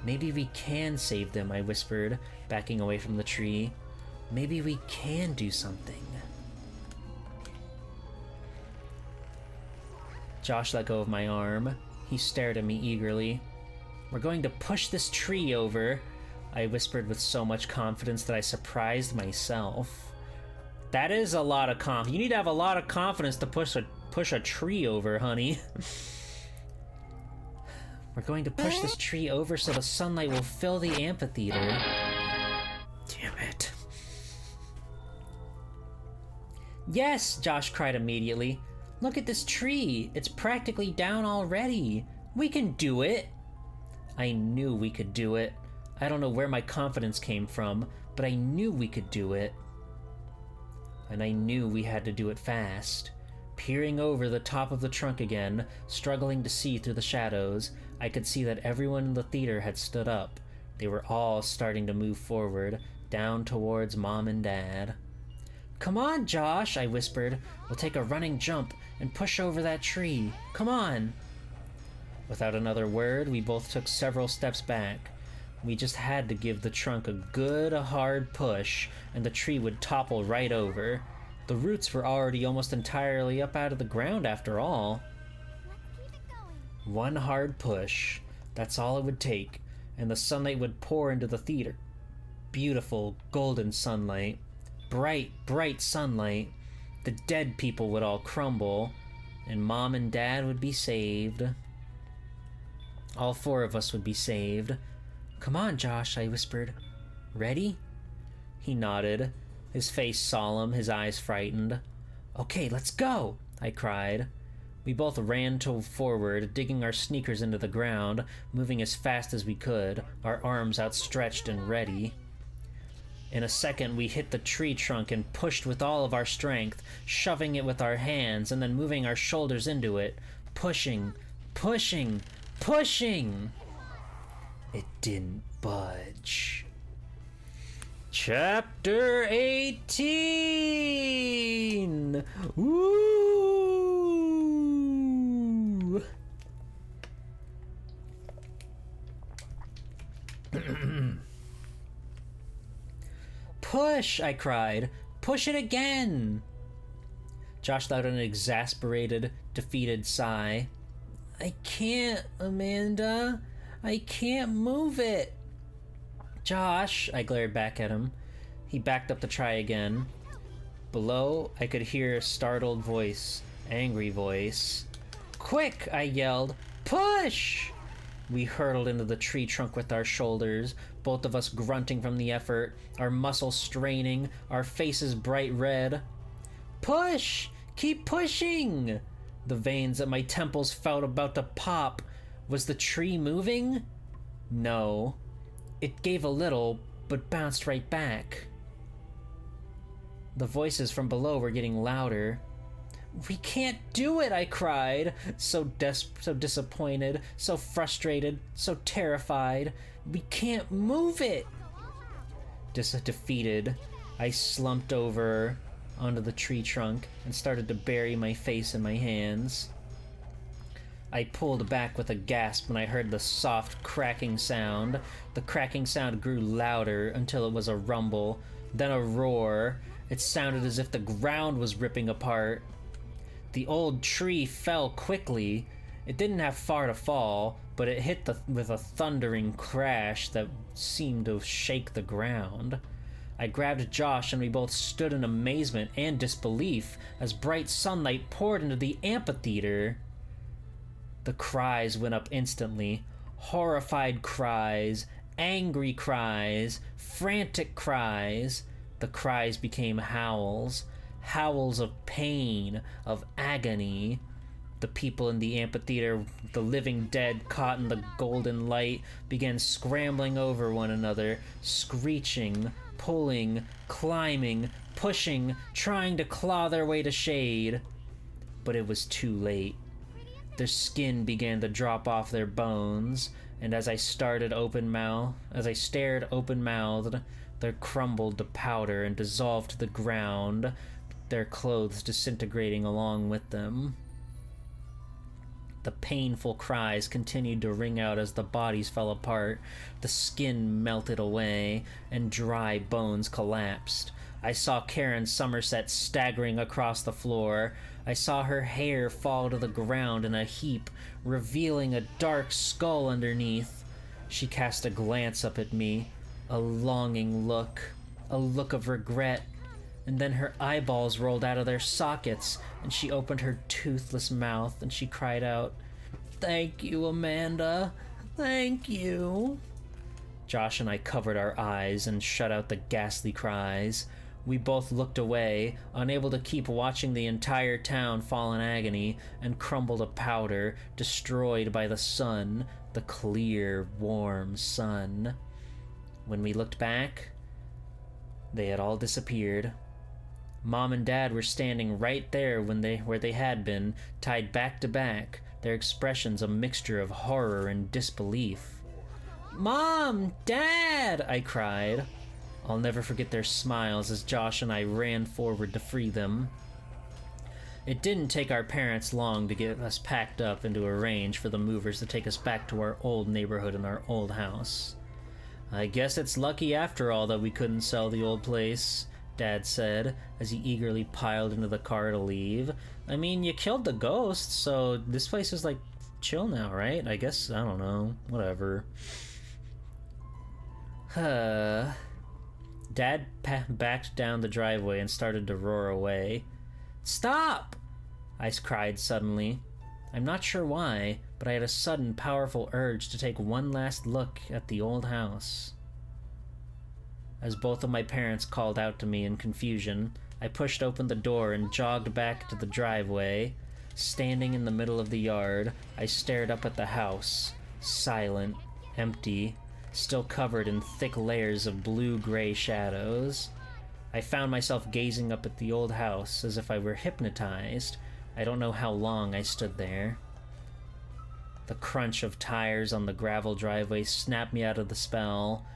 S1: "Maybe we can save them," I whispered, backing away from the tree. "Maybe we can do something." Josh let go of my arm. He stared at me eagerly. "We're going to push this tree over," I whispered with so much confidence that I surprised myself. That is a lot of confidence. You need to have a lot of confidence to push a tree over, honey. "We're going to push this tree over so the sunlight will fill the amphitheater." Damn it. "Yes!" Josh cried immediately. "Look at this tree! It's practically down already! We can do it!" I knew we could do it. I don't know where my confidence came from, but I knew we could do it. And I knew we had to do it fast. Peering over the top of the trunk again, struggling to see through the shadows, I could see that everyone in the theater had stood up. They were all starting to move forward, down towards Mom and Dad. "Come on, Josh," I whispered. "We'll take a running jump and push over that tree. Come on." Without another word, we both took several steps back. We just had to give the trunk a good, hard push, and the tree would topple right over. The roots were already almost entirely up out of the ground after all. One hard push. That's all it would take, and the sunlight would pour into the theater. Beautiful, golden sunlight. Bright, bright sunlight. The dead people would all crumble, and Mom and Dad would be saved. All four of us would be saved. "Come on, Josh," I whispered. "Ready?" He nodded, his face solemn, his eyes frightened. "Okay, let's go!" I cried. We both ran forward, digging our sneakers into the ground, moving as fast as we could, our arms outstretched and ready. In a second, we hit the tree trunk and pushed with all of our strength, shoving it with our hands and then moving our shoulders into it, pushing, pushing, pushing. It didn't budge. Chapter 18! Woo! "Push!" I cried. "Push it again!" Josh let out an exasperated, defeated sigh. I can't, Amanda. I can't move it. Josh, I glared back at him. He backed up to try again. Below, I could hear a startled voice, angry voice. Quick, I yelled. Push! We hurtled into the tree trunk with our shoulders, both of us grunting from the effort, our muscles straining, our faces bright red. Push! Keep pushing! The veins at my temples felt about to pop. Was the tree moving? No. It gave a little, but bounced right back. The voices from below were getting louder. We can't do it, I cried, so disappointed, so frustrated, so terrified. We can't move it. Defeated, I slumped over onto the tree trunk and started to bury my face in my hands. I pulled back with a gasp when I heard the soft cracking sound. The cracking sound grew louder until it was a rumble, then a roar. It sounded as if the ground was ripping apart. The old tree fell quickly. It didn't have far to fall, but it hit with a thundering crash that seemed to shake the ground. I grabbed Josh and we both stood in amazement and disbelief as bright sunlight poured into the amphitheater. The cries went up instantly. Horrified cries, angry cries, frantic cries. The cries became howls. Howls of pain, of agony. The people in the amphitheater, the living dead caught in the golden light, began scrambling over one another, screeching, pulling, climbing, pushing, trying to claw their way to shade. But it was too late. Their skin began to drop off their bones, and as I stared open-mouthed, they crumbled to powder and dissolved to the ground, their clothes disintegrating along with them. The painful cries continued to ring out as the bodies fell apart, the skin melted away, and dry bones collapsed. I saw Karen Somerset staggering across the floor. I saw her hair fall to the ground in a heap, revealing a dark skull underneath. She cast a glance up at me, a longing look, a look of regret, and then her eyeballs rolled out of their sockets, and she opened her toothless mouth, and she cried out, "Thank you, Amanda. Thank you." Josh and I covered our eyes and shut out the ghastly cries. We both looked away, unable to keep watching the entire town fall in agony and crumble to powder, destroyed by the sun, the clear, warm sun. When we looked back, they had all disappeared. Mom and Dad were standing right there where they had been, tied back to back, their expressions a mixture of horror and disbelief. "Mom! Dad!" I cried. I'll never forget their smiles as Josh and I ran forward to free them. It didn't take our parents long to get us packed up and to arrange for the movers to take us back to our old neighborhood and our old house. "I guess it's lucky after all that we couldn't sell the old place," Dad said as he eagerly piled into the car to leave. "I mean, you killed the ghost, so this place is like chill now, right? I guess, I don't know, whatever." Dad backed down the driveway and started to roar away. "Stop!" I cried suddenly. I'm not sure why, but I had a sudden, powerful urge to take one last look at the old house. As both of my parents called out to me in confusion, I pushed open the door and jogged back to the driveway. Standing in the middle of the yard, I stared up at the house, silent, empty, still covered in thick layers of blue-gray shadows. I found myself gazing up at the old house as if I were hypnotized. I don't know how long I stood there. The crunch of tires on the gravel driveway snapped me out of the spell.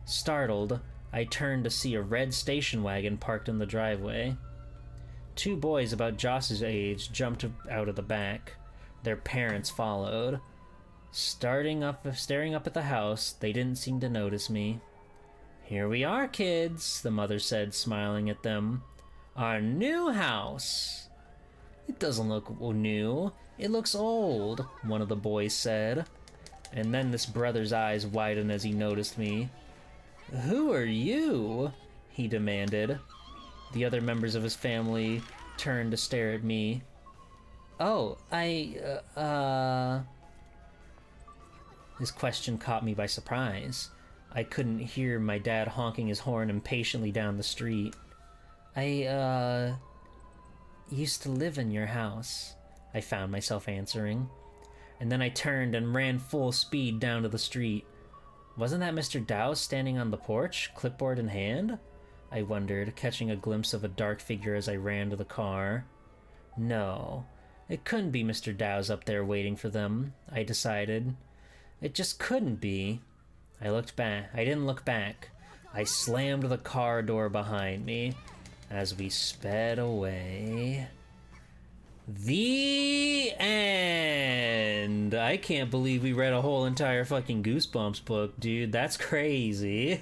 S1: Startled, I turned to see a red station wagon parked in the driveway. Two boys about Josh's age jumped out of the back. Their parents followed. Staring up at the house, they didn't seem to notice me. "Here we are, kids," the mother said, smiling at them. "Our new house." It doesn't look new. It looks old, one of the boys said. And then this brother's eyes widened as he noticed me. Who are you? He demanded. The other members of his family turned to stare at me. Oh, His question caught me by surprise. I couldn't hear my dad honking his horn impatiently down the street. I used to live in your house, I found myself answering. And then I turned and ran full speed down to the street. Wasn't that Mr. Dowse standing on the porch, clipboard in hand? I wondered, catching a glimpse of a dark figure as I ran to the car. No, it couldn't be Mr. Dowse up there waiting for them, I decided. It just couldn't be. I looked back. I didn't look back. I slammed the car door behind me as we sped away. The end! I can't believe we read a whole entire fucking Goosebumps book, dude. That's crazy.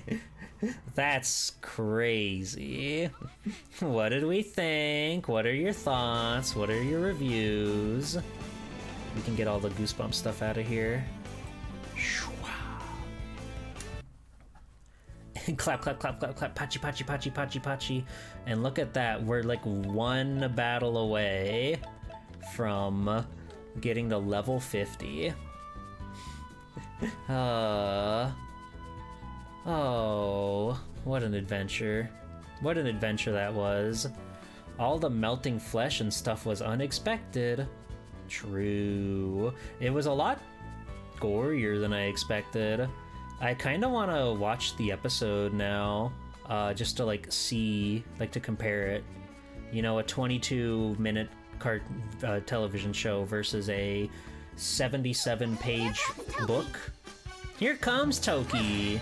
S1: That's crazy. What did we think? What are your thoughts? What are your reviews? We can get all the Goosebumps stuff out of here. Clap, clap, clap, clap, clap, patchy, patchy, patchy, patchy, patchy. And look at that, we're like one battle away from getting to level 50. Oh, what an adventure. What an adventure that was. All the melting flesh and stuff was unexpected. True. It was a lot gorier than I expected. I kind of want to watch the episode now, just to like see, like to compare it. You know, a 22-minute television show versus a 77-page book. Here comes Toki.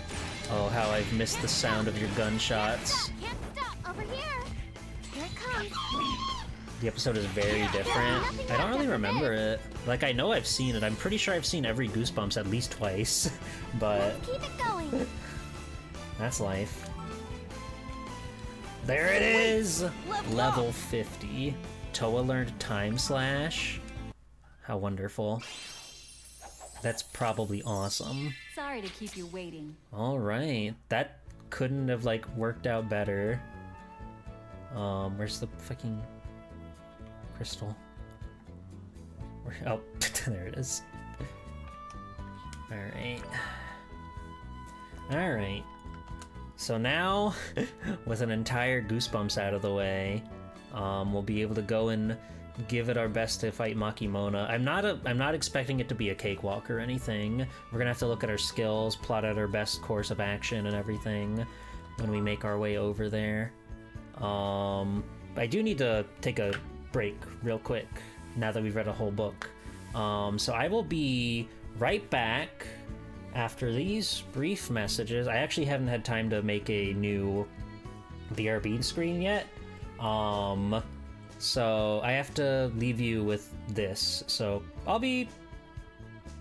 S1: Oh, how I've missed the sound of your gunshots.
S3: Can't stop. Over here. Here it comes.
S1: The episode is very different. I don't really remember it. Like, I know I've seen it. I'm pretty sure I've seen every Goosebumps at least twice. But
S3: Keep it going.
S1: that's life. There it is! Level 50. Toa learned Time Slash. How wonderful. That's probably awesome.
S4: Sorry to keep you waiting.
S1: Alright. That couldn't have, like, worked out better. Where's the fucking crystal? Oh, there it is. Alright. Alright. So now, with an entire Goosebumps out of the way, we'll be able to go and give it our best to fight Makimona. I'm not expecting it to be a cakewalk or anything. We're gonna have to look at our skills, plot out our best course of action and everything when we make our way over there. I do need to take a break real quick now that we've read a whole book. So I will be right back after these brief messages. I actually haven't had time to make a new BRB screen yet. So I have to leave you with this. So I'll be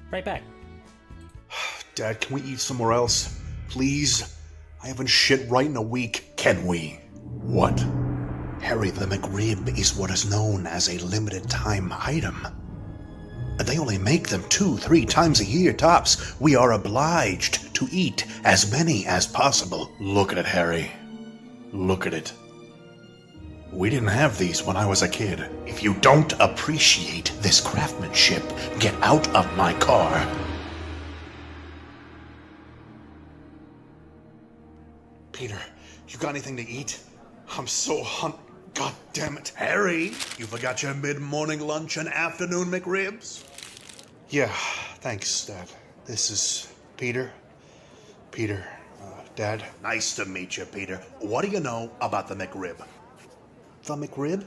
S1: right back.
S5: Dad, can we eat somewhere else? Please? I haven't shit right in a week. Can we? What? Harry, the McRib is what is known as a limited time item. They only make them 2-3 times a year tops. We are obliged to eat as many as possible. Look at it, Harry. Look at it. We didn't have these when I was a kid. If you don't appreciate this craftsmanship, get out of my car. Peter, you got anything to eat? I'm so God damn it. Harry, you forgot your mid-morning lunch and afternoon McRibs? Yeah, thanks, Dad. This is Peter. Peter, Dad. Nice to meet you, Peter. What do you know about the McRib? The McRib?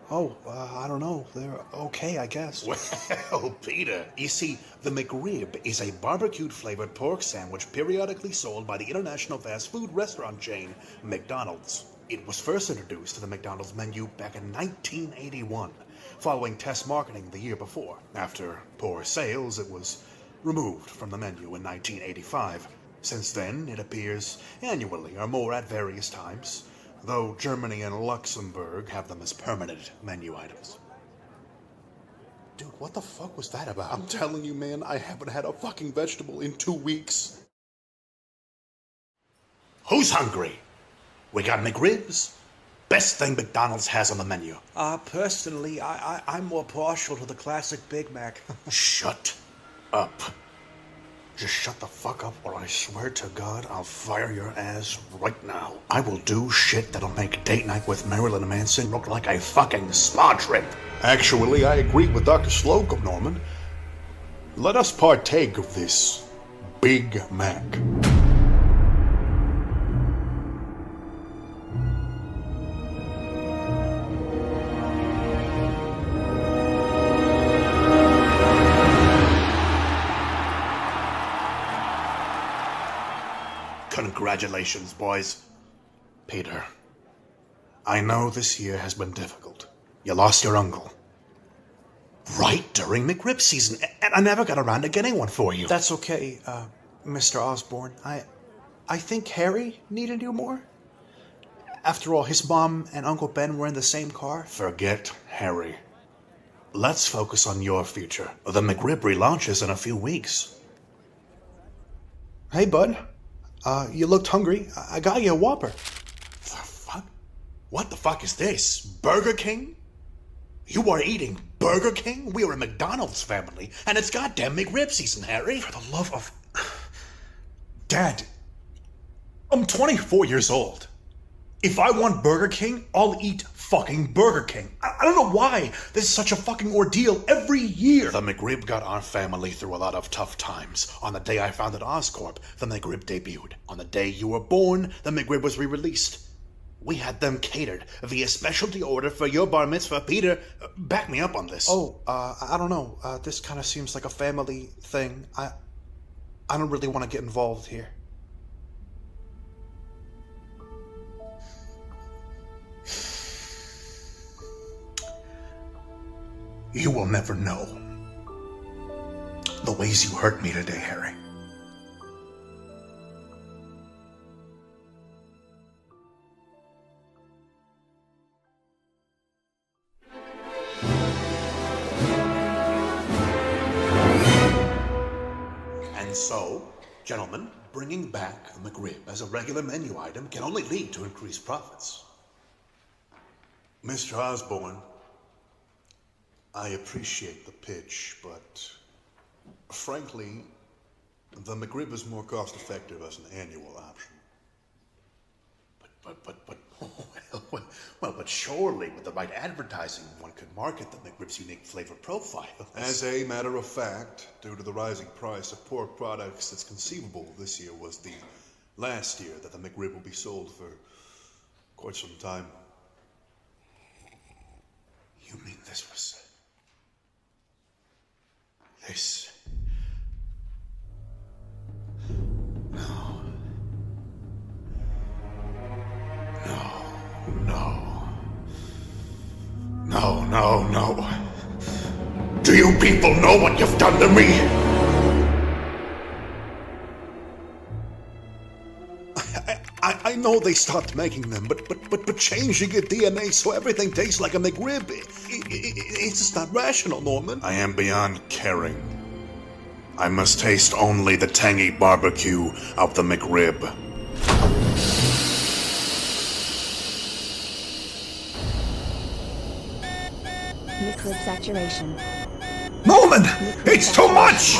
S5: Oh, I don't know. They're okay, I guess. Well, Peter, you see, the McRib is a barbecued-flavored pork sandwich periodically sold by the international fast food restaurant chain, McDonald's. It was first introduced to the McDonald's menu back in 1981, following test marketing the year before. After poor sales, it was removed from the menu in 1985. Since then, it appears annually or more at various times, though Germany and Luxembourg have them as permanent menu items. Dude, what the fuck was that about? I'm telling you, man, I haven't had a fucking vegetable in 2 weeks. Who's hungry? We got McRibs. Best thing McDonald's has on the menu.
S2: Personally, I'm more partial to the classic Big Mac.
S5: Shut up. Just shut the fuck up, or I swear to God, I'll fire your ass right now. I will do shit that'll make date night with Marilyn Manson look like a fucking spa trip. Actually, I agree with Dr. Slocum, Norman. Let us partake of this Big Mac. Congratulations, boys. Peter, I know this year has been difficult. You lost your uncle. Right during McRib season, and I never got around to getting one for you.
S2: That's okay, Mr. Osborn. I think Harry needed you more. After all, his mom and Uncle Ben were in the same car.
S5: Forget Harry. Let's focus on your future. The McRib relaunches in a few weeks.
S2: Hey, bud. You looked hungry. I got you a Whopper.
S5: The fuck? What the fuck is this? Burger King? You are eating Burger King? We are a McDonald's family, and it's goddamn McRib season, Harry. For the love of... Dad, I'm 24 years old. If I want Burger King, I'll eat fucking Burger King. I don't know why this is such a fucking ordeal every year. The McRib got our family through a lot of tough times. On the day I founded Oscorp, the McRib debuted. On the day you were born, the McRib was re-released. We had them catered via specialty order for your bar mitzvah. Peter, back me up on this.
S2: Oh, I don't know. This kind of seems like a family thing. I don't really want to get involved here.
S5: You will never know the ways you hurt me today, Harry. And so, gentlemen, bringing back the McRib as a regular menu item can only lead to increased profits. Mr. Osborn, I appreciate the pitch, but frankly, the McRib is more cost-effective as an annual option. But surely with the right advertising, one could market the McRib's unique flavor profile.
S4: As a matter of fact, due to the rising price of pork products, it's conceivable this year was the last year that the McRib will be sold for quite some time.
S5: You mean this was... This... No. No. Do you people know what you've done to me? I know they stopped making them, but changing your DNA so everything tastes like a McRib, it's just not rational, Norman. I am beyond caring. I must taste only the tangy barbecue of the McRib.
S6: McRib saturation.
S5: Norman! It's too much!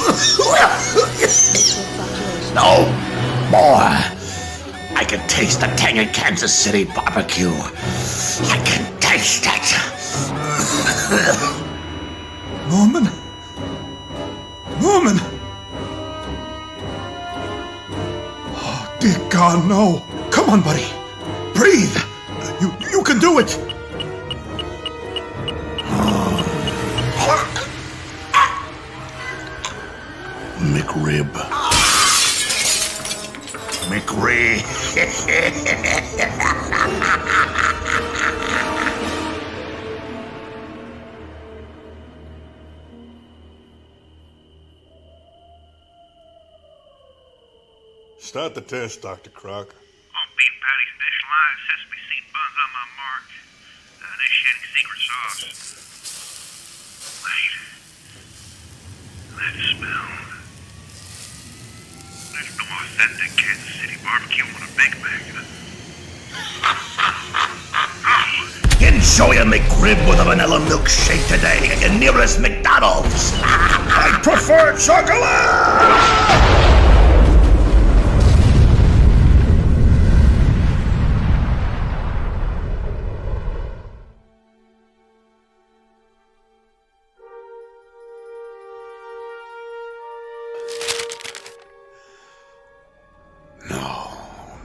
S5: No! More! I can taste the tangy Kansas City barbecue. I can taste it!
S4: Norman? Oh, dear God, no.
S5: Come on, buddy. Breathe! You can do it! McRib.
S4: Start the test, Dr. Croc.
S7: On beef patties, dish live, sesame seed buns on my mark. Initiating secret sauce. Wait. That smell. There's no authentic Kansas City barbecue on a Big Mac.
S5: Enjoy a McRib with a vanilla milkshake today at your nearest McDonald's. I prefer chocolate!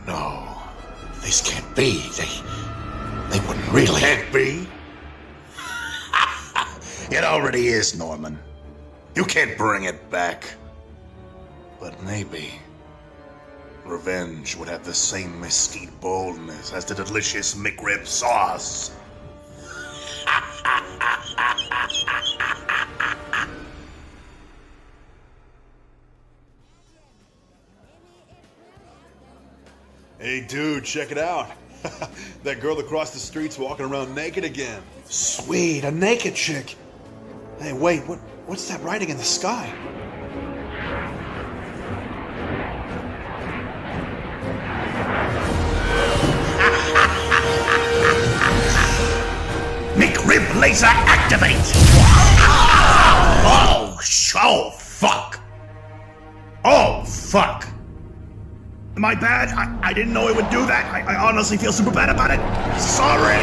S5: No. This can't be. They wouldn't really. Can't be? It already is, Norman. You can't bring it back. But maybe revenge would have the same mesquite boldness as the delicious McRib sauce.
S4: Hey, dude, check it out. That girl across the street's walking around naked again.
S2: Sweet, a naked chick. Hey, wait, what's that writing in the sky?
S5: McRib laser activate! Oh, fuck! Oh, fuck! My bad. I didn't know it would do that. I honestly feel super bad about it. Sorry!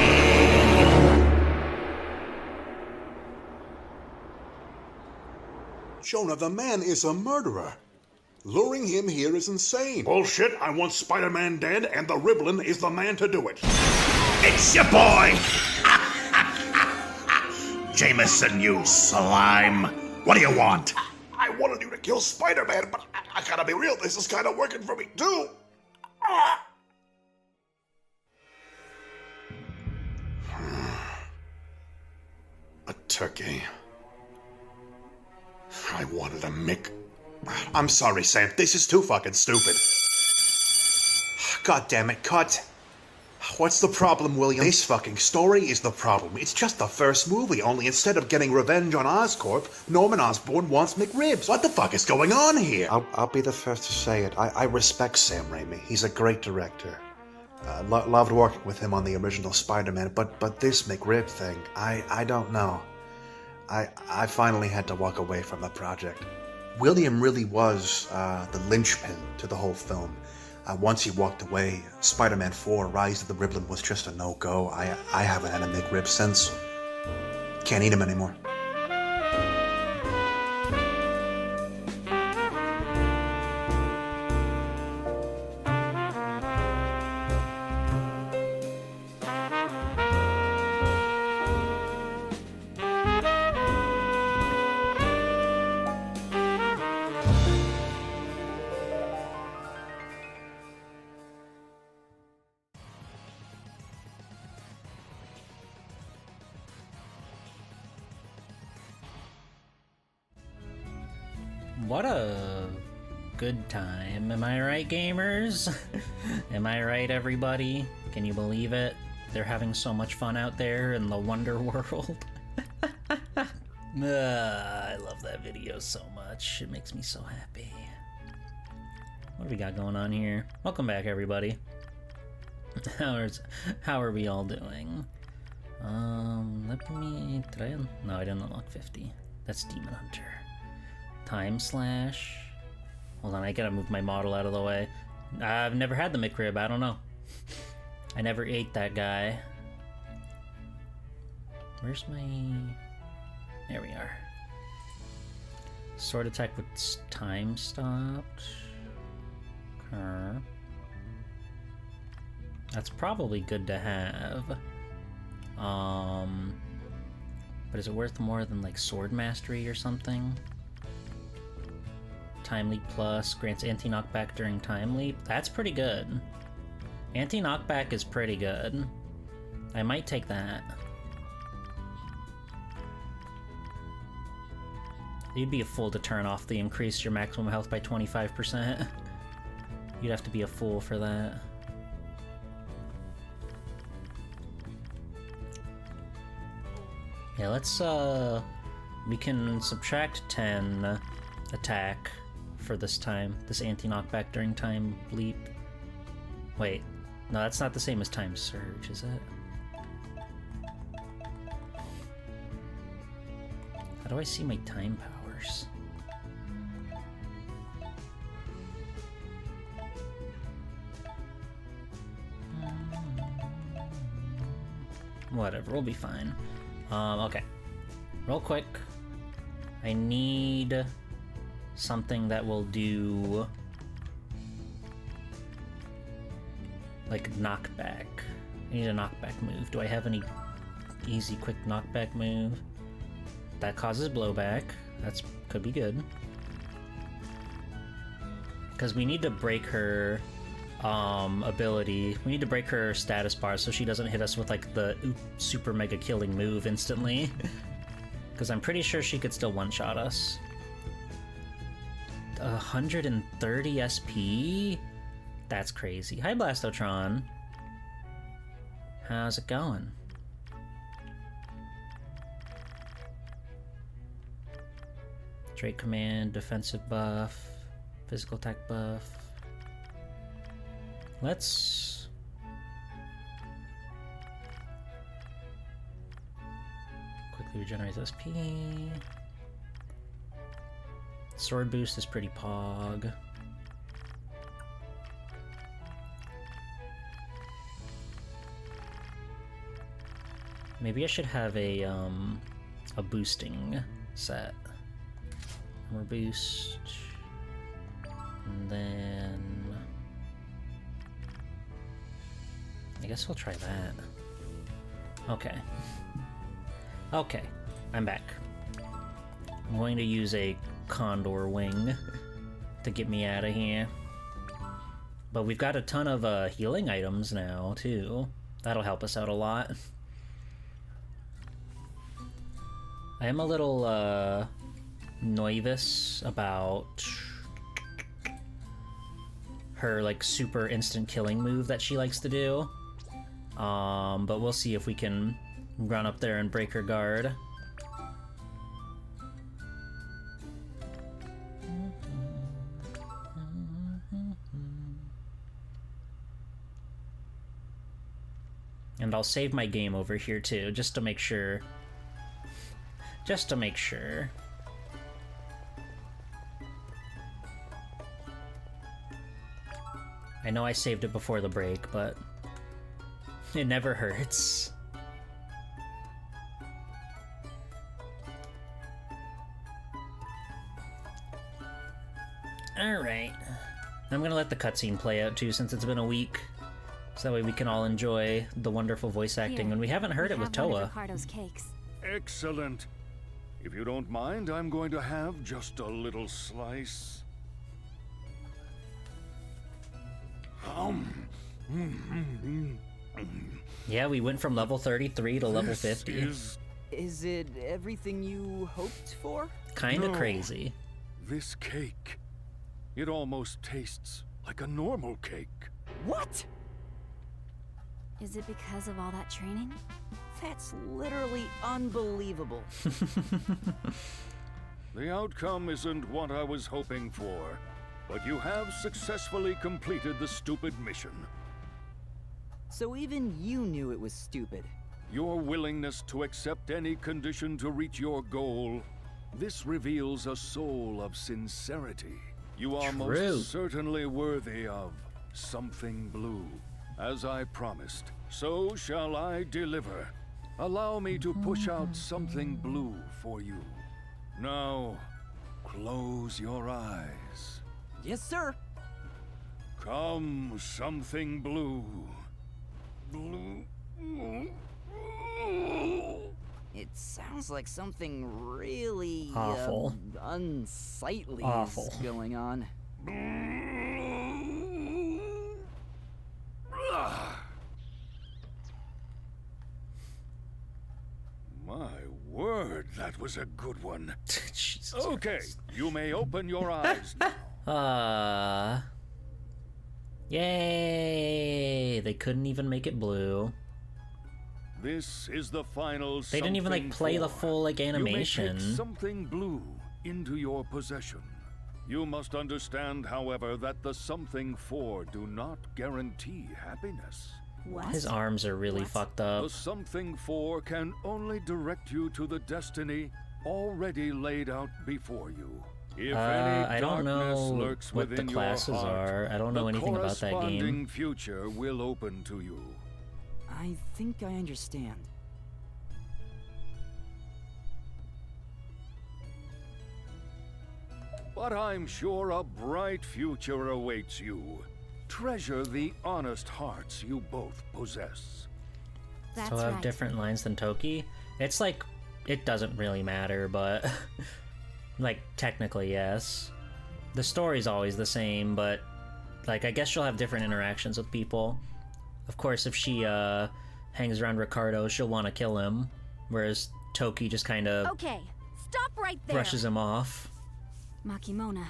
S4: Jonah, the man is a murderer. Luring him here is insane.
S5: Bullshit. I want Spider-Man dead, and the Riblin is the man to do it. It's your boy! Jameson, you slime. What do you want? I wanted you to kill Spider-Man, but I gotta be real, this is kind of working for me, too. A turkey. I wanted a Mick. I'm sorry, Sam. This is too fucking stupid.
S2: God damn it, cut. What's the problem, William?
S5: This fucking story is the problem. It's just the first movie, only instead of getting revenge on Oscorp, Norman Osborn wants McRibs. What the fuck is going on here?
S2: I'll be the first to say it. I respect Sam Raimi. He's a great director. Loved working with him on the original Spider-Man, but this McRib thing, I don't know. I finally had to walk away from the project. William really was the linchpin to the whole film. Once he walked away, Spider-Man 4 Rise of the Riblin was just a no-go. I haven't had a McRib since. Can't eat him anymore.
S1: What a good time. Am I right, gamers? Am I right, everybody? Can you believe it? They're having so much fun out there in the Wonder World. I love that video so much. It makes me so happy. What do we got going on here? Welcome back, everybody. How are we all doing? No, I didn't unlock 50. That's Demon Hunter. Time Slash. Hold on, I gotta move my model out of the way. I've never had the McRib, I don't know. I never ate that guy. Where's my... There we are. Sword attack with time stopped. Okay. That's probably good to have. But is it worth more than like Sword Mastery or something? Time Leap Plus grants anti-knockback during Time Leap. That's pretty good. Anti-knockback is pretty good. I might take that. You'd be a fool to turn off the increase your maximum health by 25%. You'd have to be a fool for that. Yeah, let's We can subtract 10 attack for this time. This anti-knockback during time leap. Wait, no, that's not the same as time surge, is it? How do I see my time powers? Whatever, we'll be fine. Okay. Real quick. I need something that will do like knockback. I need a knockback move. Do I have any easy quick knockback move? That causes blowback. That's could be good. Because we need to break her ability. We need to break her status bar so she doesn't hit us with like the super mega killing move instantly. Because I'm pretty sure she could still one-shot us. 130 SP? That's crazy. Hi, Blastotron. How's it going? Drake command, defensive buff, physical attack buff. Let's... quickly regenerate SP. Sword boost is pretty pog. Maybe I should have a boosting set. Armor boost. And then... I guess we'll try that. Okay. Okay, I'm back. I'm going to use a Condor Wing to get me out of here. But we've got a ton of healing items now, too. That'll help us out a lot. I am a little, nervous about her, like, super instant killing move that she likes to do. But we'll see if we can run up there and break her guard. And I'll save my game over here too, just to make sure. Just to make sure. I know I saved it before the break, but it never hurts. Alright. I'm gonna let the cutscene play out too, since it's been a week. So that way we can all enjoy the wonderful voice acting,
S3: Here,
S1: and we haven't heard it with
S3: have one of
S1: Toa.
S3: Ricardo's cakes.
S8: Excellent. If you don't mind, I'm going to have just a little slice.
S1: Yeah, we went from level 33 to level
S8: This
S1: 50.
S9: Is it everything you hoped for?
S1: Kinda
S8: No.
S1: crazy.
S8: This cake. It almost tastes like a normal cake.
S9: What?
S3: Is it because of all that training?
S9: That's literally unbelievable.
S8: The outcome isn't what I was hoping for, but you have successfully completed the stupid mission.
S9: So even you knew it was stupid.
S8: Your willingness to accept any condition to reach your goal, this reveals a soul of sincerity. You are
S1: True.
S8: most certainly worthy of something blue. As I promised, so shall I deliver. Allow me to push out something blue for you. Now, close your eyes.
S9: Yes, sir.
S8: Come, something blue. Blue.
S9: It sounds like something really
S1: Awful.
S9: Unsightly
S1: Awful.
S9: is going on.
S8: My word, that was a good one.
S1: Jesus
S8: Okay,
S1: Christ.
S8: you may open your eyes now.
S1: Yay! They couldn't even make it blue.
S8: This is the final.
S1: They didn't even like play the full like animation.
S8: You may take something blue into your possession. You must understand, however, that the something four do not guarantee happiness.
S3: What?
S1: His arms are really fucked up.
S8: The something four can only direct you to the destiny already laid out before you. If any
S1: I don't
S8: darkness
S1: know
S8: lurks
S1: what the
S8: within your
S1: classes
S8: heart,
S1: are. I don't know anything about that game.
S8: The corresponding future will open to you.
S9: I think I understand.
S8: But I'm sure a bright future awaits you. Treasure the honest hearts you both possess.
S3: That's
S1: So I have
S3: right.
S1: different lines than Toki. It's like, it doesn't really matter, but like technically yes. The story's always the same, but like I guess she'll have different interactions with people. Of course, if she hangs around Ricardo, she'll want to kill him, whereas Toki just kind of
S3: Okay, stop right there.
S1: brushes him off.
S3: Makimona,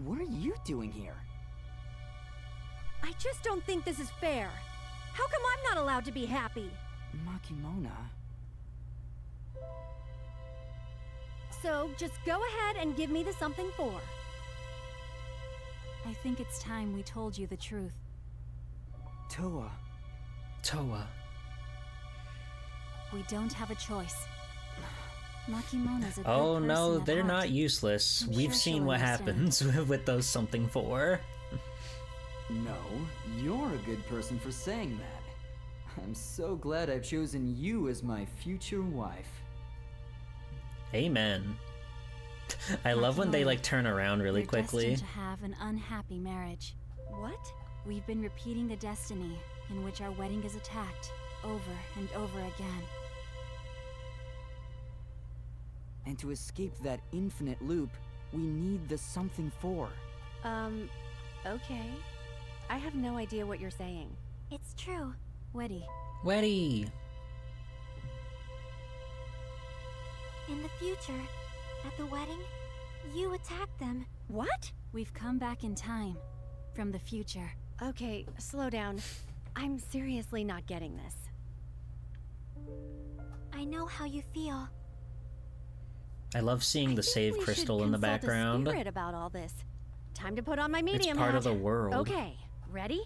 S9: What are you doing here?
S3: I just don't think this is fair. How come I'm not allowed to be happy?
S9: Makimona?
S3: So just go ahead and give me the something for. I think it's time we told you the truth.
S9: Toa.
S1: Toa.
S3: We don't have a choice. Makimona's a good
S1: Oh
S3: person
S1: no,
S3: at
S1: they're
S3: heart.
S1: not useless.
S3: I'm
S1: We've
S3: sure
S1: seen
S3: she'll
S1: what
S3: understand.
S1: happens with those something four.
S9: No, you're a good person for saying that. I'm so glad I've chosen you as my future wife.
S1: Amen. I love when they like turn around really
S3: We're
S1: quickly.
S3: destined to have an unhappy marriage. What? We've been repeating the destiny in which our wedding is attacked over and over again.
S9: And to escape that infinite loop, we need the something four.
S10: Okay. I have no idea what you're saying.
S3: It's true. Weddy.
S1: Weddy.
S3: In the future, at the wedding, you attacked them.
S10: What?
S3: We've come back in time. From the future.
S10: Okay, slow down. I'm seriously not getting this.
S3: I know how you feel.
S1: I love seeing the save crystal in the background.
S10: Spirit about all this. Time to put on my medium
S1: part
S10: hat.
S1: of the world.
S10: Okay, ready?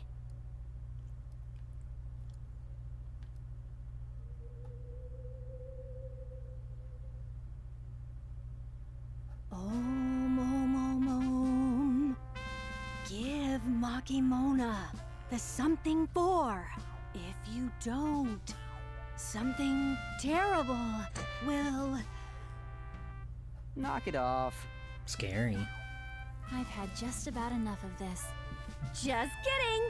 S10: Om, om, om, om. Give Makimona the something for. If you don't, something terrible will...
S9: Knock it off.
S1: Scary.
S3: I've had just about enough of this.
S10: Just kidding!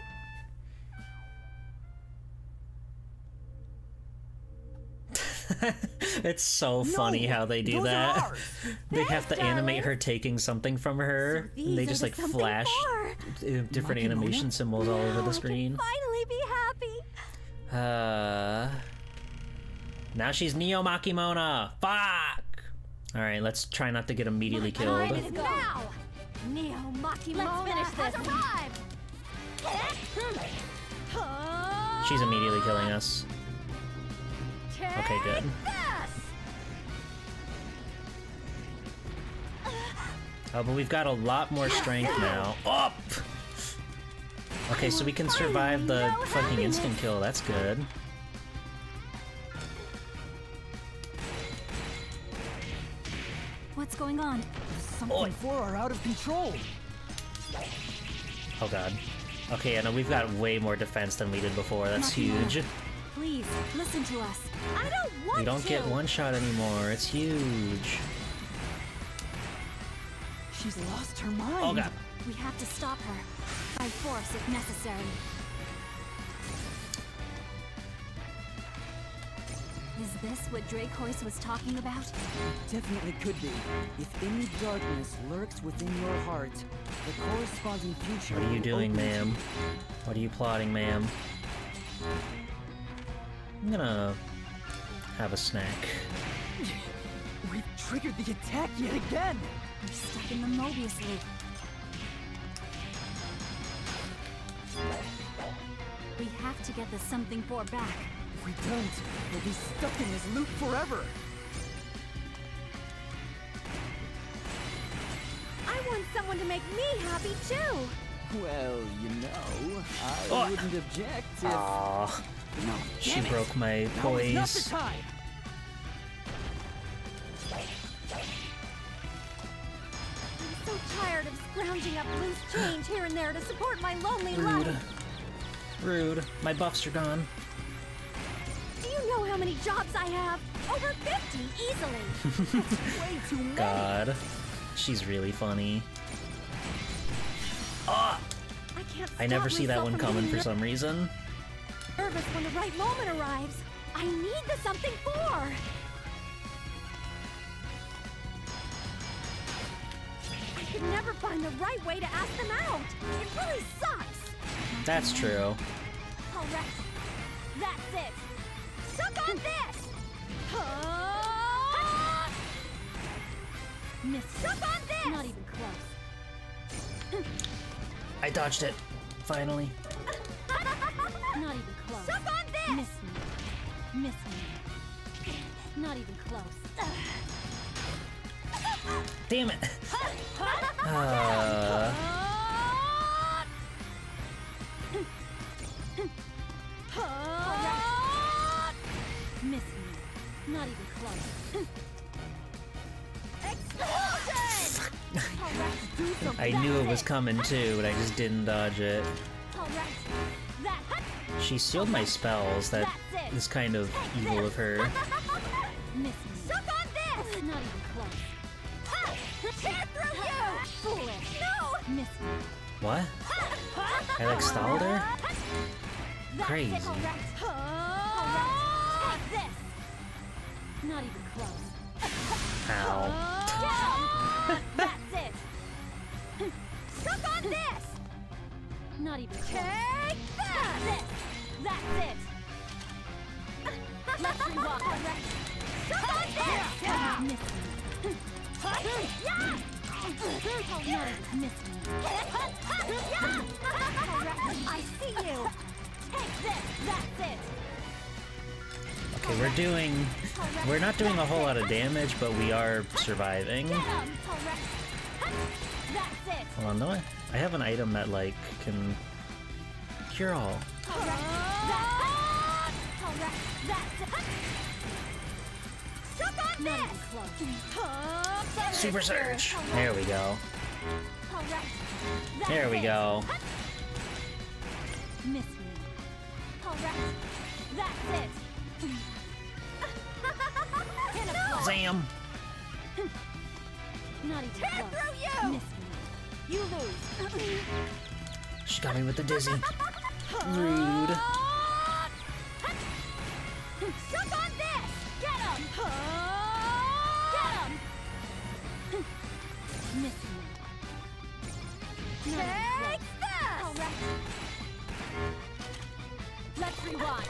S1: It's so funny how they do
S9: those are
S1: that.
S9: ours.
S1: They have to animate
S10: darlings.
S1: her taking something from her.
S10: So
S1: And they
S10: these
S1: just
S10: are
S1: like
S10: the something
S1: flash
S10: for.
S1: different animation symbols all over the screen.
S10: Finally be happy.
S1: Now she's Neo Makimona. Fuck. All right, let's try not to get immediately killed.
S3: Time is now!
S10: Neo Makimona
S3: Let's finish
S10: has
S3: this.
S10: arrived.
S1: She's immediately killing us. Okay, good. Oh, but we've got a lot more strength now. Up! Okay, so we can survive the fucking instant kill. That's good.
S3: What's going on?
S9: Something four are out of control.
S1: Oh god. Okay, I know we've got way more defense than we did before. That's huge.
S3: Please, listen to us.
S10: I don't want
S1: We don't
S10: to.
S1: get one shot anymore. It's huge.
S9: She's lost her mind.
S1: Oh god.
S3: We have to stop her. By force if necessary. Is this what Dracois was talking about?
S9: Definitely could be. If any darkness lurks within your heart, the corresponding future.
S1: What are you
S9: will
S1: doing,
S9: open to
S1: ma'am?
S9: you.
S1: What are you plotting, ma'am? I'm gonna have a snack.
S9: We've triggered the attack yet again.
S3: We're stuck in the Mobius loop. We have to get the something for back.
S9: If we don't, we'll be stuck in this loop forever.
S10: I want someone to make me happy too.
S9: Well, you know, I
S1: Oh.
S9: wouldn't object if...
S1: Aww,
S9: No,
S1: she
S9: damn it.
S1: broke my
S9: Now is not
S1: poise.
S9: the time.
S10: I'm so tired of scrounging up loose change here and there to support my lonely
S1: Rude.
S10: life.
S1: Rude. My buffs are gone.
S10: Do you know how many jobs I have? Over 50 easily.
S9: Way too many.
S1: God. She's really funny. Ah!
S10: I can't
S1: I never
S10: stop
S1: see that
S10: myself
S1: one
S10: from
S1: coming
S10: getting
S1: for some reason.
S10: nervous when the right moment arrives. I need the something for. I could never find the right way to ask them out. It really sucks.
S1: That's true.
S10: All right, that's it. Suck on this. Miss. Suck on this. Not even close.
S1: I dodged it. Finally.
S10: Not even close. Suck on this. Miss me. Miss me. Not even close.
S1: Damn it.
S10: Miss me. Not even close. Explosion! Alright, do something.
S1: I knew it was coming too, but I just didn't dodge it.
S10: Alright. That.
S1: She sealed my spells. That
S10: That's it.
S1: is kind of evil of her.
S10: Miss me. Suck on this! Not even close. Tear through you! Foolish. No! Miss me.
S1: What? I like stalled her?
S10: That's
S1: Crazy.
S10: It, all right. Take this. Not even close.
S1: Ow.
S10: That's it. Suck on this. Not even close. Take this. That's it. Let's rewind. Suck on this. Miss me. Yeah. Miss me. I see you. Take this. That's it.
S1: Okay, we're not doing a whole lot of damage, but we are surviving.
S10: Get 'em. That's it.
S1: Hold on, no, I have an item that like can cure all. Super Surge. There we go. There we go.
S10: Miss me. Alright. That's it.
S1: Zam.
S10: Not even close. Through you. Miss me. You lose.
S1: She got me with the dizzy. Rude.
S10: Suck on this. Get him. Get him. Miss me. Take this. Alright. Let's rewind.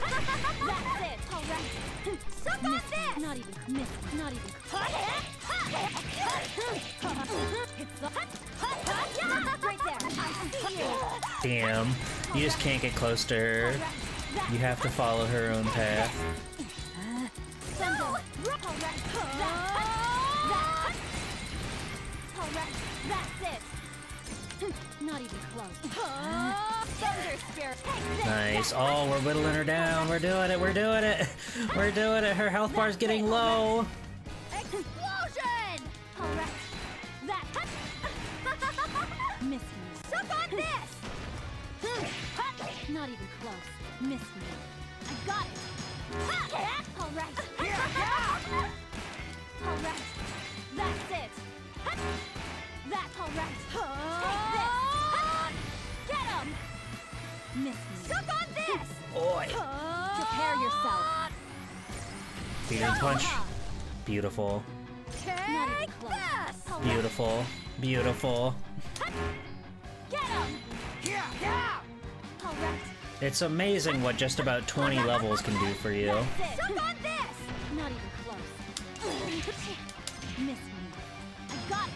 S10: That's it. Alright. Suck on this. Not even. Miss. Not even. Right there. I see you.
S1: Damn. You just can't get close to her. You have to follow her own path.
S10: Send him. That's it. Not even close. Thunder Spirit.
S1: Nice. Oh, we're whittling her down. We're doing it. We're doing it. We're doing it. Her health bar's getting low.
S10: Explosion! Alright. That. Miss me. Suck on this! Not even close. Miss me. I got it. Alright. Alright. That's it. That's alright. Take this. Get him. Miss me. Suck on this!
S1: Oi.
S10: Prepare yourself.
S1: Beater punch. Beautiful.
S10: Not even close.
S1: Beautiful. Beautiful.
S10: Get him! Alright.
S1: It's amazing what just about 20 levels can do for you.
S10: Suck on this! Not even close. Miss me. I got it.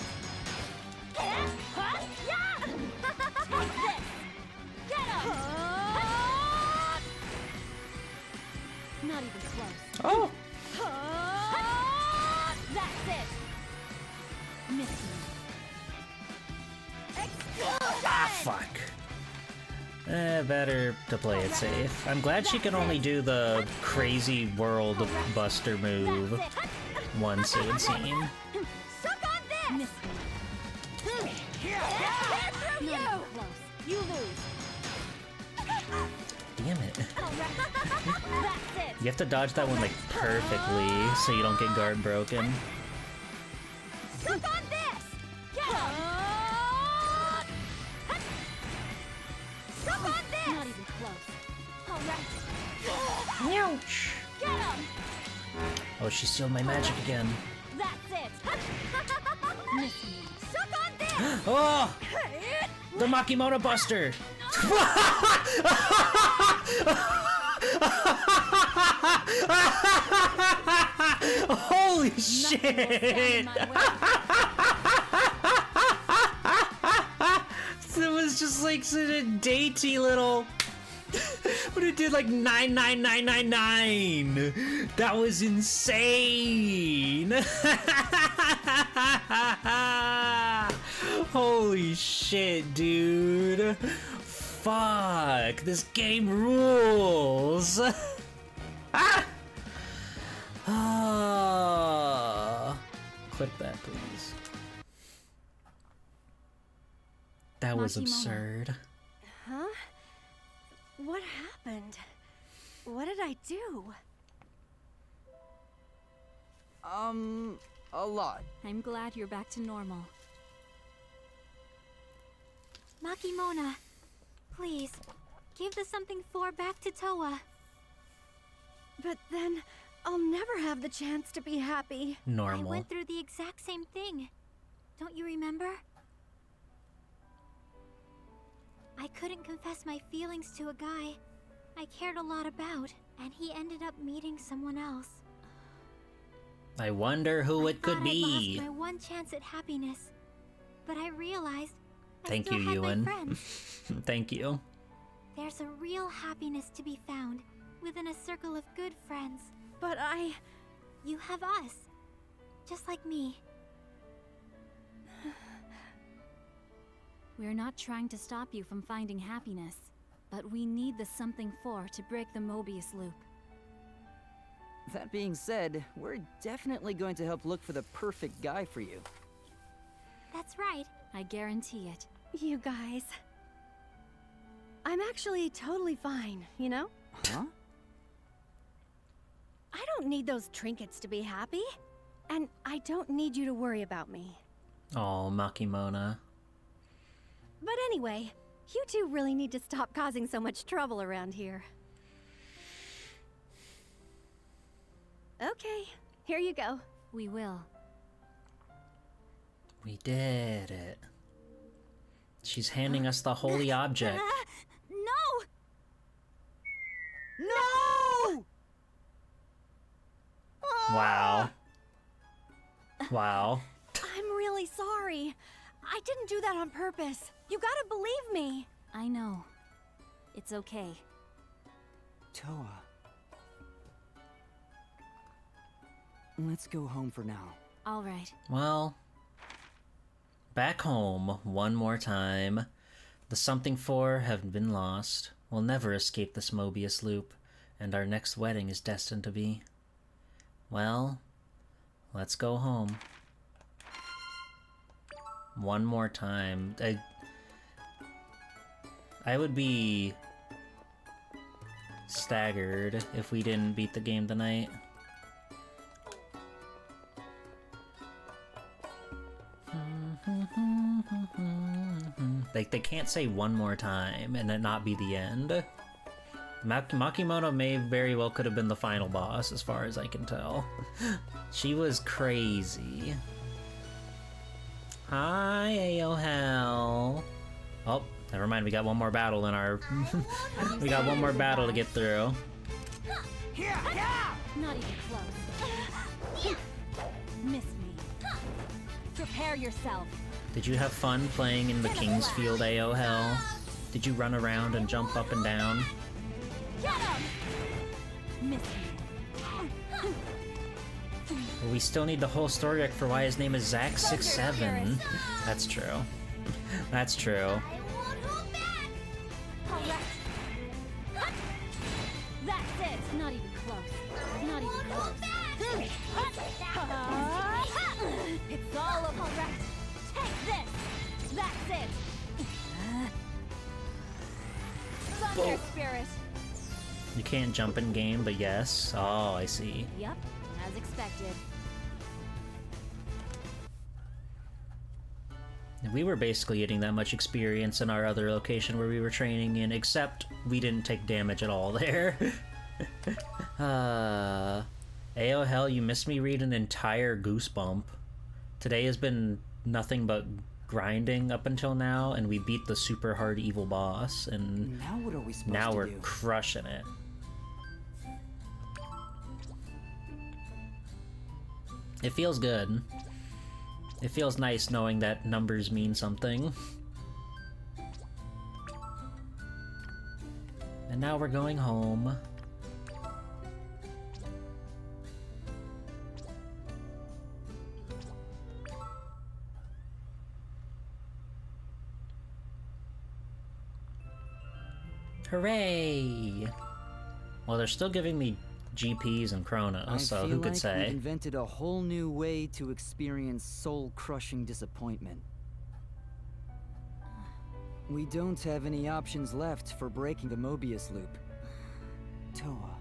S10: Take this. Get him!
S1: fuck. Better to play it safe. I'm glad she can only do the crazy world buster move once, it would seem.
S10: Suck on this! Miss me. You! You lose.
S1: Damn it.
S10: That's it.
S1: You have to dodge that one like perfectly so you don't get guard broken.
S10: Suck on this! Get him! Suck on this! Not even close. All right.
S1: Ouch!
S10: Get him!
S1: Oh, she sealed my magic again.
S10: That's it. Miss me. Suck on this!
S1: Oh! The Makimoto Buster! Holy shit! It was just like such a dainty little. But it did like 99999. That was insane. Holy shit, dude. Fuck, this game rules. Click that, please. That was
S3: Makimoto.
S1: absurd.
S10: Huh? What happened? What did I do?
S9: A lot.
S3: I'm glad you're back to normal.
S10: Makimona, please, give the something 4 back to Toa. But then, I'll never have the chance to be happy.
S1: Normal.
S10: I went through the exact same thing. Don't you remember? I couldn't confess my feelings to a guy I cared a lot about, and he ended up meeting someone else.
S1: I wonder who it could
S10: I
S1: be.
S10: lost my one chance at happiness, but I realized
S1: Thank
S10: I still
S1: you,
S10: had
S1: Ewan.
S10: my friends.
S1: Thank you.
S10: There's a real happiness to be found within a circle of good friends. But you have us, just like me.
S3: We're not trying to stop you from finding happiness, but we need the something 4 to break the Mobius loop.
S9: That being said, we're definitely going to help look for the perfect guy for you.
S10: That's right.
S3: I guarantee it.
S10: You guys. I'm actually totally fine, you know?
S9: Huh?
S10: I don't need those trinkets to be happy. And I don't need you to worry about me.
S1: Oh, Makimona.
S10: But anyway, you two really need to stop causing so much trouble around here. Okay, here you go.
S3: We will.
S1: We did it. She's handing us the holy object.
S10: No!
S9: No!
S1: Wow. Wow.
S10: I'm really sorry. I didn't do that on purpose. You gotta believe me.
S3: I know. It's okay.
S9: Toa. Let's go home for now.
S3: All right.
S1: Well, back home one more time. The something 4 have been lost. We'll never escape this Mobius loop, and our next wedding is destined to be. Well, let's go home. One more time. I would be staggered if we didn't beat the game tonight. Like, they can't say one more time and it not be the end. Makimoto may very well could have been the final boss, as far as I can tell. She was crazy. Hi, Aohel. Oh, never mind. We got one more battle in our. We got one more battle to get through.
S10: Not even close. Miss me. Prepare yourself.
S1: Did you have fun playing in the Kingsfield, Aohel? Did you run around and jump up and down?
S10: Get him! Miss me.
S1: Well, we still need the whole story arc for why his name is Zack67. That's true. That's true.
S10: Correct. That's it. Not even close. Not even close. It's all over. Correct. Take this. That's it. Thunder Spirit.
S1: You can't jump in game, but yes. Oh, I see.
S10: Yep, as expected.
S1: We were basically getting that much experience in our other location where we were training in, except we didn't take damage at all there. Ayo hell, you missed me read an entire Goosebump. Today has been nothing but grinding up until now, and we beat the super hard evil boss, and
S9: Now what are we supposed
S1: now
S9: to
S1: we're
S9: do?
S1: crushing it. It feels good. It feels nice knowing that numbers mean something. And now we're going home. Hooray! Well, they're still giving me GPs and Chronos, so who could
S9: We've
S1: say?
S9: invented a whole new way to experience soul-crushing disappointment. We don't have any options left for breaking the Mobius loop. Toa,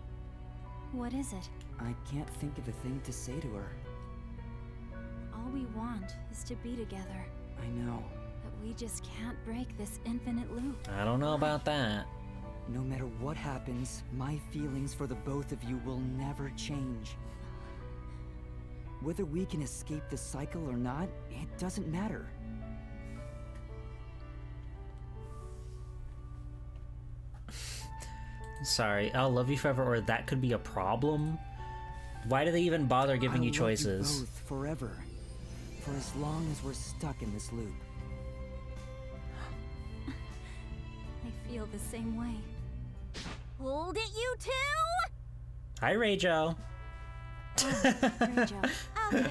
S3: What is it?
S9: I can't think of a thing to say to her.
S3: All we want is to be together.
S9: I know.
S3: But we just can't break this infinite loop.
S1: I don't know about that.
S9: No matter what happens, my feelings for the both of you will never change. Whether we can escape the cycle or not, it doesn't matter.
S1: Sorry, I'll love you forever, or that could be a problem. Why do they even bother giving
S9: I'll
S1: you
S9: love
S1: choices?
S9: both forever, for as long as we're stuck in this loop.
S3: I feel the same way.
S10: Hold it, you two!
S1: Hi, Rayjo.
S3: Rachel,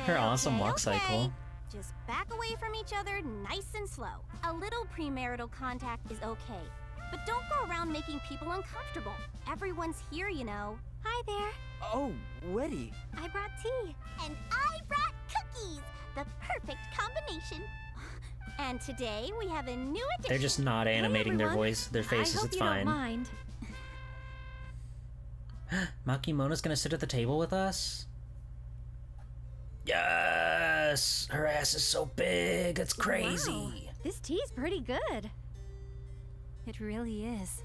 S1: Her awesome walk
S10: okay.
S1: cycle.
S10: Just back away from each other nice and slow. A little premarital contact is okay. But don't go around making people uncomfortable. Everyone's here, you know. Hi there.
S9: Oh, Weddy.
S10: I brought tea. And I brought cookies. The perfect combination. And today we have a new addition.
S1: They're just not animating their
S10: everyone.
S1: voice, their faces.
S10: I hope
S1: It's
S10: you don't
S1: fine.
S10: mind.
S1: Makimona's gonna sit at the table with us? Yes! Her ass is so big, it's crazy.
S10: Wow, this tea's pretty good.
S3: it really is.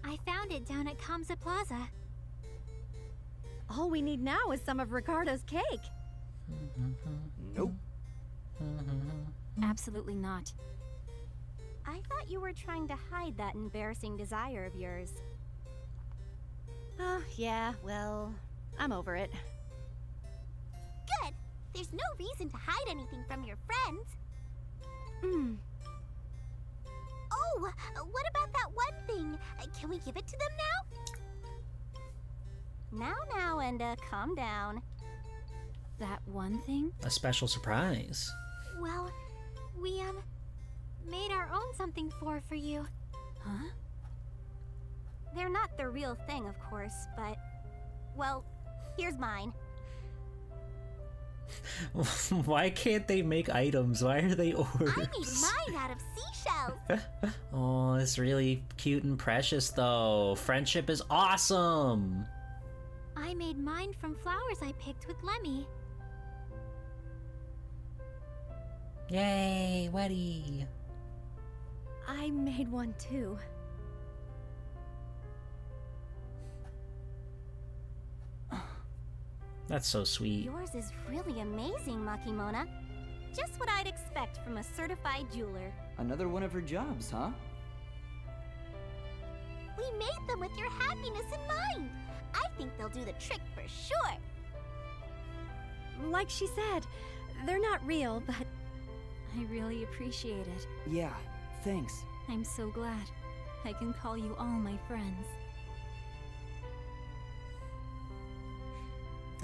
S10: I found it down at Kamsa Plaza.
S11: All we need now is some of Ricardo's cake.
S9: Nope.
S3: Absolutely not.
S10: I thought you were trying to hide that embarrassing desire of yours.
S11: Oh, yeah, well, I'm over it.
S10: Good. There's no reason to hide anything from your friends. Oh, what about that one thing? Can we give it to them now? Now, and calm down.
S3: That one thing?
S1: A special surprise.
S10: Well, we, made our own something for you.
S3: Huh?
S10: They're not the real thing, of course, but, well, here's mine.
S1: Why can't they make items? Why are they orbs?
S10: I made mine out of seashells.
S1: Oh, it's really cute and precious, though. Friendship is awesome.
S10: I made mine from flowers I picked with Lemmy.
S1: Yay, Weddy.
S11: I made one too.
S1: That's so sweet.
S10: Yours is really amazing, Makimona. Just what I'd expect from a certified jeweler.
S9: Another one of her jobs, huh?
S10: We made them with your happiness in mind. I think they'll do the trick for sure.
S11: Like she said, they're not real, but
S3: I really appreciate it.
S9: Yeah, thanks.
S3: I'm so glad. I can call you all my friends.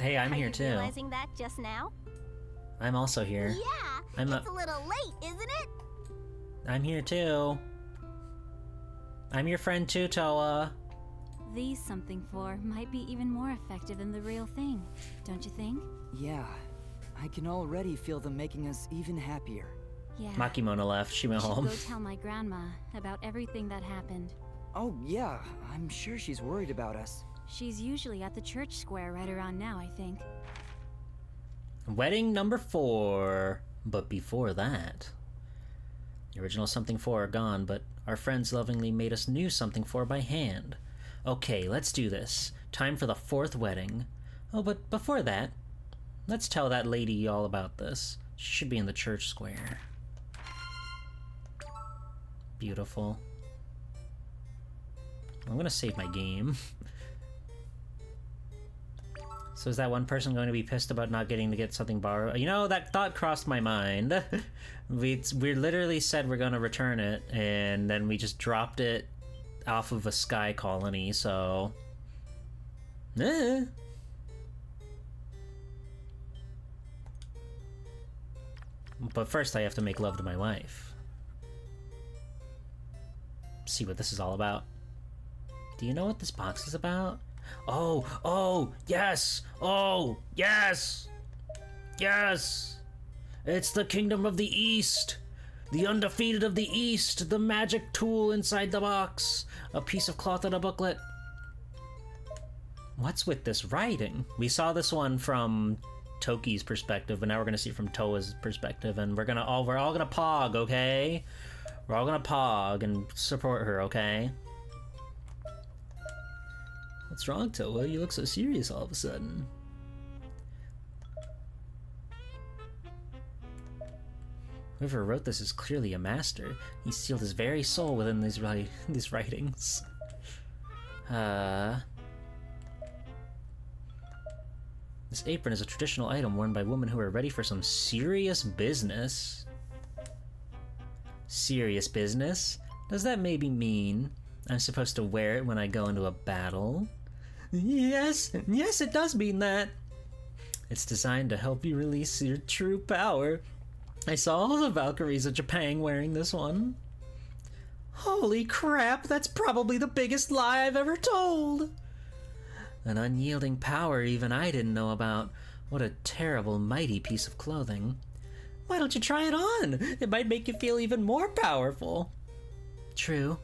S1: Hey, I'm
S10: Are
S1: here
S10: you
S1: too.
S10: realizing that just now?
S1: I'm also here.
S10: Yeah,
S1: I'm
S10: it's a little late, isn't it?
S1: I'm here too. I'm your friend too, Toa.
S3: The something for might be even more effective than the real thing, don't you think?
S9: Yeah, I can already feel them making us even happier.
S3: Yeah.
S1: Makimona left. She went
S3: I should
S1: home.
S3: go tell my grandma about everything that happened.
S9: Oh yeah, I'm sure she's worried about us.
S3: She's usually at the church square right around now, I think.
S1: Wedding number 4. But before that, the original something for are gone, but our friends lovingly made us new something for by hand. Okay, let's do this. Time for the 4th wedding. Oh, but before that, let's tell that lady all about this. She should be in the church square. Beautiful. I'm gonna save my game. So is that one person going to be pissed about not getting to get something borrowed? You know, that thought crossed my mind. we literally said we're going to return it, and then we just dropped it off of a sky colony, so... Eh. But first I have to make love to my wife. See what this is all about. Do you know what this box is about? Oh, yes! Oh, yes! Yes! It's the Kingdom of the East! The Undefeated of the East! The magic tool inside the box! A piece of cloth and a booklet. What's with this writing? We saw this one from Toki's perspective, but now we're gonna see it from Toa's perspective, and we're all gonna pog, okay? We're all gonna pog and support her, okay? What's wrong, Toa? You look so serious all of a sudden. Whoever wrote this is clearly a master. He sealed his very soul within these writings. This apron is a traditional item worn by women who are ready for some serious business. Serious business? Does that maybe mean I'm supposed to wear it when I go into a battle? Yes, it does mean that. It's designed to help you release your true power. I saw all the Valkyries of Japan wearing this one. Holy crap, that's probably the biggest lie I've ever told. An unyielding power even I didn't know about. What a terrible, mighty piece of clothing. Why don't you try it on? It might make you feel even more powerful. True.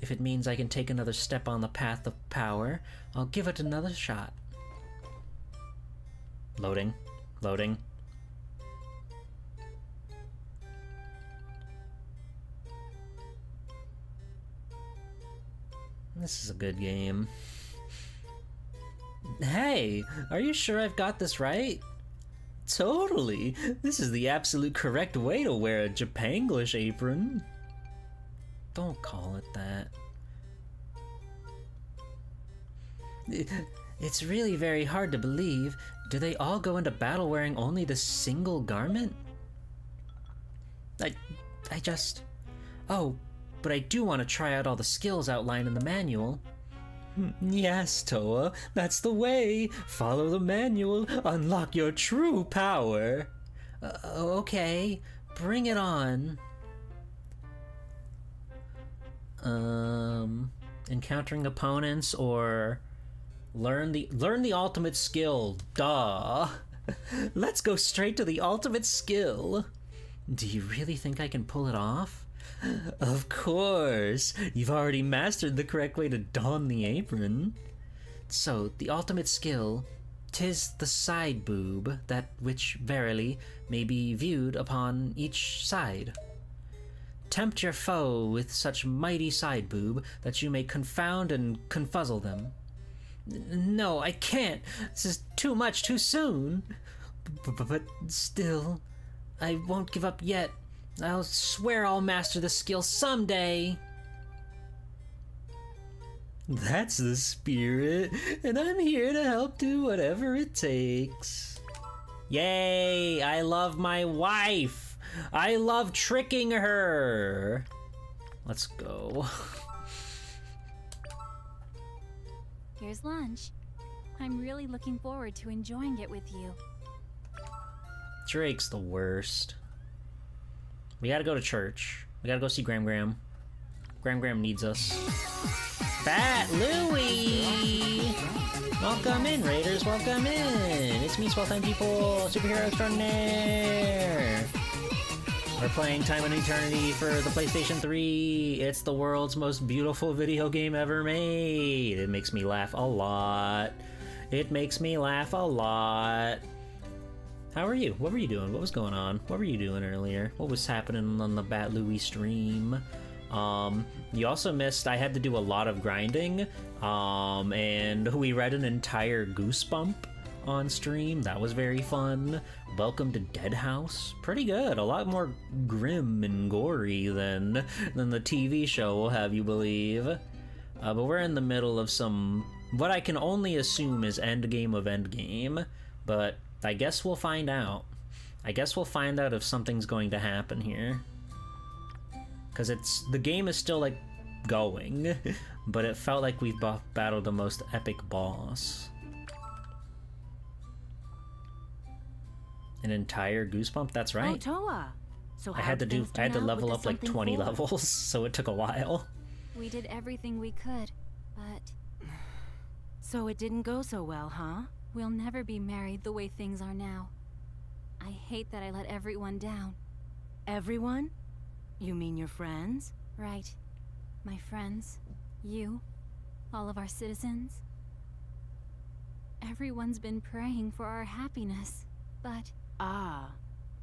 S1: If it means I can take another step on the path of power, I'll give it another shot. Loading. Loading. This is a good game. Hey, are you sure I've got this right? Totally. This is the absolute correct way to wear a Japanglish apron. Don't call it that. It's really very hard to believe. Do they all go into battle wearing only this single garment? I just... Oh, but I do want to try out all the skills outlined in the manual. Yes, Toa, that's the way. Follow the manual, unlock your true power. Okay, bring it on. Encountering opponents or learn the ultimate skill. Duh. Let's go straight to the ultimate skill. Do you really think I can pull it off? Of course! You've already mastered the correct way to don the apron. So, the ultimate skill, 'tis the side boob, that which verily may be viewed upon each side. Tempt your foe with such mighty side boob that you may confound and confuzzle them. No, I can't! This is too much too soon! But still, I won't give up yet. I'll swear I'll master the skill someday. That's the spirit, and I'm here to help do whatever it takes. Yay! I love my wife! I love tricking her! Let's go.
S3: Here's lunch. I'm really looking forward to enjoying it with you.
S1: Drake's the worst. We gotta go to church. We gotta go see Gram Gram. Gram Gram needs us. Bat Louie! Welcome in, Raiders, welcome in! It's me, Swell Time People, Superhero Extraordinaire! We're playing Time and Eternity for the PlayStation 3. It's the world's most beautiful video game ever made. It makes me laugh a lot. It makes me laugh a lot. How are you? What were you doing? What was going on? What were you doing earlier? What was happening on the Bat Louie stream? You also missed, I had to do a lot of grinding, and we read an entire Goosebump on stream. That was very fun. Welcome to Dead House. Pretty good. A lot more grim and gory than the TV show will have you believe. But we're in the middle of some, what I can only assume is endgame of endgame, but I guess we'll find out. I guess we'll find out if something's going to happen here. Because the game is still, like, going, but it felt like we've battled the most epic boss. An entire Goosebump? That's right.
S12: Oh, Toa. So
S1: I had to level up like 20 levels, so it took a while.
S3: We did everything we could, but...
S12: So it didn't go so well, huh?
S3: We'll never be married the way things are now. I hate that I let everyone down.
S12: Everyone? You mean your friends?
S3: Right. My friends, you, all of our citizens. Everyone's been praying for our happiness, but...
S12: Ah,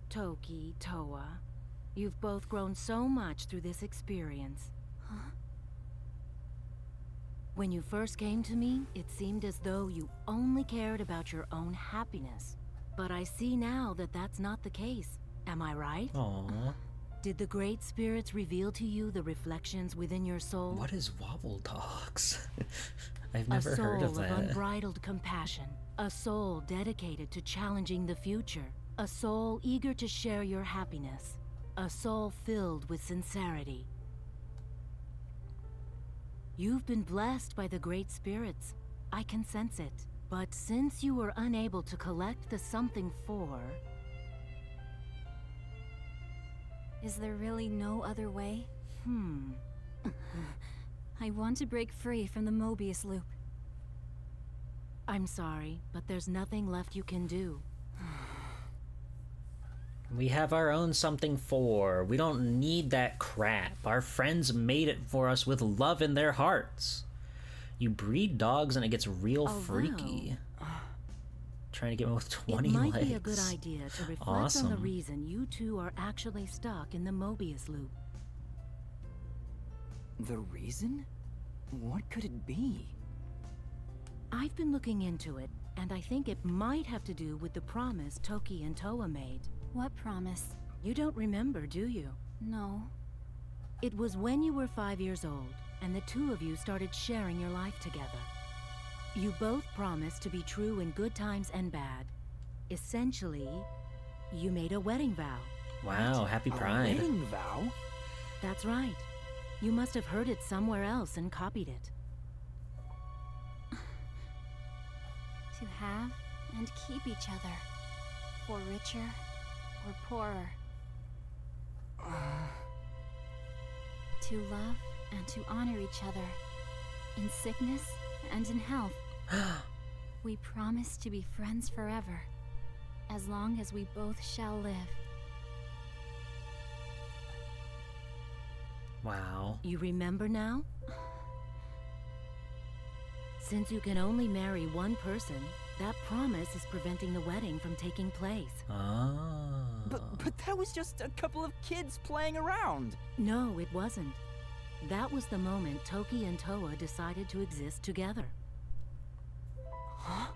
S12: Toki, Toa. You've both grown so much through this experience.
S3: Huh?
S12: When you first came to me, it seemed as though you only cared about your own happiness. But I see now that that's not the case. Am I right?
S1: Aww.
S12: Did the Great Spirits reveal to you the reflections within your soul?
S1: What is Wobble Dogs? I've never heard of that.
S12: A soul of unbridled compassion. A soul dedicated to challenging the future. A soul eager to share your happiness. A soul filled with sincerity. You've been blessed by the Great Spirits. I can sense it. But since you were unable to collect the something for...
S3: Is there really no other way? I want to break free from the Mobius loop.
S12: I'm sorry, but there's nothing left you can do.
S1: We have our own something for. We don't need that crap. Our friends made it for us with love in their hearts. You breed dogs and it gets real freaky. Trying to get one with 20 legs.
S12: It might be a good idea to reflect on the reason you two are actually stuck in the Mobius loop.
S9: The reason? What could it be?
S12: I've been looking into it, and I think it might have to do with the promise Toki and Toa made.
S3: What promise?
S12: You don't remember, do you?
S3: No.
S12: It was when you were 5 years old, and the two of you started sharing your life together. You both promised to be true in good times and bad. Essentially, you made a wedding vow.
S1: Wow, happy Pride.
S9: A wedding vow?
S12: That's right. You must have heard it somewhere else and copied it.
S3: To have and keep each other. For richer or poorer. To love and to honor each other. In sickness and in health. We promise to be friends forever, as long as we both shall live.
S1: Wow.
S12: You remember now? Since you can only marry one person, that promise is preventing the wedding from taking place.
S1: Ah.
S9: But that was just a couple of kids playing around.
S12: No, it wasn't. That was the moment Toki and Toa decided to exist together.
S9: Huh?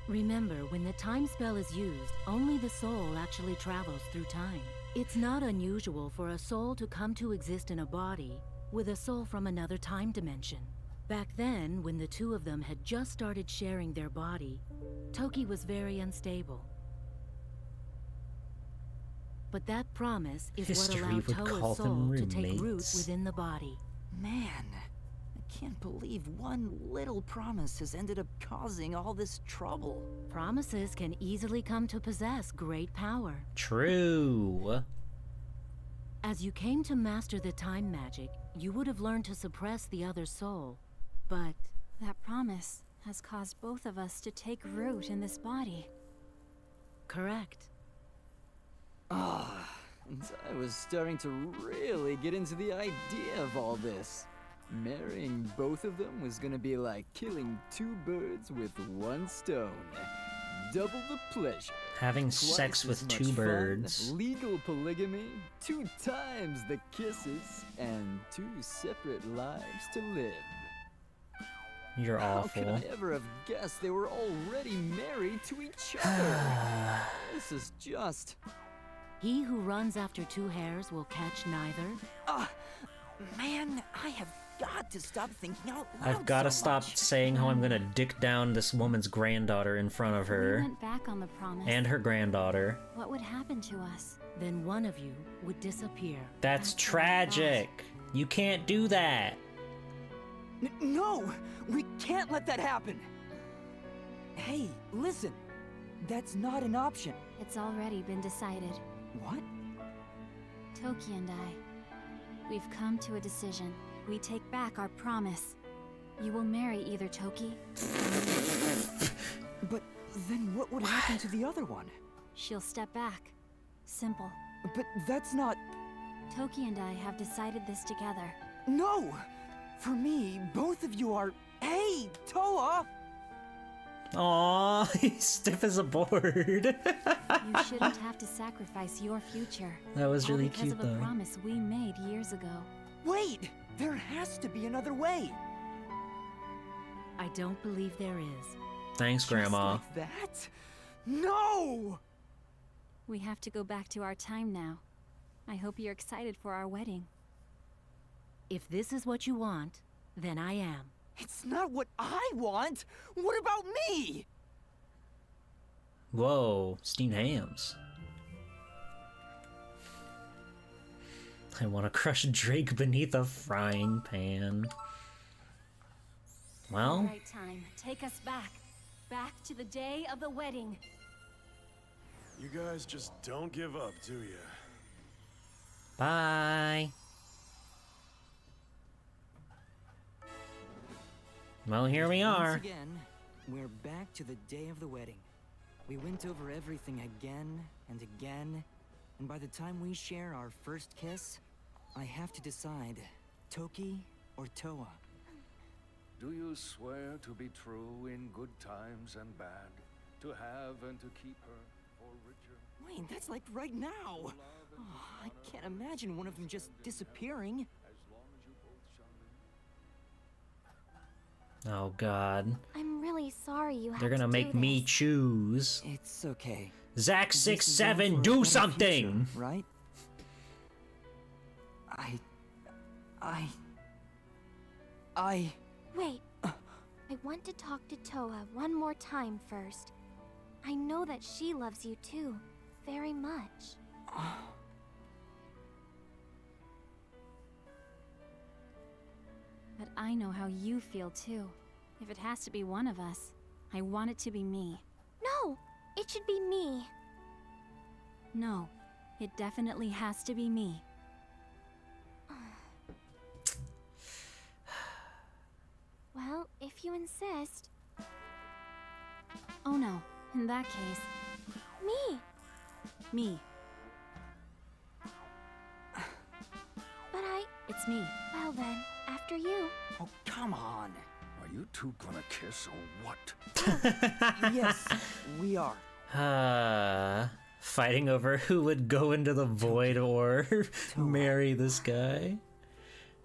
S12: Remember, when the time spell is used, only the soul actually travels through time. It's not unusual for a soul to come to exist in a body with a soul from another time dimension. Back then, when the two of them had just started sharing their body, Toki was very unstable. But that promise is
S1: History
S12: what allowed
S1: would
S12: Toa's
S1: call them
S12: soul to take root
S1: roommates.
S12: within the body.
S9: Man, I can't believe one little promise has ended up causing all this trouble.
S12: Promises can easily come to possess great power.
S1: True.
S12: As you came to master the time magic, you would have learned to suppress the other soul. But
S3: that promise has caused both of us to take root in this body.
S12: Correct.
S9: And I was starting to really get into the idea of all this. Marrying both of them was gonna be like killing two birds with one stone. Double the pleasure.
S1: Having sex
S9: Twice
S1: with
S9: as
S1: two
S9: much fun,
S1: birds.
S9: legal polygamy, 2 times the kisses, and 2 separate lives to live.
S1: You're awful.
S9: How could I ever have guessed they were already married to each other? This is just...
S12: He who runs after 2 hares will catch neither.
S9: Man, I have got to stop thinking out loud.
S1: I've gotta
S9: so
S1: stop
S9: much.
S1: saying how I'm gonna dick down this woman's granddaughter in front of
S3: We
S1: her.
S3: went back on the promise.
S1: And her granddaughter.
S3: What would happen to us?
S12: Then one of you would disappear.
S1: That's tragic. You can't do that.
S9: No! We can't let that happen! Hey, listen! That's not an option.
S3: It's already been decided.
S9: What?
S3: Toki and I, we've come to a decision. We take back our promise. You will marry either Toki
S9: But then what would happen to the other one?
S3: She'll step back. Simple.
S9: But that's not...
S3: Toki and I have decided this together.
S9: No! For me, both of you are... Hey, Toa!
S1: Aww, he's stiff as a board.
S3: You shouldn't have to sacrifice your future.
S1: That was really
S3: all
S1: cute,
S3: because of
S1: though.
S3: a promise we made years ago.
S9: Wait! There has to be another way!
S12: I don't believe there is.
S1: Thanks, Grandma.
S9: Just like that? No!
S3: We have to go back to our time now. I hope you're excited for our wedding.
S12: If this is what you want, then I am.
S9: It's not what I want! What about me?
S1: Whoa, steamed hams. I want to crush Drake beneath a frying pan. Well,
S3: All right, time. Take us back. Back to the day of the wedding.
S13: You guys just don't give up, do you?
S1: bye. Well, here we are.
S9: Once again, we're back to the day of the wedding. We went over everything again and again, and by the time we share our first kiss, I have to decide, Toki or Toa.
S8: Do you swear to be true in good times and bad? To have and to keep her for richer?
S9: Wait, that's like right now! Oh, I can't imagine one of them just disappearing.
S1: Oh God.
S10: I'm really sorry you have
S1: They're gonna
S10: to
S1: make
S10: do
S1: me
S10: this.
S1: choose.
S9: It's okay.
S1: Zack67, do
S9: Future,
S1: something!
S9: right?
S10: Wait. I want to talk to Toa one more time first. I know that she loves you too, very much.
S3: But I know how you feel too. If it has to be one of us, I want it to be me.
S10: No! It should be me.
S3: No, it definitely has to be me.
S10: Well, if you insist.
S3: Oh no, in that case,
S10: Me!
S3: me.
S10: But
S3: It's me.
S10: well then, after you.
S9: Oh, come on.
S8: Are you two gonna kiss or what?
S9: Yes, we are.
S1: Fighting over who would go into the void or marry this guy.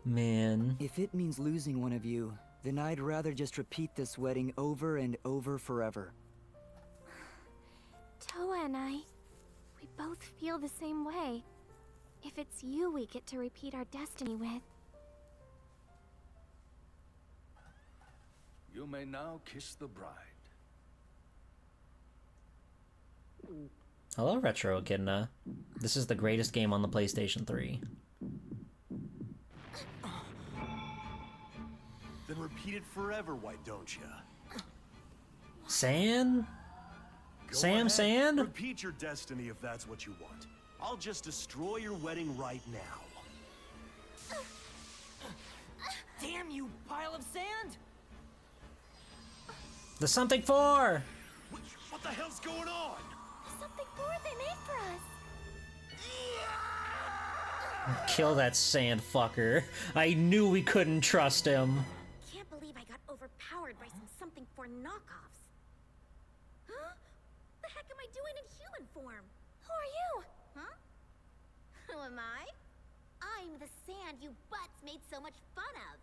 S1: Man.
S9: If it means losing one of you, then I'd rather just repeat this wedding over and over forever.
S10: Toa and I, we both feel the same way. If it's you we get to repeat our destiny with.
S8: You may now kiss the bride.
S1: Hello, Retro Echidna. This is the greatest game on the PlayStation 3.
S13: Then repeat it forever, why don't you?
S1: San?
S13: Go
S1: Sam
S13: ahead.
S1: Sand?
S13: Repeat your destiny if that's what you want. I'll just destroy your wedding right now.
S9: Damn you, pile of sand!
S1: The something for!
S13: What the hell's going on?
S10: Something more they made for us.
S1: Kill that sand fucker. I knew we couldn't trust him.
S10: Can't believe I got overpowered by some something for knockoffs. Huh? The heck am I doing in human form? Who are you? Huh? Who am I? I'm the sand you butts made so much fun of.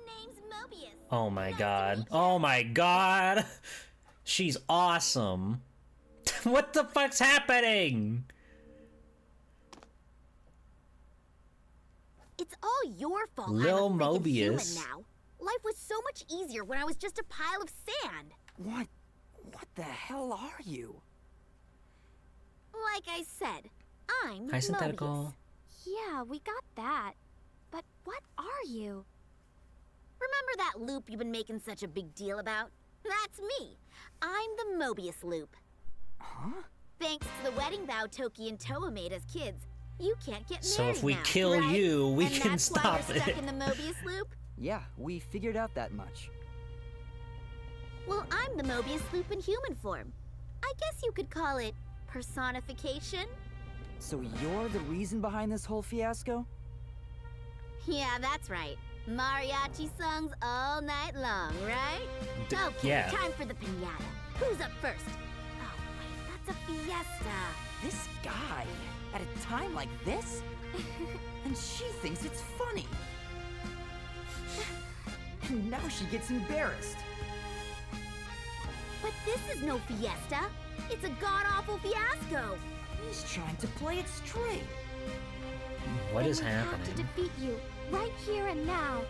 S10: Name's Mobius.
S1: Oh my god. Oh my god. She's awesome. What the fuck's happening?
S10: It's all your fault.
S1: Lil
S10: I'm a freaking
S1: Mobius.
S10: human now. Life was so much easier when I was just a pile of sand.
S9: What the hell are you?
S10: Like I said, I'm
S1: Hi,
S10: Mobius.
S1: Synthetical.
S10: Yeah, we got that. But what are you? Remember that loop you've been making such a big deal about? That's me. I'm the Mobius loop.
S9: Huh?
S10: Thanks to the wedding vow Toki and Toa made as kids, you can't get married
S1: So if we
S10: now,
S1: kill
S10: right?
S1: you, we
S10: And
S1: can
S10: that's
S1: stop
S10: why you're stuck
S1: it.
S10: in the Mobius loop?
S9: Yeah, we figured out that much.
S10: Well, I'm the Mobius loop in human form. I guess you could call it personification.
S9: So you're the reason behind this whole fiasco?
S10: Yeah, that's right. Mariachi songs all night long, right? Okay,
S1: yeah.
S10: time for the piñata. Who's up first? Oh, wait, that's a fiesta.
S9: This guy, at a time like this? And she thinks it's funny. And now she gets embarrassed.
S10: But this is no fiesta. It's a god-awful fiasco.
S9: He's trying to play it straight.
S1: What is
S10: And we have to
S1: happening?
S10: defeat you, right here and now.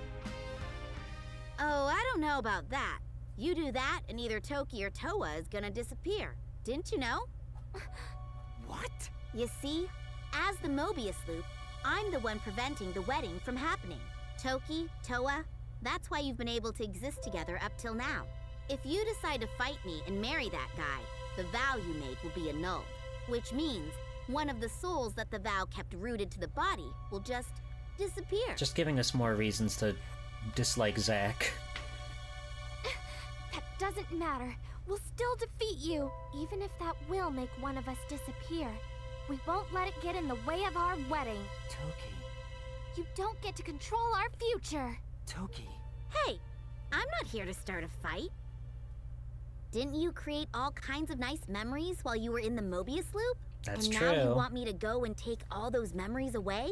S10: Oh, I don't know about that. You do that, and either Toki or Toa is gonna disappear. Didn't you know?
S9: What?
S10: You see, as the Mobius loop, I'm the one preventing the wedding from happening. Toki, Toa, that's why you've been able to exist together up till now. If you decide to fight me and marry that guy, the vow you made will be annulled. Which means one of the souls that the vow kept rooted to the body will just disappear.
S1: Just giving us more reasons to dislike Zack.
S10: That doesn't matter. We'll still defeat you, even if that will make one of us disappear. We won't let it get in the way of our wedding.
S9: Toki.
S10: You don't get to control our future.
S9: Toki.
S10: Hey, I'm not here to start a fight. Didn't you create all kinds of nice memories while you were in the Mobius loop?
S1: That's
S10: and
S1: true.
S10: now you want me to go and take all those memories away?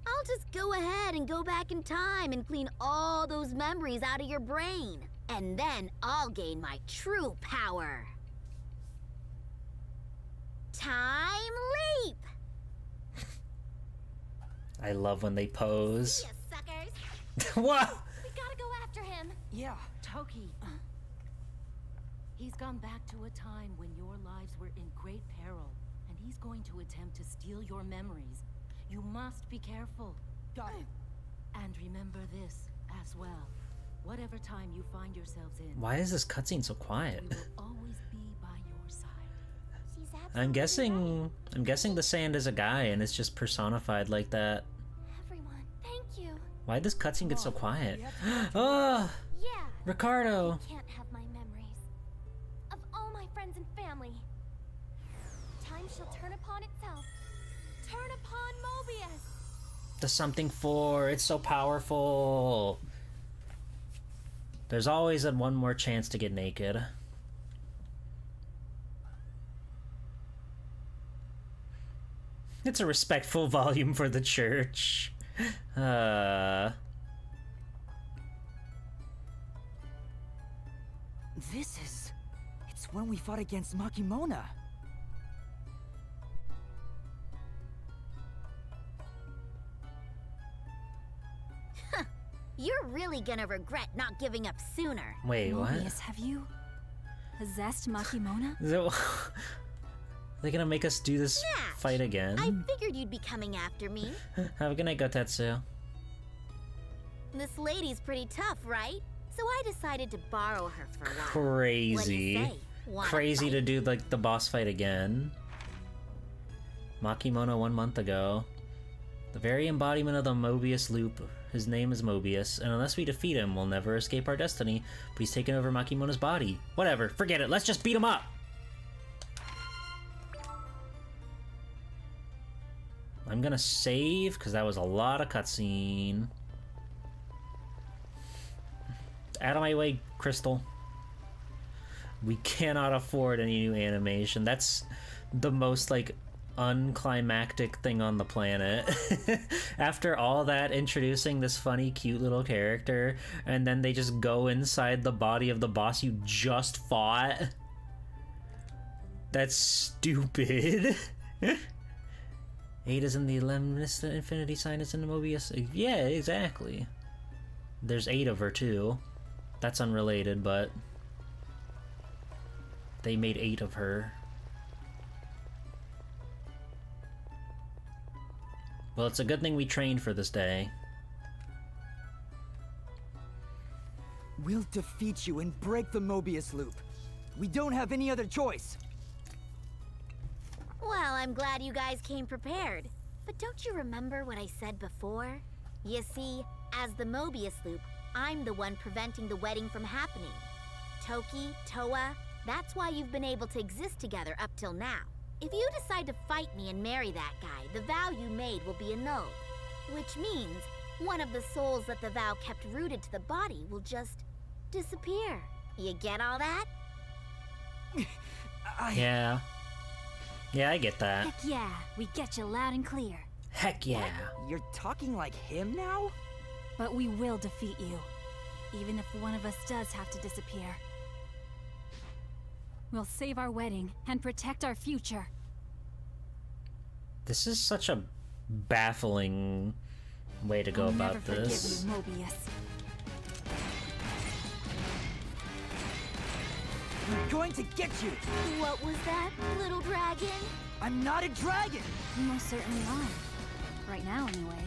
S10: I'll just go ahead and go back in time and clean all those memories out of your brain. And then I'll gain my true power. Time leap!
S1: I love when they pose.
S10: You suckers!
S1: What?
S10: We gotta go after him.
S9: Yeah.
S12: Toki. He's gone back to a time when your lives were in great peril, and he's going to attempt to steal your memories. You must be careful.
S9: Got it.
S12: And remember this as well. Whatever time you find yourselves in,
S1: Why is this cutscene so quiet?
S12: we will always be by your side.
S10: She's
S1: I'm
S10: absolutely right.
S1: guessing the sand is a guy and it's just personified like that.
S10: Everyone, thank you.
S1: Why'd this cutscene get so quiet? Oh,
S10: Yeah.
S1: Ricardo.
S10: You can't have my memories of all my friends and family. Time shall turn upon itself. Turn upon Mobius.
S1: The something for, it's so powerful. There's always one more chance to get naked. It's a respectful volume for the church.
S9: It's when we fought against Makimona.
S10: You're really gonna regret not giving up sooner.
S1: Wait, what?
S3: Mobius, have you possessed Makimona?
S1: They're gonna make us do this
S10: Natch,
S1: fight again?
S10: I figured you'd be coming after me.
S1: Have a good night, Gotetsu.
S10: This lady's pretty tough, right? So I decided to borrow her for a while.
S1: Crazy.
S10: What do you say?
S1: crazy to do like the boss fight again. Makimono 1 month ago. The very embodiment of the Mobius loop. His name is Mobius, and unless we defeat him, we'll never escape our destiny. But he's taken over Makimono's body. Whatever, forget it. Let's just beat him up. I'm gonna save, because that was a lot of cutscene. Out of my way, Crystal. We cannot afford any new animation. That's the most, like, unclimactic thing on the planet. After all that, introducing this funny, cute little character, and then they just go inside the body of the boss you just fought. That's stupid. 8 is in the 11, the infinity sign is in the Mobius. Yeah, exactly. There's 8 of her, too. That's unrelated, but they made 8 of her. Well, it's a good thing we trained for this day.
S9: We'll defeat you and break the Mobius loop. We don't have any other choice.
S10: Well, I'm glad you guys came prepared. But don't you remember what I said before? You see, as the Mobius loop, I'm the one preventing the wedding from happening. Toki, Toa, that's why you've been able to exist together up till now. If you decide to fight me and marry that guy, the vow you made will be annulled. Which means one of the souls that the vow kept rooted to the body will just disappear. You get all that?
S1: Yeah. Yeah, I get that.
S3: Heck yeah, we get you loud and clear.
S1: Heck yeah.
S9: You're talking like him now?
S3: But we will defeat you, even if one of us does have to disappear. We'll save our wedding and protect our future.
S1: This is such a baffling way to go about
S3: Never
S1: this.
S3: forgive you, Mobius.
S9: I'm going to get you!
S10: What was that, little dragon?
S9: I'm not a dragon!
S3: You most certainly are. Right now, anyway.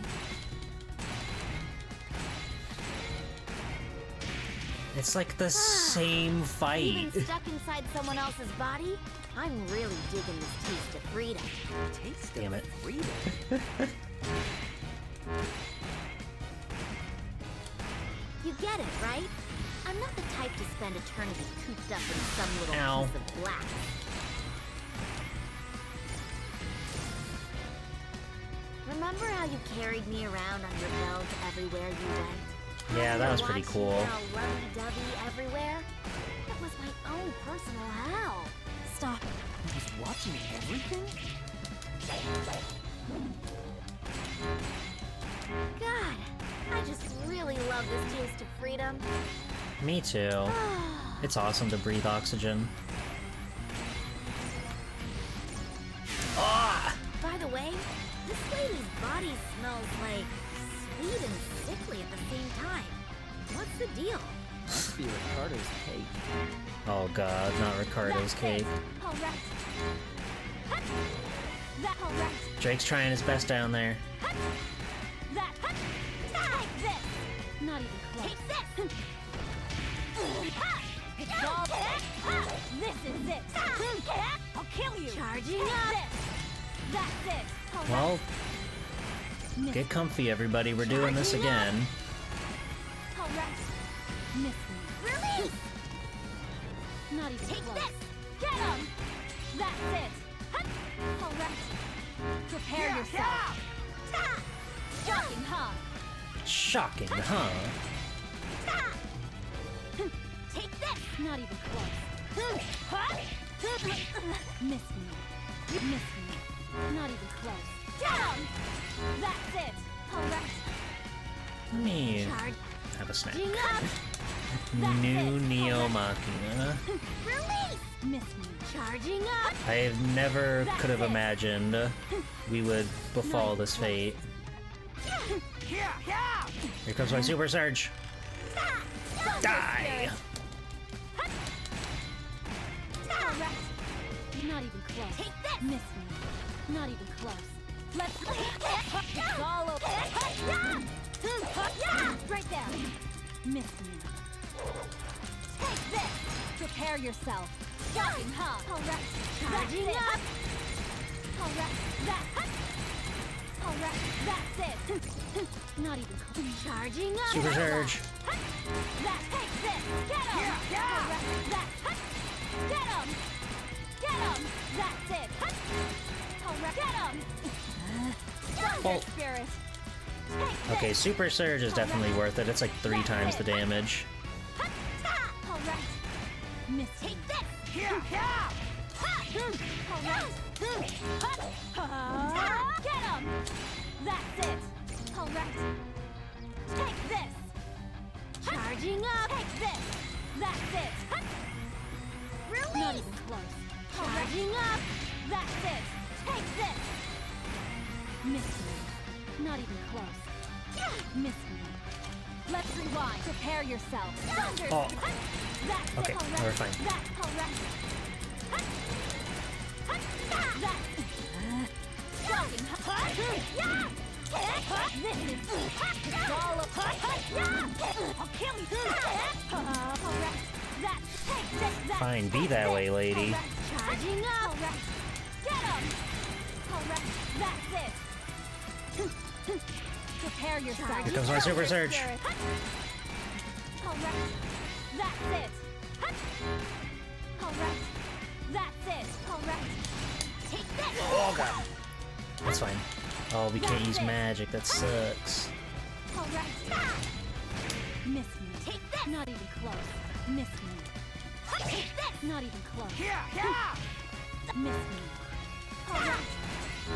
S1: It's like the same fight.
S10: Even stuck inside someone else's body? I'm really digging this taste of freedom.
S9: Taste
S1: Damn
S9: of
S1: it.
S9: freedom?
S10: You get it, right? I'm not the type to spend eternity cooped up in some little
S1: Ow.
S10: piece of glass. Remember how you carried me around on your belt everywhere you went?
S1: Yeah, that was pretty
S10: Watching
S1: cool.
S10: you all lovey-dovey everywhere? That was my own personal hell.
S3: Stop.
S9: He's watching everything?
S10: God, I just really love this taste of freedom.
S1: Me too. It's awesome to breathe oxygen.
S10: By the way, this lady's body smells like sweet and sickly at the same time. What's the deal?
S9: Must be Ricardo's cake.
S1: Oh god, not Ricardo's cake.
S3: All right. That all right.
S1: Drake's trying his best down there.
S3: That. Take this. Not even close.
S10: Take this!
S3: It's all this is it. I'll kill you.
S10: Charging up!
S3: That's it. All right.
S1: Well, get comfy, everybody. We're doing this again.
S3: All right. Miss me.
S10: Release!
S3: Not even
S10: Take
S3: close.
S10: this!
S3: Get him. That's it. All right. Prepare yourself. Shocking, huh?
S1: Shocking, huh?
S10: Take this!
S3: Not even close. Miss me. Miss me. Not even close.
S10: Down!
S3: That's it. All right.
S1: Let me
S10: Charge.
S1: have a snack.
S10: Charging up!
S3: That's
S1: New
S3: it.
S1: Neo Machina.
S10: Release!
S3: Miss me.
S10: Charging up!
S1: I never could have imagined we would befall this fate. Here comes my super surge. Die!
S3: All right. Not even close.
S10: Take this!
S3: Miss me. Not even close. Let's It's all over. Right there. Miss me. Take this. Prepare yourself. Shocking, huh? Alright. Charging up. Alright. Alright. That's it. Not even close. Charging up.
S1: Super Surge.
S3: That takes it. Get him. Alright. That. Get him. Get him. That's it. Alright. Get him. Thunder Spirit.
S1: Okay, Super Surge is definitely worth it. It's like 3 times the damage.
S3: Alright. Miss. Take this. Alright. Get him. That's it. Alright. Take this. Charging up. Take this. That's it. Release. Not even close. Charging up. That's it. Take this. Miss me. Not even close. Miss me. Let's rewind. Prepare yourself. Thunder.
S1: Oh.
S3: That's
S1: Okay,
S3: it.
S1: we're fine.
S3: That's correct. This is all of I'll kill you.
S1: Fine, be that way, lady.
S3: Charging up. Get him. That's it. Prepare yourself.
S1: Here comes my Super Surge.
S3: Alright. That's it. Alright. That's it. Alright. Take this.
S1: Oh god. That's fine. Oh, we can't use magic. That sucks.
S3: Alright. Miss me. Take this. Not even close. Miss me. Take this. Not even close. Miss me. Alright.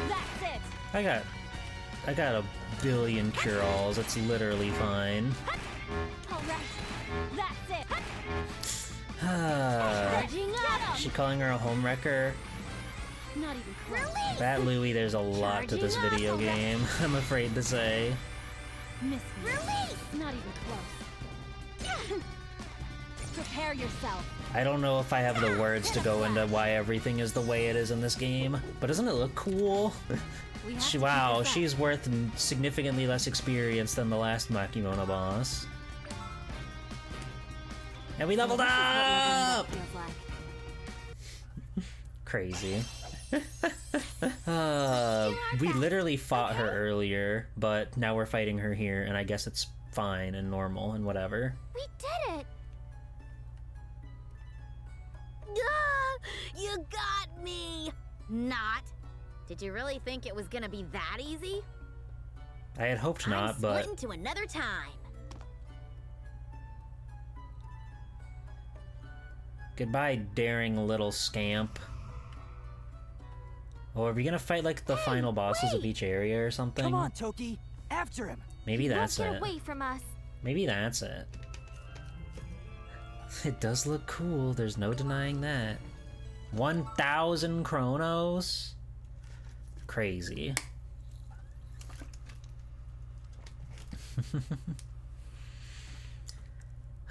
S3: That's it.
S1: I got a billion cure-alls. It's literally fine.
S3: Alright. That's it.
S1: Is she calling her a homewrecker?
S3: Not even close.
S1: That Louie, there's a lot to this video game, I'm afraid to say.
S3: Miss me. Not even close. Prepare yourself.
S1: I don't know if I have the words to go into why everything is the way it is in this game, but doesn't it look cool? Wow, she's worth significantly less experience than the last Makimona boss. And we leveled up! Crazy. We literally fought her earlier, but now we're fighting her here, and I guess it's fine and normal and whatever.
S10: We did it! Ah, you got me! Not. Did you really think it was gonna be that easy?
S1: I had hoped not,
S10: I'm
S1: but...
S10: splitting to another time.
S1: Goodbye, daring little scamp. Oh, are we gonna fight like the final bosses of each area or something?
S9: Come on, Toki! After him!
S1: Maybe that's
S3: Get
S1: it.
S3: away from us.
S1: Maybe that's it. It does look cool, there's no denying that. 1,000 Chronos? Crazy.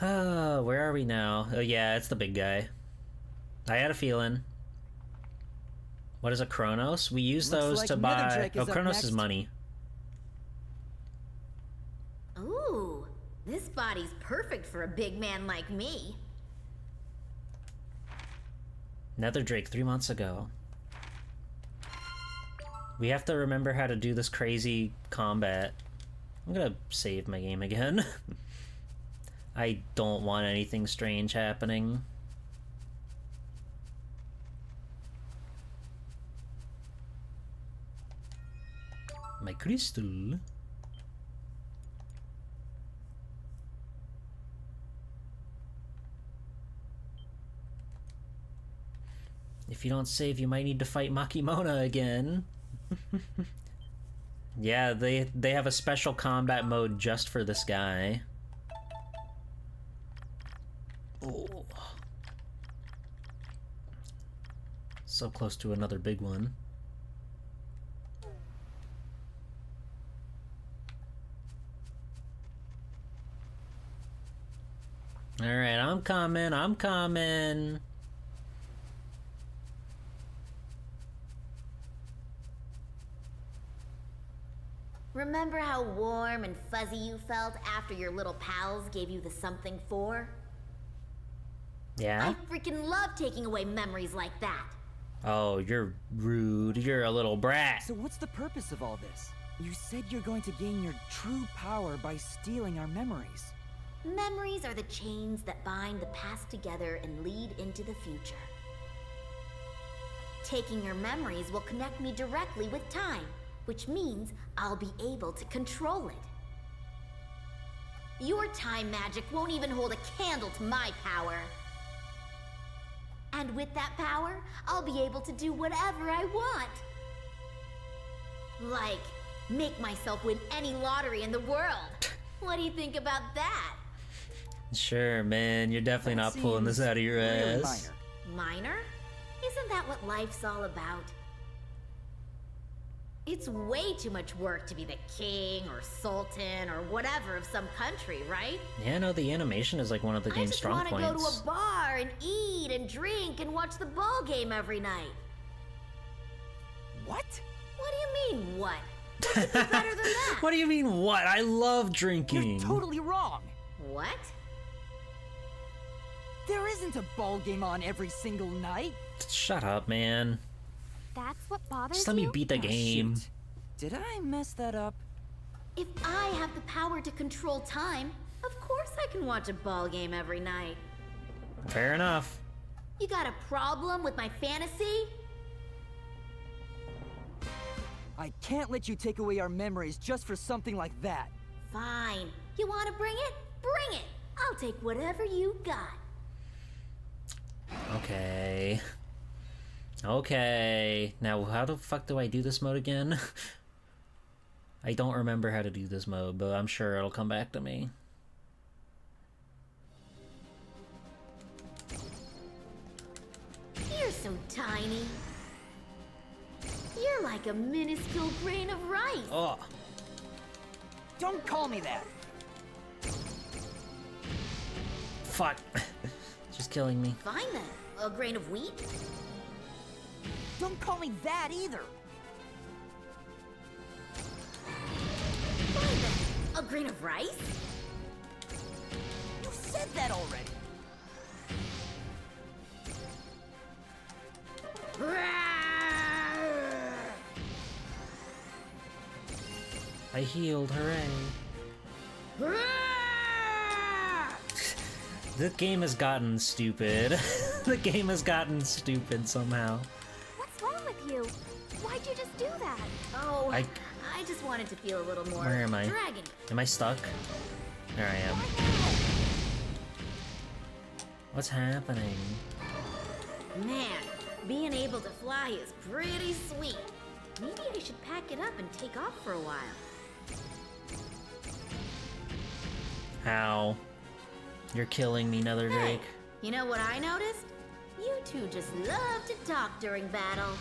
S1: Oh, where are we now? Oh yeah, it's the big guy. I had a feeling. What is a Chronos? We use
S9: Looks
S1: those
S9: like
S1: to buy...
S9: Netherdrake is
S1: Oh,
S9: up
S1: Chronos is
S9: next.
S1: money.
S10: Ooh, this body's perfect for a big man like me.
S1: Netherdrake 3 months ago. We have to remember how to do this crazy combat. I'm gonna save my game again. I don't want anything strange happening. My crystal. If you don't save, you might need to fight Makimona again. Yeah, they have a special combat mode just for this guy. Oh. So close to another big one. Alright, I'm coming.
S10: Remember how warm and fuzzy you felt after your little pals gave you the something for?
S1: Yeah?
S10: I freaking love taking away memories like that.
S1: Oh, you're rude. You're a little brat.
S9: So what's the purpose of all this? You said you're going to gain your true power by stealing our memories.
S10: Memories are the chains that bind the past together and lead into the future. Taking your memories will connect me directly with time, which means I'll be able to control it. Your time magic won't even hold a candle to my power. And with that power, I'll be able to do whatever I want. Like, make myself win any lottery in the world. What do you think about that?
S1: Sure, man. You're definitely not pulling this out of your ass.
S10: Minor? Isn't that what life's all about? It's way too much work to be the king or sultan or whatever of some country, right?
S1: Yeah, no, the animation is like one of the game's strong
S10: I just want to go
S1: points.
S10: to a bar and eat and drink and watch the ball game every night.
S9: What?
S10: What do you mean, what? What could be better than that?
S1: What do you mean, what? I love drinking.
S9: You're totally wrong.
S10: What?
S9: There isn't a ball game on every single night.
S1: Shut up, man.
S3: That's what bothers
S1: Just let me
S3: you?
S1: beat the
S9: Oh,
S1: game.
S9: shoot. Did I mess that up?
S10: If I have the power to control time, of course I can watch a ball game every night.
S1: Fair enough.
S10: You got a problem with my fantasy?
S9: I can't let you take away our memories just for something like that.
S10: Fine. You want to bring it? Bring it. I'll take whatever you got.
S1: Okay. Okay. Now, how the fuck do I do this mode again? I don't remember how to do this mode, but I'm sure it'll come back to me.
S10: You're so tiny. You're like a minuscule grain of rice.
S1: Oh.
S9: Don't call me that.
S1: Fuck. Just killing me.
S10: Fine then. A grain of wheat?
S9: Don't call me that either.
S10: Fine then. A grain of rice?
S9: You said that already.
S1: I healed, hooray. The game has gotten stupid. The game has gotten stupid somehow.
S3: What's wrong with you? Why'd you just do that?
S10: Oh,
S1: I
S10: I just wanted to feel a little more
S1: Where am I?
S10: dragon.
S1: Am I stuck? There I am. What's happening?
S10: Man, being able to fly is pretty sweet. Maybe I should pack it up and take off for a while.
S1: How? You're killing me, Nether Drake.
S10: You know what I noticed? You two just love to talk during battle.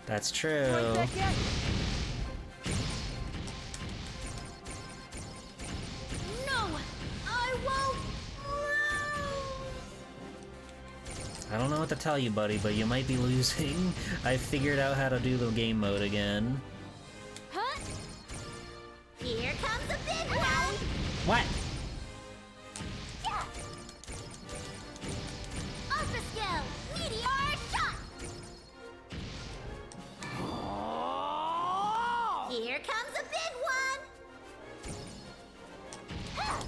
S1: That's true.
S10: No! I won't!
S1: I don't know what to tell you, buddy, but you might be losing. I figured out how to do the game mode again.
S10: Huh? Here comes a big one!
S1: What?
S10: Yeah! Ultra skill! Meteor shot! Here comes a big one! Huh.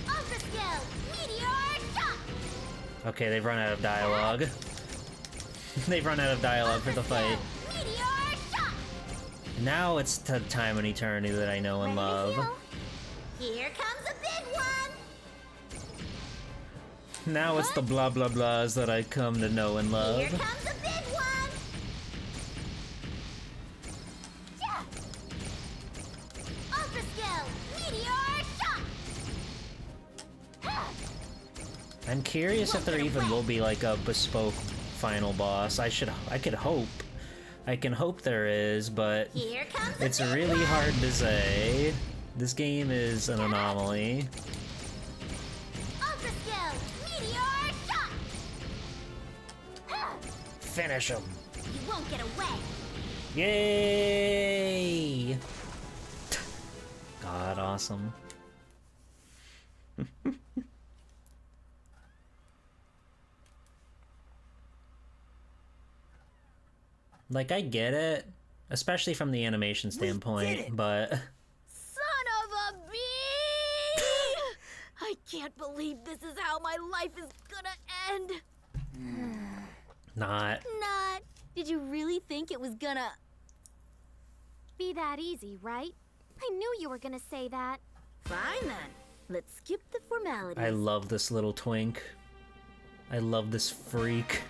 S10: Ultra skill! Meteor shot!
S1: Okay, they've run out of dialogue. They've run out of dialogue for the fight.
S10: Meteor shot!
S1: Now it's the time and eternity that I know and love.
S10: Here comes a big one!
S1: Now it's the blah blah blahs that I come to know and love.
S10: Here comes a big one! Yeah! Ultra skill! Meteor shot! Ha!
S1: I'm curious if there even will be like a bespoke final boss. I could hope. I can hope there is, but
S10: Here comes a
S1: it's
S10: big
S1: really
S10: one!
S1: hard to say. This game is an anomaly.
S10: Ultra skill! Meteor shot! Ha!
S1: Finish him.
S10: You won't get away!
S1: Yay! God, awesome. Like, I get it, especially from the animation standpoint, but...
S11: Son of a bee! I can't believe this is how my life is gonna end.
S1: Not.
S10: Not. Did you really think it was gonna...
S3: Be that easy, right? I knew you were gonna say that.
S10: Fine then. Let's skip the formalities.
S1: I love this little twink. I love this freak.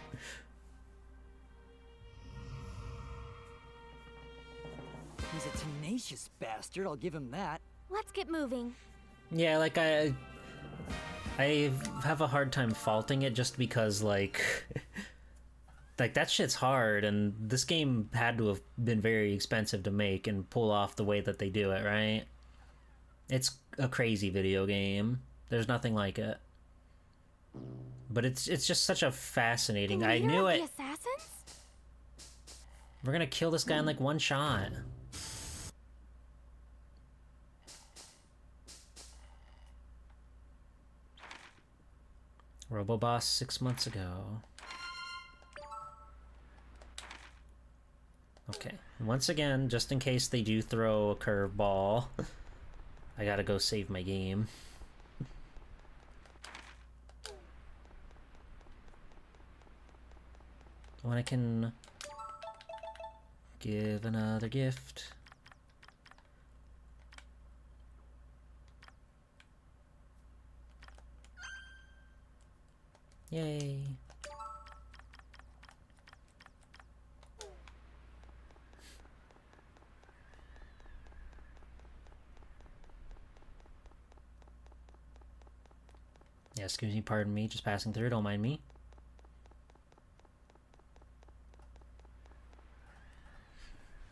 S9: He's a tenacious bastard, I'll give him that.
S3: Let's get moving.
S1: Yeah, like, I have a hard time faulting it just because, like... like, that shit's hard, and this game had to have been very expensive to make and pull off the way that they do it, right? It's a crazy video game. There's nothing like it. But it's just such a fascinating... I knew it!
S3: The assassins?
S1: We're gonna kill this guy in, like, one shot. Roboboss 6 months ago. Okay, once again, just in case they do throw a curveball, I gotta go save my game. When I can give another gift. Yay. Yeah, excuse me, pardon me, just passing through, don't mind me.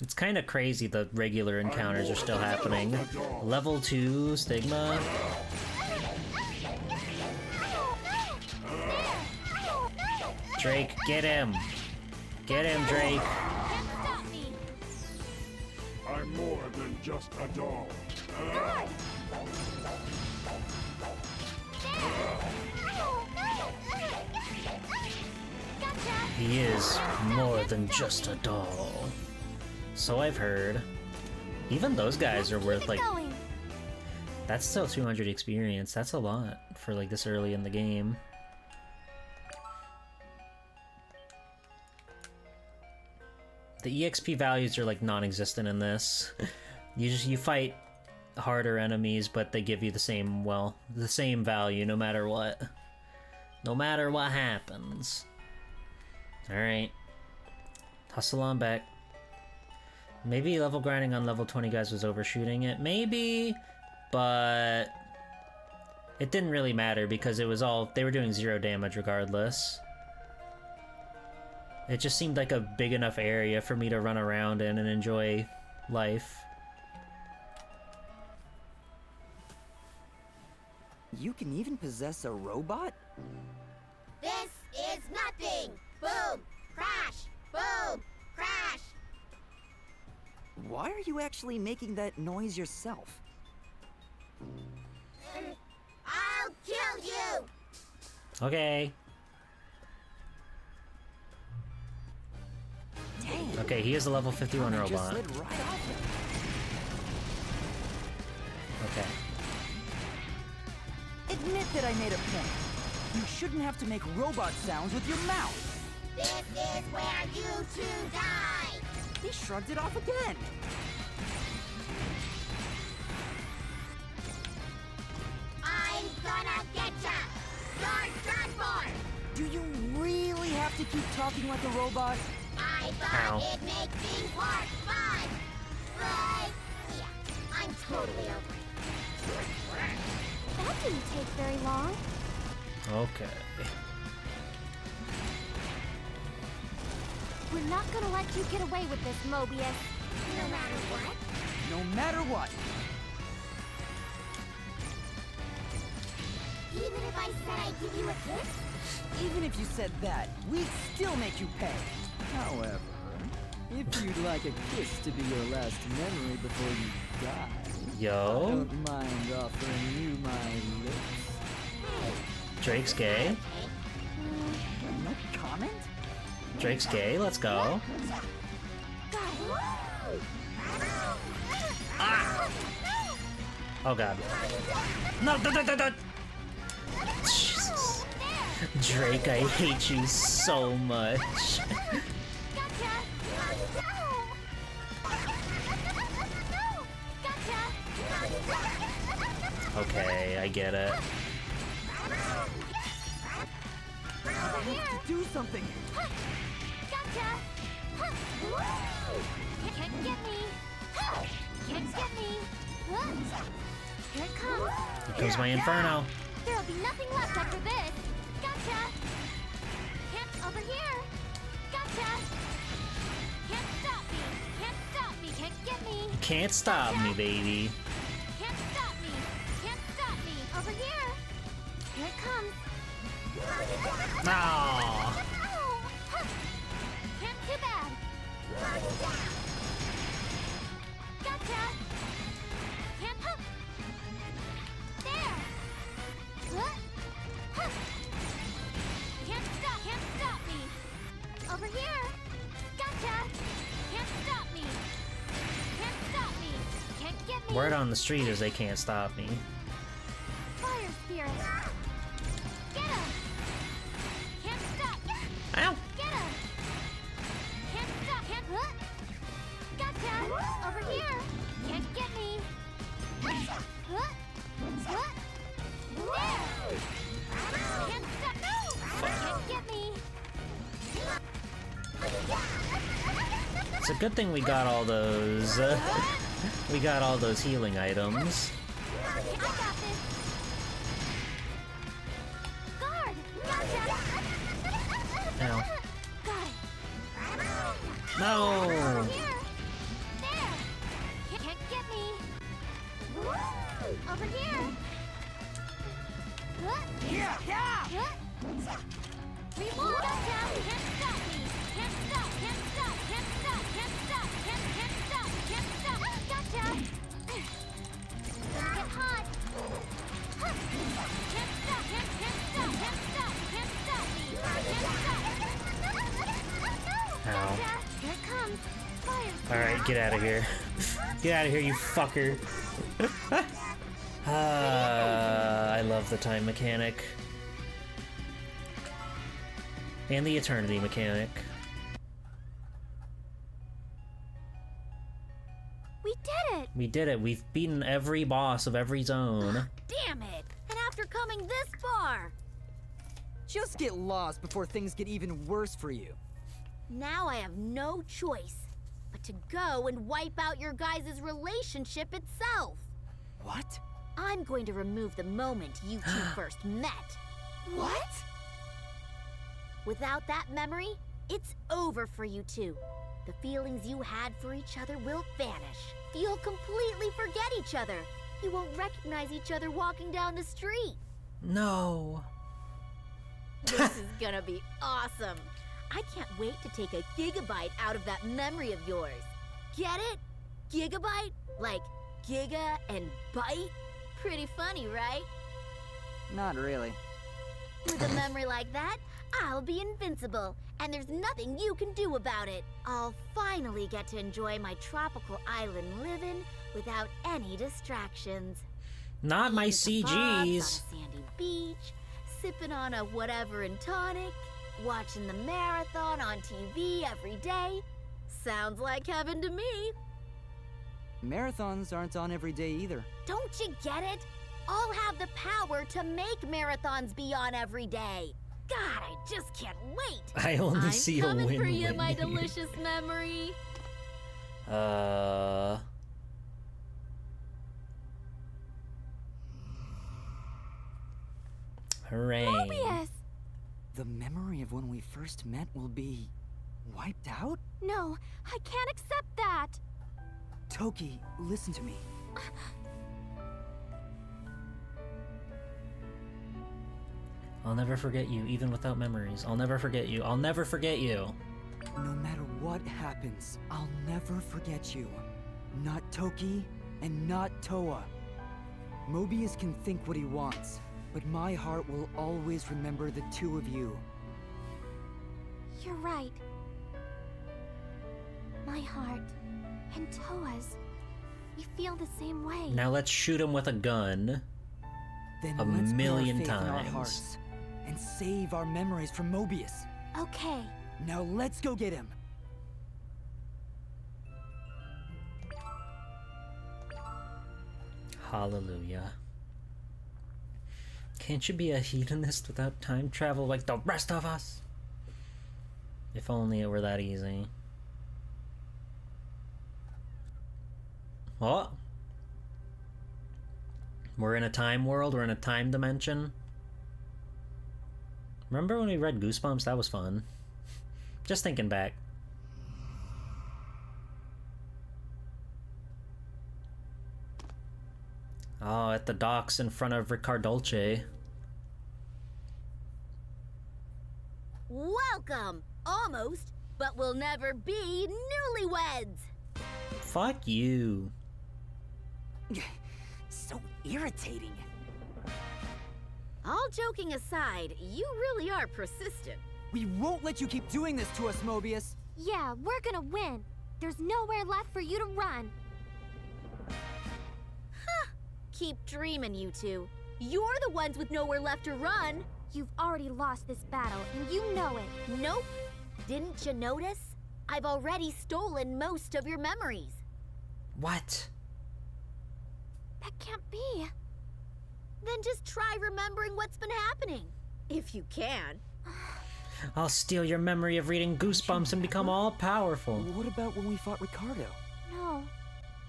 S1: It's kind of crazy the regular encounters are still happening. Level 2, Stigma. Drake, get him! Get him, Drake!
S13: I'm more than just a doll.
S1: He is more than just a doll. So I've heard. Even those guys are worth, like... That's still 200 experience. That's a lot for, like, this early in the game. The EXP values are, like, non-existent in this. You fight harder enemies, but they give you the same, well, the same value no matter what. No matter what happens. Alright. Hustle on back. Maybe level grinding on level 20 guys was overshooting it. Maybe, but it didn't really matter because it was all, they were doing 0 damage regardless. It just seemed like a big enough area for me to run around in and enjoy life.
S9: You can even possess a robot?
S10: This is nothing! Boom! Crash! Boom! Crash!
S9: Why are you actually making that noise yourself?
S10: I'll kill you!
S1: Okay.
S9: Dang.
S1: Okay, he is a level 51
S9: Just
S1: robot.
S9: slid right off him.
S1: Okay.
S9: Admit that I made a point. You shouldn't have to make robot sounds with your mouth.
S10: This is where you two die!
S9: He shrugged it off again.
S10: I'm gonna get ya! You're Dreadborn!
S9: Do you really have to keep talking like a robot?
S10: I thought it'd make things more fun! Right? Yeah, I'm totally over it.
S3: That didn't take very long.
S1: Okay.
S3: We're not gonna let you get away with this, Mobius.
S10: No matter what?
S9: No matter what.
S10: Even if I said I'd give you a kiss?
S9: Even if you said that, we'd still make you pay. However, if you'd like a kiss to be your last memory before you die, I
S1: Yo.
S9: don't mind offering you my lips.
S1: Drake's gay.
S9: No comment?
S1: Drake's gay, let's go. Ah! Oh god. No, no. Jesus. Drake, I hate you so much. Okay, I get it.
S9: Do something!
S11: Gotcha! Can't get me! Can't get me! Here it comes!
S1: Here comes my inferno.
S11: There'll be nothing left after this! Gotcha! Can't over here! Gotcha! Can't stop me! Can't stop me! Can't get me!
S1: Can't stop me, baby.
S11: Can't stop me! Can't stop me! Over here! Here it comes!
S1: No.
S11: Can't too bad! Gotcha! Can't there! Can't stop me! Over here! Gotcha! Can't stop me! Can't stop me! Can't get me!
S1: Word on the street is they can't stop me.
S11: Fire spirit! Get him! Can't stop!
S1: Ow!
S11: Get him! Can't stop! Can't gotcha! Over here! Can't get me! There! Can't stop! No! Can't get me!
S1: It's a good thing we got all those. We got all those healing items.
S11: I got this! Guard! Gotcha!
S1: Ow.
S11: Got it!
S1: No!
S11: Over here! There! Can't get me! Over here! Yeah! Reload! Gotcha! Can't stop me! Can't stop! Can't stop! Can't stop! Can't stop! Can't stop! Can't stop! Gotcha! Gonna get hot! Can't stop! Can't stop! Can't stop! Can't stop me! Can't stop!
S1: Ow.
S11: Gotcha! Here it comes! Fire!
S1: Alright, get out of here. Get out of here, you fucker. I love the time mechanic. And the eternity mechanic.
S11: We did it!
S1: We did it. We've beaten every boss of every zone.
S11: Damn it! And after coming this far!
S9: Just get lost before things get even worse for you.
S10: Now I have no choice but to go and wipe out your guys' relationship itself.
S9: What?
S10: I'm going to remove the moment you two first met.
S11: What?
S10: Without that memory, it's over for you two. The feelings you had for each other will vanish. You'll completely forget each other. You won't recognize each other walking down the street.
S1: No.
S10: This is gonna be awesome. I can't wait to take a gigabyte out of that memory of yours. Get it? Gigabyte? Like giga and bite? Pretty funny, right?
S9: Not really.
S10: With a memory like that, I'll be invincible, and there's nothing you can do about it. I'll finally get to enjoy my tropical island living without any distractions.
S1: Not my
S10: Eating kebabs on a
S1: CGs.
S10: sandy beach, sipping on a whatever and tonic, watching the marathon on TV every day. Sounds like heaven to me.
S9: Marathons aren't on every day either.
S10: Don't you get it? I'll have the power to make marathons be on every day. God, I just can't wait.
S1: I only
S10: I'm
S1: see a
S10: coming for you,
S1: win-win
S10: my
S1: here.
S10: delicious memory.
S1: Hooray.
S11: Mobius!
S9: The memory of when we first met will be wiped out?
S11: No, I can't accept that!
S9: Toki, listen to me.
S1: I'll never forget you, even without memories. I'll never forget you. I'll never forget you.
S9: No matter what happens, I'll never forget you. Not Toki, and not Toa. Mobius can think what he wants, but my heart will always remember the two of you.
S11: You're right. My My heart and Toa's. We feel the same way.
S1: Now let's shoot him with a gun.
S9: Then
S1: A
S9: let's
S1: million
S9: put our faith in our
S1: times.
S9: hearts and save our memories from Mobius.
S11: Okay.
S9: Now let's go get him.
S1: Hallelujah. Can't you be a hedonist without time travel like the rest of us? If only it were that easy. What? We're in a time world, we're in a time dimension. Remember when we read Goosebumps? That was fun. Just thinking back. Oh, at the docks in front of Ricardolce.
S10: Welcome! Almost, but we'll never be newlyweds!
S1: Fuck you.
S9: So irritating.
S10: All joking aside, you really are persistent.
S9: We won't let you keep doing this to us, Mobius.
S11: Yeah, we're gonna win. There's nowhere left for you to run.
S10: Keep dreaming, you two. You're the ones with nowhere left to run.
S11: You've already lost this battle, and you know it.
S10: Nope. Didn't you notice? I've already stolen most of your memories.
S1: What?
S11: That can't be.
S10: Then just try remembering what's been happening. If you can.
S1: I'll steal your memory of reading Goosebumps and become all powerful.
S9: What about when we fought Ricardo?
S11: No,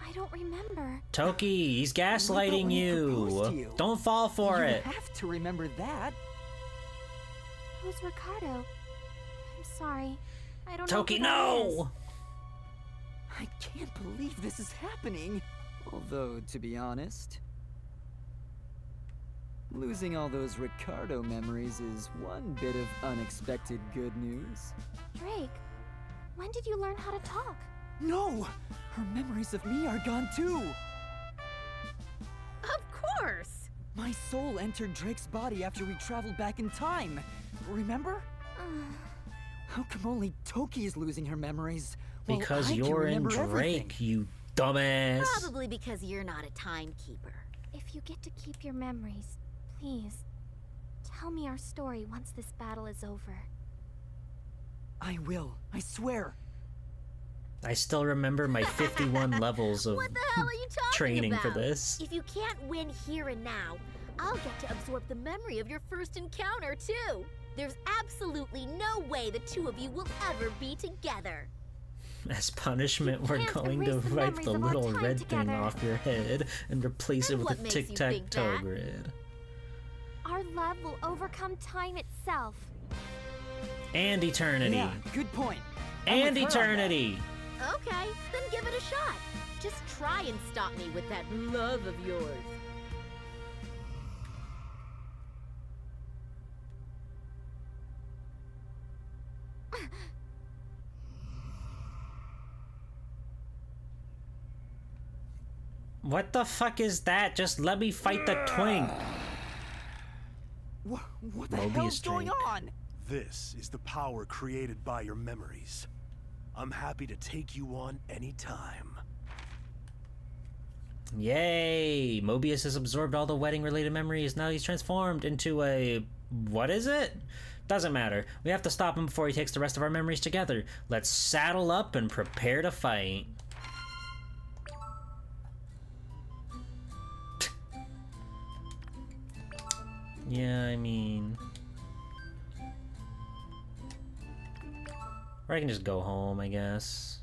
S11: I don't remember.
S1: Toki, he's gaslighting
S9: when he proposed to
S1: you.
S9: you?
S1: Don't fall for
S9: you
S1: it.
S9: have to remember that.
S11: Who's Ricardo? I'm sorry. I don't
S1: Toki,
S11: know. who that is.
S1: no!
S9: I can't believe this is happening. Although, to be honest, losing all those Ricardo memories is one bit of unexpected good news.
S11: Drake, when did you learn how to talk?
S9: No! Her memories of me are gone too!
S10: Of course!
S9: My soul entered Drake's body after we traveled back in time. Remember? How come only Toki is losing her memories? while
S1: Because
S9: I can
S1: you're in
S9: remember
S1: Drake,
S9: everything?
S1: you dumbass.
S10: Probably because you're not a timekeeper.
S11: If you get to keep your memories, please, tell me our story once this battle is over.
S9: I will. I swear.
S1: I still remember my 51 levels of
S10: What the hell are you talking
S1: training
S10: about?
S1: for this.
S10: If you can't win here and now, I'll get to absorb the memory of your first encounter, too. There's absolutely no way the two of you will ever be together.
S1: As punishment, we're
S11: can't
S1: going to
S11: erase the
S1: wipe the
S11: memories of our
S1: little
S11: time
S1: red thing
S11: together.
S1: off your head and replace
S10: And
S1: it with
S10: what
S1: a
S10: makes you
S1: tic-tac-toe
S10: think that?
S1: grid.
S11: Our love will overcome time itself.
S1: And eternity.
S9: Yeah, good point.
S1: And
S9: I'm with her on that.
S1: eternity.
S10: Okay, then give it a shot. Just try and stop me with that love of yours.
S1: What the fuck is that? Just let me fight the twink.
S9: What the
S1: Mobius
S9: hell's going
S1: Drake.
S9: on?
S13: This is the power created by your memories. I'm happy to take you on anytime.
S1: Yay! Mobius has absorbed all the wedding-related memories. Now he's transformed into a... what is it? Doesn't matter. We have to stop him before he takes the rest of our memories together. Let's saddle up and prepare to fight. Yeah, I mean... or I can just go home, I guess.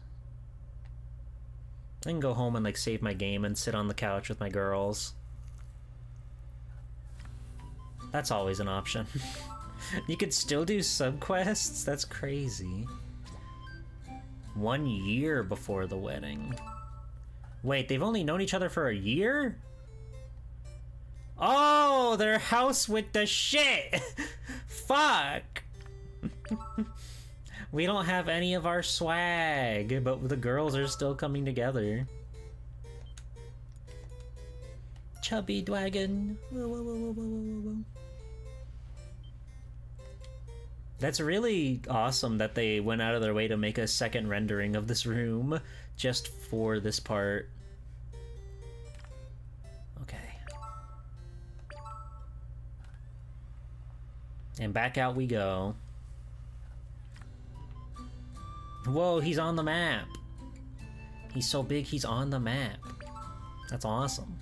S1: I can go home and like save my game and sit on the couch with my girls. That's always an option. You could still do subquests? That's crazy. 1 year before the wedding. Wait, they've only known each other for a year? Oh, their house with the shit! Fuck! We don't have any of our swag, but the girls are still coming together. Chubby dragon. Whoa, whoa, whoa, whoa, whoa, whoa, whoa. That's really awesome that they went out of their way to make a second rendering of this room just for this part. Okay. And back out we go. Whoa, he's on the map. He's so big, he's on the map. That's awesome.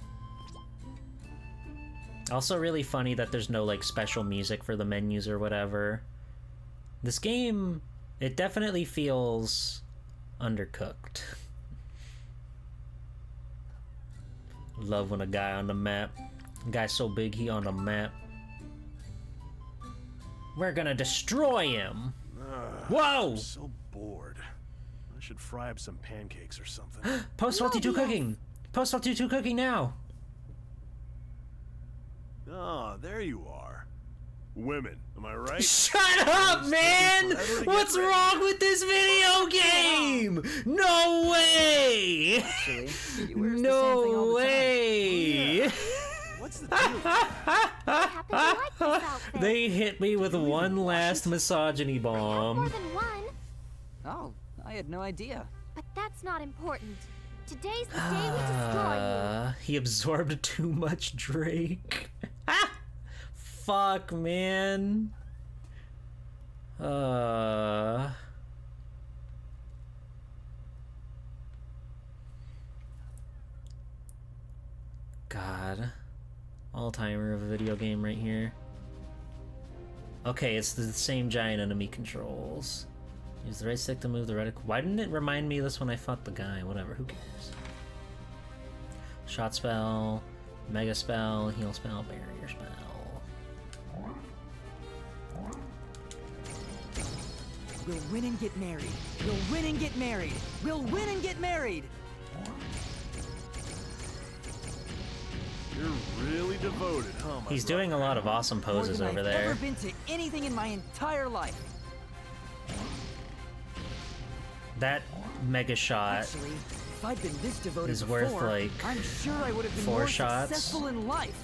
S1: Also really funny that there's no like special music for the menus or whatever. This game, it definitely feels undercooked. Love when a guy on the map. A guy's so big he on the map. We're gonna destroy him. Whoa!
S13: I'm so bored. I should fry up some pancakes or something.
S1: Post Faulty 2 cooking! Post Faulty 2 cooking now!
S13: Oh, there you are. Women, am I right?
S1: Shut up, man! What's wrong with this video game? No way!
S9: Actually,
S1: no way!
S13: What's the deal?
S1: They hit me with one last misogyny bomb.
S11: More than one.
S9: Oh, I had no idea.
S11: But that's not important. Today's the day we destroy you.
S1: He absorbed too much Drake. Fuck, man. God. All-timer of a video game right here. Okay, it's the same giant enemy controls. Use the right stick to move the right... Why didn't it remind me of this when I fought the guy? Whatever, who cares? Shot spell, mega spell, heal spell, barrier spell.
S9: We'll win and get married. We'll win and get married. We'll win and get married.
S13: You're really devoted, huh, my
S1: He's doing a lot of awesome poses
S9: More than
S1: over
S9: I've
S1: there.
S9: ever been to anything in my entire life.
S1: That mega shot
S9: Actually, if I'd been this devoted
S1: is
S9: before,
S1: worth like
S9: I'm sure I would have been
S1: 4
S9: more
S1: shots.
S9: successful in life.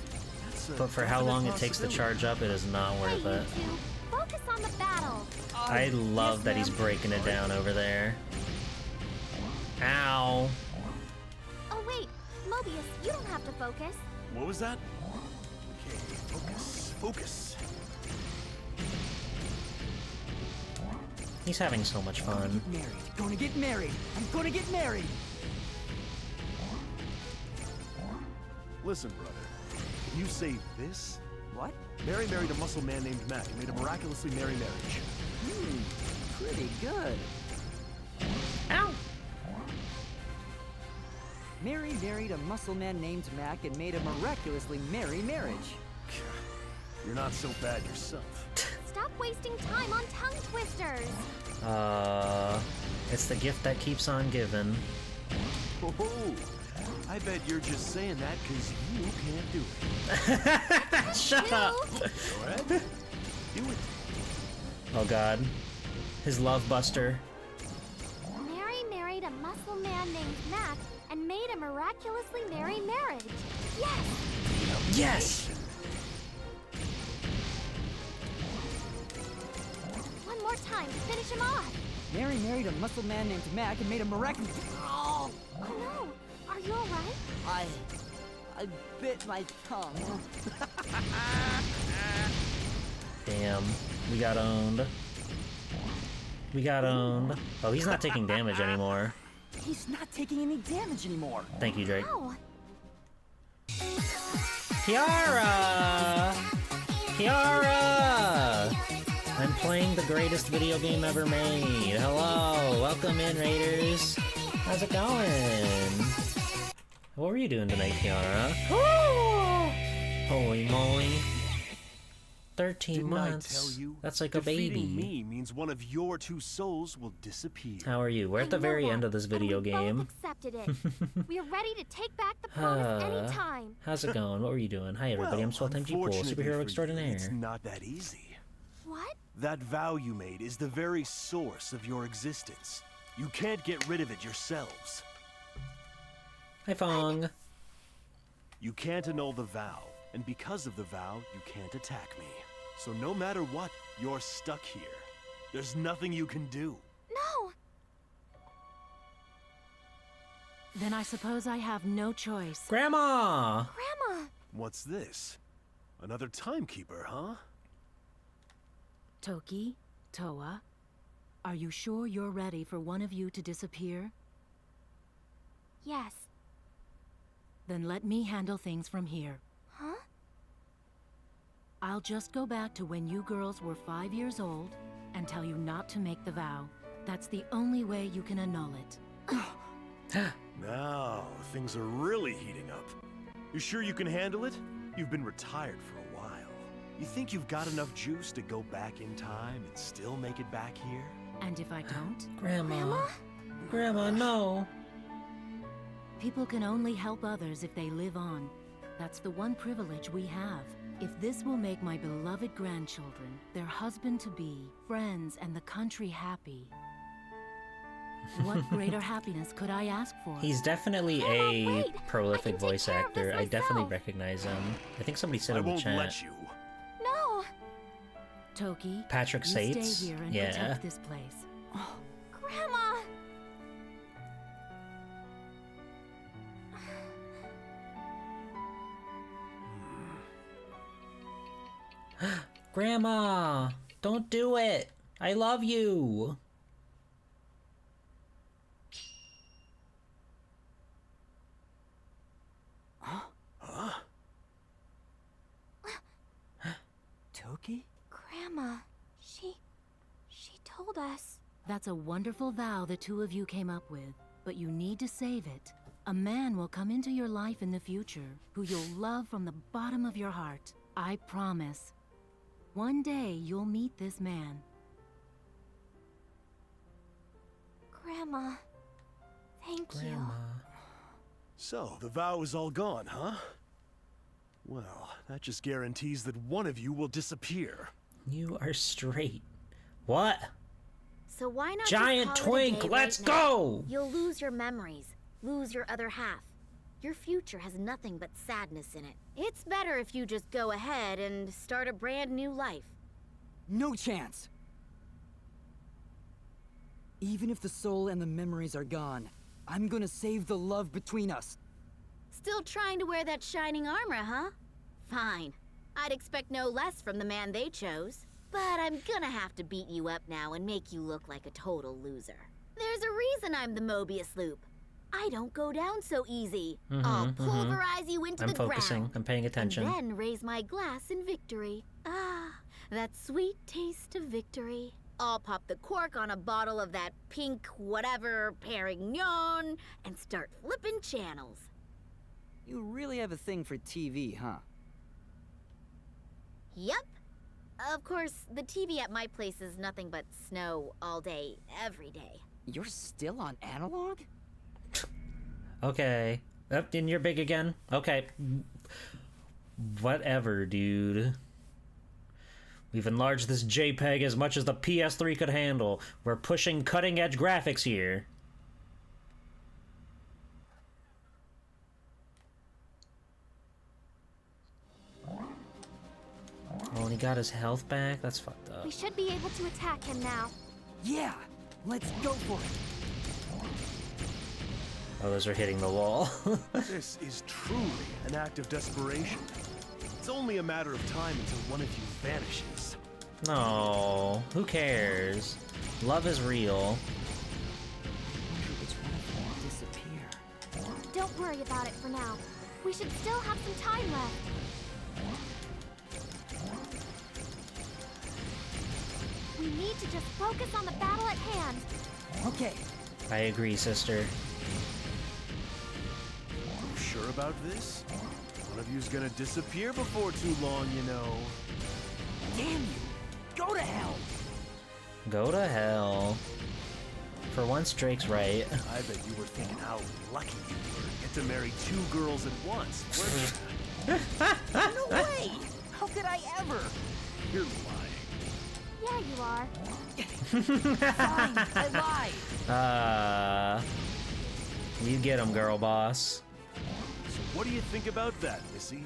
S1: But for how long it takes to charge up, it is not worth it.
S11: Focus on the battle.
S1: I love that he's breaking it down over there. Ow.
S11: Oh wait, Mobius, you don't have to focus.
S13: What was that? Okay, focus, focus.
S1: He's having so much fun.
S9: Gonna get married. I'm gonna get married.
S13: Listen, brother. Can you say this?
S9: What?
S13: Mary married a muscle man named Matt and made a miraculously merry marriage.
S9: Pretty good.
S1: Ow!
S9: Mary married a muscle man named Mac and made a miraculously merry marriage.
S13: You're not so bad yourself.
S11: Stop wasting time on tongue twisters.
S1: It's the gift that keeps on giving.
S13: Oh, I bet you're just saying that because you can't do it.
S1: Shut up!
S13: Go ahead. Do it.
S1: Oh god. His love buster.
S11: Mary married a muscle man named Mac and made a miraculously merry marriage. Yes!
S1: Yes!
S11: One more time to finish him off.
S9: Mary married a muscle man named Mac and made a miraculous...
S11: Oh no! Are you alright?
S9: I bit my tongue.
S1: Damn. We got owned. We got owned. Oh, he's not taking damage anymore.
S9: He's not taking any damage anymore.
S1: Thank you, Drake.
S11: Oh.
S1: Kiara! Kiara! I'm playing the greatest video game ever made. Hello! Welcome in, Raiders. How's it going? What were you doing tonight, Kiara? Holy moly. 13
S13: Didn't
S1: months.
S13: I tell you?
S1: That's like a
S13: Defeating
S1: baby.
S13: me means one of your 2 souls will disappear.
S1: How are you? We're at the very end of this video game.
S11: Accepted it. We are ready to take back the promise anytime.
S1: How's it going? What were you doing? Hi everybody, I'm Swell Time G Pool,
S13: Unfortunately
S1: superhero
S13: for you,
S1: extraordinaire.
S13: It's not that easy.
S11: What?
S13: That vow you made is the very source of your existence. You can't get rid of it yourselves.
S1: Hi Fong.
S13: You can't annul the vow, and because of the vow, you can't attack me. So no matter what, you're stuck here. There's nothing you can do.
S11: No!
S12: Then I suppose I have no choice.
S1: Grandma!
S11: Grandma!
S13: What's this? Another timekeeper, huh?
S12: Toki, Toa, are you sure you're ready for one of you to disappear?
S11: Yes.
S12: Then let me handle things from here.
S11: Huh?
S12: I'll just go back to when you girls were 5 years old and tell you not to make the vow. That's the only way you can annul it.
S13: Now, things are really heating up. You sure you can handle it? You've been retired for a while. You think you've got enough juice to go back in time and still make it back here?
S12: And if I don't?
S1: Grandma. Grandma, no.
S12: People can only help others if they live on. That's the one privilege we have. If this will make my beloved grandchildren, their husband-to-be, friends, and the country happy, what greater happiness could I ask for?
S1: He's definitely a prolific voice actor. I definitely recognize him. I think somebody said in the chat.
S13: Let you.
S11: No!
S12: Toki,
S1: Patrick
S12: you
S1: Sates?
S12: stay here and
S1: Yeah.
S12: protect this place.
S11: Grandma!
S1: Grandma! Don't do it! I love you!
S9: Toki?
S11: Grandma, she told us.
S12: That's a wonderful vow the two of you came up with, but you need to save it. A man will come into your life in the future who you'll love from the bottom of your heart. I promise. One day you'll meet this man.
S11: Grandma, thank you.
S13: So, the vow is all gone, huh? Well, that just guarantees that one of you will disappear.
S1: You are straight. What?
S10: So why not
S1: Giant
S10: just call it a
S1: twink,
S10: day
S1: let's
S10: right now?
S1: go!
S10: You'll lose your memories, lose your other half. Your future has nothing but sadness in it. It's better if you just go ahead and start a brand new life.
S9: No chance! Even if the soul and the memories are gone, I'm gonna save the love between us.
S10: Still trying to wear that shining armor, huh? Fine. I'd expect no less from the man they chose. But I'm gonna have to beat you up now and make you look like a total loser. There's a reason I'm the Mobius Loop. I don't go down so easy. I'll pulverize you into the
S1: focusing.
S10: ground.
S1: I'm paying attention.
S10: And then raise my glass in victory. Ah, that sweet taste of victory. I'll pop the cork on a bottle of that pink whatever Perignon and start flipping channels.
S9: You really have a thing for TV, huh?
S10: Yep. Of course, the TV at my place is nothing but snow all day, every day.
S9: You're still on analog?
S1: Okay. And you're big again? Okay. Whatever, dude. We've enlarged this JPEG as much as the PS3 could handle. We're pushing cutting-edge graphics here. Oh, and he got his health back? That's fucked up.
S11: We should be able to attack him now.
S9: Yeah! Let's go for it!
S1: Oh, those are hitting the wall.
S13: This is truly an act of desperation. It's only a matter of time until one of you vanishes.
S1: No, who cares? Love is real.
S9: Which one of them will disappear?
S11: Don't worry about it for now. We should still have some time left. We need to just focus on the battle at hand.
S9: Okay.
S1: I agree, sister.
S13: You sure about this? One of you's gonna disappear before too long, you know.
S9: Damn you! Go to hell!
S1: Go to hell. For once, Drake's right.
S13: I bet you were thinking how lucky you were to get to marry two girls at once.
S9: No way! How could I ever?
S13: You're lying.
S11: Yeah, you are.
S9: Fine, I lied!
S1: You get him, girl boss.
S13: So what do you think about that, Missy?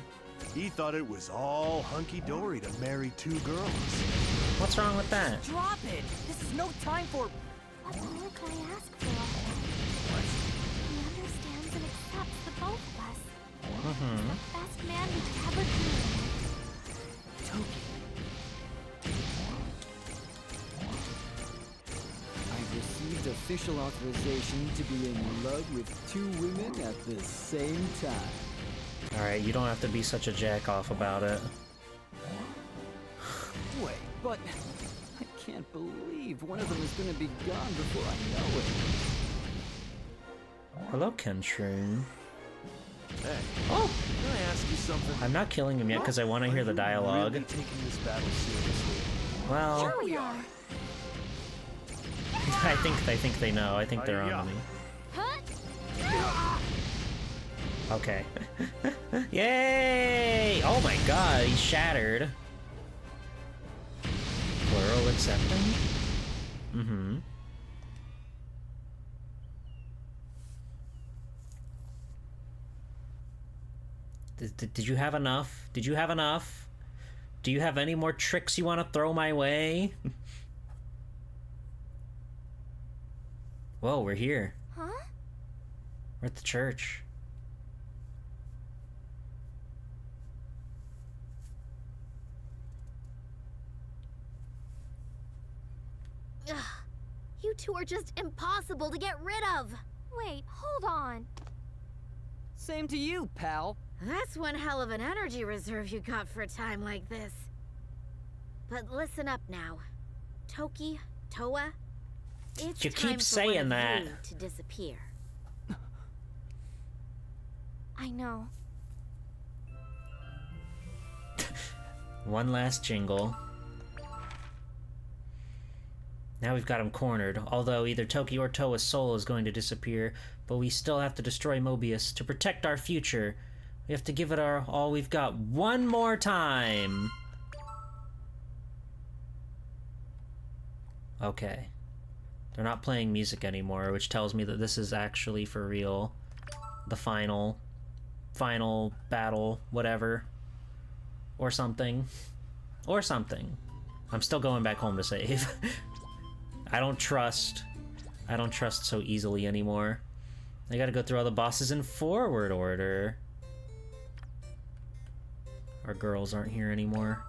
S13: He thought it was all hunky-dory to marry two girls.
S1: What's wrong with that?
S9: Drop it! This is no time for...
S11: What more can I ask for? He understands and accepts the both of us.
S1: Mm-hmm.
S11: Best man we've ever been.
S9: Toki. I've received official authorization to be in love with 2 women at the same time.
S1: Alright, you don't have to be such a jack-off about it.
S9: Wait, but... I can't believe one of them is gonna be gone before I know it.
S1: Hello, Kenshroom.
S13: Hey,
S1: Oh!
S13: can I ask you something?
S1: I'm not killing him yet because I want to hear the dialogue.
S13: Really taking this battle seriously?
S1: Well,
S11: Sure we are.
S1: I think they know. I think they're on me. Okay. Yay! Oh my god, he's shattered. Plural accepting? Mm-hmm. Did you have enough? Did you have enough? Do you have any more tricks you want to throw my way? Whoa, we're here.
S11: Huh?
S1: We're at the church.
S10: Ugh. You two are just impossible to get rid of.
S11: Wait, hold on.
S9: Same to you, pal.
S10: That's one hell of an energy reserve you got for a time like this. But listen up now. Toki, Toa, it's
S1: You
S10: time
S1: keep
S10: for
S1: saying
S10: one of
S1: that.
S10: you to disappear.
S11: I know.
S1: One last jingle. Now we've got him cornered, although either Toki or Toa's soul is going to disappear, but we still have to destroy Mobius to protect our future. We have to give it our all we've got one more time. Okay. They're not playing music anymore, which tells me that this is actually for real. The final battle, whatever. Or something. Or something. I'm still going back home to save. I don't trust so easily anymore. I gotta go through all the bosses in forward order. Our girls aren't here anymore.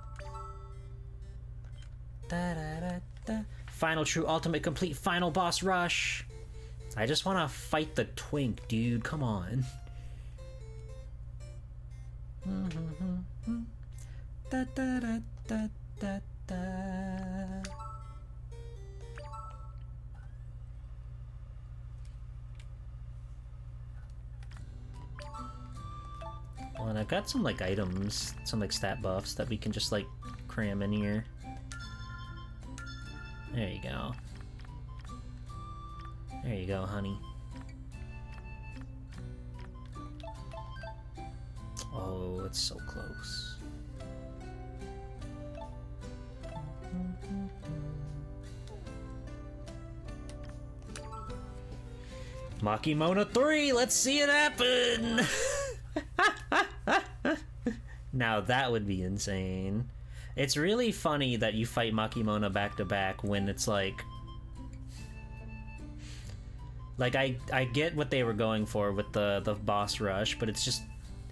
S1: Da-da-da-da. Final true ultimate complete final boss rush. I just wanna fight the twink, dude. Come on. Da-da-da-da-da-da. Well, and I've got some like items, some like stat buffs that we can just like cram in here. There you go. There you go, honey. Oh, it's so close. Makimona 3, let's see it happen! Now that would be insane. It's really funny that you fight Makimona back to back when it's like I get what they were going for with the boss rush, but it's just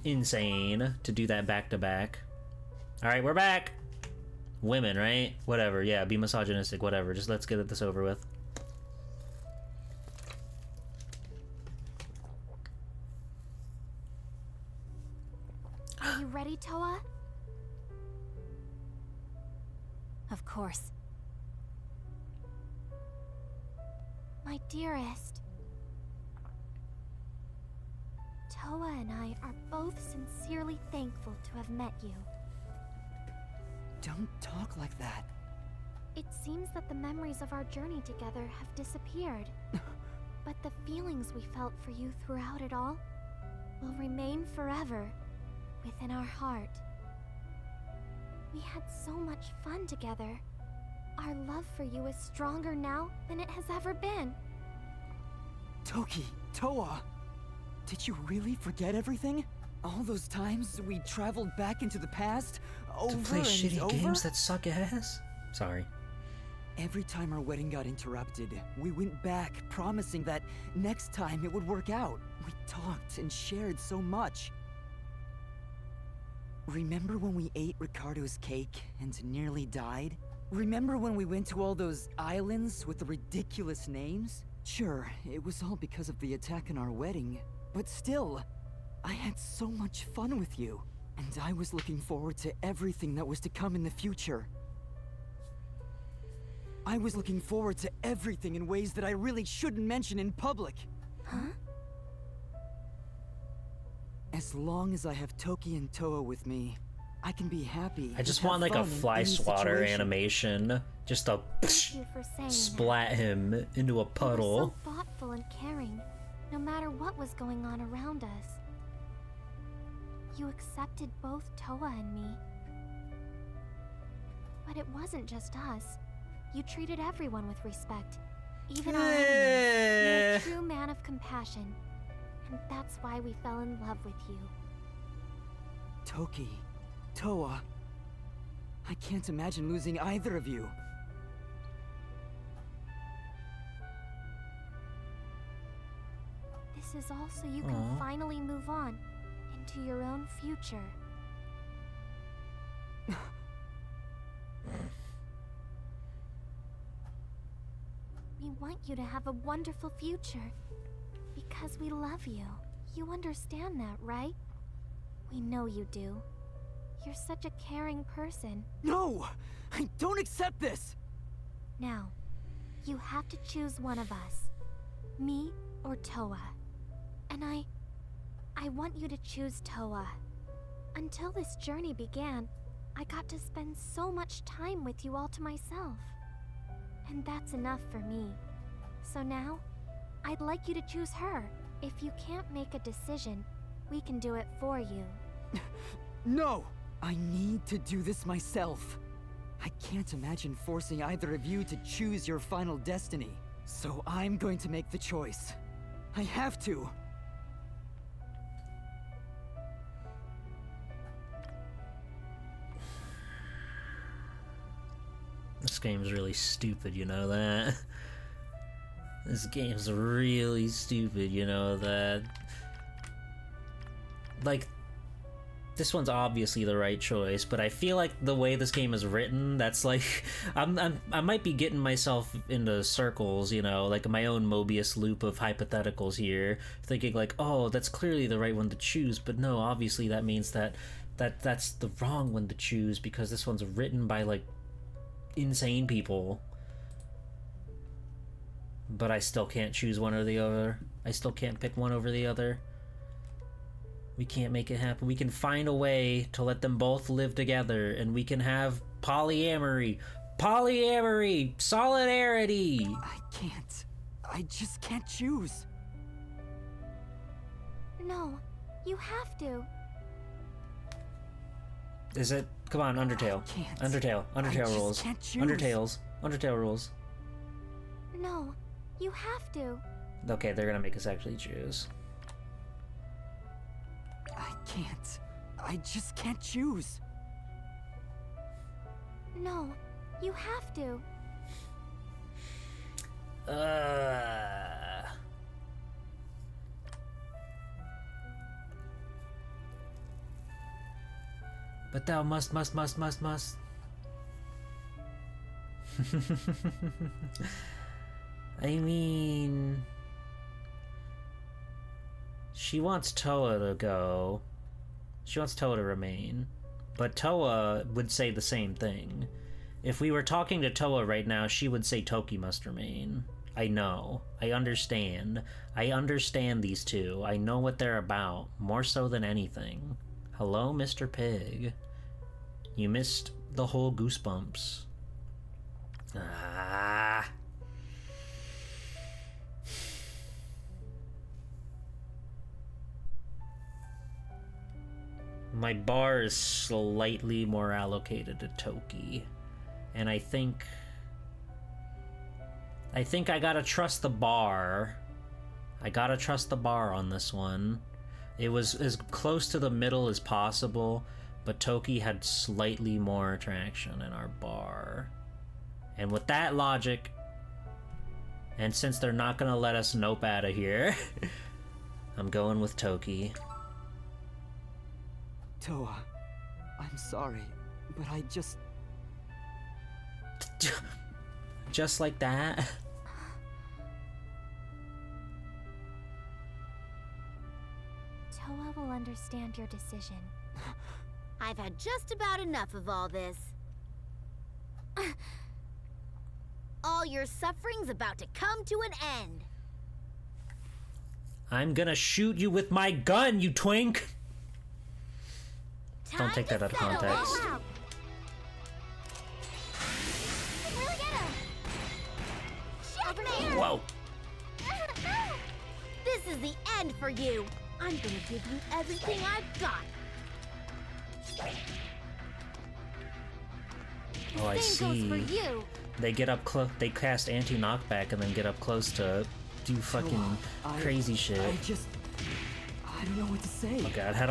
S1: insane to do that back to back. All right, we're back. Women, right? Whatever. Yeah, be misogynistic. Whatever. Just let's get this over with.
S11: Are you ready, Toa?
S3: Of course.
S11: My dearest. Toa and I are both sincerely thankful to have met you.
S9: Don't talk like that.
S11: It seems that the memories of our journey together have disappeared. But the feelings we felt for you throughout it all will remain forever within our heart. We had so much fun together. Our love for you is stronger now than it has ever been.
S9: Toki, Toa, did you really forget everything? All those times we traveled back into the past, over
S1: To play
S9: and
S1: shitty
S9: over?
S1: games that suck ass? Sorry.
S9: Every time our wedding got interrupted, we went back, promising that next time it would work out. We talked and shared so much. Remember when we ate Ricardo's cake and nearly died? Remember when we went to all those islands with the ridiculous names? Sure, it was all because of the attack on our wedding, but still, I had so much fun with you, and I was looking forward to everything that was to come in the future. I was looking forward to everything in ways that I really shouldn't mention in public.
S3: Huh?
S9: As long as I have Toki and Toa with me, I can be happy.
S1: I just
S9: and
S1: want
S9: have
S1: like a
S9: fun in
S1: fly
S9: any
S1: swatter
S9: situation.
S1: animation. Just a
S3: Thank you for saying
S1: splat him into a
S3: that.
S1: puddle.
S3: You were so thoughtful and caring, no matter what was going on around us. You accepted both Toa and me. But it wasn't just us. You treated everyone with respect, even our enemies. You're a true man of compassion, and that's why we fell in love with you.
S9: Toki, Toa, I can't imagine losing either of you.
S3: This is all so you can
S1: Aw.
S3: finally move on into your own future. We want you to have a wonderful future because we love you. You understand that, right? We know you do. You're such a caring person.
S9: No! I don't accept this!
S3: Now, you have to choose one of us. Me or Toa. And I want you to choose Toa. Until this journey began, I got to spend so much time with you all to myself. And that's enough for me. So now, I'd like you to choose her. If you can't make a decision, we can do it for you.
S9: No! I need to do this myself. I can't imagine forcing either of you to choose your final destiny. So I'm going to make the choice. I have to.
S1: This game's really stupid, you know that? This game's really stupid, you know that? Like, this one's obviously the right choice, but I feel like the way this game is written, that's like, I might be getting myself into circles, you know, like my own Mobius loop of hypotheticals here, thinking like, oh, that's clearly the right one to choose, but no, obviously that means that's the wrong one to choose because this one's written by like insane people. But I still can't choose one or the other. I still can't pick one over the other. We can't make it happen. We can find a way to let them both live together, and we can have polyamory. Polyamory! Solidarity!
S9: I can't. I just can't choose.
S3: No, you have to.
S1: Is it? Come on, Undertale.
S9: can't.
S1: Undertale.
S9: I
S1: Undertale
S9: just
S1: rules.
S9: can't choose.
S1: Undertale rules.
S3: No, you have to.
S1: Okay, they're gonna make us actually choose.
S9: I can't. I just can't choose.
S3: No, you have to.
S1: But thou must. I mean, she wants Toa to go. She wants Toa to remain. But Toa would say the same thing. If we were talking to Toa right now, she would say Toki must remain. I know. I understand. I understand these two. I know what they're about, more so than anything. Hello, Mr. Pig. You missed the whole Goosebumps. Ah. My bar is slightly more allocated to Toki. And I think I gotta trust the bar. I gotta trust the bar on this one. It was as close to the middle as possible, but Toki had slightly more attraction in our bar. And with that logic, and since they're not gonna let us nope out of here, I'm going with Toki.
S9: Toa, I'm sorry, but I just...
S1: Just like that?
S11: Toa will understand your decision.
S10: I've had just about enough of all this. All your suffering's about to come to an end.
S1: I'm gonna shoot you with my gun, you twink!
S10: Time
S1: Don't take
S10: to
S1: that out of
S10: settle
S1: context.
S10: all out.
S11: Really get him!
S10: Over here.
S1: Whoa.
S10: This is the end for you. I'm gonna give you everything I've got.
S1: Oh, I
S11: Same goes for
S1: see.
S11: you.
S1: They get up close. They cast anti-knockback and then get up close to do fucking crazy shit.
S9: I don't know what to say.
S1: Oh god, how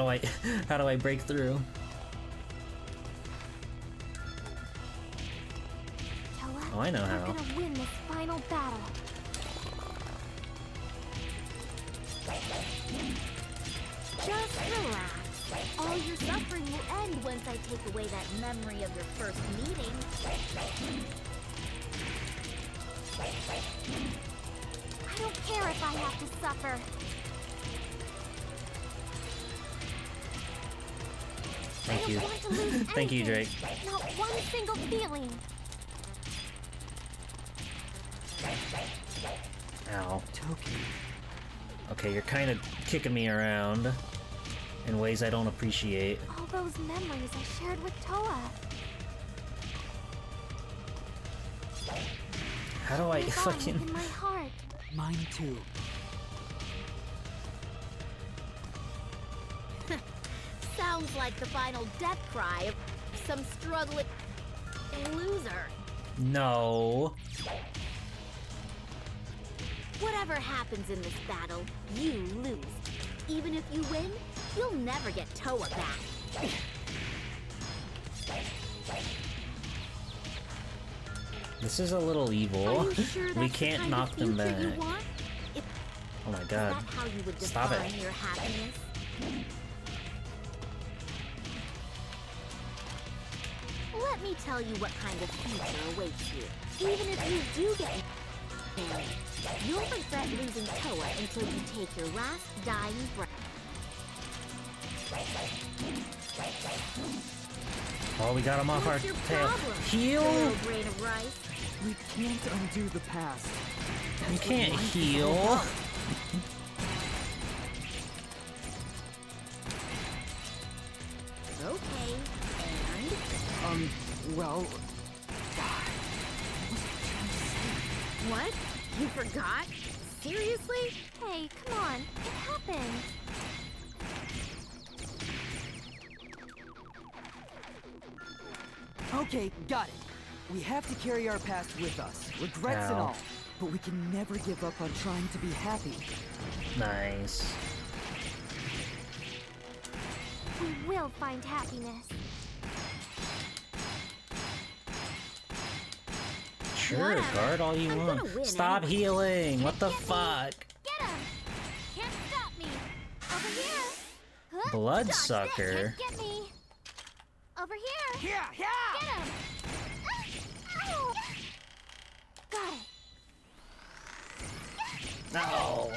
S1: do I break through?
S11: Toa,
S1: Oh, I know
S11: we're
S1: how.
S11: gonna win this final battle.
S10: Just relax. All your suffering will end once I take away that memory of your first meeting.
S11: I don't care if I have to suffer.
S1: Thank you.
S11: I don't want to lose
S1: Thank you,
S11: anything.
S1: Drake.
S11: Not one single feeling.
S1: Ow.
S9: Toki.
S1: Okay, you're kind of kicking me around in ways I don't appreciate.
S11: All those memories I shared with Toa.
S1: How do I
S11: Live on
S1: fucking...
S11: within my heart.
S9: Mine too.
S10: Sounds like the final death cry of some struggling loser.
S1: No.
S10: Whatever happens in this battle, you lose. Even if you win, you'll never get Toa back.
S1: This is a little evil.
S10: Are you sure
S1: We
S10: that's the
S1: can't
S10: kind
S1: knock
S10: of
S1: them
S10: future
S1: back.
S10: you want?
S1: Oh my
S10: Is
S1: god.
S10: that how you would
S1: Stop
S10: define
S1: it.
S10: your happiness? Let me tell you what kind of future awaits you. Even if you do get married, you'll regret losing Toa until you take your last dying breath.
S1: Oh, we got him off our
S10: What's your
S1: tail.
S10: problem,
S1: Heal?
S10: little grain of rice?
S9: We can't undo the past.
S1: You can't
S9: life is
S1: heal.
S9: all about.
S10: Okay, and...
S9: Well...
S10: What? You forgot? Seriously?
S11: Hey, come on. It happened.
S9: Okay, got it. We have to carry our past with us, regrets and
S1: Ow.
S9: all. But we can never give up on trying to be happy.
S1: Nice.
S11: We will find happiness.
S1: Sure,
S10: Whatever.
S1: guard all you
S10: I'm
S1: want.
S10: gonna win
S1: Stop
S10: anyway.
S1: healing. What the fuck?
S11: Get him! Can't stop me. Over here. Huh?
S1: Bloodsucker.
S11: Can't get me. Over here.
S9: Yeah, yeah!
S11: Get him! Ow. Got it.
S1: No.
S11: Ow.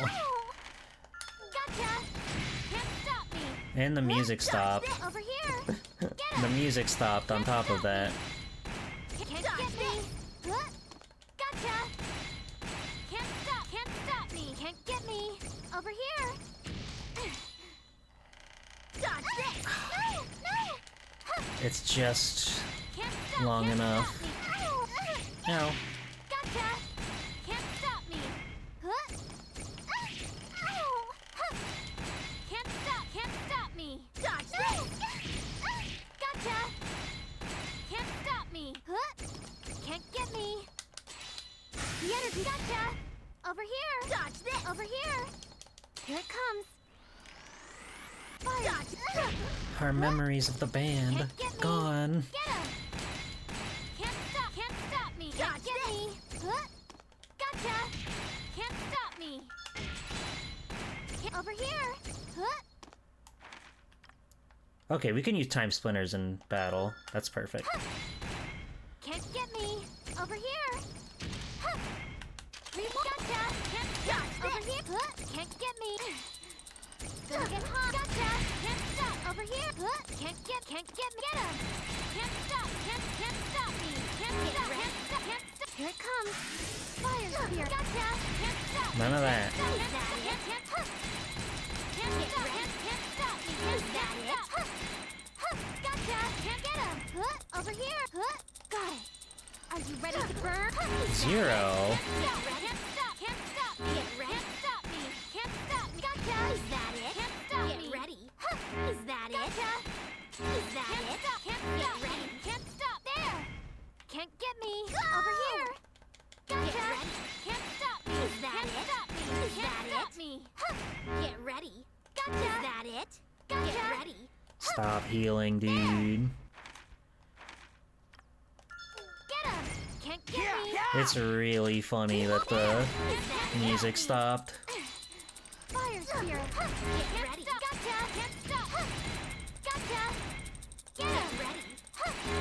S11: Gotcha! Can't stop me.
S1: And the music stopped.
S11: Over here. Get
S1: The
S11: him!
S1: music stopped on top of that.
S11: Can't get me. Huh? Gotcha! Can't stop me. Can't get me. Over here.
S10: Dodge this!
S11: No! No!
S1: It's just
S11: Can't stop,
S1: long
S11: can't
S1: enough.
S11: Stop me. Ow.
S1: No.
S11: Gotcha! Can't stop me. Huh? Ow. Huh. Can't stop me.
S10: Dodge this!
S11: Gotcha! Can't stop me. Huh? Can't get me. The energy. Gotcha! Over here.
S10: Dodge this!
S11: Over here. Here it comes. Fire.
S10: Dodge!
S1: Our memories of the band
S11: Can't get me.
S1: gone.
S11: Get him! Can't stop me.
S10: Dodge
S11: Over here. Huh?
S1: Okay, we can use time splinters in battle. That's perfect.
S11: Can't get me. Over here. Huh. Gotcha. Can't stop. Over here. Huh. Can't get me. Gonna get hot. Gotcha. Can't stop. Over here. Huh. Can't get me. Get him. Can't stop. Can't stop me. Can't stop. Can't stop. Here it comes. Fire spear. Gotcha. Can't stop.
S1: None of that.
S11: Can't stop. Can't stop me. Can't stop. Gotcha. Can't get him. Huh. Over here. Huh. Got it. Are you ready to burn?
S1: Zero.
S11: Can't stop. Can't stop me. Can't stop me. Can't stop me. Gotcha. Is that it? Can't stop me. Get ready. Is that it? Gotcha. Is that it? Can't stop me. Can't stop. There. Can't get me. Over here. Gotcha. Can't stop me. Is that it? Stop me. Is that it? Get ready. Gotcha. Is that it? Gotcha. Get ready.
S1: Stop healing, dude.
S11: Get him. Can't get me.
S1: It's really funny that the music stopped.
S11: Fire spear. Get ready. Gotcha. Can't stop. Gotcha. Get him. Ready.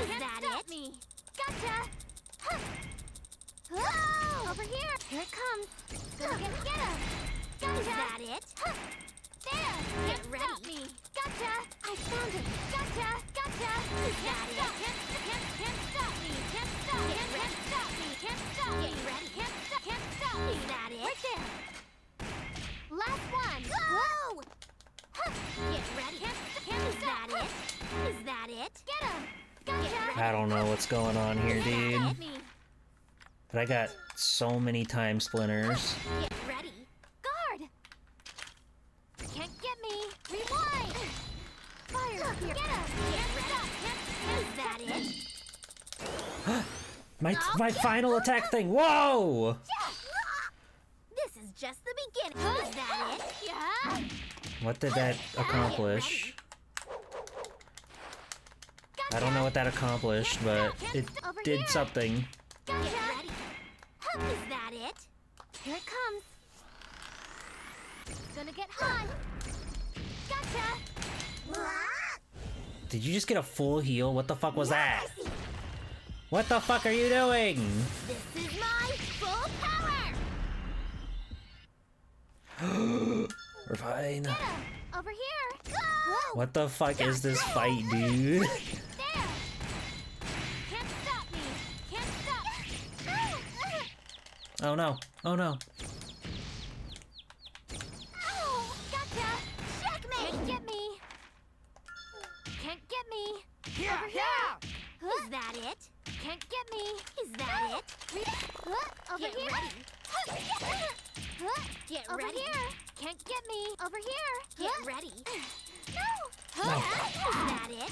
S11: Is that it? Me. Gotcha. Whoa! Over here. Here it comes. Gonna get him. Gotcha. Is that it? There. Get ready. Stop me. Gotcha. I found him. Gotcha. Gotcha. Is that it? Can't stop me. Can't stop. Can't stop me. Can't stop me. Get ready. Can't stop me. Is that it? Right there. Last one. Whoa! Get ready. Is that it? Is that it? Get him. Gotcha.
S1: I don't know what's going on here, dude.
S11: Get me.
S1: But I got so many time splinters.
S11: Get ready. Guard. Can't get me. Rewind. Fire spear. Get him. Get ready. Is that it?
S1: My final attack thing. Whoa!
S10: This is just the beginning. Is that it?
S11: Yeah.
S1: What did that accomplish? I don't know what that accomplished, but it did something.
S11: Get ready. Is that it? Here it comes. Gonna get hot. Gotcha.
S1: Did you just get a full heal? What the fuck was that? What the fuck are you doing?
S11: This is my full power.
S1: We're fine.
S11: Get him. Over here.
S1: What the fuck is this fight, dude?
S11: There. Can't stop me. Can't stop.
S1: Oh no. Oh no.
S11: Oh, gotcha. Checkmate. Can't get me. Can't get me. Over here. Is that it? Can't get me. Is that it? Over
S10: Get
S11: here.
S10: ready. Get
S11: Over
S10: ready.
S11: here. Can't get me. Over here.
S10: Get ready.
S11: No.
S1: No.
S10: Is that it?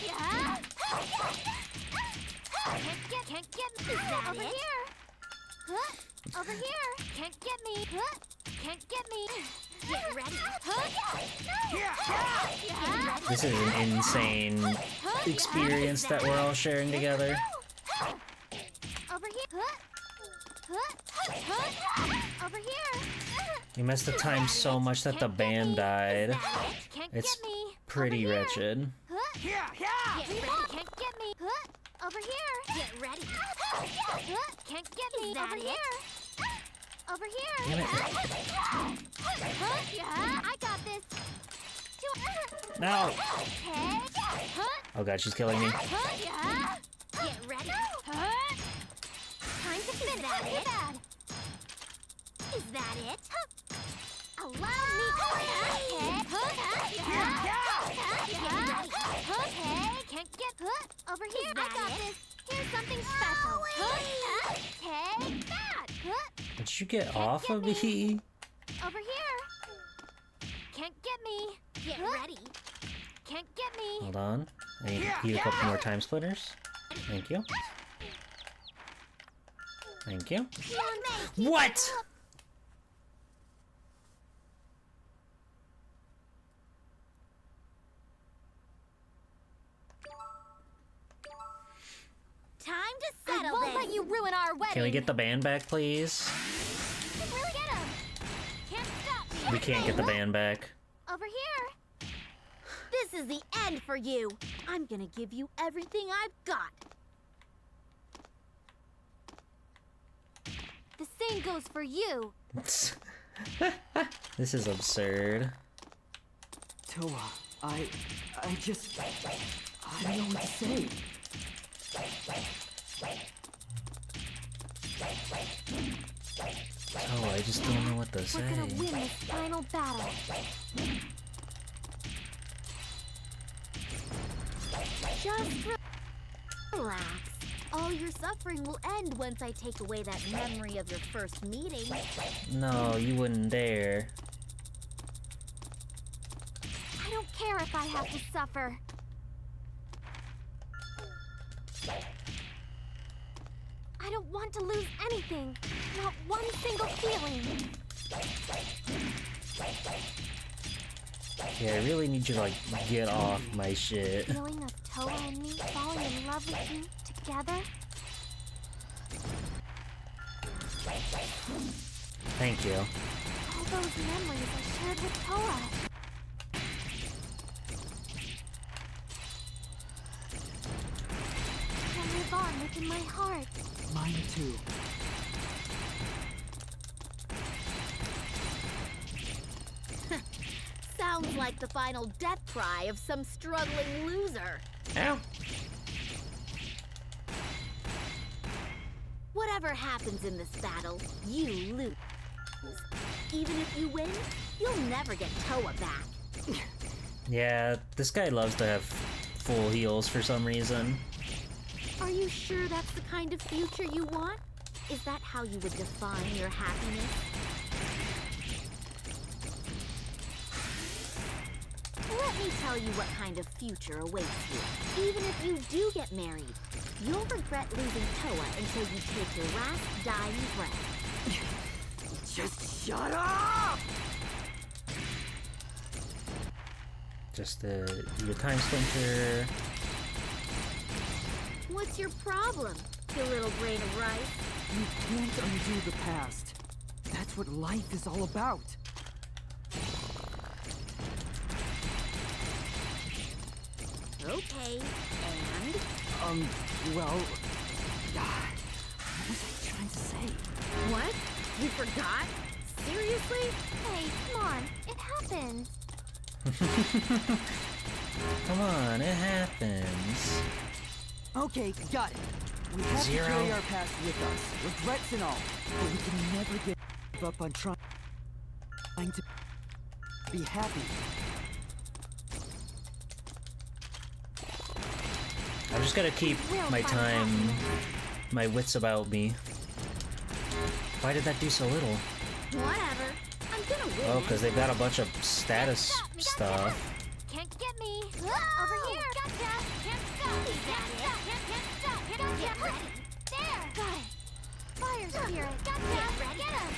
S11: Yeah. Can't get me.
S10: Is that
S11: Over
S10: it?
S11: here. Over here. Can't get me. Can't get me.
S10: Get ready.
S1: This is an insane experience that we're all sharing together.
S11: Over here. Over here.
S1: You messed the time so much that the band died.
S11: Can't
S1: It's
S11: get me.
S1: pretty
S11: Over here.
S1: wretched.
S11: Get ready. Can't get me. Over here.
S10: Get ready.
S11: Can't get me.
S10: Is that
S11: Over
S10: it?
S11: here. Over here.
S1: Damn it.
S11: Yeah, I got this.
S1: No!
S11: Okay.
S1: Oh god, she's killing me.
S11: Yeah.
S10: Get ready.
S11: Time to finish it. Bad.
S10: Is that it?
S11: Allow me. Okay. Can't get over here.
S10: that
S11: I got
S10: it?
S11: this. Here's something special. Okay. Bad.
S1: Did you get off of me?
S11: Over here. Can't get me.
S10: Get ready.
S11: Can't get me.
S1: Hold on. I need to heal a couple more time splitters. Thank you. Thank you. What?
S10: Time to
S11: I
S10: settle
S11: won't
S10: this.
S11: let you ruin our wedding.
S1: Can we get the band back, please?
S11: Really get him. Can't stop me.
S1: We can't get the band back.
S10: Over here. This is the end for you. I'm gonna give you everything I've got.
S11: The same goes for you.
S1: This is absurd.
S9: Toa, I don't know what to say.
S1: Oh, I just don't know what to say.
S11: We're gonna win this final battle.
S10: Just relax. All your suffering will end once I take away that memory of your first meeting.
S1: No, you wouldn't dare.
S11: I don't care if I have to suffer. I don't want to lose anything. Not one single feeling.
S1: Yeah, I really need you to, like, get off my shit.
S11: Feeling of Toa and me falling in love with you together.
S1: Thank you.
S11: All those memories I shared with Toa. They live on within my heart.
S9: Mine too.
S10: Sounds like the final death cry of some struggling loser.
S1: Ow.
S10: Whatever happens in this battle, you lose. Even if you win, you'll never get Toa back.
S1: Yeah, this guy loves to have full heals for some reason.
S10: Are you sure that's the kind of future you want? Is that how you would define your happiness? Let me tell you what kind of future awaits you. Even if you do get married, you'll regret losing Toa until you take your last dying breath.
S9: Just shut up!
S1: Just the time splinter.
S10: What's your problem, you little grain of rice?
S9: You can't undo the past. That's what life is all about.
S10: Okay, and?
S9: Well... what was I trying to say?
S10: What? You forgot? Seriously?
S11: Hey, come on. It happened.
S1: Come on, it happens.
S9: Okay, got it. We have to carry our past with us, regrets and all. But we can never give up on trying to be happy.
S1: I just gotta keep my wits about me. Why did that do so little?
S10: Whatever. I'm gonna win.
S1: Oh, because they've got a bunch of status stuff.
S11: Can't get me. Over here. Gotcha. Can't stop me. Can't stop. Can't stop. Can't get ready. There. Got it. Fire spirit. Gotcha. Get him.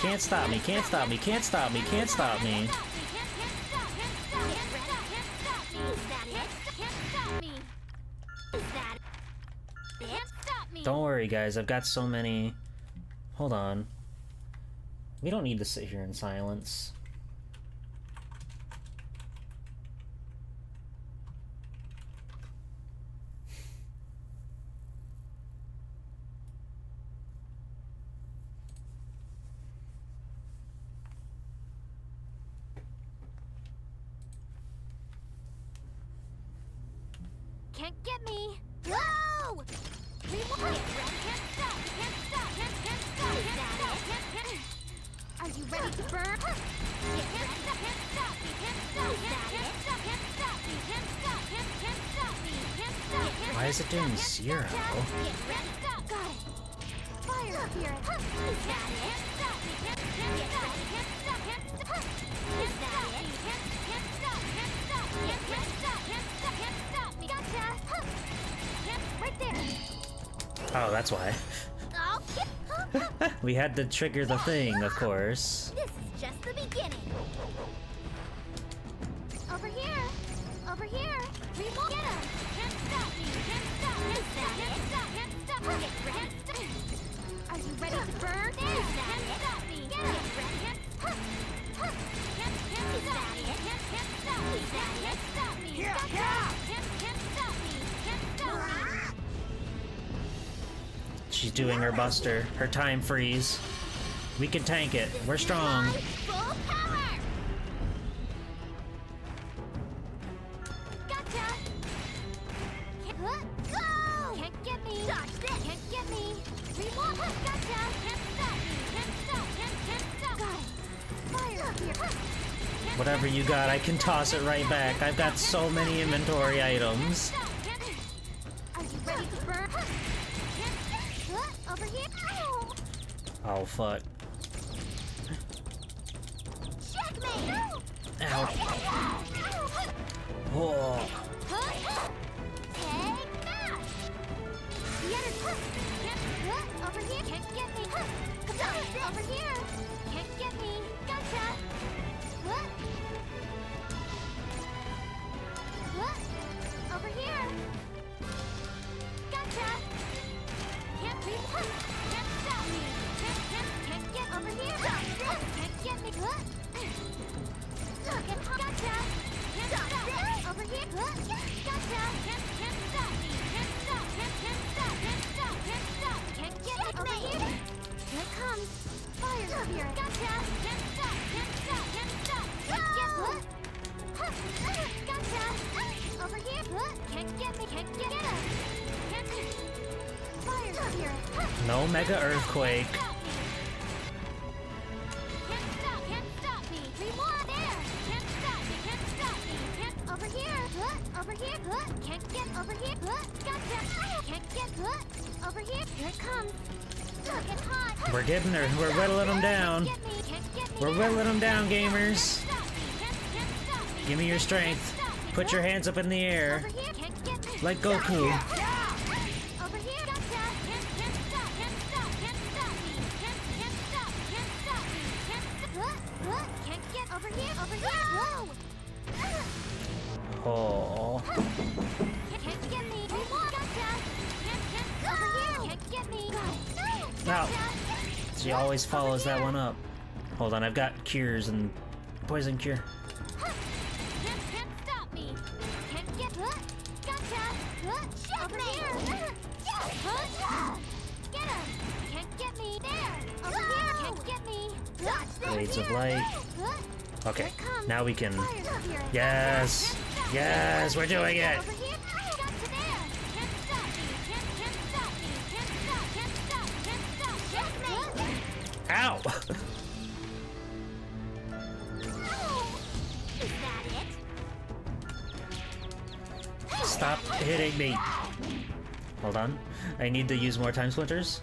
S11: Can't stop. Can't stop me.
S1: Can't stop me. Can't stop me. Can't stop me. Can't stop me. Don't worry, guys. I've got so many. Hold on. We don't need to sit here in silence.
S11: Can't get me. Go! Rewind. Can't stop. Can't stop. Can't stop. Can't stop. Are you ready to burn? Can't stop. Can't stop me. Can't stop. Can't stop. Can't stop me. Can't stop. Can't stop me. Can't stop.
S1: Why is it doing 0?
S11: Got it. Fire spirit. Can't stop me. Can't stop. Can't stop. Can't stop. Can't stop me. Can't stop. Can't stop. Can't stop. Can't stop. Can't stop me. Gotcha. Right there.
S1: Oh, that's why. We had to trigger the thing, of course.
S10: This is just the beginning.
S11: Over here. Over here. Remote. Get him. Can't stop me. Can't stop. Can't stop. Can't stop. Can't stop. Can't stop. Are you ready to burn? Can't stop me. Get him.
S1: She's doing her buster, her time freeze. We can tank it. We're strong.
S11: Full power! Gotcha! Go! Can't get me! Dodge this! Can't get me! Reload! Gotcha! Can't stop me! Can't stop! Can't stop! Got it! Fire up here!
S1: Whatever you got, I can toss it right back. I've got so many inventory items.
S11: Are you ready to burn? Over here! Ow!
S1: Oh, fuck.
S11: Checkmate!
S1: Ow. Whoa.
S11: Take that! The other can't over here! Can't get me! Over here! Can't get me! Gotcha! What? Over here! Gotcha! Can't reach! Can't stop me! Can't get over here! Can't get me! What? Gotcha! Can't stop me! Over here! Gotcha! Can't stop me! Can't stop! Can't stop! Can't stop! Can't stop! Can't get me! Over here! Here it comes! Fire up here! Gotcha! Can't stop! Can't stop! Can't stop! Can't get what? Gotcha! Over here! Can't get me! Can't get him! Can't fire up here!
S1: No mega earthquake.
S11: Can't stop me! Reload there! Can't stop me! Can't stop me! Can't over here! Over here! Can't get over here! Gotcha! Can't get over here! Here it comes! Get hot!
S1: We're getting her. We're whittling them down. We're whittling them down, gamers. Give me your strength. Put your hands up in the air. Like Goku.
S11: Over here! Gotcha! Can't stop! Can't stop! Can't stop me! Can't stop! Can't stop me! Can't can't get over here! Over here! Whoa!
S1: Oh.
S11: Can't get me! Gotcha! Can't over here! Can't get me!
S1: Now, she always follows that one up. Hold on, I've got cures and poison cure.
S11: Can't stop me! Can't get gotcha! Over here! Get him! Can't get me! There! Over here! Can't get me!
S1: Blades of light. Okay, now we can. Yes! Yes, we're doing it!
S11: Over here! Gotcha there! Can't stop me! Can't stop me! Can't stop! Can't stop! Checkmate!
S1: Ow!
S11: Is that it?
S1: Stop hitting me. Hold on. I need to use more time splinters.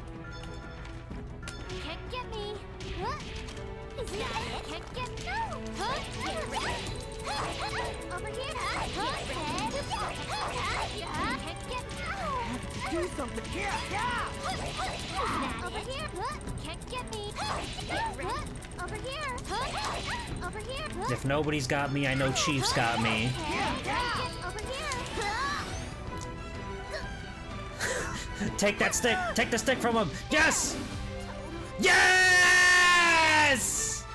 S11: Can't get me. What? Is that it? Can't get no. Over here. Can't get no. Do something here. Over here. Can't get me. What? Over here. Over here.
S1: If nobody's got me, I know Chief's got me.
S11: Over here.
S1: Take that stick! Take the stick from him! Yes! Yes!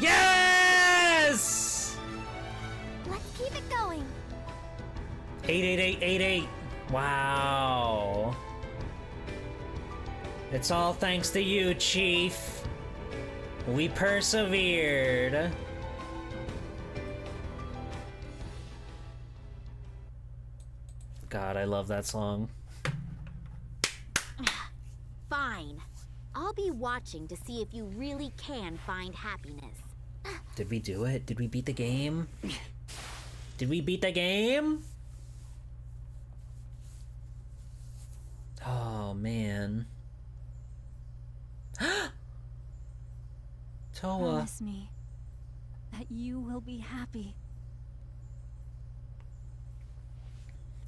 S1: Yes!
S11: Let's keep it going.
S1: 88888. Wow. It's all thanks to you, Chief. We persevered. God, I love that song.
S10: Fine. I'll be watching to see if you really can find happiness.
S1: Did we do it? Did we beat the game? Did we beat the game? Oh, man. Toa.
S3: Promise me that you will be happy.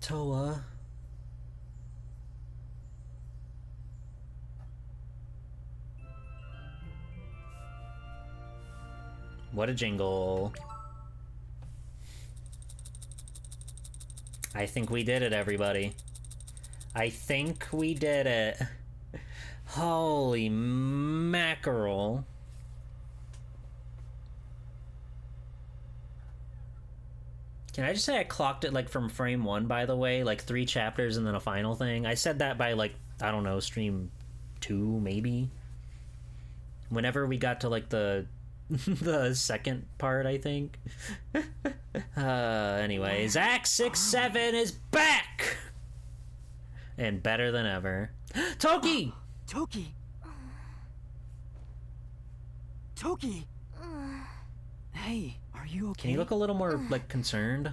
S1: Toa. What a jingle. I think we did it, everybody. I think we did it. Holy mackerel. Can I just say I clocked it like from frame 1, by the way? Like 3 chapters and then a final thing. I said that by like, I don't know, stream 2, maybe. Whenever we got to like the the second part, I think. Anyway, Zack67 is back! And better than ever. Toki!
S9: Toki! Toki! Hey, are you okay?
S1: Can you look a little more, like, concerned?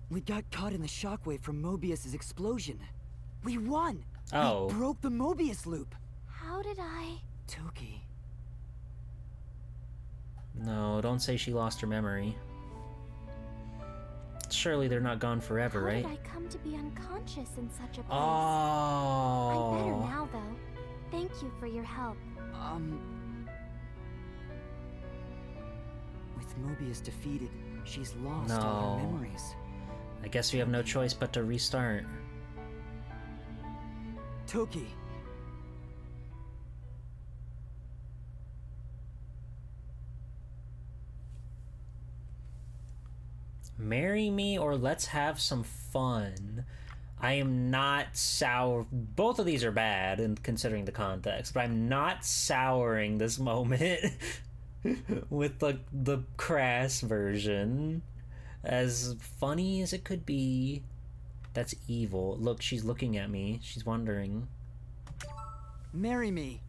S9: We got caught in the shockwave from Mobius's explosion. We won!
S1: Oh.
S9: We broke the Mobius loop!
S11: How did I...
S9: Toki...
S1: No, don't say she lost her memory. Surely they're not gone forever,
S11: How
S1: right?
S11: did I come to be unconscious in such a place?
S1: Oh.
S11: I'm better now, though. Thank you for your help.
S9: With Mobius defeated, she's lost all her
S1: No.
S9: memories.
S1: I guess we have no choice but to restart.
S9: Toki!
S1: Marry me or let's have some fun. I am not sour. Both of these are bad in considering the context, but I'm not souring this moment with the crass version. As funny as it could be, that's evil. Look, she's looking at me. She's wondering.
S9: Marry me!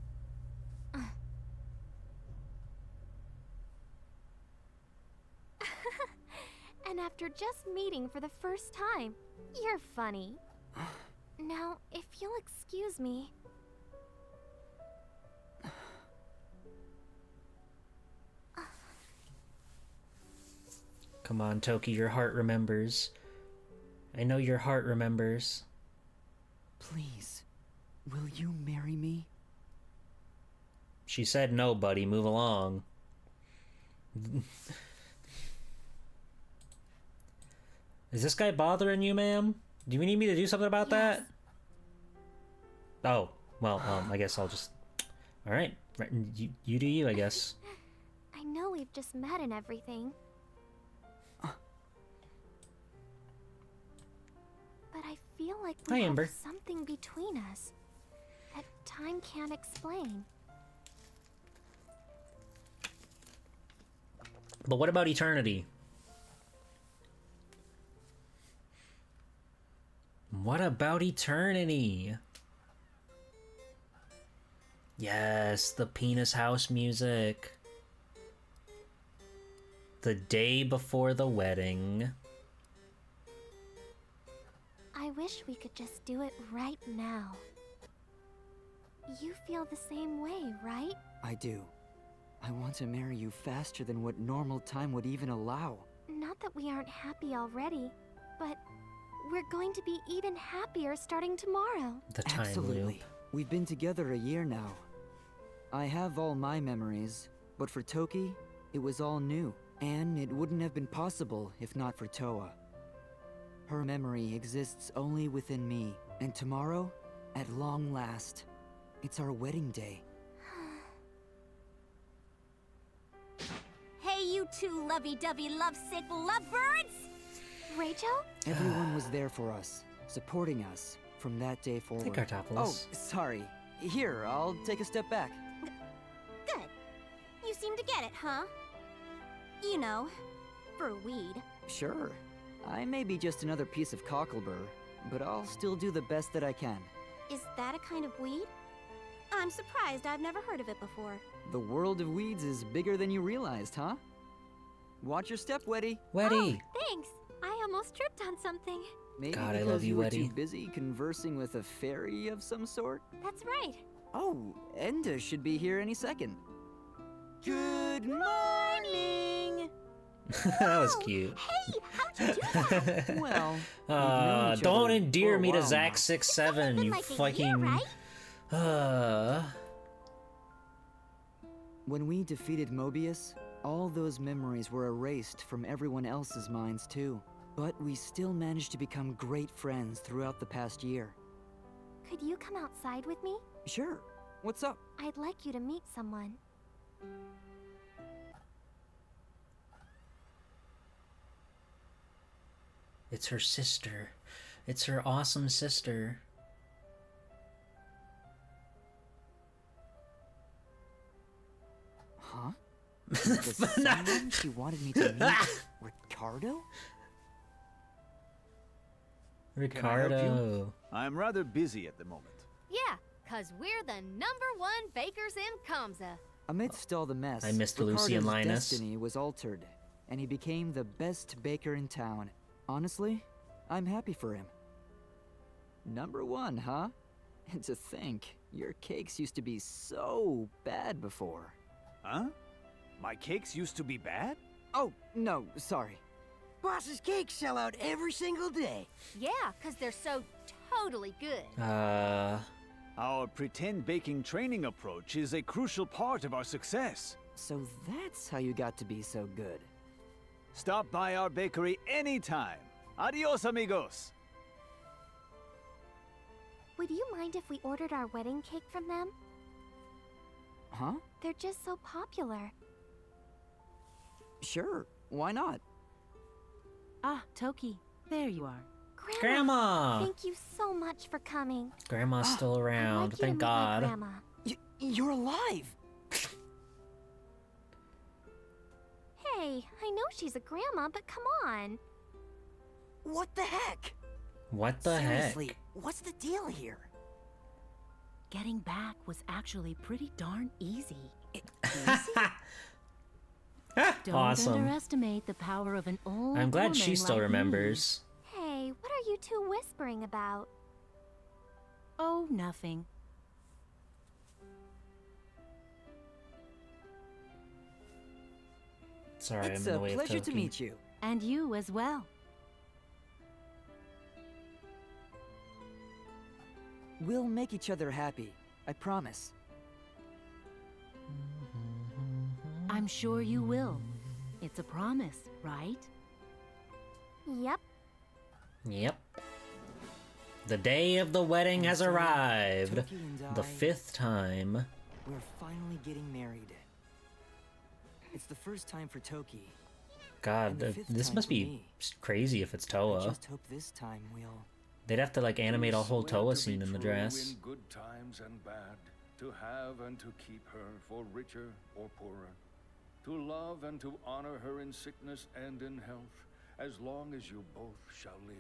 S11: And after just meeting for the first time, you're funny. Now, if you'll excuse me...
S1: Come on, Toki, your heart remembers. I know your heart remembers.
S9: Please, will you marry me?
S1: She said no, buddy. Move along. Is this guy bothering you, ma'am? Do you need me to do something about that? Oh, well, I guess I'll just... Alright, you do you, I guess.
S11: I know we've just met and everything. But I feel like we
S1: Hi,
S11: have
S1: Amber.
S11: something between us that time can't explain.
S1: But what about eternity? What about eternity? Yes, the penis house music. The day before the wedding.
S11: I wish we could just do it right now. You feel the same way, right?
S9: I do. I want to marry you faster than what normal time would even allow.
S11: Not that we aren't happy already, but we're going to be even happier starting tomorrow.
S1: The time
S9: Absolutely.
S1: loop.
S9: We've been together a year now. I have all my memories, but for Toki, it was all new. And it wouldn't have been possible if not for Toa. Her memory exists only within me, and tomorrow, at long last, it's our wedding day.
S10: Hey, you two lovey-dovey lovesick lovebirds!
S11: Rachel?
S9: Everyone was there for us, supporting us from that day forward.
S1: Hey, Cartopolis.
S9: Oh, sorry. Here, I'll take a step back.
S10: Good. You seem to get it, huh? You know, for weed.
S9: Sure. I may be just another piece of cocklebur, but I'll still do the best that I can.
S10: Is that a kind of weed? I'm surprised I've never heard of it before.
S9: The world of weeds is bigger than you realized, huh? Watch your step, Weddy.
S1: Weddy!
S11: Oh, thanks. I almost tripped on something.
S9: Maybe
S1: God, I
S9: because
S1: love you,
S9: were
S1: Weddy.
S9: too busy conversing with a fairy of some sort?
S11: That's right.
S9: Oh, Enda should be here any second. Good morning!
S1: That was cute.
S10: Hey, how'd you do that?
S9: Well, we've known each
S1: Don't
S9: other
S1: endear
S9: for a
S1: me to
S9: while now.
S1: Zack67, you
S10: like a year,
S1: fucking...
S10: right?
S9: When we defeated Mobius, all those memories were erased from everyone else's minds too. But we still managed to become great friends throughout the past year.
S11: Could you come outside with me?
S9: Sure. What's up?
S11: I'd like you to meet someone.
S1: It's her sister. It's her awesome sister.
S9: The someone she wanted me to meet, Ricardo?
S1: Ricardo.
S14: I'm rather busy at the moment.
S11: Yeah, cause we're the #1 bakers in Kamsa.
S9: Amidst all the mess,
S1: I missed Lucy and
S9: Ricardo's
S1: Linus.
S9: destiny was altered, and he became the best baker in town. Honestly, I'm happy for him. #1, huh? And to think, your cakes used to be so bad before.
S14: Huh? My cakes used to be bad?
S9: Oh, no, sorry.
S15: Boss's cakes sell out every single day.
S11: Yeah, cause they're so totally good.
S14: Our pretend baking training approach is a crucial part of our success.
S9: So that's how you got to be so good.
S14: Stop by our bakery anytime. Adios, amigos.
S16: Would you mind if we ordered our wedding cake from them?
S9: Huh?
S16: They're just so popular.
S9: Sure, why not?
S12: Ah, Toki, there you are.
S1: Grandma!
S16: Thank you so much for coming.
S1: Grandma's still
S16: I'd
S1: around,
S16: like you to
S1: thank
S16: meet my
S1: God.
S16: Grandma.
S9: You're alive!
S16: Hey, I know she's a grandma, but come on.
S15: What the heck?
S1: What the
S15: Seriously,
S1: heck?
S15: what's the deal here?
S12: Getting back was actually pretty darn easy. Don't
S1: Awesome.
S12: underestimate the power of an old
S1: I'm glad
S12: woman
S1: she still
S12: like me.
S1: remembers.
S16: Hey, what are you two whispering about?
S12: Oh, nothing.
S1: Sorry,
S9: It's
S1: I'm in the
S9: a
S1: way of
S9: pleasure to
S1: Toki.
S9: meet you.
S12: And you as well.
S9: We'll make each other happy, I promise.
S12: I'm sure you will. It's a promise, right?
S16: Yep.
S1: Yep. The day of the wedding has arrived.
S9: Toki and
S1: The
S9: I-
S1: 5th time.
S9: We're finally getting married. It's the first time for Toki.
S1: God,
S9: And the 5th
S1: this
S9: time
S1: must
S9: for
S1: be
S9: me.
S1: crazy if it's
S9: I
S1: Toa.
S9: just hope this time we'll...
S1: They'd have to like animate a whole
S8: Swear
S1: Toa
S8: to be
S1: scene in the
S8: true
S1: dress.
S8: In good times and bad, to have and to keep her, for richer or poorer, to love and to honor her in sickness and in health, as long as you both shall live.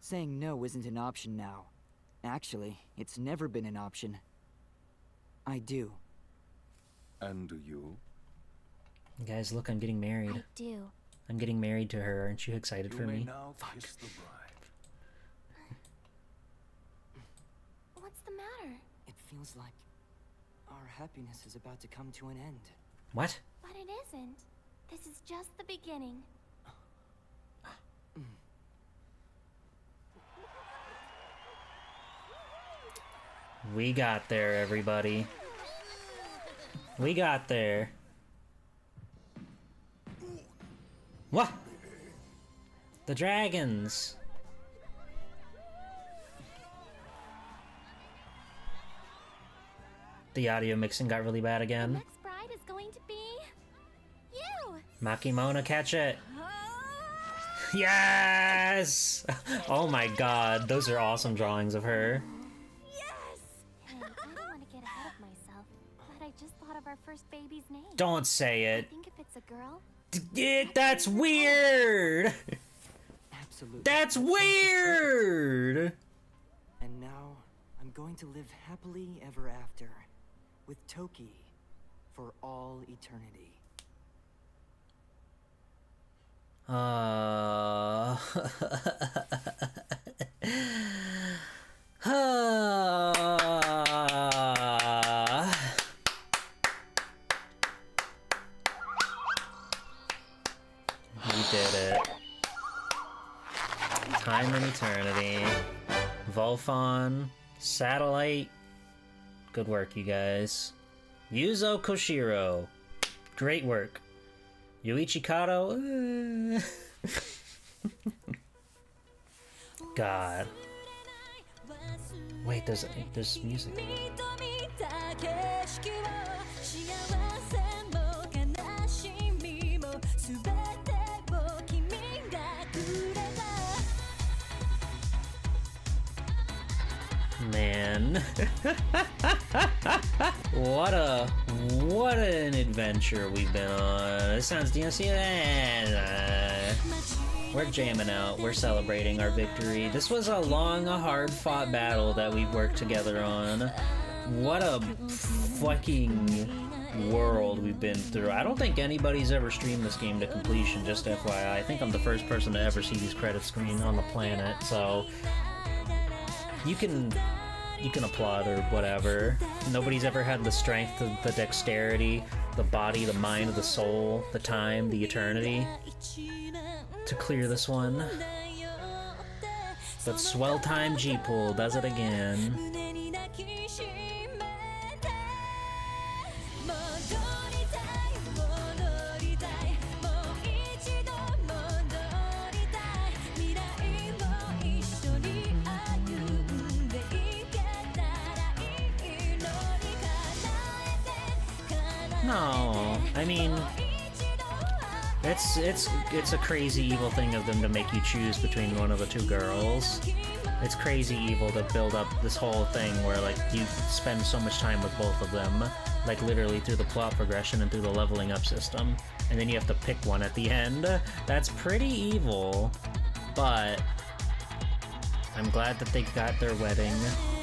S9: Saying no isn't an option now. Actually, it's never been an option. I do.
S8: And do you?
S1: Guys, look, I'm getting married.
S16: I do.
S1: I'm getting married to her. Aren't you excited for
S8: You may
S1: me?
S8: now kiss the bride.
S16: What's the matter?
S9: It feels like our happiness is about to come to an end.
S1: What?
S16: But it isn't. This is just the beginning.
S1: We got there, everybody. We got there. What? The dragons. The audio mixing got really bad again.
S16: Next bride is going to be you.
S1: Makimona, catch it. Yes! Oh my god, those are awesome drawings of her.
S16: Hey, I don't want to get ahead of myself, but I just thought of our first baby's name.
S1: Don't say
S16: I
S1: it.
S16: think if it's a girl,
S1: That's weird!
S9: Absolutely.
S1: That's weird!
S9: And now, I'm going to live happily ever after with Toki for all eternity.
S1: We did it. Time and eternity. Volfon. Satellite. Good work, you guys. Yuzo Koshiro. Great work. Yuichi Kato. God. Wait, there's music. Man. What an adventure we've been on. This sounds, you know, see, we're jamming out. We're celebrating our victory. This was a long, hard-fought battle that we've worked together on. What a fucking world we've been through. I don't think anybody's ever streamed this game to completion, just FYI. I think I'm the first person to ever see these credits screen on the planet, so you can applaud or whatever. Nobody's ever had the strength, the dexterity, the body, the mind, the soul, the time, the eternity to clear this one. But Swell Time G-Pool does it again. No, I mean, it's a crazy evil thing of them to make you choose between one of the two girls. It's crazy evil to build up this whole thing where, like, you spend so much time with both of them, like, literally through the plot progression and through the leveling up system, and then you have to pick one at the end. That's pretty evil, but I'm glad that they got their wedding,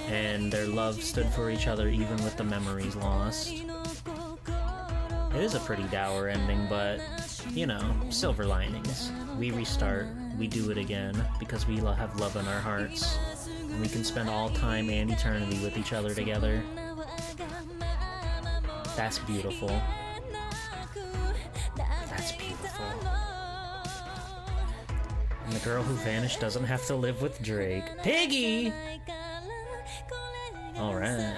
S1: and their love stood for each other even with the memories lost. It is a pretty dour ending, but, you know, silver linings. We restart, we do it again, because we have love in our hearts, and we can spend all time and eternity with each other together. That's beautiful. That's beautiful. And the girl who vanished doesn't have to live with Drake. Piggy! Alright.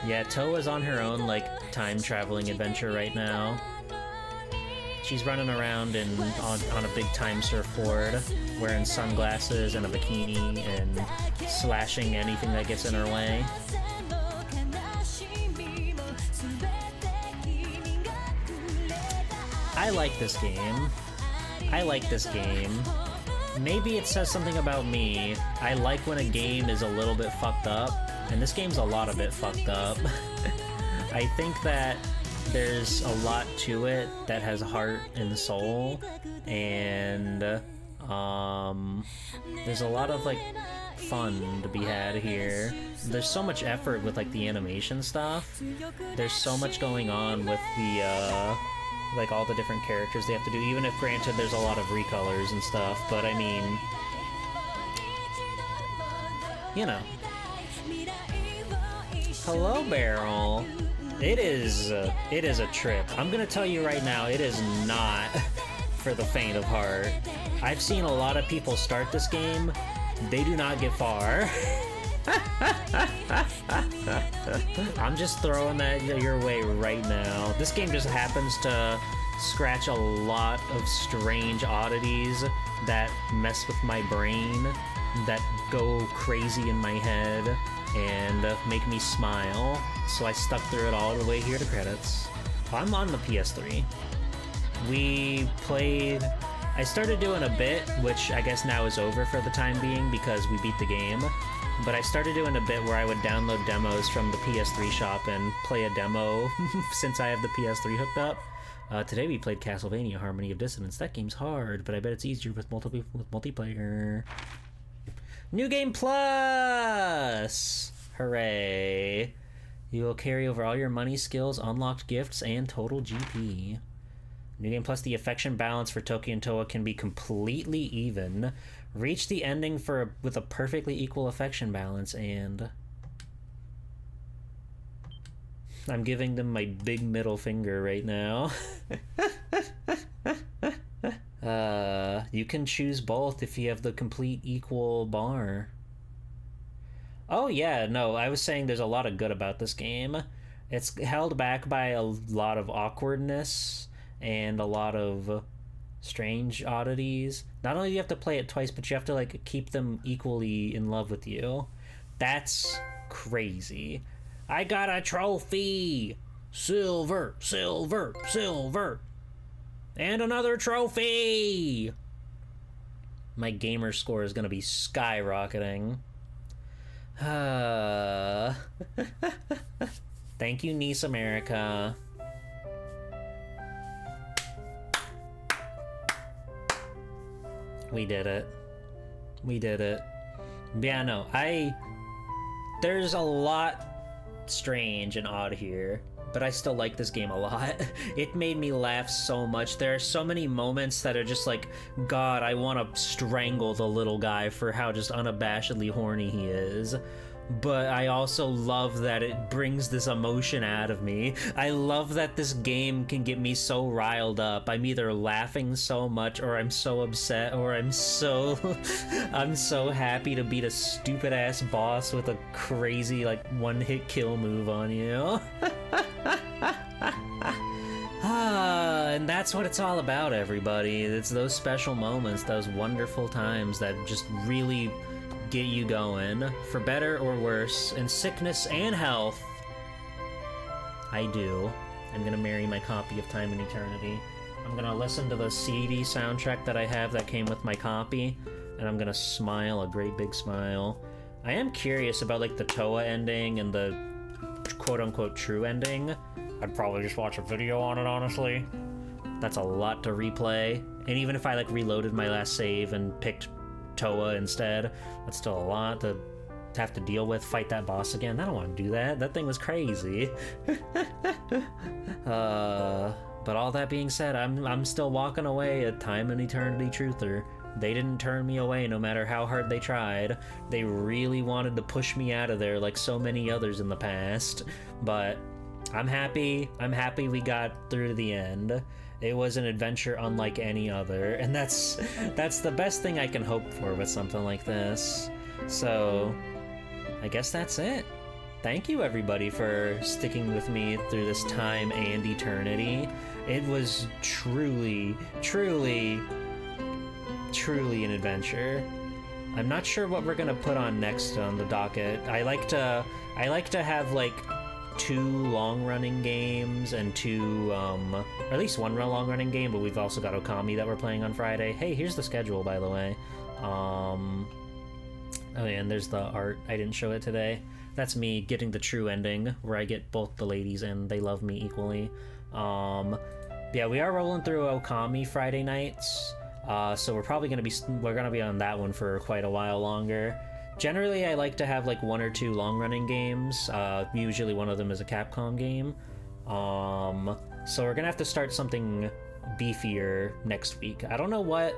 S1: Yeah, Toa's on her own, like, time-traveling adventure right now. She's running around on a big time surfboard, wearing sunglasses and a bikini, and slashing anything that gets in her way. I like this game. I like this game. Maybe it says something about me. I like when a game is a little bit fucked up, and this game's a lot of it fucked up. I think that there's a lot to it that has heart and soul, and there's a lot of, like, fun to be had here. There's so much effort with, like, the animation stuff. There's so much going on with the like, all the different characters they have to do, even if, granted, there's a lot of recolors and stuff, but I mean, you know. Hello, Beryl. It is a trip. I'm gonna tell you right now, it is not for the faint of heart. I've seen a lot of people start this game. They do not get far. I'm just throwing that your way right now. This game just happens to scratch a lot of strange oddities that mess with my brain, that go crazy in my head, and make me smile. So I stuck through it all the way here to credits. I'm on the PS3. I started doing a bit, which I guess now is over for the time being because we beat the game. But I started doing a bit where I would download demos from the PS3 shop and play a demo since I have the PS3 hooked up. Today we played Castlevania Harmony of Dissonance. That game's hard, but I bet it's easier with multiplayer. New Game Plus! Hooray! You will carry over all your money, skills, unlocked gifts, and total GP. New Game Plus, the affection balance for Toki and Toa can be completely even. Reach the ending with a perfectly equal affection balance, and I'm giving them my big middle finger right now. You can choose both if you have the complete equal bar. Oh yeah, no, I was saying there's a lot of good about this game. It's held back by a lot of awkwardness and a lot of strange oddities. Not only do you have to play it twice, but you have to, like, keep them equally in love with you. That's crazy. I got a trophy! Silver, silver, silver! And another trophy! My gamer score is gonna be skyrocketing. Thank you, Nice America. We did it. We did it. Yeah, no, there's a lot strange and odd here, but I still like this game a lot. It made me laugh so much. There are so many moments that are just like, God, I want to strangle the little guy for how just unabashedly horny he is. But I also love that it brings this emotion out of me. I love that this game can get me so riled up. I'm either laughing so much, or I'm so upset, or I'm so I'm so happy to beat a stupid ass boss with a crazy like one-hit kill move on you. And that's what it's all about, everybody. It's those special moments, those wonderful times that just really get you going, for better or worse, in sickness and health. I'm gonna marry my copy of Time and Eternity. I'm gonna listen to the CD soundtrack that I have that came with my copy, and I'm gonna smile a great big smile. I am curious about like the Toa ending and the quote-unquote true ending. I'd probably just watch a video on it, honestly. That's a lot to replay, and even if I like reloaded my last save and picked Toa instead, that's still a lot to have to deal with. Fight that boss again. I don't want to do that. That thing was crazy. But all that being said, I'm still walking away a Time and Eternity truther. They didn't turn me away no matter how hard they tried. They really wanted to push me out of there like so many others in the past. But I'm happy. I'm happy we got through to the end. It was an adventure unlike any other, and that's the best thing I can hope for with something like this. So, I guess that's it. Thank you, everybody, for sticking with me through this time and eternity. It was truly, truly, truly an adventure. I'm not sure what we're gonna put on next on the docket. I like to have like 2 long-running games and 2, or at least 1 long-running game, but we've also got Okami that we're playing on Friday. Hey, here's the schedule, by the way. Oh yeah, and there's the art. I didn't show it today. That's me getting the true ending, where I get both the ladies and they love me equally. Yeah, we are rolling through Okami Friday nights, so we're probably gonna be on that one for quite a while longer. Generally, I like to have like 1 or 2 long-running games. Usually one of them is a Capcom game. So we're gonna have to start something beefier next week. I don't know what.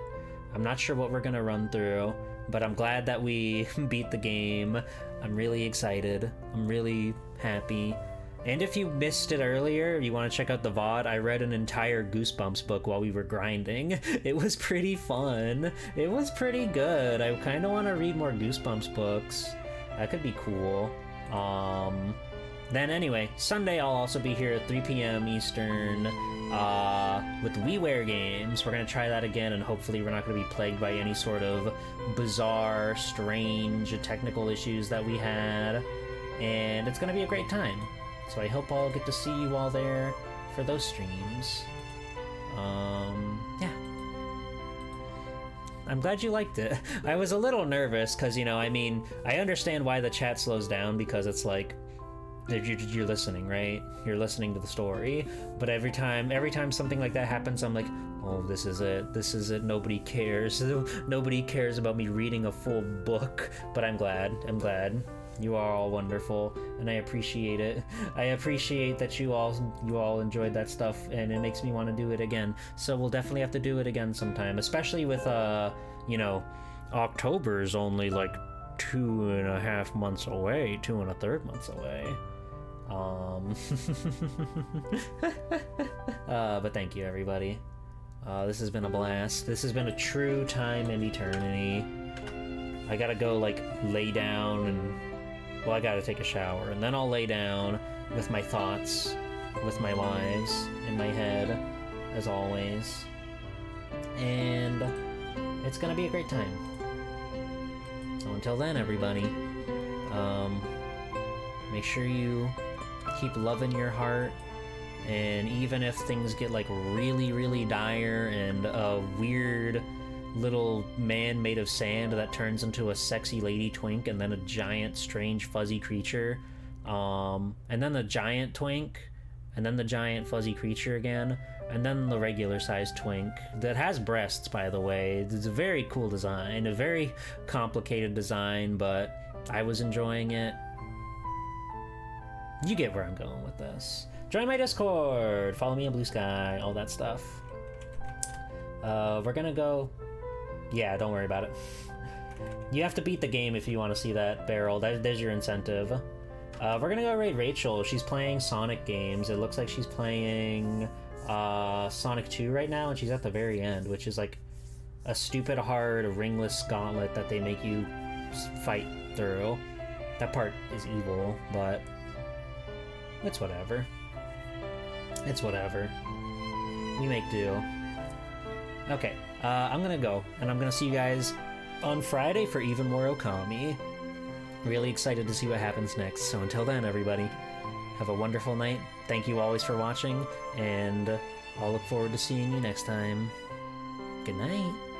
S1: I'm not sure what we're gonna run through, but I'm glad that we beat the game. I'm really excited. I'm really happy. And if you missed it earlier, you want to check out the VOD, I read an entire Goosebumps book while we were grinding. It was pretty fun. It was pretty good. I kind of want to read more Goosebumps books. That could be cool. Then anyway, Sunday I'll also be here at 3 p.m. Eastern with WiiWare Games. We're going to try that again, and hopefully we're not going to be plagued by any sort of bizarre, strange technical issues that we had. And it's going to be a great time. So I hope I'll get to see you all there for those streams. Yeah. I'm glad you liked it. I was a little nervous because, you know, I mean, I understand why the chat slows down, because it's like, you're listening, right? You're listening to the story. But every time something like that happens, I'm like, oh, this is it. Nobody cares. Nobody cares about me reading a full book. But I'm glad. You are all wonderful, and I appreciate it. I appreciate that you all enjoyed that stuff, and it makes me want to do it again. So we'll definitely have to do it again sometime, especially with you know, October's only like 2.5 months away, 2 1/3 months away. But thank you, everybody. This has been a blast. This has been a true time and eternity. I gotta go like lay down and, well, I gotta take a shower, and then I'll lay down with my thoughts, with my lives in my head, as always. And it's gonna be a great time. So until then, everybody, make sure you keep love in your heart, and even if things get like really, really dire and a weird little man made of sand that turns into a sexy lady twink, and then a giant, strange, fuzzy creature. And then the giant twink, and then the giant fuzzy creature again, and then the regular sized twink that has breasts, by the way. It's a very cool design, a very complicated design, but I was enjoying it. You get where I'm going with this. Join my Discord, follow me on Blue Sky, all that stuff. We're gonna go... Yeah, don't worry about it. You have to beat the game if you want to see that barrel. There's your incentive. We're gonna go raid Rachel. She's playing Sonic games. It looks like she's playing Sonic 2 right now, and she's at the very end, which is like a stupid hard ringless gauntlet that they make you fight through. That part is evil, but it's whatever. It's whatever. We make do. Okay, I'm gonna go, and I'm gonna see you guys on Friday for even more Okami. Really excited to see what happens next. So until then, everybody, have a wonderful night. Thank you always for watching, and I'll look forward to seeing you next time. Good night.